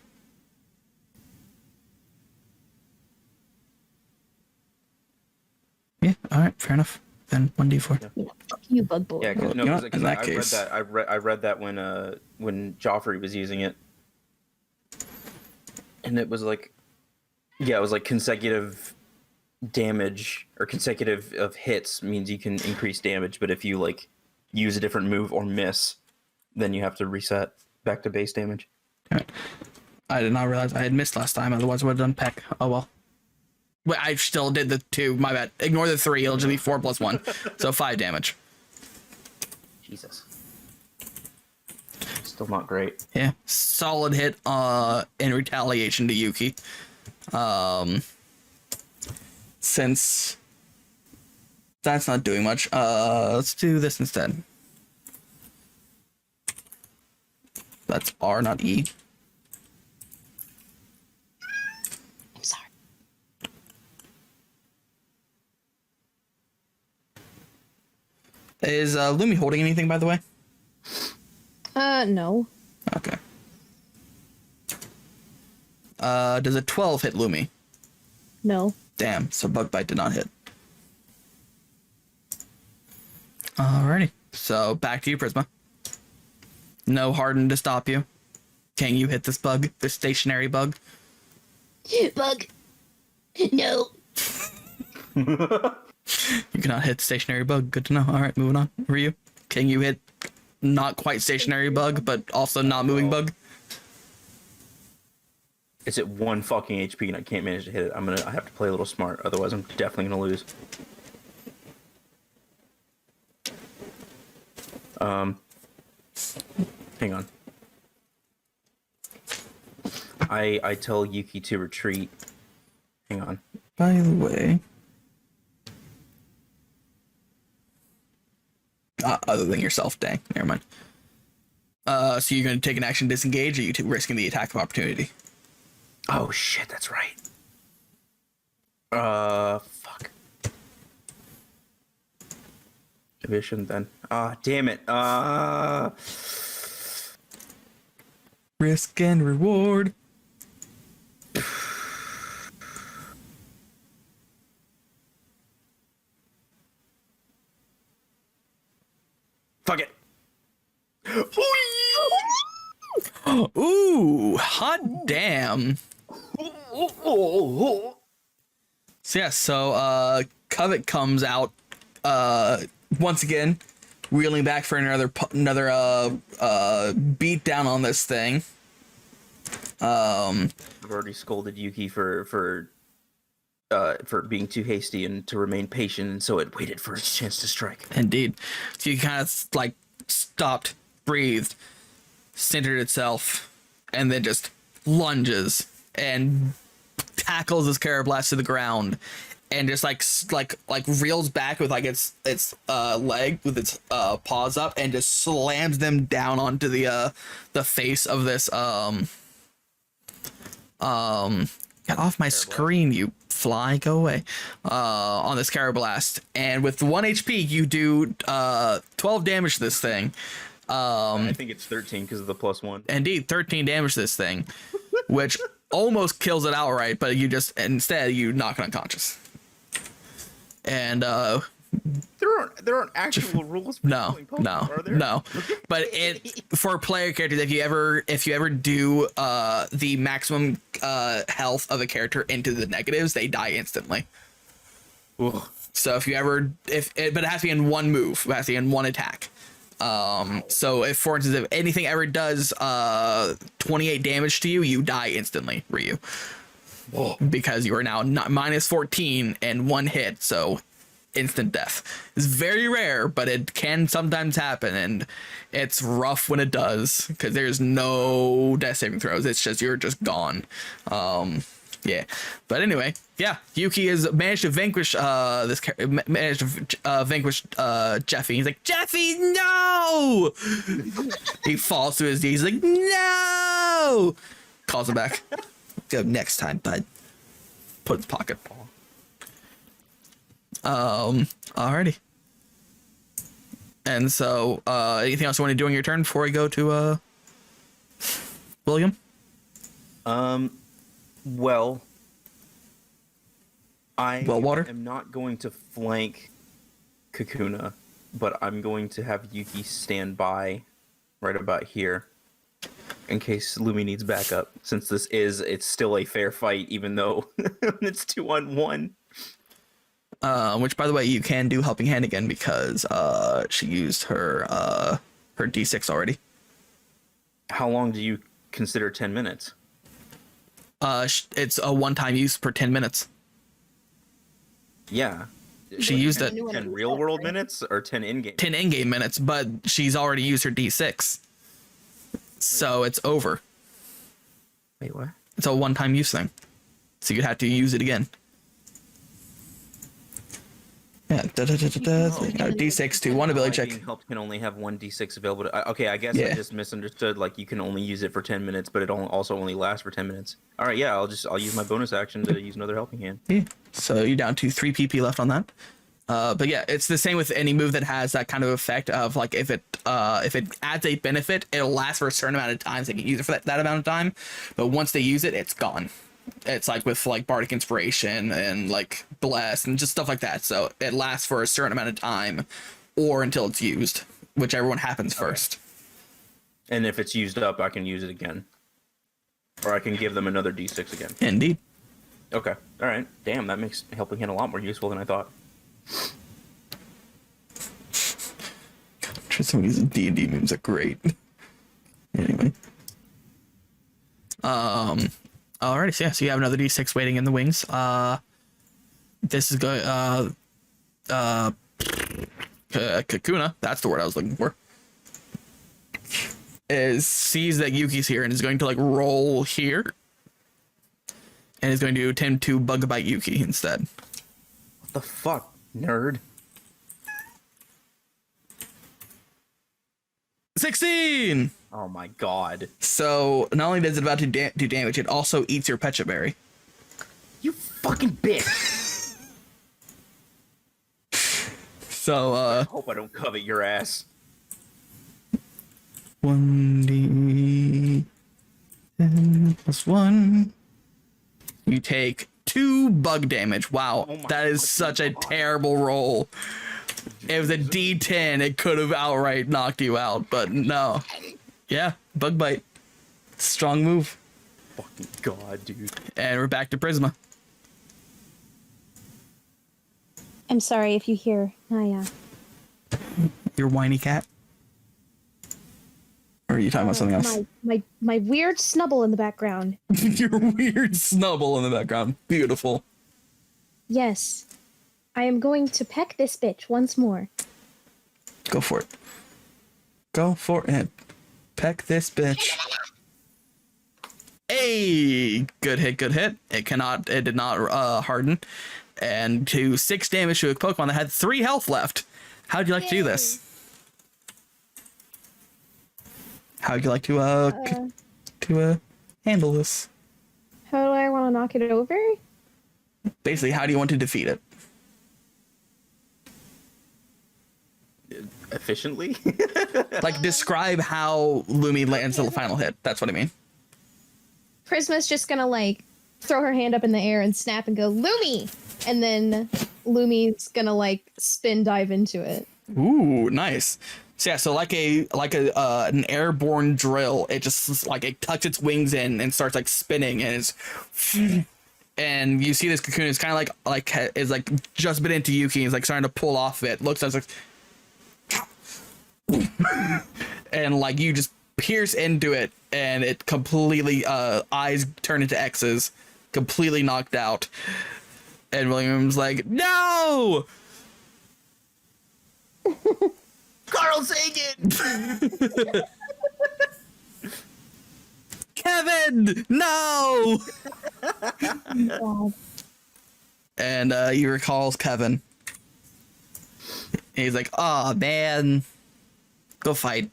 Yeah, alright, fair enough. Then 1d4. Fuck you, bug boy. Yeah, Well, no, you know what? because In that I read case- that. I read that when Joffrey was using it, and it was like, yeah, it was like consecutive damage or consecutive of hits means you can increase damage, but if you like use a different move or miss, then you have to reset back to base damage. I did not realize I had missed last time, otherwise I would have done Peck. Oh well. But I still did the 2, my bad. Ignore the 3, it'll just be 4 plus 1. So 5 damage. Jesus. Still not great. Yeah. Solid hit in retaliation to Yuki. Since that's not doing much, let's do this instead. That's R, not E. I'm sorry. Is Lumi holding anything, by the way? No. Okay. Does a 12 hit Lumi? No. Damn, so Bug Bite did not hit. Alrighty. So back to you, Prisma. No Harden to stop you. Can you hit this bug? This stationary bug? Bug. No. You cannot hit stationary bug. Good to know. Alright, moving on. Ryu, can you hit not quite stationary bug, but also not moving bug? It's at 1 fucking HP and I can't manage to hit it. I have to play a little smart, otherwise I'm definitely gonna lose. Hang on. I tell Yuki to retreat. Hang on. By the way, other than yourself, dang, never mind. So you're going to take an action disengage, or are you risking the attack of opportunity? Oh shit, that's right. Fuck. Maybe I shouldn't then. Damn it. Risk and reward. Fuck it. Ooh, hot damn. So yeah, Covet comes out once again, reeling back for another beat down on this thing. I've already scolded Yuki for being too hasty and to remain patient, and so it waited for its chance to strike. Indeed. So you kind of like stopped, breathed, centered itself, and then just lunges and tackles this Carablast to the ground, and just like reels back with like its leg with its paws up, and just slams them down onto the face of this get off my screen, you fly, go away, on this Carablast. And with 1 HP, you do 12 damage to this thing. I think it's 13 because of the +1. Indeed, 13 damage to this thing, which almost kills it outright, but instead you knock it unconscious. And there aren't actual rules for killing Pokemon, are there? no. But for player characters, if you ever do the maximum health of a character into the negatives, they die instantly. Ugh. So but it has to be in one move. It has to be in one attack. So if, for instance, if anything ever does 28 damage to you, you die instantly, Ryu. Whoa. Because you are now minus 14 and one hit, so instant death. It's very rare, but it can sometimes happen, and it's rough when it does, because there's no death saving throws. It's just, you're just gone. Yeah. But anyway, yeah, Yuki has managed to vanquish vanquish Jeffy. He's like, Jeffy, no! He falls to his knees. He's like, no! Calls him back. Go next time, bud. Put his pocket ball. Alrighty. And so, anything else you want to do on your turn before we go to William? Well, I Water? am not going to flank Kakuna, but I'm going to have Yuki stand by right about here in case Lumi needs backup, since it's still a fair fight, even though it's 2-on-1. Which, by the way, you can do Helping Hand again because she used her D6 already. How long do you consider 10 minutes? It's a one-time use per 10 minutes. Yeah. She used it. 10 real-world minutes or 10 in-game? 10 in-game minutes, but she's already used her D6. So it's over. Wait, what? It's a one-time use thing. So you'd have to use it again. Yeah, D6 to one ability check. Being helped can only have one D6 available. Okay, I guess Yeah. I just misunderstood. Like, you can only use it for 10 minutes, but it also only lasts for 10 minutes. All right, yeah, I'll use my bonus action to use another helping hand. Yeah. So you're down to 3 PP left on that. But yeah, it's the same with any move that has that kind of effect of like if it adds a benefit, it'll last for a certain amount of time, so they can use it for that amount of time. But once they use it, it's gone. It's like with like Bardic Inspiration and like Bless and just stuff like that. So it lasts for a certain amount of time or until it's used, whichever one happens first. And if it's used up, I can use it again. Or I can give them another D6 again. Indeed. Okay. All right. Damn, that makes Helping Hand a lot more useful than I thought. Some of these D&D memes are great. Anyway. Alrighty, so yeah, so you have another D6 waiting in the wings. This is going Kakuna, that's the word I was looking for. Sees that Yuki's here and is going to like roll here. And is going to attempt to bug bite Yuki instead. What the fuck, nerd? 16! Oh my god. So not only does it about to do damage, it also eats your Pecha Berry. You fucking bitch! So I hope I don't covet your ass. 1d 10 plus 1. You take 2 bug damage. Wow, Oh my that is such a terrible roll. It was a D10. It could have outright knocked you out, but no. Yeah, bug bite. Strong move. Fucking god, dude. And we're back to Prisma. I'm sorry if you hear Naya. Your whiny cat? Or are you talking about something else? My weird snubble in the background. Your weird snubble in the background. Beautiful. Yes. I am going to peck this bitch once more. Go for it. Go for it. Peck this bitch. Hey! Good hit, good hit. It did not harden. And to 6 damage to a Pokemon that had 3 health left. How'd you like to do this? How'd you like to handle this? How do I want to knock it over? Basically, how do you want to defeat it? Efficiently? Like, describe how Lumi lands the final hit. That's what I mean. Prisma's just gonna like throw her hand up in the air and snap and go Lumi, and then Lumi's gonna like spin dive into it. Ooh, nice. So yeah, so like an airborne drill, it just like it tucks its wings in and starts like spinning, and it's and you see this cocoon is kind of like is like just been into Yuki, and is like starting to pull off of it. Looks like and like you just pierce into it, and it completely eyes turn into X's, completely knocked out. And William's like, no! Carl Sagan! Kevin! No! And he recalls Kevin. And he's like, oh man, go fight.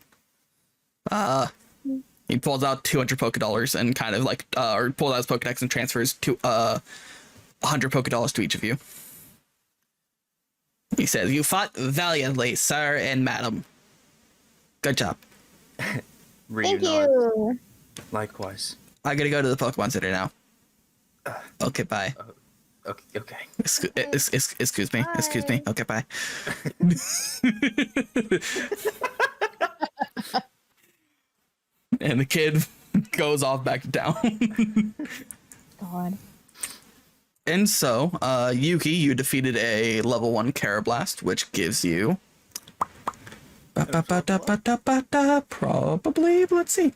He pulls out 200 Pokédollars and kind of like, or pulls out his Pokédex and transfers to 100 Pokédollars to each of you. He says, you fought valiantly, sir and madam. Good job. Thank you. Likewise. I gotta go to the Pokemon Center now. Okay, bye. Okay. Excuse me. Excuse me. Okay, bye. And the kid goes off back to town. God. And so, Yuki, you defeated a level 1 Carablast, which gives you probably, let's see,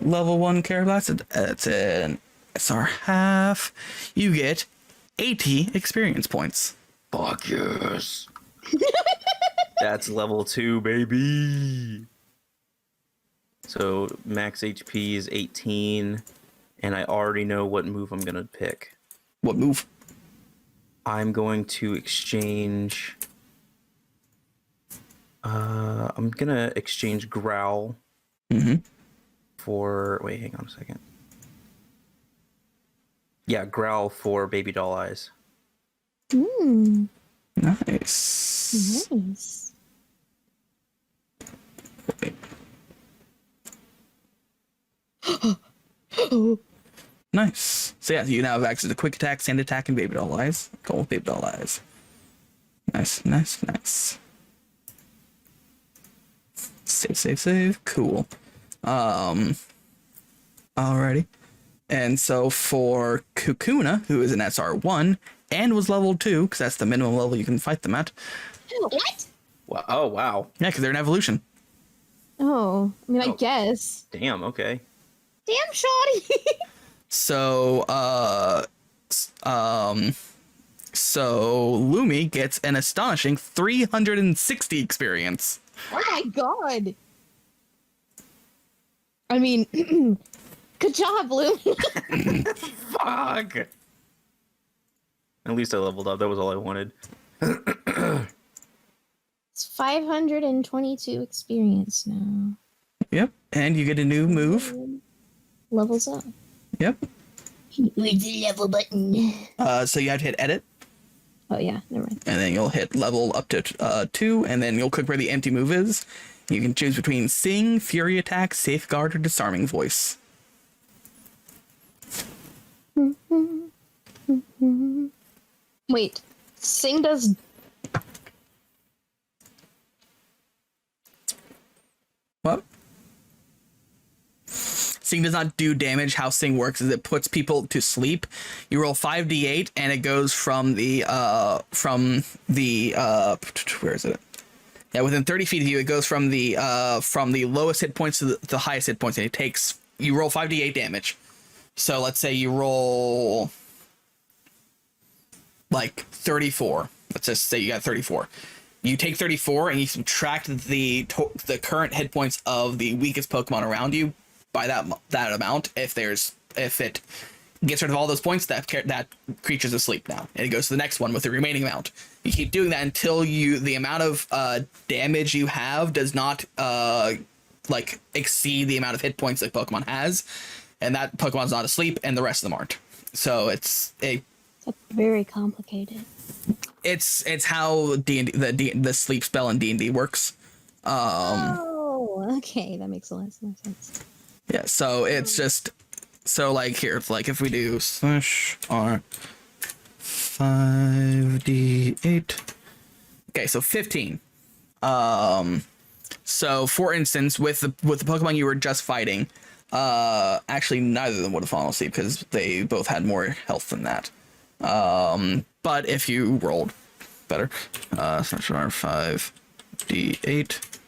level 1 Carablast. It's an SR half. You get 80 experience points. Fuck yes. That's level 2, baby. So max HP is 18, and I already know what move I'm gonna pick. What move? I'm going to exchange. I'm gonna exchange Growl for. Wait, hang on a second. Yeah, Growl for Baby Doll Eyes. Nice. Nice. Nice. So yeah, you now have access to quick attack, sand attack, and baby doll eyes. Go with baby doll eyes. Nice, nice, nice. Save, save, save. Cool. Alrighty. And so for Kukuna, who is an SR1 and was level 2, because that's the minimum level you can fight them at. What? Wow. Oh, wow. Yeah, because they're an evolution. Oh, I mean, I Oh. guess. Damn, okay. Damn, shoddy. So, so Lumi gets an astonishing 360 experience. Oh my god. I mean, good job, Blue. Fuck. At least I leveled up. That was all I wanted. It's 522 experience now. Yep. And you get a new move. Levels up. Yep. Where's the level button? So you have to hit edit, Oh yeah, never mind. and then you'll hit level up to 2, and then you'll click where the empty move is. You can choose between Sing, Fury Attack, Safeguard, or Disarming Voice. Wait, Sing does. What? Sing does not do damage. How Sing works is it puts people to sleep. You roll 5d8, and it goes from the where is it? Yeah, within 30 feet of you, it goes from the lowest hit points to the highest hit points, and you roll 5d8 damage. So let's say you roll like 34. Let's just say you got 34. You take 34 and you subtract the current hit points of the weakest Pokemon around you by that amount. If it gets rid of all those points, that creature's asleep now, and it goes to the next one with the remaining amount. You keep doing that until the amount of damage you have does not exceed the amount of hit points that Pokemon has, and that Pokemon's not asleep, and the rest of them aren't. So it's very complicated. It's how D&D, the sleep spell in D&D works. Oh, okay, that makes a lot of sense. Yeah, so it's just like here, like if we do /r 5d8. Okay, so 15. So for instance, with the Pokemon you were just fighting, actually neither of them would have fallen asleep because they both had more health than that. But if you rolled better, /r 5d8,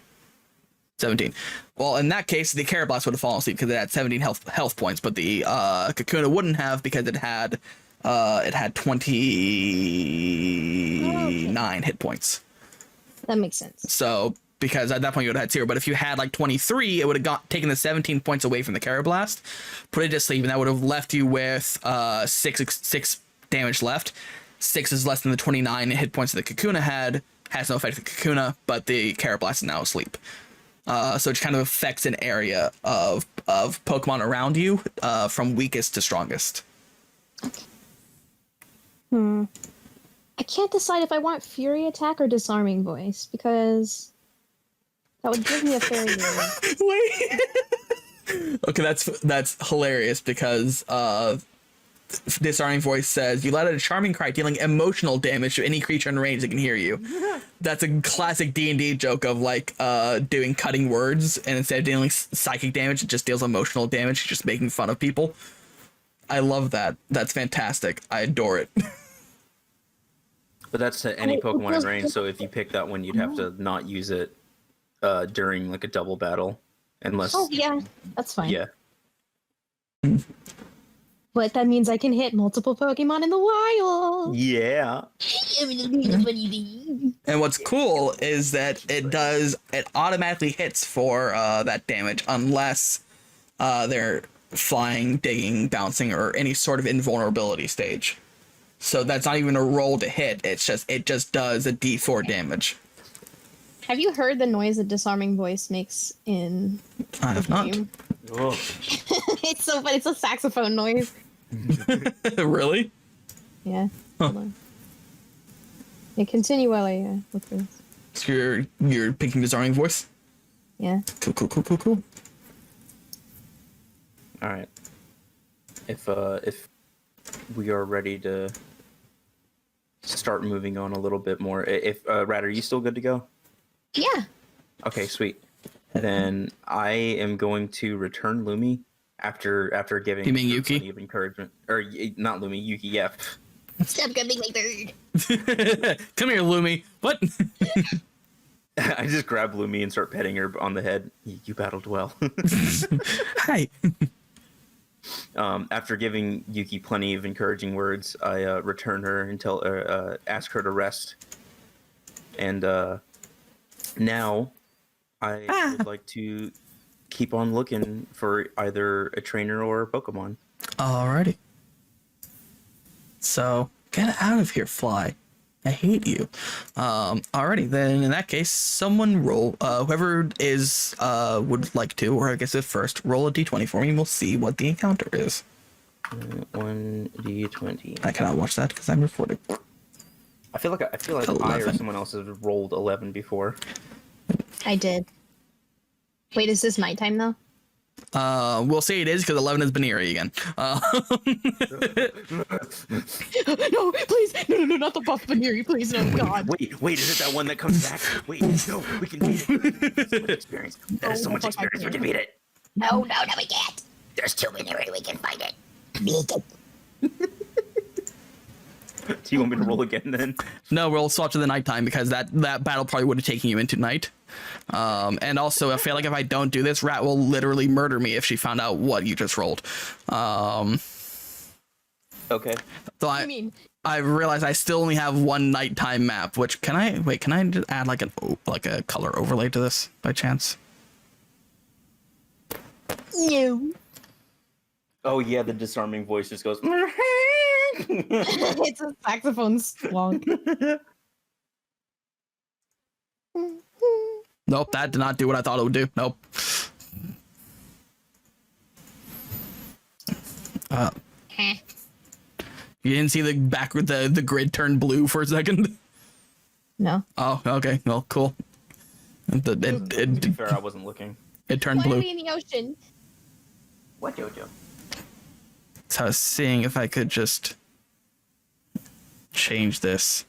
17. Well, in that case, the Carablast would have fallen asleep because it had 17 health points, but the Kakuna wouldn't have because it had 29 hit points. That makes sense. So because at that point you would have had 0, but if you had like 23, it would have taken the 17 points away from the Carablast, put it to sleep, and that would have left you with 6 damage left. 6 is less than the 29 hit points that the Kakuna had. Has no effect on the Kakuna, but the Carablast is now asleep. So it kind of affects an area of Pokemon around you, from weakest to strongest. Okay. I can't decide if I want Fury Attack or Disarming Voice, because that would give me a fairy ring. Wait. Okay, that's hilarious because Disarming Voice says you let out a charming cry dealing emotional damage to any creature in range that can hear you. That's a classic D&D joke of like doing cutting words, and instead of dealing psychic damage, it just deals emotional damage, just making fun of people. I love that. That's fantastic. I adore it. But that's to any Pokemon in range, so if you pick that one, you'd have to not use it during like a double battle. Unless... Oh, yeah. That's fine. Yeah. But that means I can hit multiple Pokemon in the wild. Yeah. And what's cool is that it automatically hits for that damage unless they're flying, digging, bouncing, or any sort of invulnerability stage. So that's not even a roll to hit. It just does a D4 damage. Have you heard the noise that Disarming Voice makes in I have not. game? It's so funny. It's a saxophone noise. Really? Yeah. Huh. Hold on. Yeah, continue while I look for this. So you're picking disarming voice. Yeah. Cool. All right. If we are ready to start moving on a little bit more, if Rat, are you still good to go? Yeah. Okay, sweet. Then I am going to return Lumi after giving. You mean her Yuki? plenty of encouragement, or not Lumi, Yuki. Yeah. Stop grabbing my bird. Come here, Lumi. What? I just grab Lumi and start petting her on the head. You battled well. Hi. After giving Yuki plenty of encouraging words, I return her and ask her to rest. And now I would like to keep on looking for either a trainer or a Pokemon. Alrighty. So get out of here, Fly. I hate you. Alrighty, then in that case, someone roll. Whoever is would like to, or I guess if first, roll a d20 for me, and we'll see what the encounter is. 1d20. I cannot watch that because I'm recording. I feel like I or 11. someone else has rolled 11 before. I did. Wait, is this nighttime though? We'll say it is because 11 is Buneary again. No, please, no, not the buff Buneary, please, no, God. Wait, is it that one that comes back? Wait, no, we can beat it. So much experience. That is so much experience. We can beat it. No, we can't. There's too many we can fight it. Do you want me to roll again then? No, we'll swap to the nighttime because that battle probably would have taken you into night. And also, I feel like if I don't do this, Rat will literally murder me if she found out what you just rolled. Okay. So I realized I still only have one nighttime map. Which can I just add like a color overlay to this by chance? No. Oh yeah, the disarming voice just goes. It's a saxophone song. Nope, that did not do what I thought it would do. Nope. You didn't see the the grid turn blue for a second? No. Oh, okay. Well, cool. To be fair, I wasn't looking. It turned Why are blue. we in the ocean? What, Jojo? So I was seeing if I could just change this.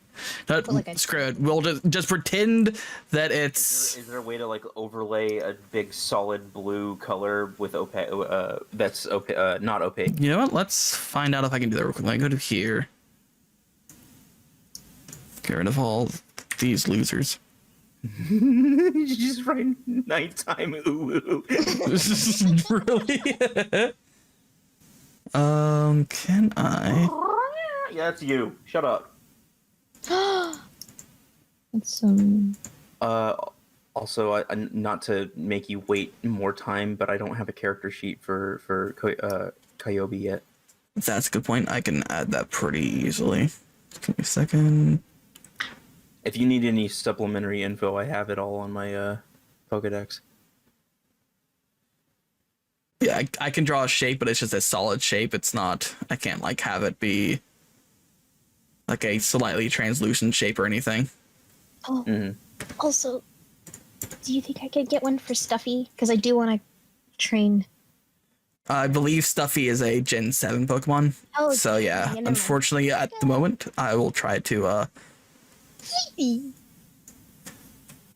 No, screw it. We'll just pretend that it's. Is there a way to like overlay a big solid blue color with opaque? That's not opaque. You know what? Let's find out if I can do that real quick. Let me go to here. Get rid of all these losers. You just write nighttime ooh. Really? Can I? Yeah, that's you. Shut up. That's so mean. Also, not to make you wait more time, but I don't have a character sheet for Kyobie yet. That's a good point. I can add that pretty easily. Give me a second. If you need any supplementary info, I have it all on my Pokedex. Yeah, I can draw a shape, but it's just a solid shape. It's not. I can't like have it be like a slightly translucent shape or anything. Oh. Mm-hmm. Also, do you think I could get one for Stuffy? Because I do want to train. I believe Stuffy is a Gen 7 Pokemon. Oh, so yeah, never mind. unfortunately at the moment, I will try to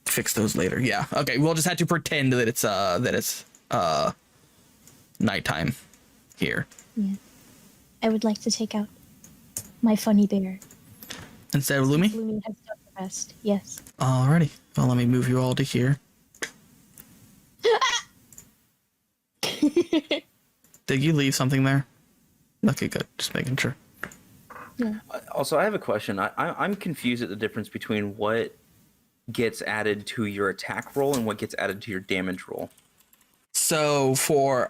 fix those later. Yeah. Okay, we'll just have to pretend that it's nighttime here. Yeah. I would like to take out my funny bear. Instead of Lumi? Lumi has done the best. Yes. Alrighty. Well, let me move you all to here. Did you leave something there? Okay, good. Just making sure. Yeah. Also, I have a question. I'm confused at the difference between what gets added to your attack roll and what gets added to your damage roll. So for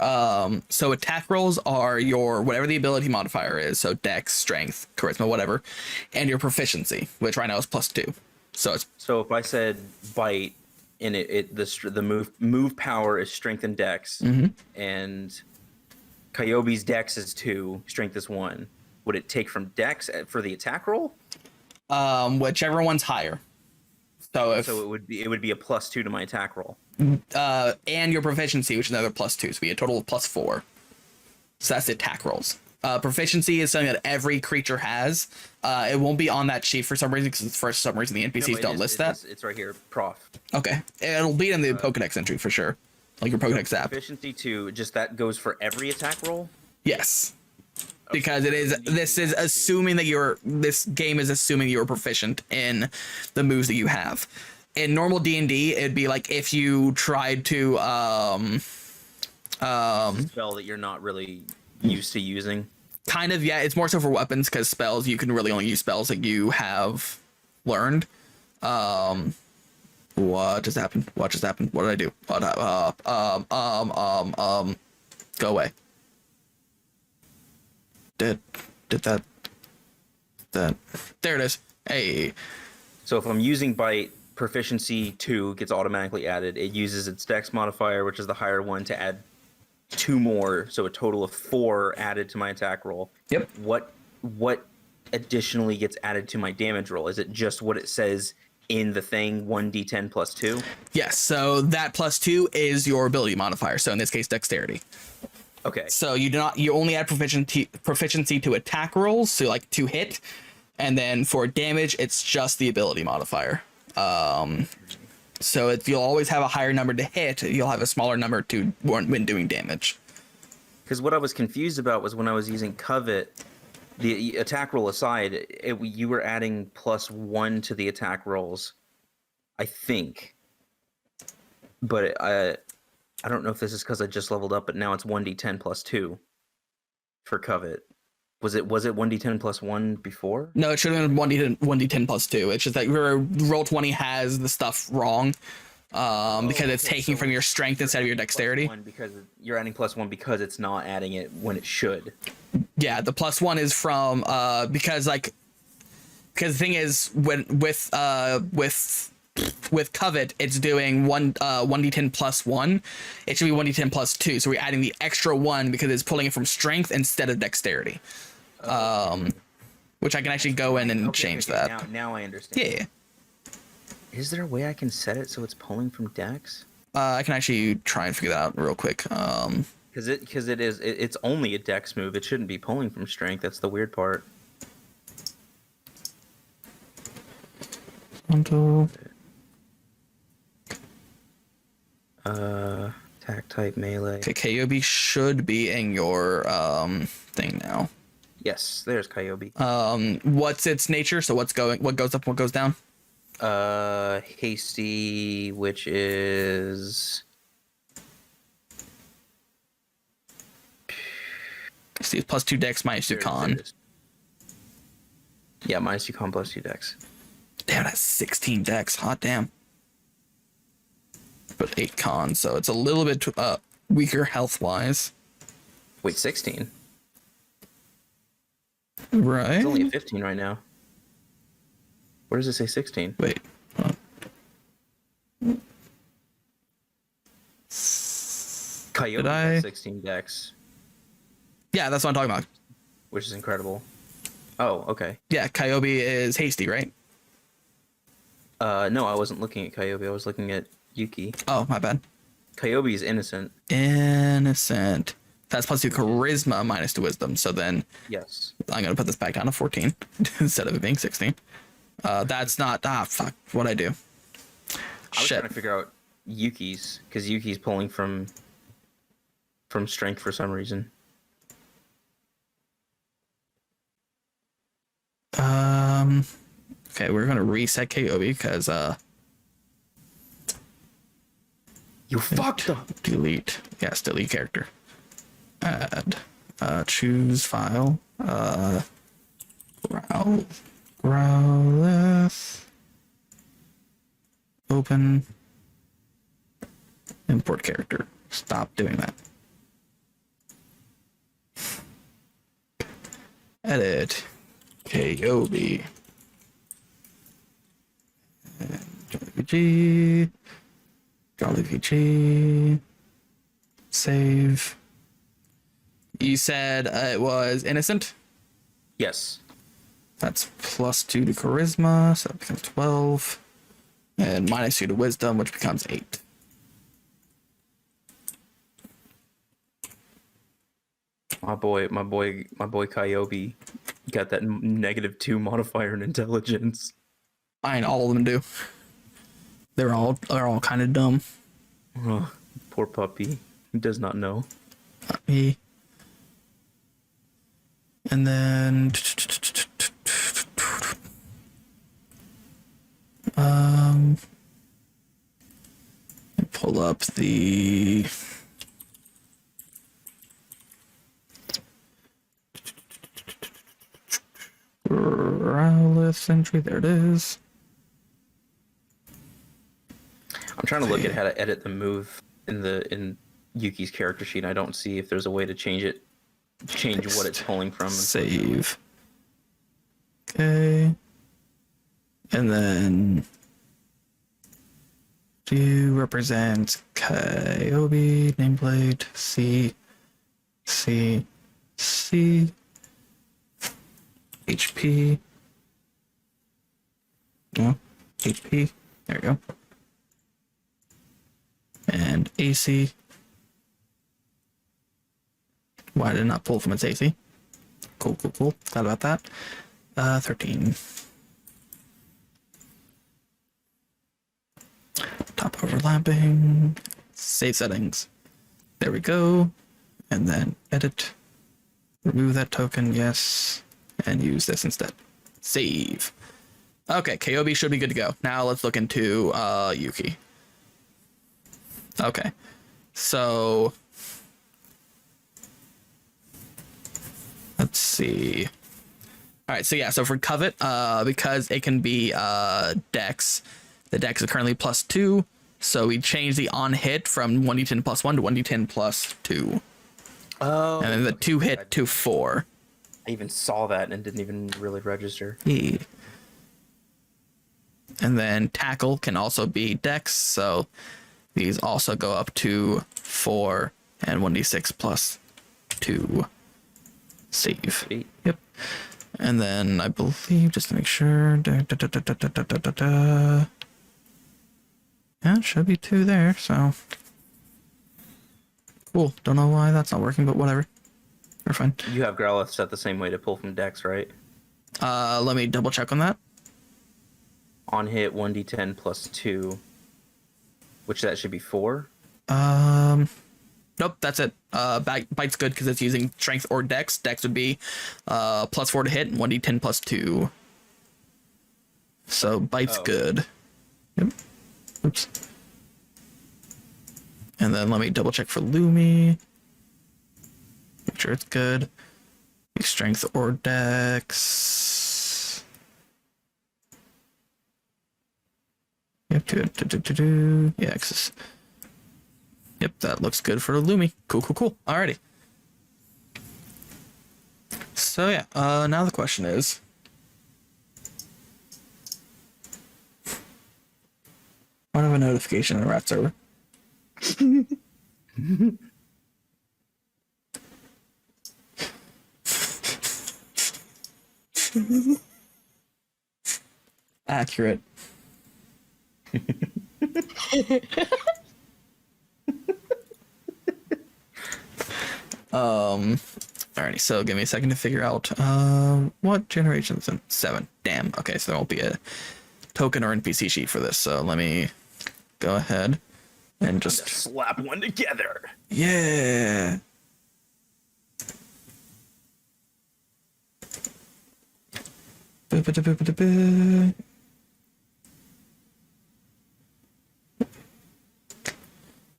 so attack rolls are your whatever the ability modifier is, so Dex, Strength, Charisma, whatever, and your proficiency, which right now is +2. So it's if I said Bite and the move power is Strength and Dex, and Kyobie's Dex is 2, Strength is 1. Would it take from Dex for the attack roll? Whichever one's higher. So if So it would be a +2 to my attack roll. and your proficiency, which is another +2, so be a total of +4. So that's the attack rolls. Proficiency is something that every creature has. It won't be on that sheet for some reason, because for some reason the NPCs don't list that. It's right here, prof. Okay, it'll be in the Pokedex entry for sure, like your Pokedex app. Proficiency 2, just that goes for every attack roll. Yes, because it is. This is assuming that this game is assuming you're proficient in the moves that you have. In normal D&D, it'd be like if you tried to Spell that you're not really used to using. kind of, yeah, it's more so for weapons, because spells, you can really only use spells that you have learned. What just happened? What just happened? What did I do? Go away. Did that there it is. Hey. So if I'm using Bite, proficiency 2 gets automatically added. It uses its Dex modifier, which is the higher one, to add 2 more, so a total of 4 added to my attack roll. Yep. What additionally gets added to my damage roll? Is it just what it says in the thing, 1d10 plus 2? Yes, so that +2 is your ability modifier, so in this case dexterity. Okay. So you only add proficiency to attack rolls, so like to hit, and then for damage it's just the ability modifier. So you'll always have a higher number to hit, you'll have a smaller number to when doing damage. Because what I was confused about was when I was using Covet, the attack roll aside, you were adding +1 to the attack rolls, I think. But I don't know if this is because I just leveled up, but now it's 1d10 plus 2 for Covet. Was it 1d10 plus 1 before? No, it should have been 1d10 plus 2. It's just that your Roll20 has the stuff wrong because it's taking from your strength instead of your dexterity. Because you're adding +1 because it's not adding it when it should. Yeah, the +1 is from because the thing is with Covet, it's doing 1d10 plus 1. It should be 1d10 plus 2. So we're adding the extra 1 because it's pulling it from strength instead of dexterity. Which I can actually go in and change that. Now I understand. Yeah. Is there a way I can set it so it's pulling from dex? I can actually try and figure that out real quick. Because it's only a dex move. It shouldn't be pulling from strength. That's the weird part. Attack type melee. Okay, Kyogre should be in your thing now. Yes, there's Kyogre. What's its nature? So what goes up, what goes down? Hasty, which is See, it's +2 dex, -2 con. Yeah, -2 con +2 dex. Damn, that's 16 dex. Hot damn. But 8 con, so it's a little bit weaker health wise. Wait, 16? Right. It's only a 15 right now. Where does it say 16? Wait. Kyogre has 16 dex. Yeah, that's what I'm talking about. Which is incredible. Oh, okay. Yeah, Kyogre is hasty, right? No, I wasn't looking at Kyogre. I was looking at Yuki. Oh, my bad. Kyogre is innocent. Innocent. That's +2 charisma, -2 wisdom. So then, yes, I'm gonna put this back down to 14 instead of it being 16. That's not. Fuck. What'd I do? I was trying to figure out Yuki's because Yuki's pulling from strength for some reason. Okay, we're gonna reset Kyogre because you fucked up. Delete. Yes, delete character. Add. Choose file. Growlithe. Open. Import character. Stop doing that. Edit. Kyogre. VG. Jolly VG. Save. You said it was innocent? Yes. That's +2 to charisma, so that becomes 12. And -2 to wisdom, which becomes 8. My boy Coyote got that -2 modifier in intelligence. Fine, all of them do. They're all kind of dumb. Oh, poor puppy. He does not know. Me. And then pull up the Rowlith entry. There it is. I'm trying to look at how to edit the move in Yuki's character sheet. I don't see if there's a way to change what it's pulling from. Save. Okay. And then do represent Kyobie, nameplate, C, HP. No, HP. There we go. And AC. Why did it not pull from its AC? Cool. Glad about that. 13. Top overlapping. Save settings. There we go. And then edit. Remove that token, yes. And use this instead. Save. Okay, Kyobie should be good to go. Now let's look into Yuki. Okay. So let's see. All right, so yeah, so for Covet, because it can be Dex, the Dex is currently +2, so we change the on hit from 1d10 +1 to 1d10 +2. Oh. And then the 2 hit to 4. I even saw that and didn't even really register. Yeah. And then Tackle can also be Dex, so these also go up to 4 and 1d6 +2. Save. Sweet. Yep. And then I believe, just to make sure, yeah, it should be 2 there, so cool. Don't know why that's not working, but whatever. We're fine. You have Growlithe set the same way to pull from Dex, right? Let me double check on that. On hit 1d10 +2, which that should be 4. Nope, that's it. Bite's good because it's using strength or dex. Dex would be +4 to hit and 1d10 +2. So bite's good. Yep. Oops. And then let me double check for Lumi. Make sure it's good. Strength or dex. Yep, yeah, access. Yep, that looks good for Lumi. Cool. Alrighty. So yeah, now the question is, I don't have a notification in the rat server. Accurate. Alrighty, so give me a second to figure out what generation is in 7. Damn. Okay, so there won't be a token or NPC sheet for this, so let me go ahead and just slap one together. Yeah.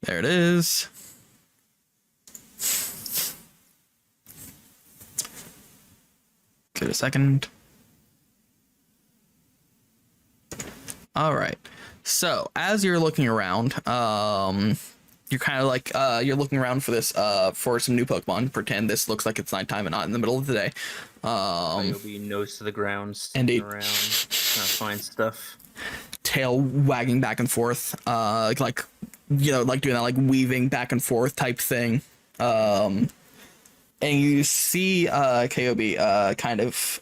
There it is. Give it a second. All right. So as you're looking around, you're kind of like you're looking around for this for some new Pokemon. Pretend this looks like it's nighttime and not in the middle of the day. You'll be nose to the ground, indeed, around, trying to find stuff. Tail wagging back and forth, like you know, like doing that like weaving back and forth type thing. And you see Kyobie kind of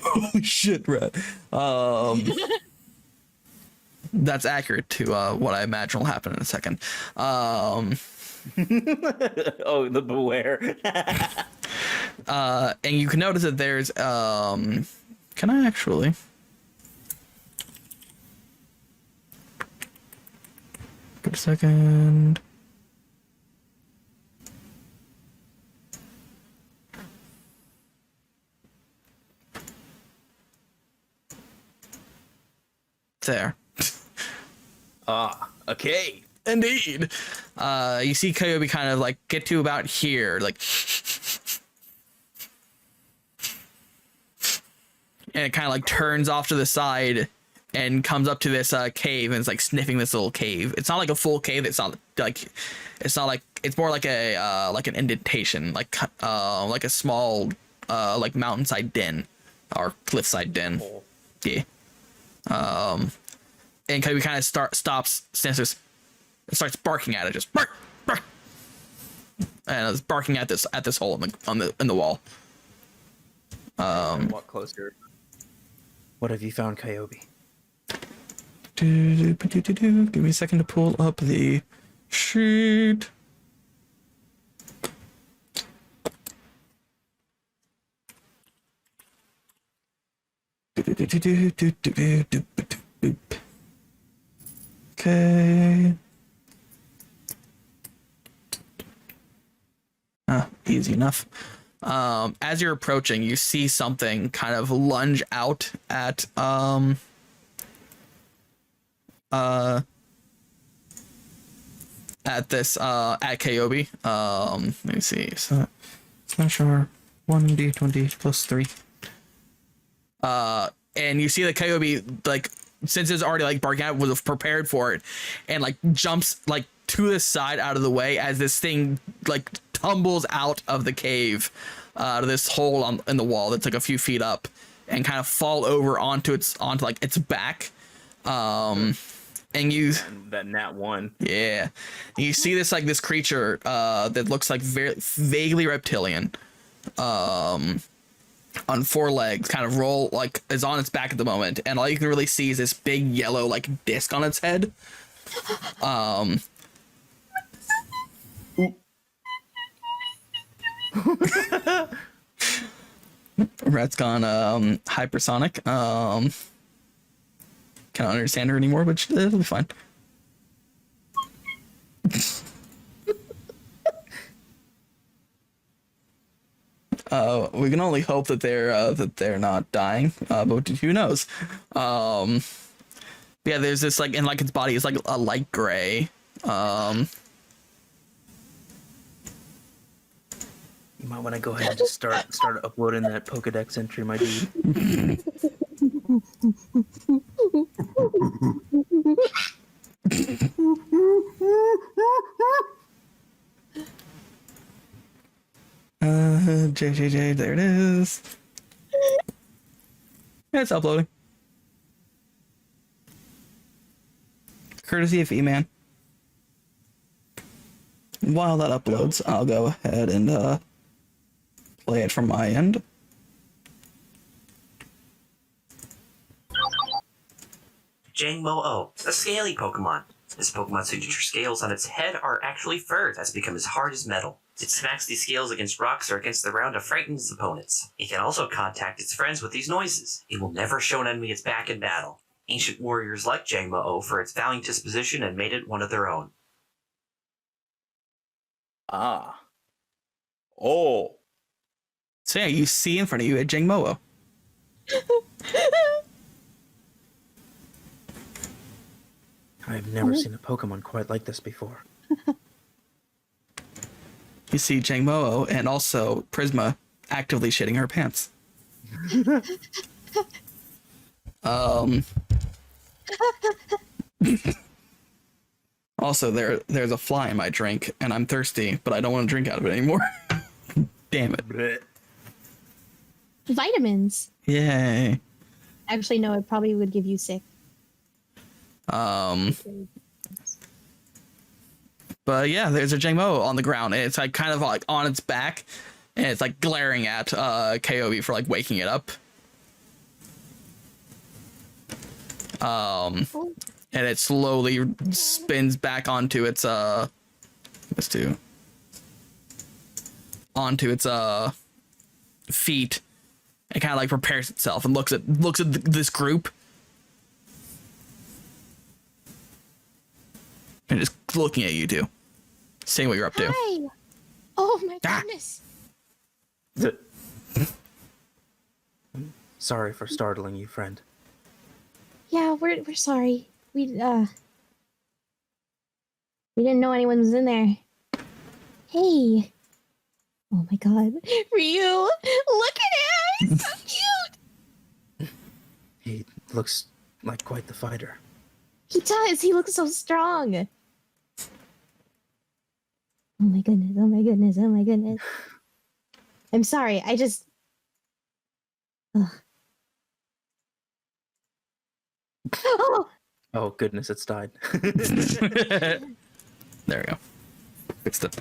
Holy shit, Rat. That's accurate to what I imagine will happen in a second. Oh, the beware. And you can notice that there's can I actually give a second. There. Okay. Indeed. You see Coyote kind of like get to about here, like, and it kind of like turns off to the side and comes up to this cave, and it's like sniffing this little cave. It's not like a full cave. It's not like it's more like a like an indentation, like a small like mountainside den or cliffside den. Yeah. And Coyote kind of stops, sniffs, and starts barking at it, just bark, bark, and it's barking at this hole in the wall. Walk closer. What have you found, Coyote? Give me a second to pull up the sheet. Okay. Easy enough. As you're approaching, you see something kind of lunge out at Koyobi. Let me see. So smash our 1d20 plus 3. And you see the Koyobi, like, since it's already like barking out, was prepared for it, and like jumps like to the side out of the way as this thing like tumbles out of the cave, to this hole in the wall that's like a few feet up, and kind of fall over onto like its back. And you that nat 1. Yeah, you see this creature that looks like very vaguely reptilian, on 4 legs, kind of roll, like is on its back at the moment, and all you can really see is this big yellow like disc on its head. Rat's gone hypersonic. Can't understand her anymore, but it'll be fine. We can only hope that they're not dying, but who knows? Yeah, there's this like, and like its body is like a light gray. You might want to go ahead and just start uploading that Pokedex entry, my dude. JJJ, there it is. Yeah, it's uploading. Courtesy of E-Man. While that uploads, I'll go ahead and play it from my end. Jangmo-O, a scaly Pokemon. This Pokemon's signature scales on its head are actually fur that's become as hard as metal. It smacks these scales against rocks or against the ground to frighten its opponents. It can also contact its friends with these noises. It will never show an enemy its back in battle. Ancient warriors liked Jangmo-O for its valiant disposition and made it one of their own. Ah. Oh. So yeah, you see in front of you a Jangmo-O. I've never seen a Pokemon quite like this before. You see Jangmo-O and also Prisma actively shitting her pants. Also, there's a fly in my drink, and I'm thirsty, but I don't want to drink out of it anymore. Damn it. Blech. Vitamins. Yay. Actually, no, it probably would give you sick. But yeah, there's a Jangmo on the ground, and it's like kind of like on its back, and it's like glaring at Koyobi for like waking it up. and it slowly spins back onto its feet, and kind of like prepares itself and looks at this group, and just looking at you two, seeing what you're up to. Hi. Oh my goodness. Sorry for startling you, friend. Yeah, we're sorry. We didn't know anyone was in there. Hey. Oh my god. Ryu, look at him! He's so cute! He looks like quite the fighter. He does, he looks so strong. Oh my goodness, oh my goodness, oh my goodness. I'm sorry, I just... Ugh. Oh! Oh goodness, it's died. There we go. Fixed it.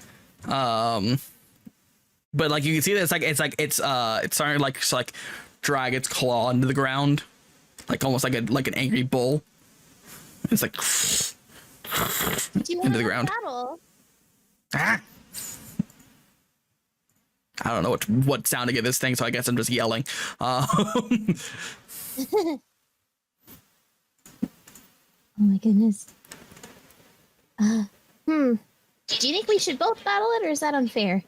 But like you can see that it's starting to like drag its claw into the ground, like almost like an angry bull. It's like into the ground. Battle? Ah! I don't know what sound to give this thing, so I guess I'm just yelling. Oh my goodness. Do you think we should both battle it, or is that unfair?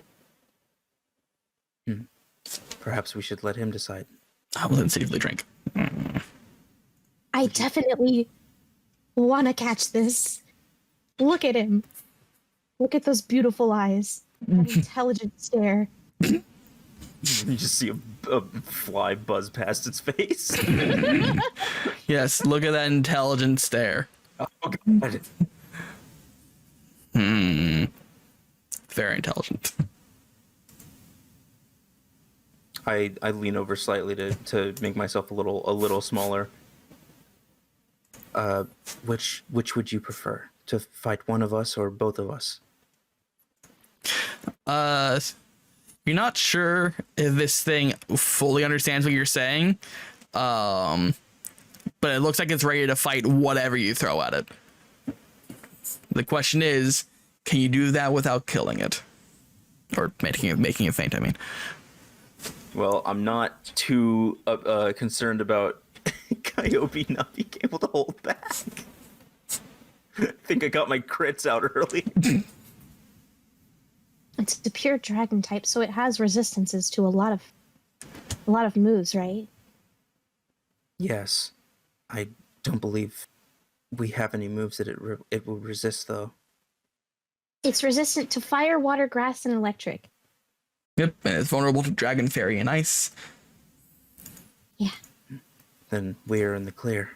Perhaps we should let him decide. I will then safely drink. I definitely want to catch this. Look at him. Look at those beautiful eyes. That intelligent stare. You just see a fly buzz past its face. Yes, look at that intelligent stare. Oh god. Very intelligent. I lean over slightly to make myself a little smaller. Which would you prefer? To fight one of us or both of us? You're not sure if this thing fully understands what you're saying. But it looks like it's ready to fight whatever you throw at it. The question is, can you do that without killing it? Or making it faint, I mean. Well, I'm not too concerned about Coyote not being able to hold back. I think I got my crits out early. It's the pure dragon type, so it has resistances to a lot of moves, right? Yes. I don't believe we have any moves that it will resist, though. It's resistant to fire, water, grass, and electric. Yep, and it's vulnerable to dragon, fairy, and ice. Yeah. Then we're in the clear.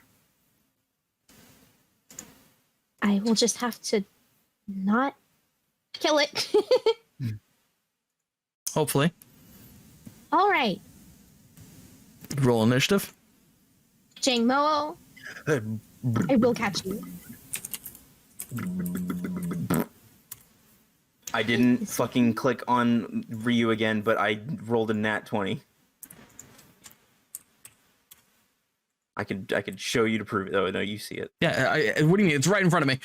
I will just have to not kill it. Hopefully. All right. Roll initiative. Jang Mo, I will catch you. I didn't fucking click on Ryu again, but I rolled a nat 20. I could show you to prove it. Oh no, you see it. Yeah, what do you mean? It's right in front of me.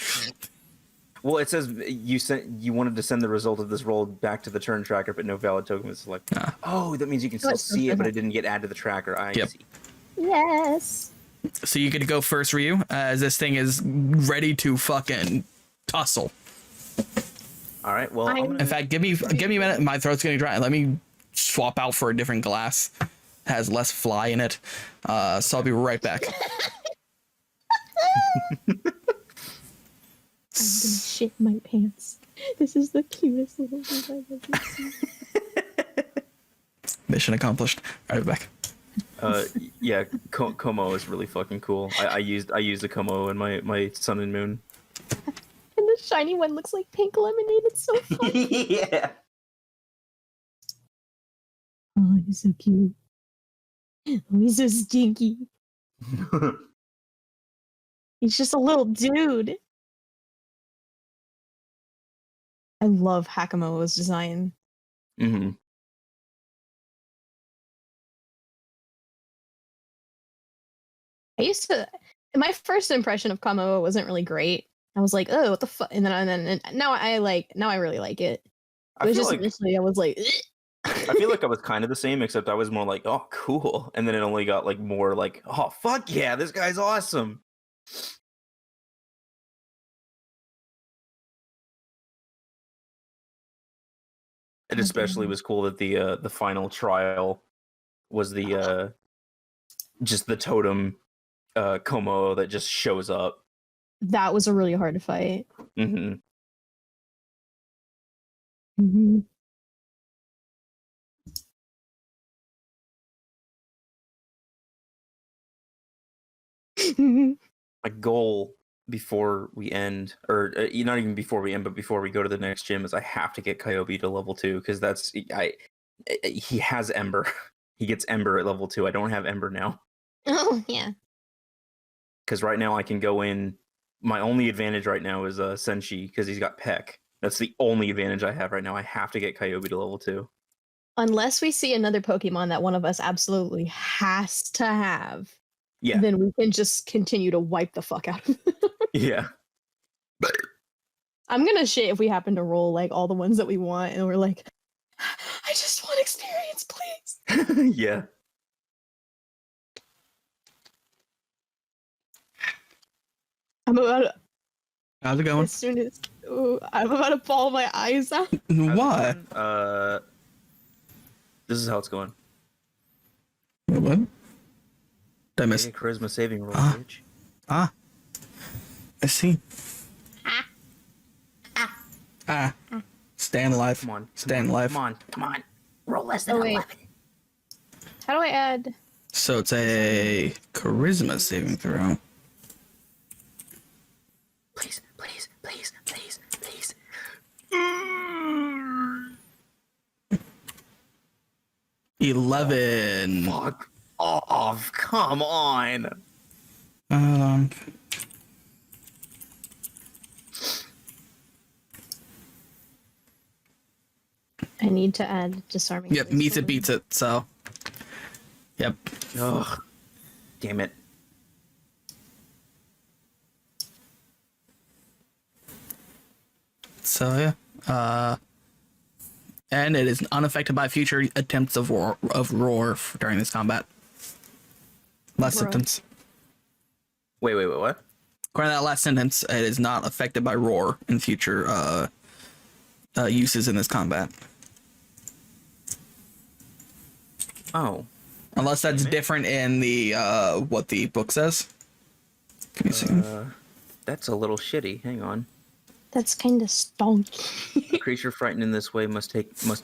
Well, it says you wanted to send the result of this roll back to the turn tracker, but no valid token was selected. Oh, that means you can still see it, but it didn't get added to the tracker. I see. Yes. So you get to go first, Ryu, as this thing is ready to fucking tussle. All right. Well, in fact, give me a minute. My throat's getting dry. Let me swap out for a different glass. It has less fly in it. So I'll be right back. I'm gonna shit my pants. This is the cutest little thing I've ever seen. Mission accomplished. All right, back. Yeah, Como is really fucking cool. I used the Como in my Sun and Moon. And the shiny one looks like pink lemonade. It's so funny. Yeah. Oh, he's so cute. Oh, he's so stinky. He's just a little dude. I love Hakamo's design. Mm-hmm. I used to My first impression of Kamo wasn't really great. I was like, oh, what the fuck? And now I really like it. It I was feel just like initially I was like, I feel like I was kind of the same, except I was more like, oh, cool, and then it only got like more like, oh, fuck yeah, this guy's awesome. It especially was cool that the final trial was the just the totem Como that just shows up. that was a really hard fight. Mm-hmm. Mm-hmm. My goal before we end, or not even before we end, but before we go to the next gym, is I have to get Kyobie to level 2 because he has Ember. He gets Ember at level 2. I don't have Ember now. Oh yeah. Because right now I can go in. My only advantage right now is Senshi because he's got Peck. That's the only advantage I have right now. I have to get Kyobie to level 2. Unless we see another Pokemon that one of us absolutely has to have, Yeah. then we can just continue to wipe the fuck out of it. Yeah. I'm gonna shit if we happen to roll like all the ones that we want and we're like, I just want experience, please. Yeah. I'm about to, How's it going? as soon as I'm about to bawl my eyes out. Why? This is how it's going. What? Did I miss? Make a charisma saving roll, Ah. bitch. I see. Stand alive. Come on. Stand alive. Come on. Roll less than Oh, wait. 11. How do I add? So it's a charisma saving throw. Please. 11. Fuck off. Come on. Um, I need to add disarming. yep, to this meets it, one. beats it. So, yep. Ugh. Damn it. So yeah. And it is unaffected by future attempts of roar during this combat. Last Roar. sentence. Wait, what? According to that last sentence, it is not affected by roar in future uses in this combat. Oh. Unless that's Damn it. different in the what the book says. Give me a second. That's a little shitty. Hang on. That's kind of stonky. A creature frightened in this way must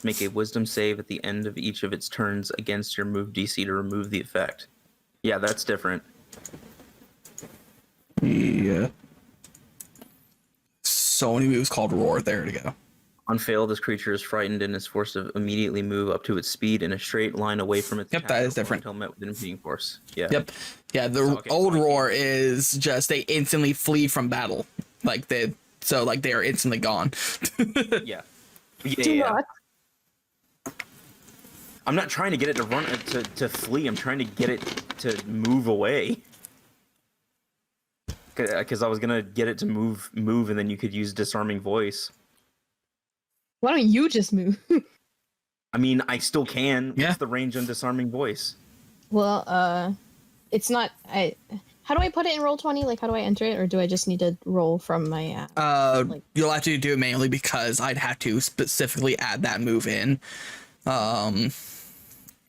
make a wisdom save at the end of each of its turns against your move DC to remove the effect. Yeah, that's different. Yeah. So many moves called roar. There we go. On fail, this creature is frightened and is forced to immediately move up to its speed in a straight line away from its Yep, that attacker is different. until met with an impeding force. Yeah. Yep. Yeah, the Okay, old so I roar is just they instantly flee from battle. Like they are instantly gone. Yeah. Do not. I'm not trying to get it to run to flee. I'm trying to get it to move away. Because I was gonna get it to move, and then you could use disarming voice. Why don't you just move? I mean, I still can. Yeah. What's the range on disarming voice? Well, it's not. How do I put it in Roll20? Like, how do I enter it, or do I just need to roll from my? You'll have to do it manually because I'd have to specifically add that move in,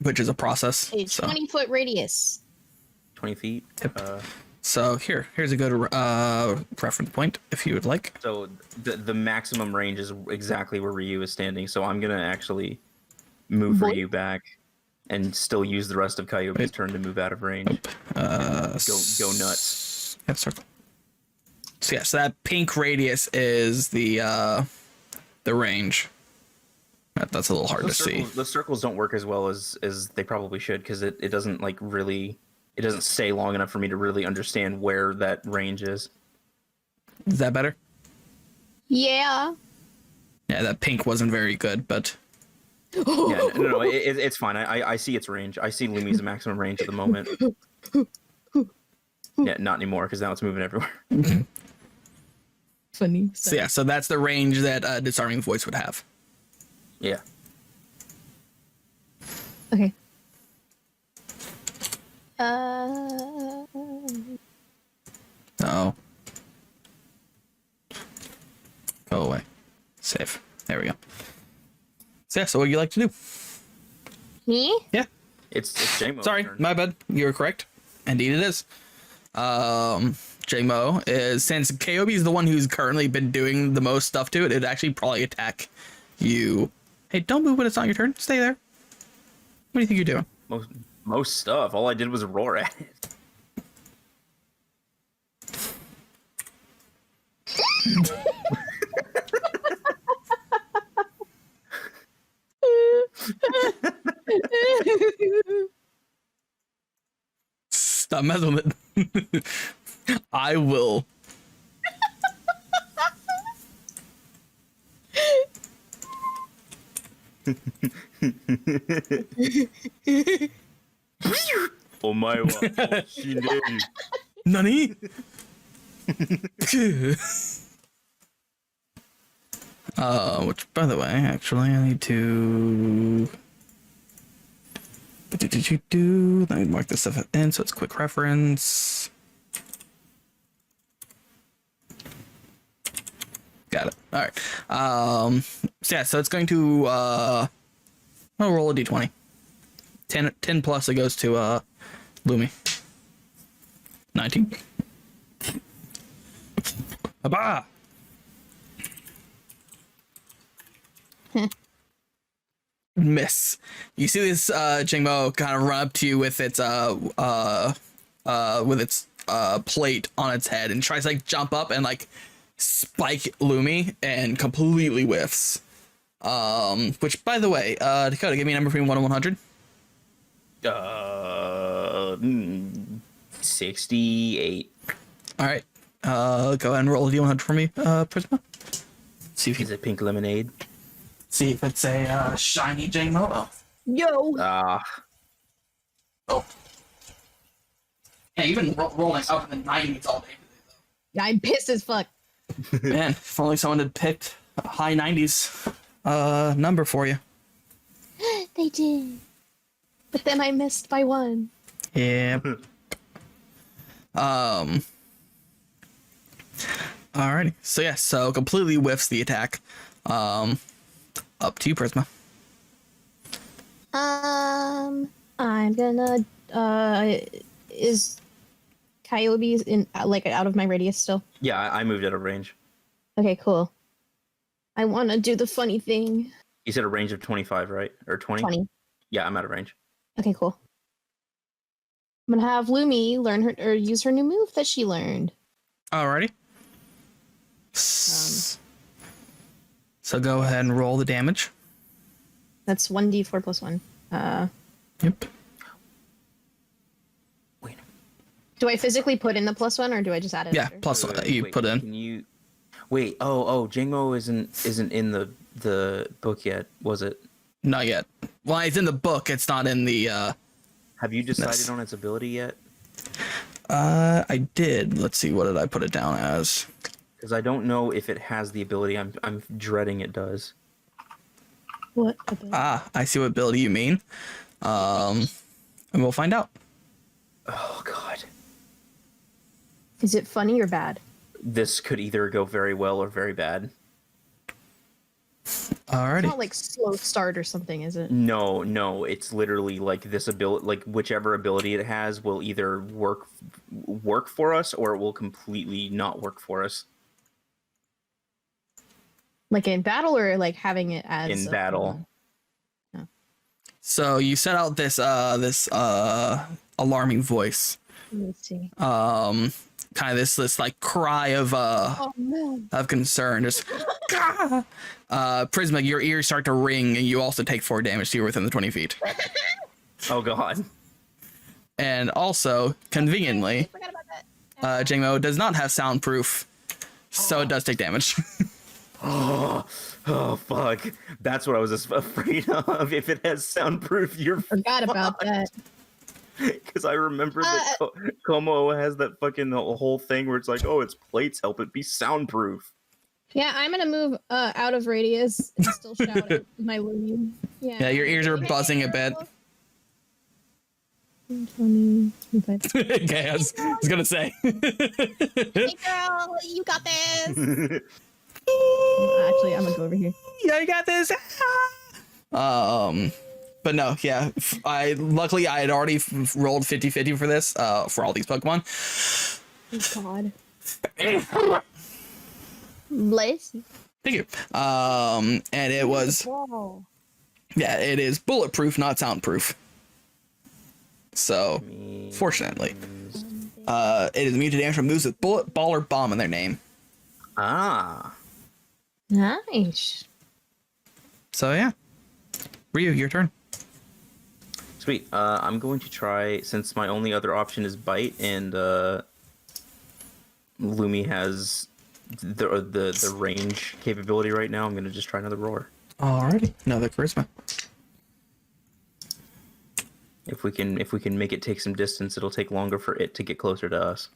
which is a process. A So, 20-foot radius. 20 feet. Yep. so here's a good reference point if you would like. So the maximum range is exactly where Ryu is standing. So I'm gonna actually move Boy. Ryu back and still use the rest of Kyobie's turn to move out of range. Go nuts. Yeah, circle. So yeah, so that pink radius is the range. That's a little hard to see. The circles don't work as well as they probably should because it doesn't like really. It doesn't stay long enough for me to really understand where that range is. Is that better? Yeah. Yeah, that pink wasn't very good, but Yeah, no, it's fine. I see its range. I see Lumi's maximum range at the moment. Yeah, not anymore because now it's moving everywhere. Funny. So yeah, so that's the range that disarming voice would have. Yeah. Okay. Oh. Go away. Save. There we go. So yeah, so what do you like to do? Me? Yeah. It's JMO's Sorry, turn. my bad. You were correct. Indeed it is. JMO is, since KOB is the one who's currently been doing the most stuff to it, it'd actually probably attack you. Hey, don't move when it's not your turn. Stay there. What do you think you're doing? Most stuff. All I did was roar at it. Stop messing with it. I will. Omae wa shineru. Nani? Which, by the way, actually, I need to. Let me mark this stuff in so it's quick reference. Got it. All right. So yeah, so it's going to I'll roll a d20. 10 plus it goes to Lumi. 19. Aba! Miss. You see this Jingmo kind of run up to you with its plate on its head and tries to like jump up and like spike Lumi and completely whiffs. Which, by the way, Dakota, give me a number between 1 and 100. 68. All right. Go ahead and roll a d100 for me, Prisma. See if Is it pink lemonade? see if it's a shiny Jingmo. Yo. Oh. Yeah, you've been rolling up in the 90s all day today, Yeah, I'm pissed as fuck. though. Man, if only someone had picked a high 90s number for you. They did. But then I missed by 1. Yeah. Alrighty. So yeah, so completely whiffs the attack. Up to you, Prisma. I'm gonna is Coyote in like out of my radius still? Yeah, I moved out of range. Okay, cool. I wanna do the funny thing. You said a range of 25, right? Or 20? 20. Yeah, I'm out of range. Okay, cool. I'm gonna have Lumi learn her or use her new move that she learned. Alrighty. So go ahead and roll the damage. That's 1d4 plus 1. Yep. Wait. Do I physically put in the plus 1 or do I just add it? Yeah, after? plus you Wait, put in. Can you wait? Oh, Jingmo isn't in the book yet, was it? Not yet. Well, it's in the book. It's not in the. Have you decided Yes. on its ability yet? I did. Let's see. What did I put it down as? Because I don't know if it has the ability. I'm dreading it does. What ability? I see what ability you mean. And we'll find out. Oh God. Is it funny or bad? This could either go very well or very bad. It's Alrighty. not like slow start or something, is it? No, it's literally like this ability, like whichever ability it has will either work for us or it will completely not work for us. Like in battle or like having it as In battle. So you set out this alarming voice. Let me see. Kind of this like cry of Oh no. of concern. Just Prisma, your ears start to ring, and you also take 4 damage. So you're within the 20 feet. Oh God. And also, conveniently, I forgot about that. Jingmo does not have soundproof, so it does take damage. Oh fuck. That's what I was afraid of. If it has soundproof, you're Forgot about that. Because I remember that Como has that fucking whole thing where it's like, oh, its plates help it be soundproof. Yeah, I'm gonna move out of radius and still shout at my Lumi. Yeah, your ears are buzzing a bit. 20, 25. Okay, I was gonna say. Hey girl, you got this. Actually, I'm gonna go over here. Yeah, you got this. But no, yeah. Luckily I had already rolled 50-50 for this, for all these Pokemon. Oh God. Bless you. Thank you. And it was, yeah, it is bulletproof, not soundproof. So, fortunately, it is immune to damage from moves with bullet, ball, or bomb in their name. Ah. Nice. So yeah, Ryu, your turn. Sweet. I'm going to try, since my only other option is bite, and Lumi has the range capability right now. I'm going to just try another roar. Alrighty, another charisma. If we can make it take some distance, it'll take longer for it to get closer to us.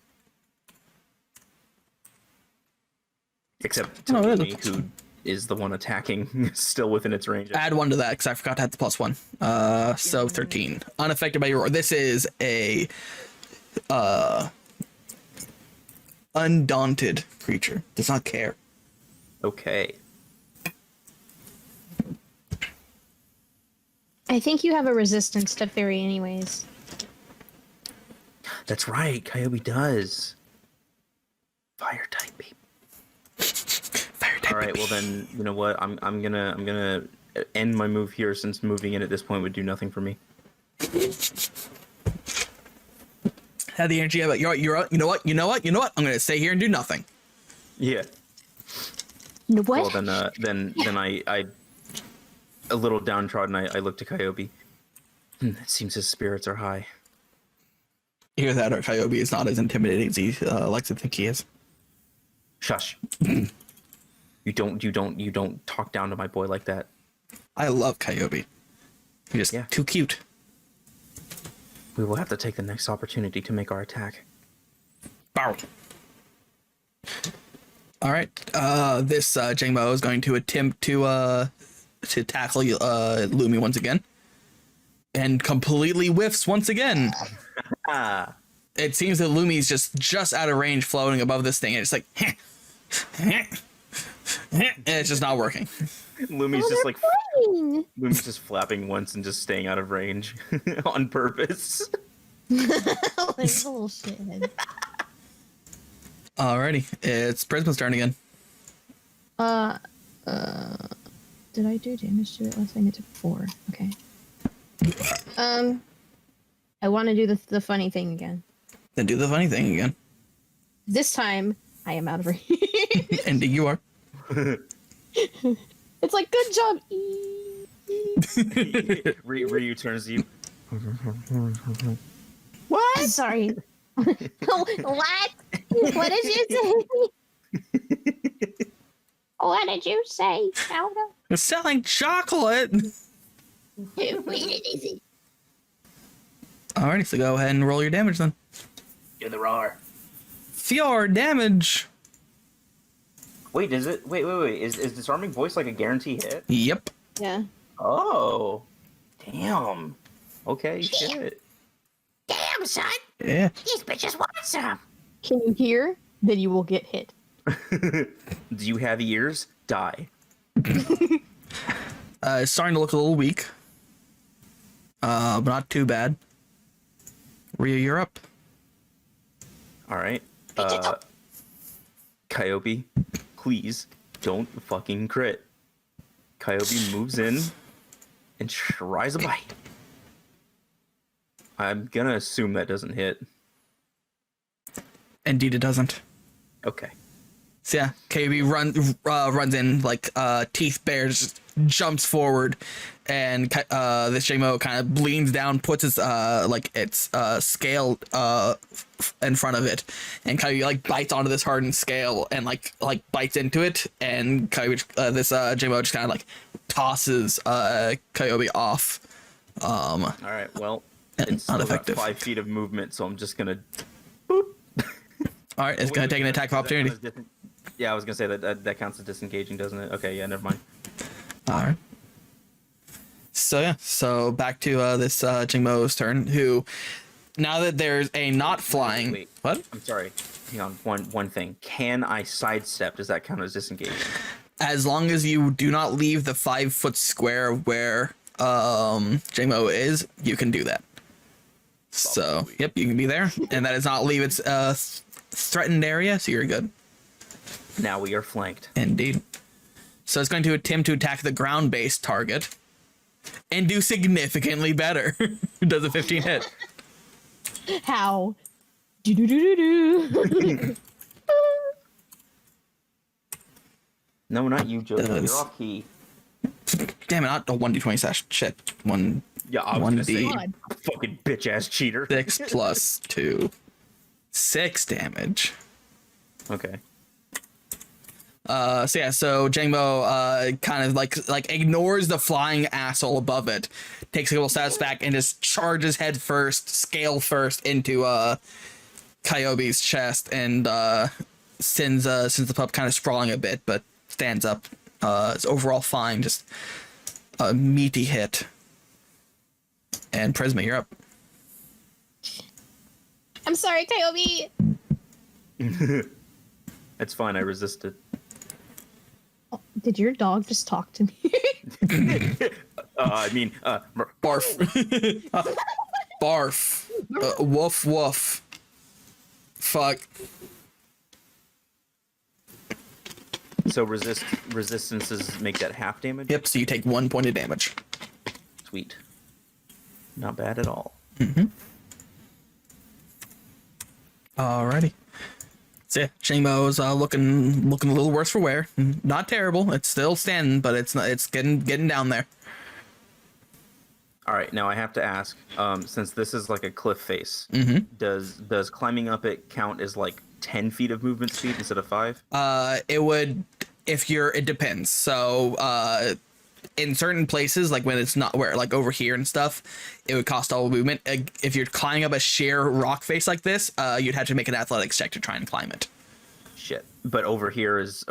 Except to Lumi, who is the one attacking, still within its range. Add 1 to that because I forgot to add the +1. So 13. Unaffected by your roar. This is a undaunted creature. Does not care. Okay. I think you have a resistance to fairy anyways. That's right. Kyogre does. Fire type, baby. Fire type. All right. Well then, you know what? I'm gonna end my move here, since moving in at this point would do nothing for me. Had the energy of it. You know what? I'm gonna stay here and do nothing. Yeah. What? Well then I a little downtrodden. I look to Kyogre. It seems his spirits are high. Hear that, or Kyogre is not as intimidating as he likes to think he is. Shush. You don't talk down to my boy like that. I love Kyogre. He's just too cute. We will have to take the next opportunity to make our attack. Bow. All right. This Jingmo is going to attempt to tackle Lumi once again, and completely whiffs once again. It seems that Lumi's just out of range, floating above this thing, and it's like, and it's just not working. Lumi's just like, Lumi's just flapping once and just staying out of range on purpose. Like a little shithead. Alrighty, it's Prisma's turn again. Did I do damage to it last time? It took 4. Okay. I want to do the funny thing again. Then do the funny thing again. This time, I am out of range. And you are. It's like, good job. Ryu turns to you. What? I'm sorry. What? What did you say? What did you say, Shadow? You're selling chocolate. Alrighty, so go ahead and roll your damage then. Do the roar. Your damage. Wait, is it? Wait. Is disarming voice like a guarantee hit? Yep. Yeah. Oh, damn. Okay, shit. Damn, son. Yeah. These bitches want some. Can you hear? Then you will get hit. Do you have ears? Die. It's starting to look a little weak. But not too bad. Rhea, you're up. All right. Kyogre, please don't fucking crit. Kyogre moves in and tries a bite. I'm gonna assume that doesn't hit. Indeed, it doesn't. Okay. So yeah, KB runs in like teeth bared, just jumps forward, and this JMO kind of leans down, puts its scale in front of it, and Kyogre like bites onto this hardened scale and like bites into it, and Kyogre, this JMO just kind of like tosses Kyogre off. All right. Well, And It's still got ineffective. 5 feet of movement, so I'm just gonna. All right, it's gonna Wait, take an attack of does that count opportunity. as yeah, I was gonna say that counts as disengaging, doesn't it? Okay, yeah, never mind. All right. So yeah, so back to this Jingmo's turn. Who, now that there's a not flying, Wait. what? I'm sorry. Hang on, one thing. Can I sidestep? Does that count as disengaging? As long as you do not leave the 5-foot square where Jingmo is, you can do that. So yep, you can be there, and that does not leave its threatened area, so you're good. Now we are flanked. Indeed. So it's going to attempt to attack the ground-based target and do significantly better. Does a 15 hit? How? Do-do-do-do-do. No, not you, Joe. Does. You're off key. Damn it, not a 1d20 slash shit. Yeah, I was gonna say, 1d6 God. fucking bitch ass cheater. plus 2. 6 damage. Okay. So Jangmo kind of like ignores the flying asshole above it, takes a couple steps back and just charges head first, scale first into Kyobe's chest and sends the pup kind of sprawling a bit, but stands up. It's overall fine, just a meaty hit. And Prisma, you're up. I'm sorry, Kyobe. It's fine. I resisted. Oh, did your dog just talk to me? Barf. Barf. Woof woof. Fuck. So resistances make that half damage? Yep, so you take 1 point of damage. Sweet. Not bad at all. Alrighty. So yeah, Jingmo's looking a little worse for wear. Not terrible. It's still standing, but it's getting down there. All right, now I have to ask, since this is like a cliff face, does climbing up it count as like 10 feet of movement speed instead of 5? It would it depends. So in certain places, like when it's not where like over here and stuff, it would cost double movement. If you're climbing up a sheer rock face like this, you'd have to make an athletics check to try and climb it. Shit. But over here is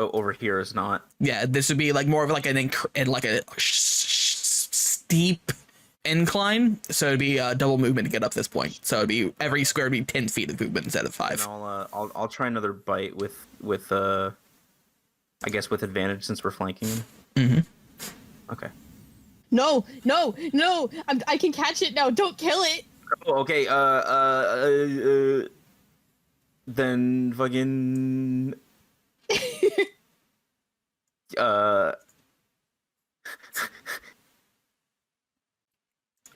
not. Yeah, this would be like more of like a steep incline, so it'd be double movement to get up this point. So it'd be every square would be 10 feet of movement instead of 5. And I'll try another bite with I guess with advantage since we're flanking him. Okay. No. I can catch it now. Don't kill it. Oh, okay. Then fucking.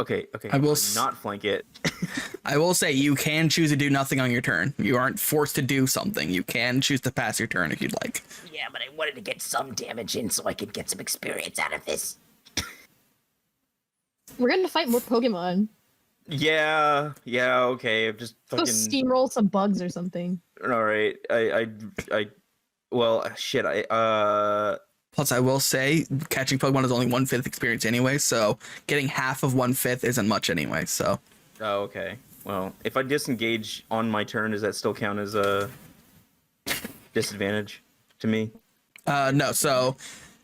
Okay. I will not flank it. I will say you can choose to do nothing on your turn. You aren't forced to do something. You can choose to pass your turn if you'd like. Yeah, but I wanted to get some damage in so I could get some experience out of this. We're gonna fight more Pokemon. Yeah. Okay. I'm just Go fucking. steamroll some bugs or something. All right. Well, shit. Plus, I will say catching Pokemon is only 1/5 experience anyway, so getting half of 1/5 isn't much anyway. So. Oh, okay. Well, if I disengage on my turn, does that still count as a disadvantage to me? No. So,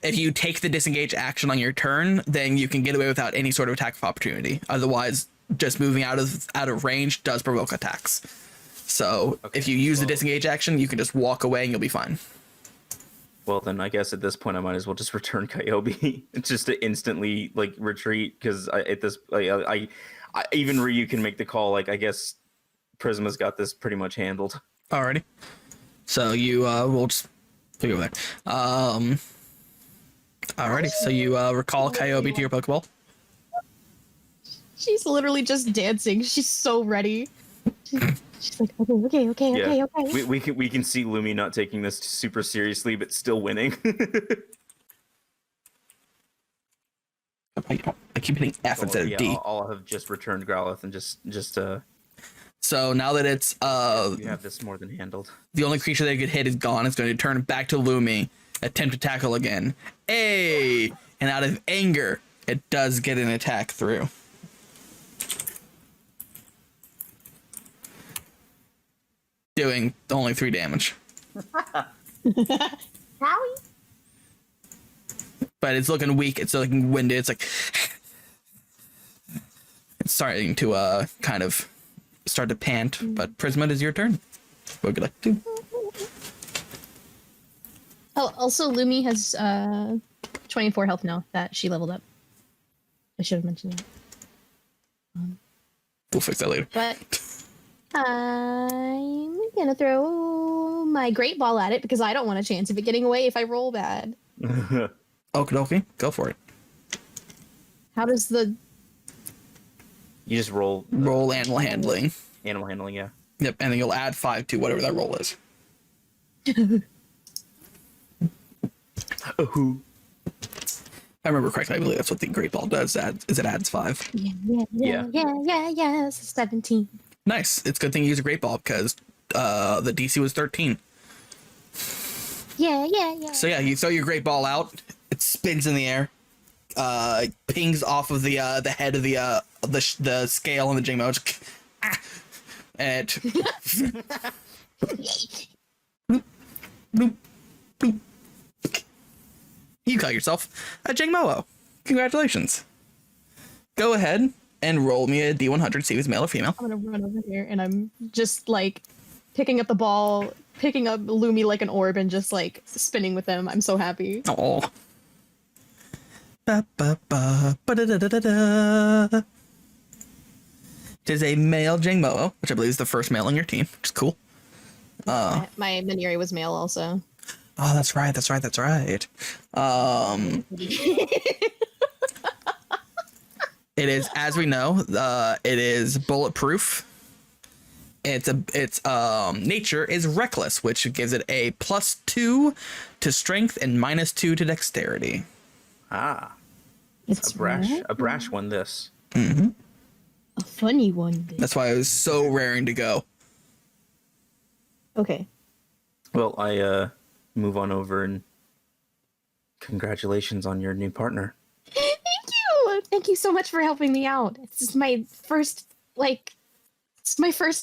if you take the disengage action on your turn, then you can get away without any sort of attack of opportunity. Otherwise, just moving out of range does provoke attacks. So, if you use the disengage action, you can just walk away and you'll be fine. Well, then I guess at this point I might as well just return Kyogre just to instantly like retreat because I even Ryu can make the call. Like I guess Prisma's got this pretty much handled. Alrighty. So you we'll just pick over there. Alrighty. So you recall Kyogre to your Pokeball. She's literally just dancing. She's so ready. She's like, okay. We can see Lumi not taking this super seriously, but still winning. I keep hitting F instead of D. I'll have just returned Growlithe and just. So now that it's you have this more than handled. The only creature that could hit is gone. It's going to turn back to Lumi, attempt to tackle again. Hey! And out of anger, it does get an attack through. doing only 3 damage. Howie? But it's looking weak. It's looking winded. It's like it's starting to kind of start to pant. But Prisma, it is your turn. What would you like to do? Oh, also Lumi has 24 health now that she leveled up. I should have mentioned that. We'll fix that later. But I'm gonna throw my great ball at it because I don't want a chance of it getting away if I roll bad. Okie dokie, go for it. How does the You just roll Roll animal handling. animal handling, yeah. Yep, and then you'll add 5 to whatever that roll is. If I remember correctly, I believe that's what the great ball does. It adds 5. Yeah. 17. Nice. It's a good thing you use a great ball because the DC was 13. Yeah. So yeah, you throw your great ball out. It spins in the air, pings off of the head of the scale on the Jingmo, and it bloop, bloop. You got yourself a Jingmo. Congratulations. Go ahead and roll me a D100. See if it's male or female. I'm gonna run over here and I'm just like picking up the ball, picking up Lumi like an orb and just like spinning with them. I'm so happy. Oh. Ba ba ba ba da da da da da. It is a male Jingmo, which I believe is the first male on your team, which is cool. My Buneary was male also. Oh, that's right. It is, as we know, it is bulletproof. Its nature is reckless, which gives it a +2 to strength and -2 to dexterity. Ah. It's A brash one, this. Mm-hmm. a funny one. That's why it was so raring to go. Okay. Well, I move on over and congratulations on your new partner. Thank you so much for helping me out. It's my first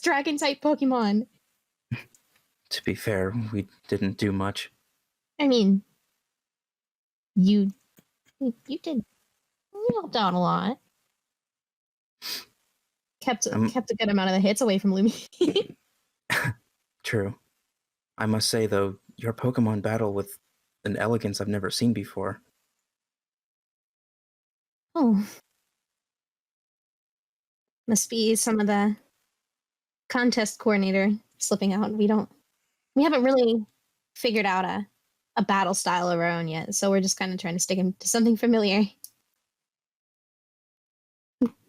dragon type Pokemon. To be fair, we didn't do much. I mean, you did. You helped out a lot. Kept a good amount of the hits away from Lumi. True. I must say, though, your Pokemon battle with an elegance I've never seen before. Oh. Must be some of the contest coordinator slipping out. We haven't really figured out a battle style of our own yet, so we're just kind of trying to stick him to something familiar.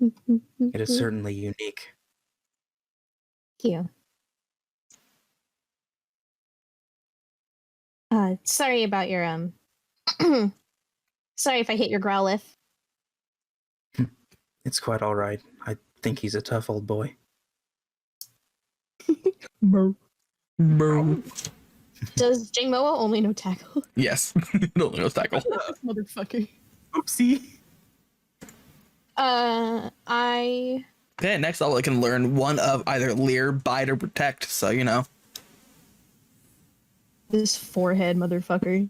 It is certainly unique. Thank you. Sorry about your sorry if I hit your Growlithe. It's quite all right. I think he's a tough old boy. Bro. Does Jingmoa only know tackle? Yes. It only knows tackle. Motherfucker. Oopsie. I Okay, next level it can learn one of either Leer, Bite, or Protect, so you know. this forehead motherfucker.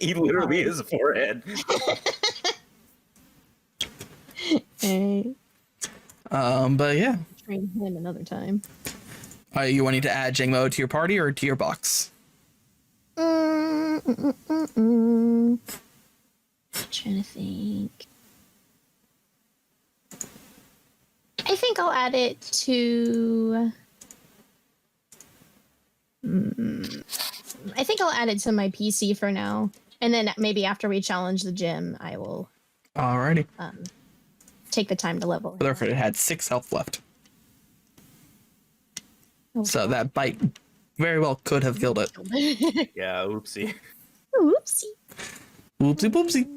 He literally is a forehead. Hey, But yeah. train him another time. You wanting to add Jingmo to your party or to your box? Trying to think. I think I'll add it to. I think I'll add it to my PC for now, and then maybe after we challenge the gym, I will Alrighty. take the time to level. Therefore, it had 6 health left. Oh, So that bite very well could have killed it. Yeah, oopsie. Oopsie. Whoopsie poopsie.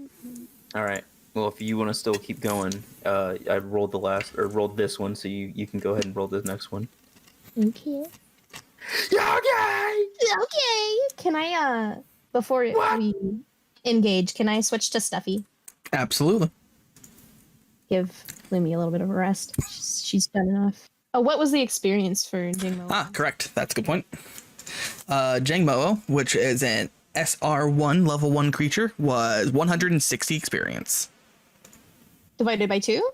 All right. Well, if you want to still keep going, I rolled rolled this one, so you can go ahead and roll this next one. Okay. Okay. Okay. Can I before we engage, can I switch to Stuffy? Absolutely. Give Lumi a little bit of a rest. She's done enough. What was the experience for Jingmo? Ah, correct. That's a good point. Jangmo, which is an SR1 level 1 creature, was 160 experience. Divided by 2?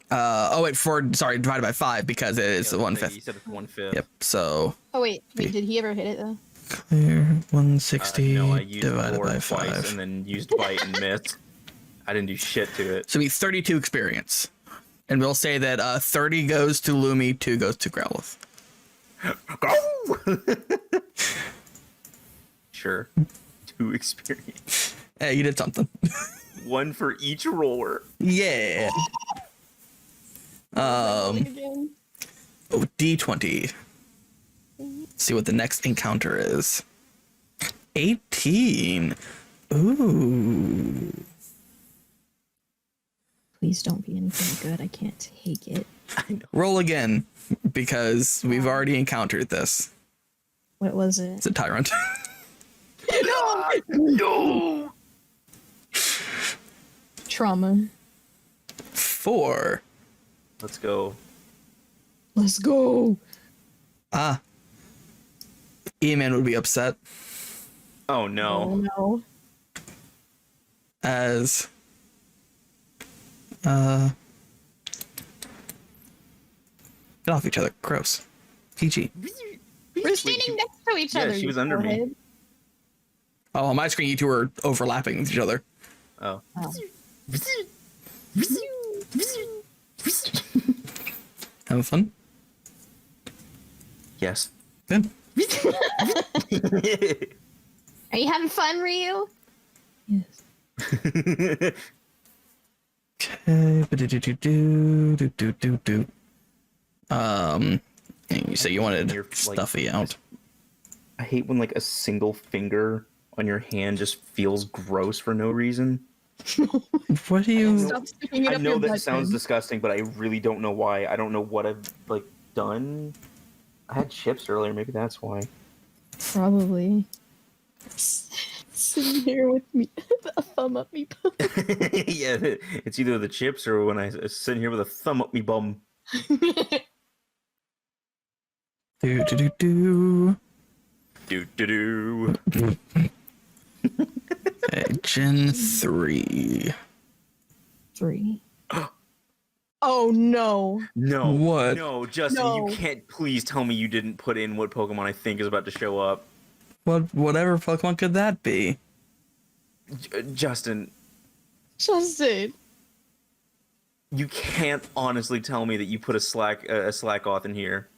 Divided by 5 because it is 1/5. You said it's 1/5. Yep. So Oh wait, did he ever hit it though? clear 160 No, I used divided Lord by twice 5. and then used bite and missed. I didn't do shit to it. So we 32 experience, and we'll say that 30 goes to Lumi, 2 goes to Growlithe. Go! Sure. 2 experience. Hey, you did something. 1 for each roller. Yeah. Again. D20. See what the next encounter is. 18. Ooh. Please don't be anything good. I can't take it. Roll again, because we've already encountered this. What was it? It's a tyrant. No! Trauma. 4. Let's go. Let's go. Ah. E-Man would be upset Oh no. Oh no. as get off each other. Gross. PG. We're standing next to each Yeah, other. she you was under me. forehead. Oh, on my screen, you two are overlapping with each other. Oh. Oh. Having fun? Yes. Good. Are you having fun, Ryu? Yes. Okay. Do. And you say you wanted You're, like, Stuffy out. I hate when like a single finger on your hand just feels gross for no reason. What do you? Stop sticking it I up know your that butt, sounds then. disgusting, but I really don't know why. I don't know what I've like done. I had chips earlier, maybe that's why. Probably. Sitting here with me, a thumb up me. Yeah, it's either the chips or when I sit here with a thumb up me bum. Do. Do do do. Okay, Gen 3. 3. Oh no. No. What? No, Justin, No. you can't please tell me you didn't put in what Pokemon I think is about to show up. Whatever Pokemon could that be? Justin, Justin. you can't honestly tell me that you put a Slackoth in here.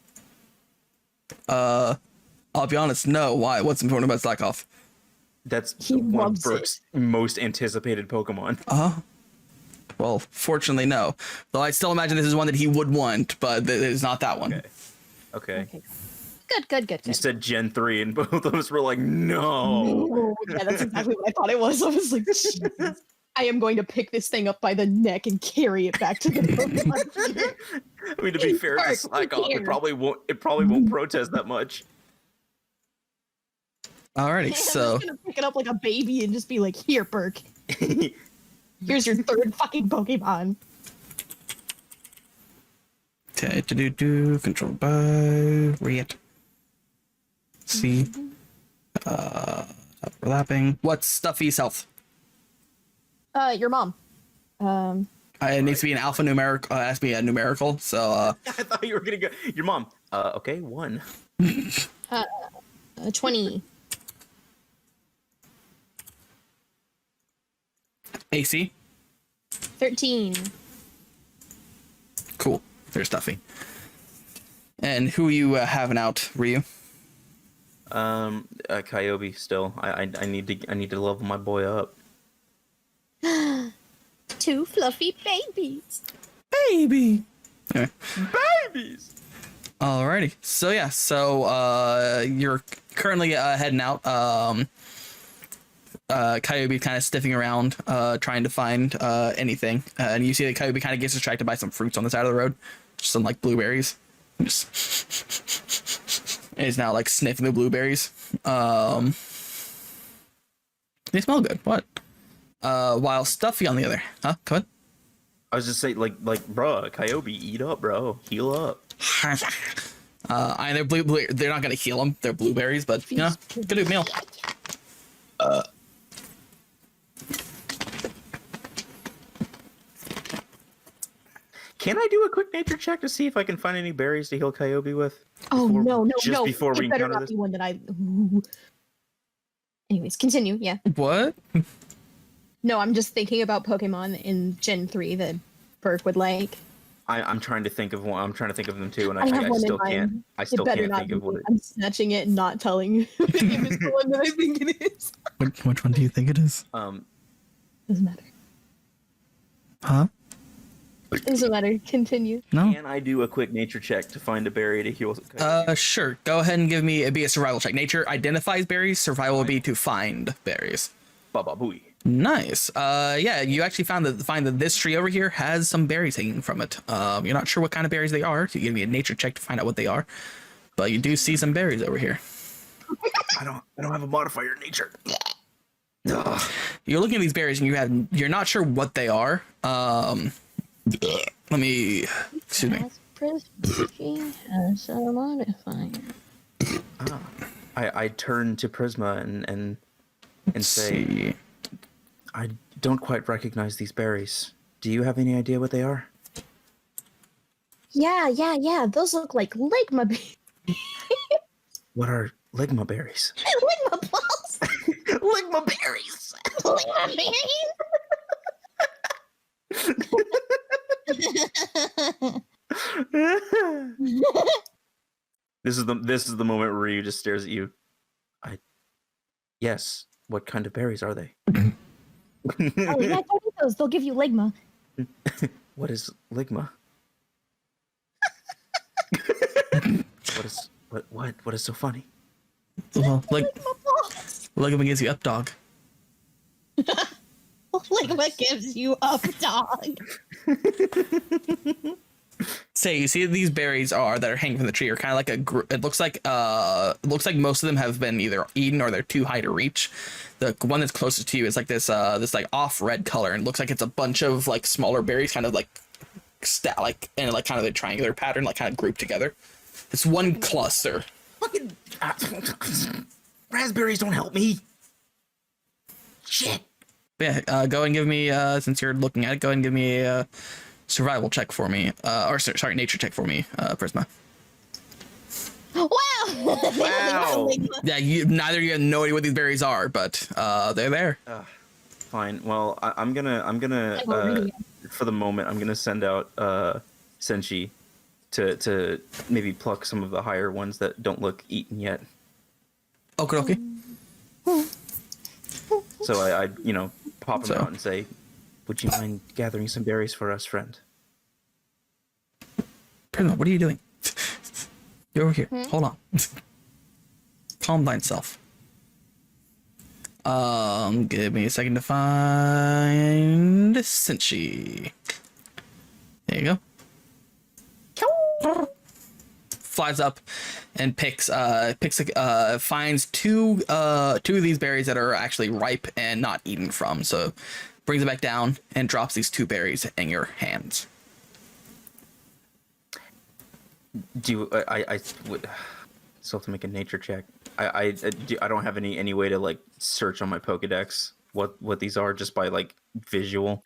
I'll be honest. No. Why? What's important about Slackoth? That's He one of loves Burke's most anticipated Pokemon. Well, fortunately, no. Though I still imagine this is one that he would want, but it's not that one. Okay. Good. You said Gen 3, and both of us were like, no. Oh, yeah, that's exactly what I thought it was. I was like, Jesus. I am going to pick this thing up by the neck and carry it back to the Pokemon. I mean, to be fair, it's a Burke, Slackoth. here. It probably won't protest that much. Alrighty, I'm so just gonna pick it up like a baby and just be like, here, Burke. Here's your third fucking Pokemon. okay, controlled by Riot. See, overlapping. What's Stuffy's health? Your mom. It needs to be an alphanumeric. It has to be a numerical. So, I thought you were gonna go. Your mom. Okay, 1. 20. AC. 13. Cool. There's Stuffy. And who are you having out, Ryu? Kyogre still. I need to level my boy up. 2 fluffy babies. Baby. Anyway. Babies. Alrighty. So yeah. So you're currently heading out. Kyogre kind of sniffing around, trying to find anything, and you see that Kyogre kind of gets distracted by some fruits on the side of the road, just some like blueberries. And he's now like sniffing the blueberries. They smell good. What? While Stuffy on the other, huh? Come on. I was just saying, like, bruh, Kyogre, eat up, bro. Heal up. And they're blue. They're not gonna heal them. They're blueberries, but you know, good meal. Can I do a quick nature check to see if I can find any berries to heal Kyobie with? Oh Before- no, just before we it better encounter not this? be one that I. Ooh. Anyways, continue. Yeah. What? No, I'm just thinking about Pokemon in Gen 3 that Burke would like. I'm trying to think of one. I'm trying to think of them too, and I have I one still in mind. can't. I It still better can't not think of be. what it. I'm snatching it and not telling you if it's the one that I think it is. Which one do you think it is? Doesn't matter. Huh? Doesn't matter. Continue. No. Can I do a quick nature check to find a berry to heal? Kyobie? Sure. Go ahead and give me a survival check. Nature identifies berries. Survival would be to find berries. Baba booey. Nice. Yeah, you actually find that this tree over here has some berries hanging from it. You're not sure what kind of berries they are, so you give me a nature check to find out what they are. But you do see some berries over here. I don't have a modifier in nature. You're looking at these berries and you're not sure what they are. Let me excuse me. Has a modifier. I turn to Prisma and Let's say, see. I don't quite recognize these berries. Do you have any idea what they are? Yeah. Those look like Ligma berries. What are Ligma berries? Ligma balls. Ligma berries. Ligma berries. This is the moment where Ryu just stares at you. Yes. What kind of berries are they? Oh yeah, don't eat those. They'll give you Ligma. What is Ligma? What is so funny? Well, like Ligma gives you up dog. Ligma gives you up, dog. Say you see these berries that are hanging from the tree are kind of like it looks like most of them have been either eaten or they're too high to reach. The one that's closest to you is like this like off red color and it looks like it's a bunch of like smaller berries kind of like in like kind of a triangular pattern, like kind of grouped together. It's one cluster. Fucking raspberries don't help me. Shit. Yeah, go and give me since you're looking at it, go and give me a survival check for me, or sorry, nature check for me, Prisma. Wow! Wow. Yeah, neither of you have no idea what these berries are, but they're there. Fine. Well, I'm gonna for the moment, I'm gonna send out Senshi to maybe pluck some of the higher ones that don't look eaten yet. Okay. So I pop them out and say, "Would you mind gathering some berries for us, friend?" Prisma, what are you doing? You're over here. Hold on. Calm thyself. Give me a second to find Senshi. There you go. Flies up and finds two of these berries that are actually ripe and not eaten from. So brings it back down and drops these two berries in your hands. I would still have to make a nature check. I don't have any way to like search on my Pokedex what these are just by like visual.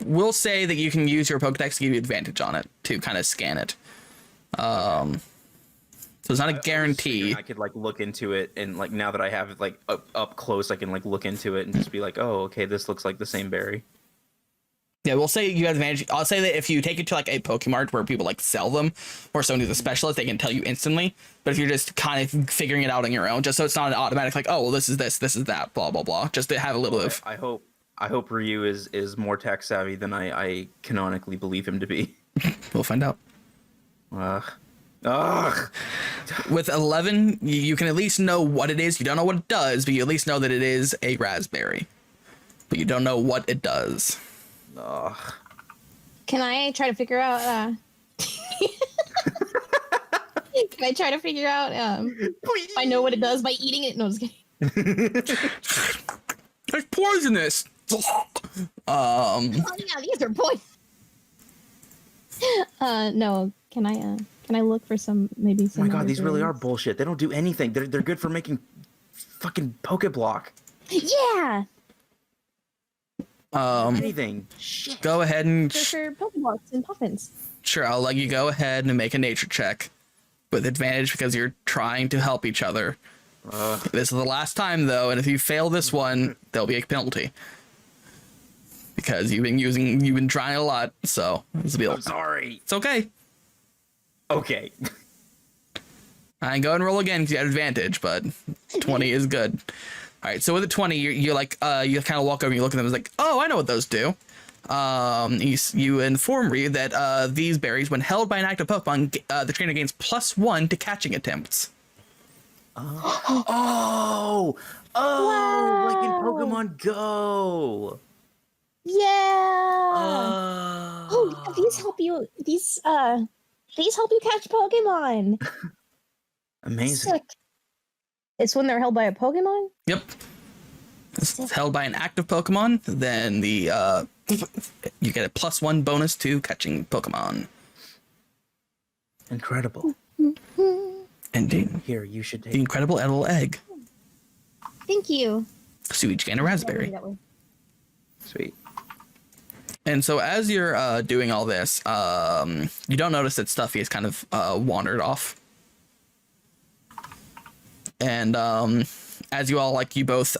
We'll say that you can use your Pokedex to give you advantage on it to kind of scan it. So it's not a guarantee. I could like look into it, and like now that I have it like up close, I can like look into it and just be like, oh, okay, this looks like the same berry. Yeah, we'll say you have advantage. I'll say that if you take it to like a Pokemart where people like sell them, or someone who's a specialist, they can tell you instantly. But if you're just kind of figuring it out on your own, just so it's not an automatic like, oh, well, this is this is that, blah blah blah, just to have a little of. I hope Ryu is more tech savvy than I canonically believe him to be. We'll find out. Ugh. With 11, you can at least know what it is. You don't know what it does, but you at least know that it is a raspberry. But you don't know what it does. Ugh. Can I try to figure out? Can I try to figure out if I know what it does by eating it? No, I'm just kidding. It's poisonous. Oh yeah, these are boys. No. Can I look for some maybe Oh some? my god, other these really are berries? bullshit. They don't do anything. They're good for making fucking Pokeblock. Yeah. Anything. Shit. Go ahead and For Pokeballs and Puffins. sure, I'll let you go ahead and make a nature check with advantage because you're trying to help each other. This is the last time though, and if you fail this one, there'll be a penalty. Because you've been trying a lot, so this will be. I'm sorry. It's okay. Okay. I can go and roll again because you have advantage, but 20 is good. All right, so with a 20, you're like, you kind of walk over and you look at them. It's like, oh, I know what those do. You inform Ryu that these berries, when held by an active Pokemon, the trainer gains +1 to catching attempts. Oh, Wow. like in Pokemon Go. Yeah. Oh, yeah, these help you. These help you catch Pokemon. Amazing. Sick. It's when they're held by a Pokemon. Yep. If it's held by an active Pokemon, then the you get a +1 bonus to catching Pokemon. Incredible. Indeed. Here, you should The take. incredible edible egg. Thank you. So you each gain a raspberry. That way. Sweet. And so as you're doing all this, you don't notice that Stuffy is kind of wandered off. And as you all you both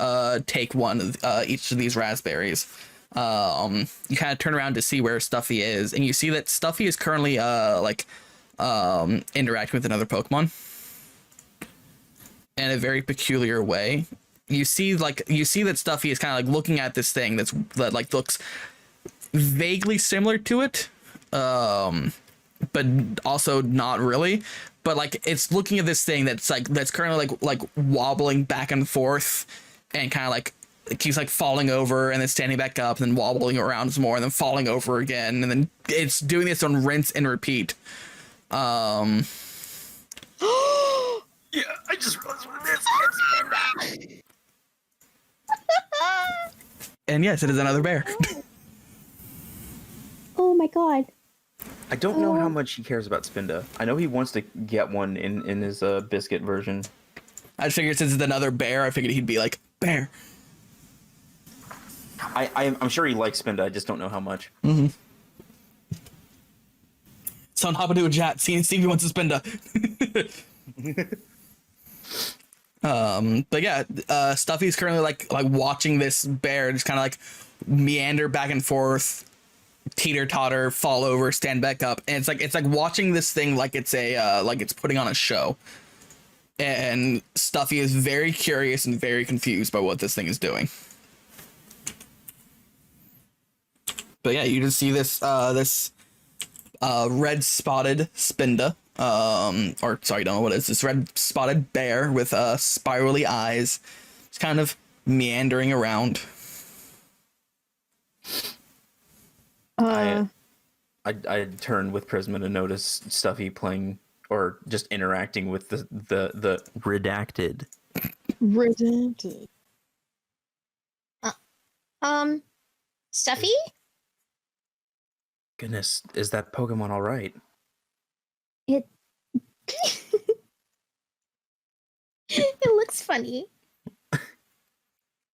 take one of each of these raspberries, you kind of turn around to see where Stuffy is, and you see that Stuffy is currently interacting with another Pokemon in a very peculiar way. You see that Stuffy is kind of looking at this thing that looks vaguely similar to it, but also not really. But it's looking at this thing that's currently wobbling back and forth, and kind of it keeps falling over and then standing back up and then wobbling around some more and then falling over again, and then it's doing this on rinse and repeat. Yeah, I just realized what it is. And yes, it is another bear. Oh my god. I don't know how much he cares about Spinda. I know he wants to get one in his biscuit version. I just figured since it's another bear, I figured he'd be like, bear. I'm sure he likes Spinda. I just don't know how much. Mm-hmm. Son, hop into a chat. See if he wants to spend But yeah, Stuffy's currently like watching this bear just kind of meander back and forth, teeter totter, fall over, stand back up, and it's like watching this thing like it's it's putting on a show. And Stuffy is very curious and very confused by what this thing is doing. But yeah, you just see this red spotted Spinda, or sorry, don't know what it is. This red spotted bear with spirally eyes, just kind of meandering around. I turn with Prisma to notice Stuffy playing or just interacting with the redacted. Redacted. Stuffy? Goodness, is that Pokemon all right? It it looks funny.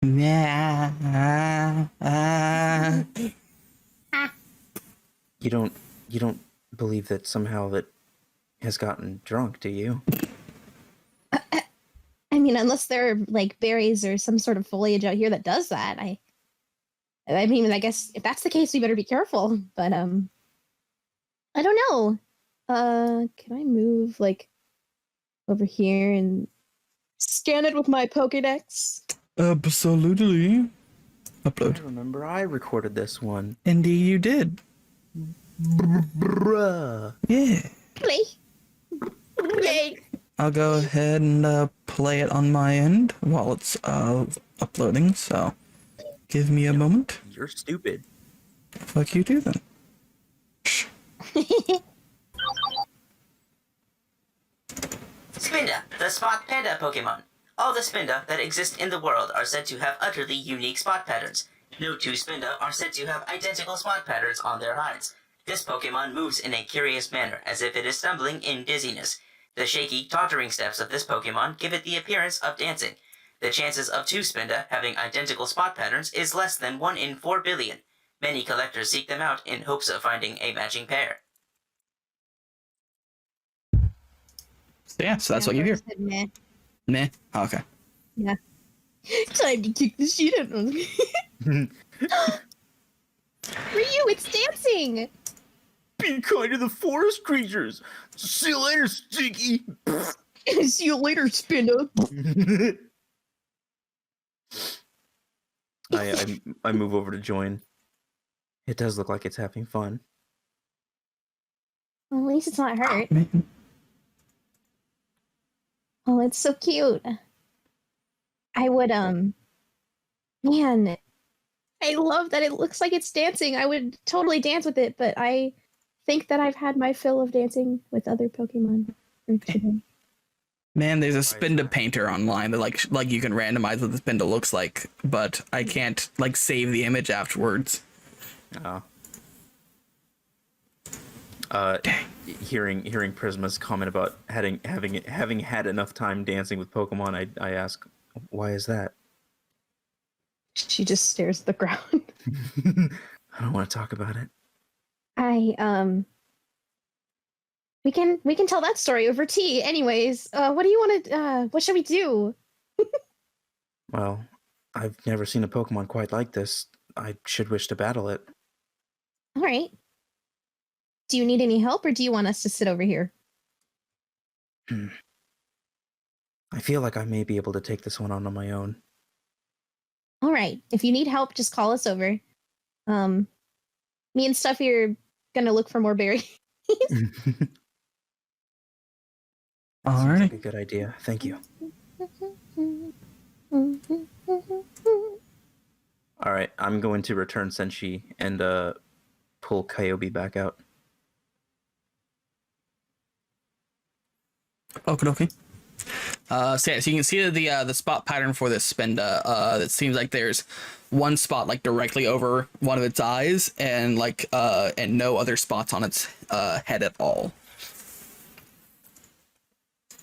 Yeah. You don't believe that somehow that has gotten drunk, do you? I mean, unless there are berries or some sort of foliage out here that does that, I mean, I guess if that's the case, we better be careful. But I don't know. Can I move over here and scan it with my Pokédex? Absolutely. Upload. I remember I recorded this one. Indeed, you did. Bruh. Yeah. Play. I'll go ahead and play it on my end while it's uploading. So, give me a moment. You're stupid. Fuck you too, then. Spinda, the spot panda Pokemon. All the Spinda that exist in the world are said to have utterly unique spot patterns. New to Spinda are said to have identical spot patterns on their hides. This Pokemon moves in a curious manner, as if it is stumbling in dizziness. The shaky, tottering steps of this Pokemon give it the appearance of dancing. The chances of two Spinda having identical spot patterns is less than 1 in 4 billion. Many collectors seek them out in hopes of finding a matching pair. So yeah, so that's what you hear. Said, meh. Meh. Oh, okay. Yeah. Time to kick the shit out of me. Ryu, it's dancing! Be kind to the forest creatures. See you later, Stinky. See you later, Spinda. I move over to join. It does look like it's having fun. Well, at least it's not hurt. Oh, it's so cute. I would, man, I love that it looks like it's dancing. I would totally dance with it, but I think that I've had my fill of dancing with other Pokemon. Man, there's a Spinda painter online that like you can randomize what the Spinda looks like, but I can't like save the image afterwards. Oh. Hearing Prisma's comment about having had enough time dancing with Pokemon, I ask, why is that? She just stares at the ground. I don't want to talk about it. We can tell that story over tea. Anyways, what do you want to? What should we do? Well, I've never seen a Pokemon quite like this. I should wish to battle it. All right. Do you need any help, or do you want us to sit over here? I feel like I may be able to take this one on my own. All right. If you need help, just call us over. Me and Stuffy are gonna look for more berries. All Seems right. like a good idea. Thank you. All right, I'm going to return Senshi and pull Kyogre back out. Okay, okay. So you can see the spot pattern for this Spinda. It seems like there's one spot like directly over one of its eyes, and and no other spots on its head at all.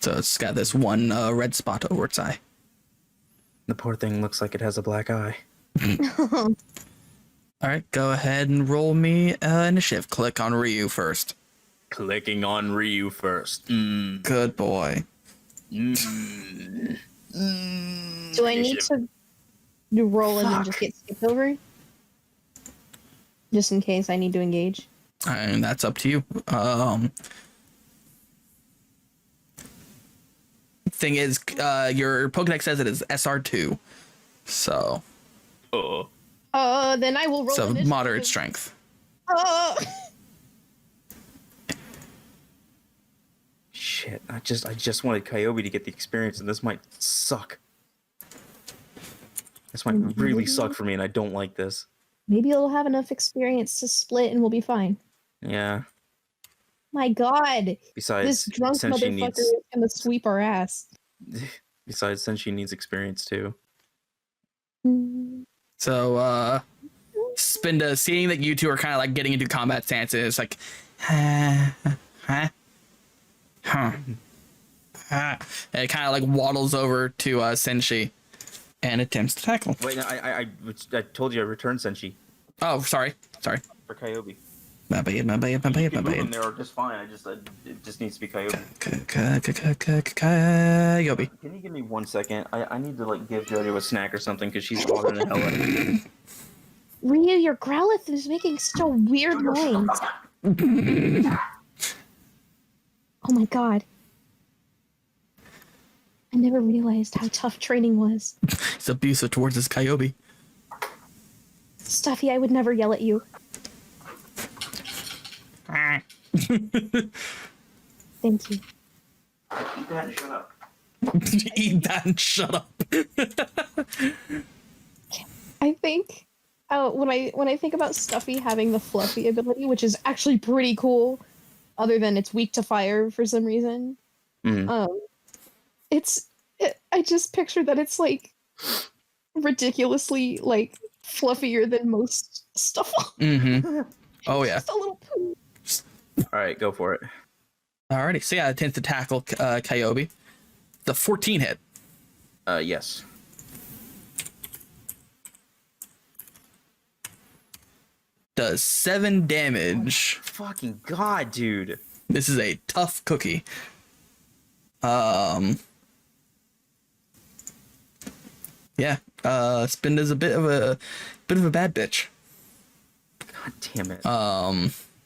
So it's got this one red spot over its eye. The poor thing looks like it has a black eye. All right, go ahead and roll me initiative. Click on Ryu first. Clicking on Ryu first. Good boy. Do I need to roll and then just get skipped over? Just in case I need to engage. And that's up to you. Thing is, your Pokedex says it is SR2, so. Then I will roll. So initiative. moderate strength. Shit, I just wanted Kyogre to get the experience, and this might suck. This might really suck for me, and I don't like this. Maybe it'll have enough experience to split, and we'll be fine. Yeah. My God, Besides, this drunk since she motherfucker is gonna sweep our ass. since she needs experience too. So, Spinda, seeing that you two are kind of like getting into combat stances, like, and it kind of like waddles over to Senshi and attempts to tackle. Wait, no, I told you I returned Senshi Oh, sorry. for Kyogre. My bad. You can move them there just fine. It just needs to be Kyogre. Kyogre. Can you give me 1 second? I need to like give JoJo a snack or something because she's bothering the hell out of me. Ryu, your Growlithe is making such a weird noise. Oh my God. I never realized how tough training was. He's abusive towards his Kyogre. Stuffy, I would never yell at you. Thank you. Eat that and shut up. Eat that and shut up. I think when I think about Stuffy having the Fluffy ability, which is actually pretty cool, other than it's weak to fire for some reason. I just picture that it's like ridiculously like fluffier than most stuff. Mm-hmm. Oh yeah. Just a little poo. All right, go for it. Alrighty. So yeah, attempt to tackle Kyobie. The 14 hit. Yes. Does 7 damage. Fucking god, dude. This is a tough cookie. Yeah. Spinda's a bit of a bad bitch. God damn it.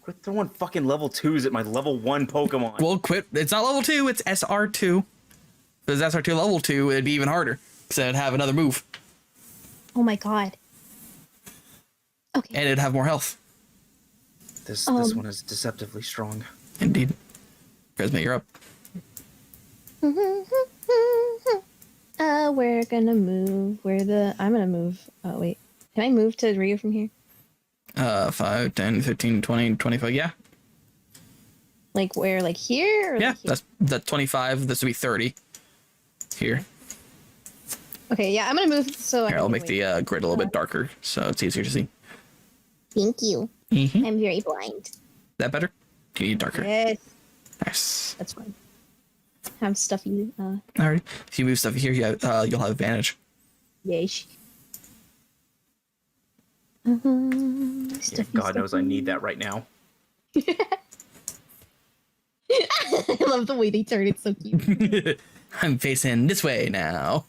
Quit throwing fucking level 2s at my level 1 Pokemon. Well, quit. It's not level 2. It's SR2. If it was SR2 level 2, it'd be even harder because it'd have another move Oh my god. Okay. and it'd have more health. This one is deceptively strong. Indeed. Charisma, you're up. We're gonna move. I'm gonna move. Oh wait. Can I move to Ryu from here? 5, 10, 15, 20, 25. Yeah. Like where? Like here? Or Yeah. like here? That's the 25. This would be 30. Here. Okay. Yeah, I'm gonna move. So Here, I'll make the grid a little bit darker so it's easier to see. Thank you. Mm-hmm. I'm very blind. That better? Do you need darker? Yes, Nice. that's fine. Have stuffy. Alright. If you move stuff here, you'll have advantage. Yeesh. Yeah, Stuffy, God knows I stuffy. need that right now. I love the way they turn it. So cute. I'm facing this way now.